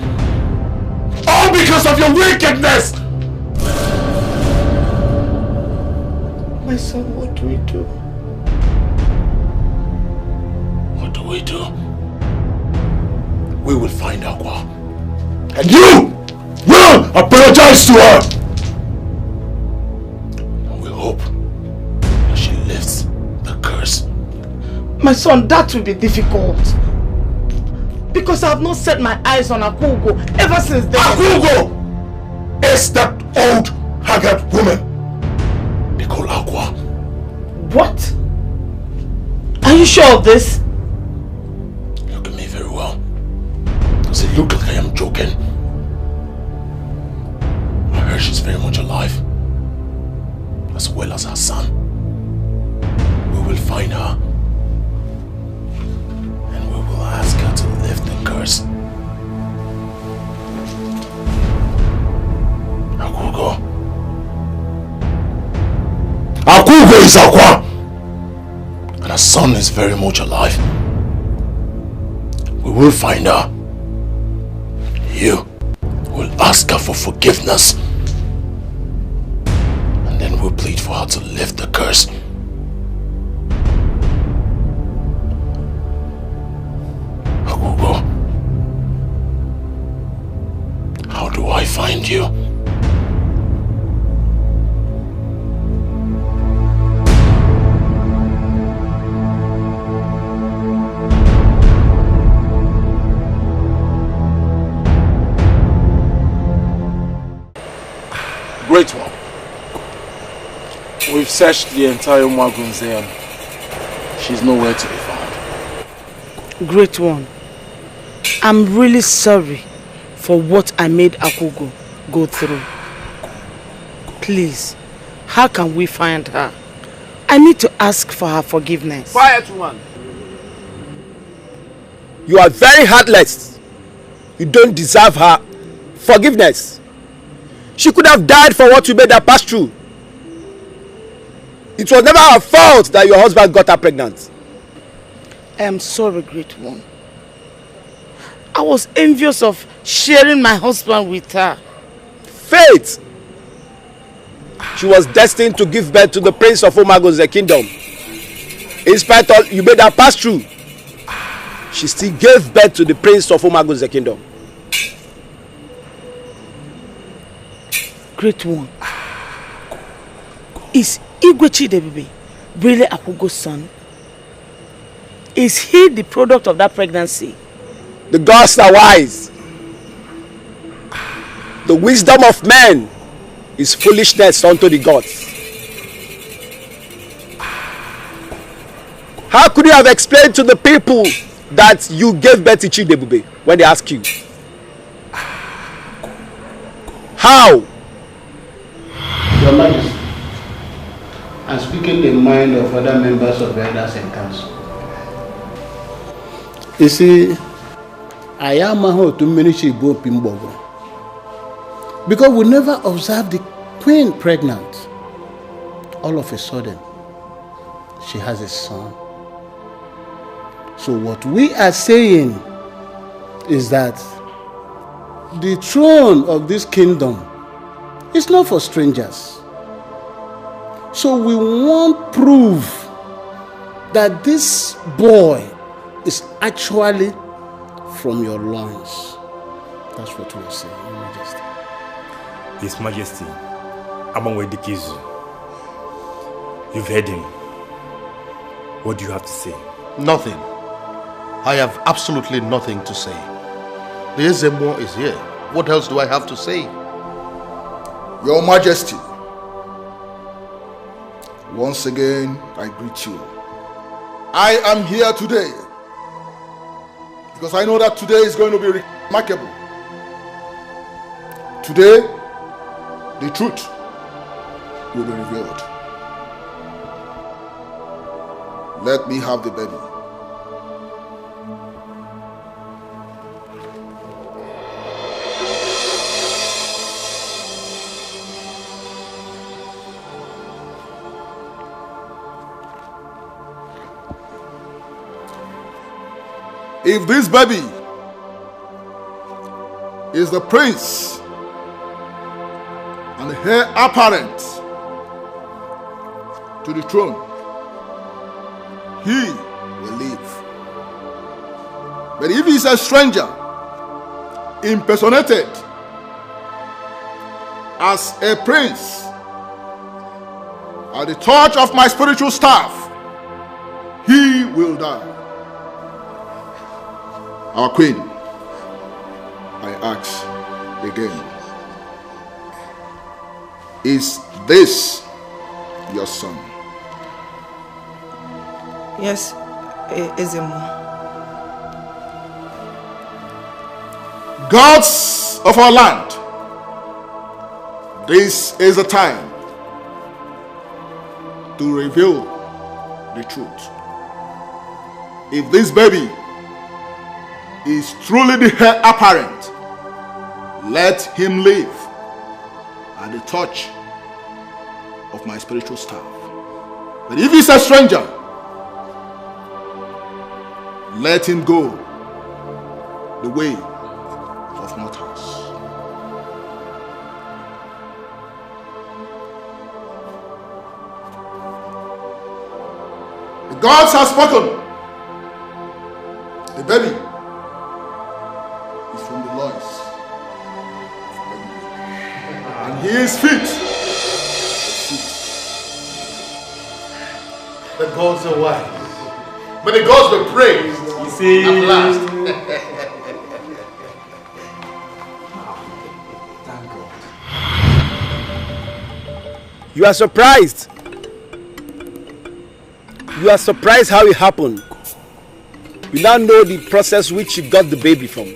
All because of your wickedness! My son, what do we do? What do we do? We will find Aqua. And you will apologize to her! And we hope that she lifts the curse. My son, that will be difficult. Because I have not set my eyes on Akugo ever since then. Akugo is that old, haggard woman they call Aqua. What? Are you sure of this? Look at me very well. Does it look like I am joking? I heard she's very much alive, as well as her son. We will find her, and we will ask her to lift the curse. Akugo. Akugo is Aqua! And her son is very much alive. We will find her. You will ask her for forgiveness. And then we'll plead for her to lift the curse. Akugo, how do I find you? Great one. We've searched the entire Umagunze and she's nowhere to be found. Great one. I'm really sorry for what I made Akugo go through. Please, how can we find her? I need to ask for her forgiveness. Quiet, woman. You are very heartless. You don't deserve her forgiveness. She could have died for what you made her pass through. It was never her fault that your husband got her pregnant. I am sorry, great one. I was envious of sharing my husband with her. Fate! She was destined to give birth to the prince of Umagun's kingdom. In spite of you made her pass through, she still gave birth to the prince of Umagunze kingdom. Great one. Is Igwe Chidebube really Akugo's son? Is he the product of that pregnancy? The gods are wise. The wisdom of men is foolishness unto the gods. How could you have explained to the people that you gave birth to Chidebube when they ask you? How? Your Majesty, I'm speaking the mind of other members of the elders and council. You see, I am to because we never observed the queen pregnant. All of a sudden, she has a son. So what we are saying is that the throne of this kingdom is not for strangers. So we want proof that this boy is actually from your loins. That's what we are saying, Your Majesty. His Majesty, Amangwe Dikizu, you've heard him. What do you have to say? Nothing. I have absolutely nothing to say. The Ezemo is here. What else do I have to say? Your Majesty, once again I greet you. I am here today because I know that today is going to be remarkable. Today, the truth will be revealed. Let me have the baby. If this baby is the prince and the heir apparent to the throne, he will live. But if he is a stranger, impersonated as a prince at the touch of my spiritual staff, he will die. Our queen, I ask again, is this your son? Yes, Ezemo. Gods of our land, this is the time to reveal the truth. If this baby is truly the heir apparent, let him live at the touch of my spiritual staff. But if he's a stranger, let him go the way of mortals. The gods have spoken. The baby is from the loins, and his feet. The gods are wise. May the gods be praised. You see, at last. Thank God. You are surprised. You are surprised how it happened. You now know the process which you got the baby from.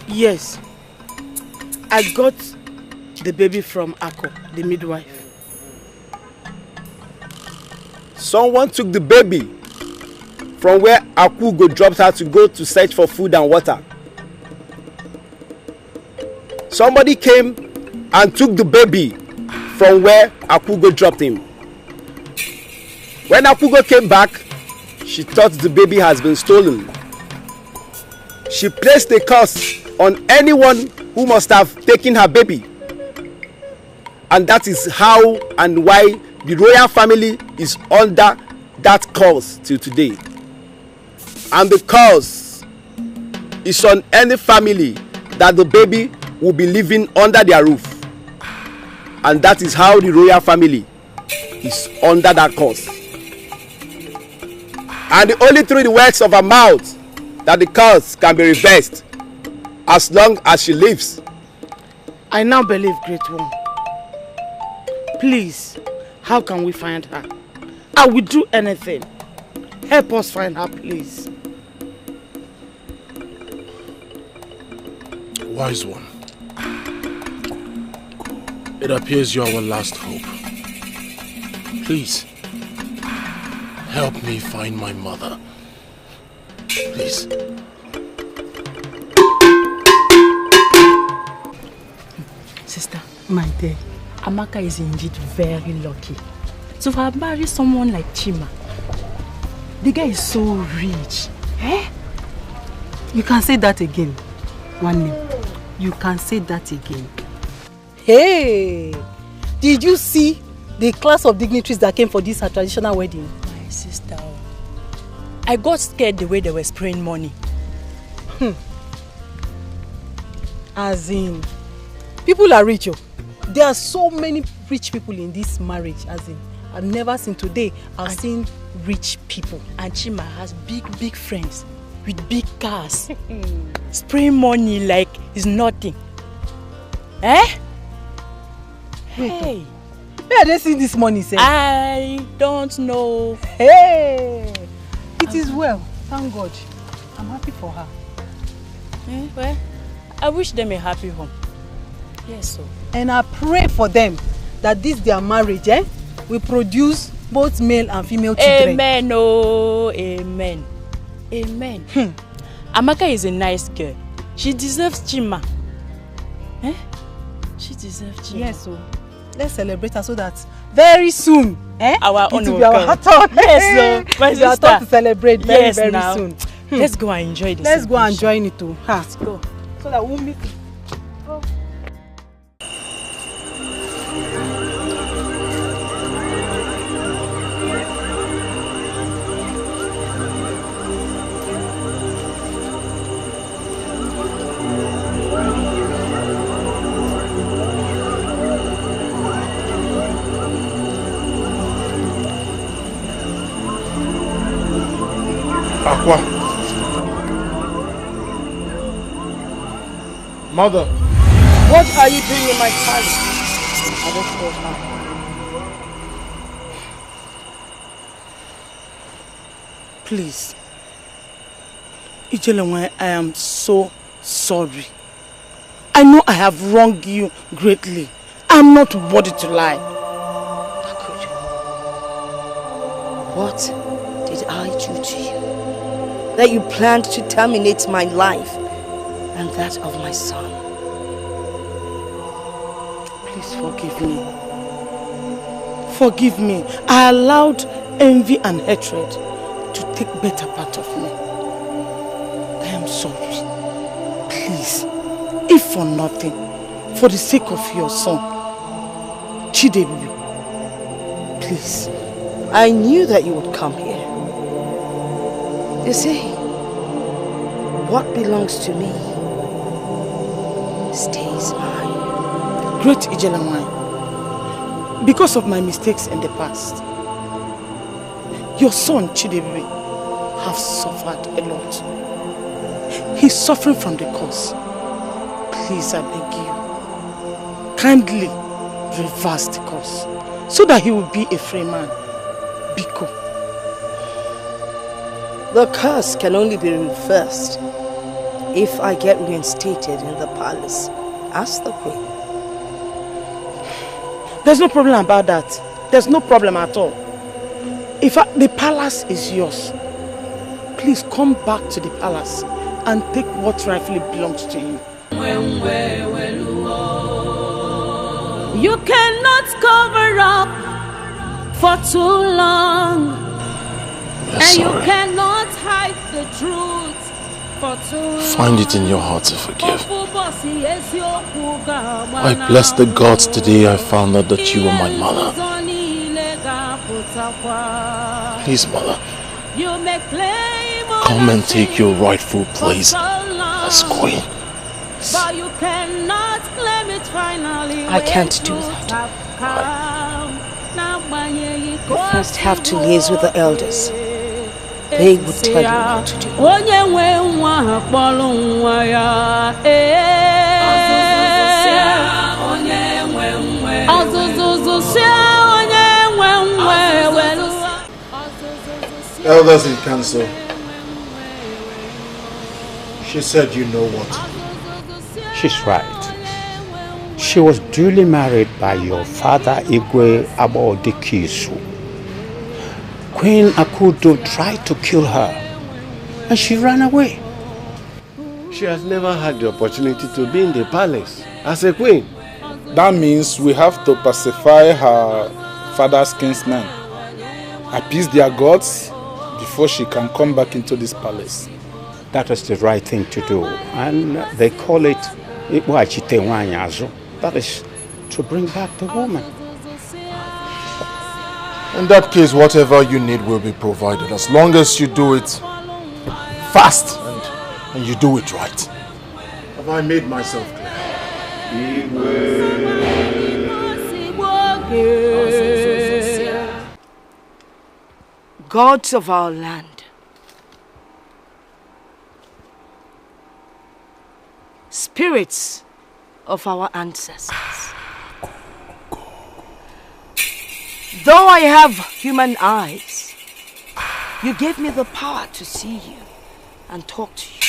Yes. I got the baby from Ako, the midwife. Someone took the baby from where Akugo dropped her to go to search for food and water. Somebody came and took the baby from where Akugo dropped him. When Akugo came back, she thought the baby has been stolen. She placed a curse on anyone who must have taken her baby. And that is how and why the royal family is under that curse till today. And the curse is on any family that the baby will be living under their roof. And that is how the royal family is under that curse. And only through the words of her mouth that the curse can be reversed as long as she lives. I now believe, Great One. Please, how can we find her? I will do anything. Help us find her, please. Wise One, it appears you are our last hope. Please, help me find my mother. Please. Sister, my dear, Amaka is indeed very lucky to have married someone like Chima. The guy is so rich. Eh? You can say that again. One name. You can say that again. Hey! Did you see the class of dignitaries that came for this traditional wedding? My sister, I got scared the way they were spraying money. As in, people are rich. There are so many rich people in this marriage. As in, I've never seen today. I've seen rich people. And Chima has big friends with big cars. Spraying money like it's nothing. Eh? Hey. Where are they seeing this money, sir? I don't know. Hey! It is well. Thank God. I'm happy for her. Well, I wish them a happy home. Yes, sir. And I pray for them that this their marriage will produce both male and female children. Amen. Oh, amen. Amen. Amaka is a nice girl. She deserves Chima. Eh? She deserves Chima. Yes, so let's celebrate her so that very soon, our it will be our turn. Yes, so my sister, turn to celebrate very soon. Let's go and enjoy this. Let's go and join it too. Let's go. So that we'll meet. Aqua. Mother. What are you doing in my palace? I don't know now. Please. Ijelengwe, I am so sorry. I know I have wronged you greatly. I'm not worthy to lie. What did I do to you that you planned to terminate my life and that of my son? Please forgive me. Forgive me. I allowed envy and hatred to take better part of me. I am sorry. Please, if for nothing, for the sake of your son, Chidebubi, please. I knew that you would come here. You see, what belongs to me stays mine. Great Ijelamai, because of my mistakes in the past, your son Chidebubi have suffered a lot. He's suffering from the cause. Please, I beg you, kindly reverse the cause so that he will be a free man. Biko. The curse can only be reversed if I get reinstated in the palace as the queen. There's no problem about that. There's no problem at all. If the palace is yours, please come back to the palace and take what rightfully belongs to you. You cannot cover up for too long. And you cannot hide the truth for too long. Find it in your heart to forgive. I bless the gods today I found out that you were my mother. Please, Please, mother. You make claim come and take your rightful place as queen. I can't do that. You first have to liaise with the elders. They would tell you what to do. Elders in council, she said you know what. She's right. She was duly married by your father Igwe Abodikisu. Queen Akudo tried to kill her and she ran away. She has never had the opportunity to be in the palace as a queen. That means we have to pacify her father's kinsmen, appease their gods before she can come back into this palace. That is the right thing to do, and they call it that is to bring back the woman. In that case, whatever you need will be provided, as long as you do it fast and you do it right. Have I made myself clear? Gods of our land, spirits of our ancestors, though I have human eyes, you gave me the power to see you and talk to you.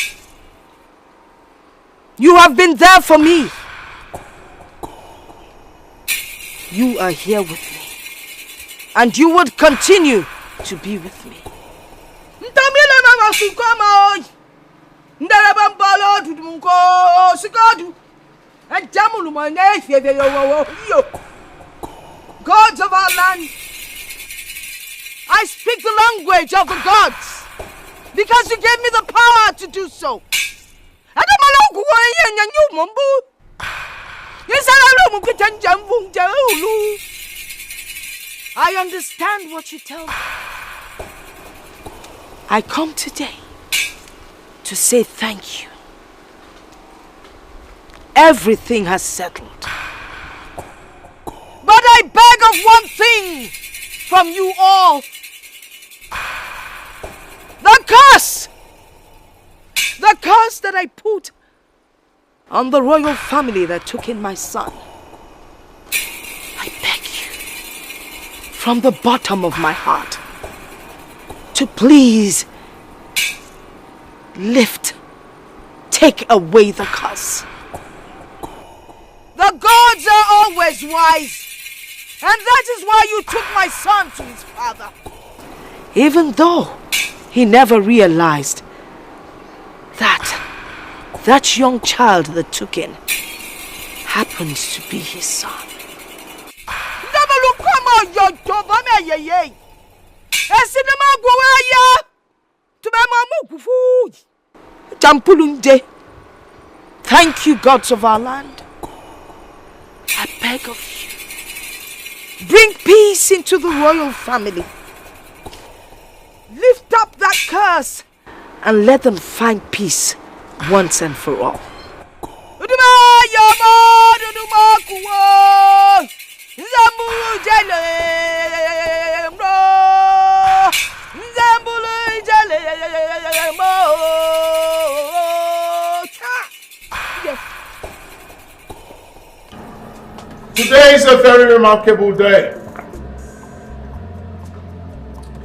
You have been there for me. You are here with me, and you would continue to be with me. Gods of our land, I speak the language of the gods because you gave me the power to do so. I understand what you tell me. I come today to say thank you. Everything has settled. But I beg of one thing from you all. The curse! The curse that I put on the royal family that took in my son. I beg you, from the bottom of my heart, to please take away the curse. The gods are always wise, and that is why you took my son to his father. Even though he never realized that young child that took in happens to be his son. Thank you, gods of our land. I beg of you, bring peace into the royal family. Lift up that curse and let them find peace once and for all. Today is a very remarkable day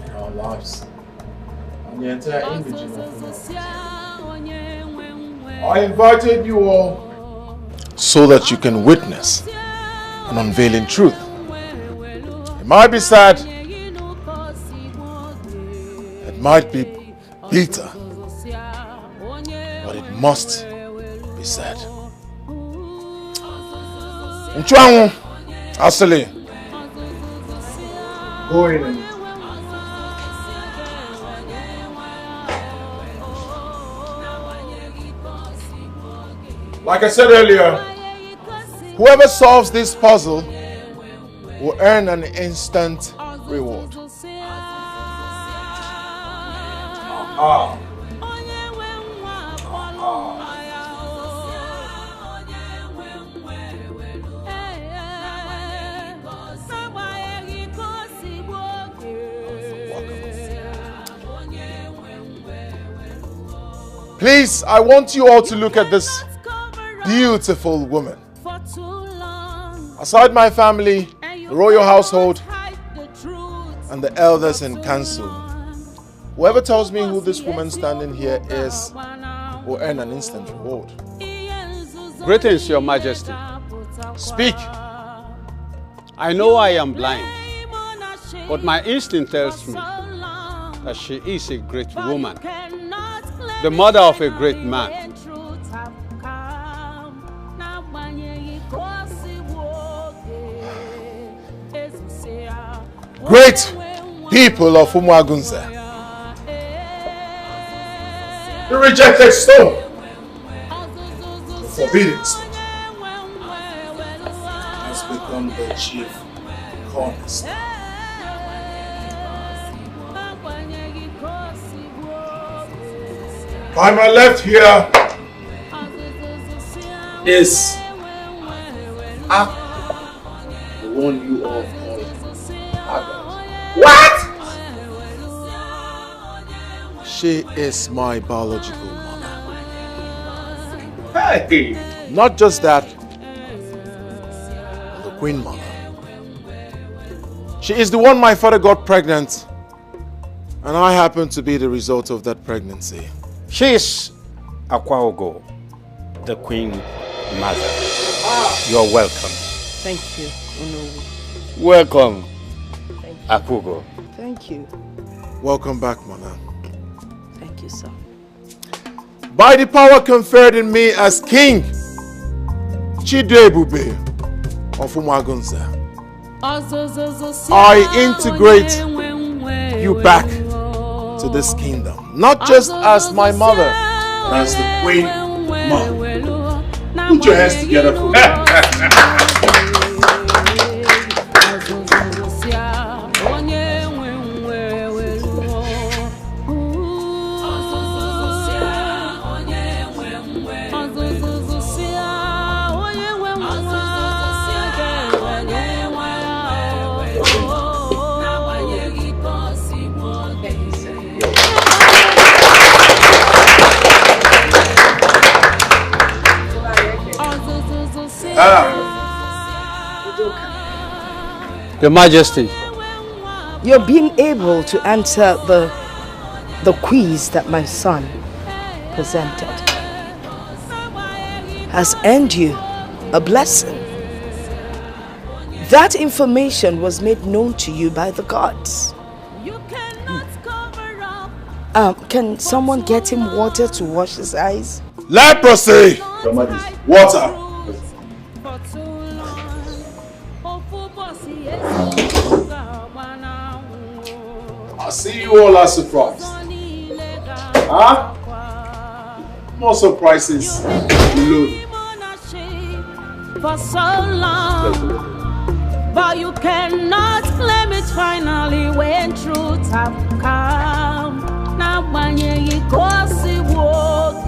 in our lives and the entire indigenous community. I invited you all so that you can witness an unveiling truth. It might be sad, it might be bitter, but it must be said. Nchuanwu, Asili, go in and like I said earlier, whoever solves this puzzle will earn an instant reward. Please, I want you all to look at this beautiful woman. Aside my family, the royal household, and the elders in council, whoever tells me who this woman standing here is will earn an instant reward. Greetings, Your Majesty. Speak. I know I am blind, but my instinct tells me that she is a great woman, the mother of a great man. Great people of Umuagunze. The rejected stone, the forbidden stone, has become the chief cornerstone. By my left here is Aku, the one you all call Aga. What? She is my biological mother. Hey! Not just that, the Queen Mother. She is the one my father got pregnant, and I happen to be the result of that pregnancy. She is Akwaogo, the Queen Mother. You're welcome. Thank you, Unowu. Welcome, Akugo. Thank you. Welcome back, Mother. Thank you, sir. By the power conferred in me as King Chidebube of Umuagunze, I integrate you back to this kingdom, not just as my mother, but as the Queen Mother. Put your hands together for me. Your Majesty. You're being able to answer the quiz that my son presented has earned you a blessing. That information was made known to you by the gods. Can someone get him water to wash his eyes? Leprosy! Your Majesty. Water! I see you all are surprised. Huh? More surprises below. For so long, but you cannot claim it finally when truth have come. Now when you go see woke,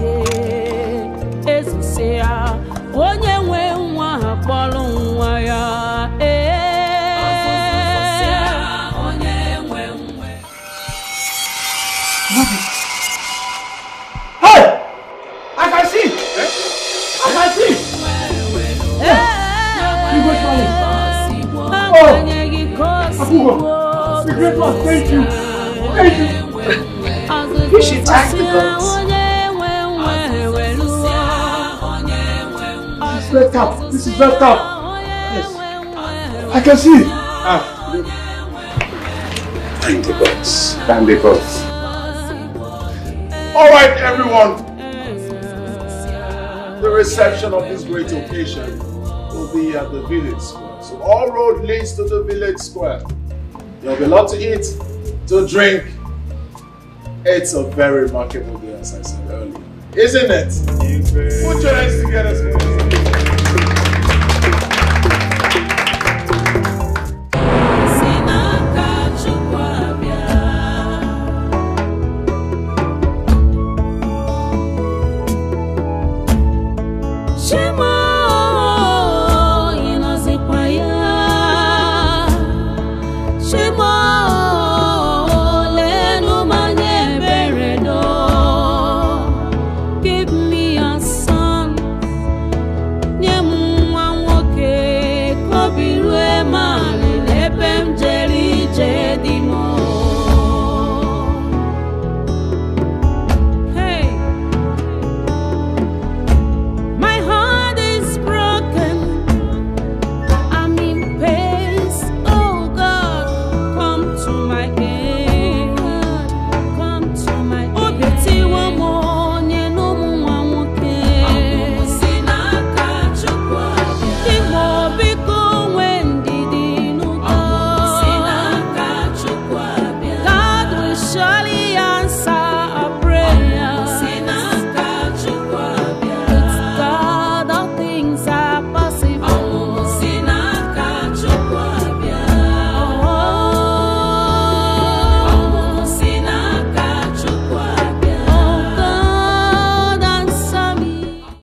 as you say, onye we want follow wire. Hey! I can see! I can see! You go Charlie. Oh! Akugo! The great one, thank you! Thank you! You should thank the gods. This is very tough. This is very tough. Yes. I can see! Thank the gods. Thank the gods. Alright, everyone. The reception of this great occasion will be at the village square. So all road leads to the village square. There'll be a lot to eat, to drink. It's a very remarkable day, as I said earlier. Isn't it? Put your hands together.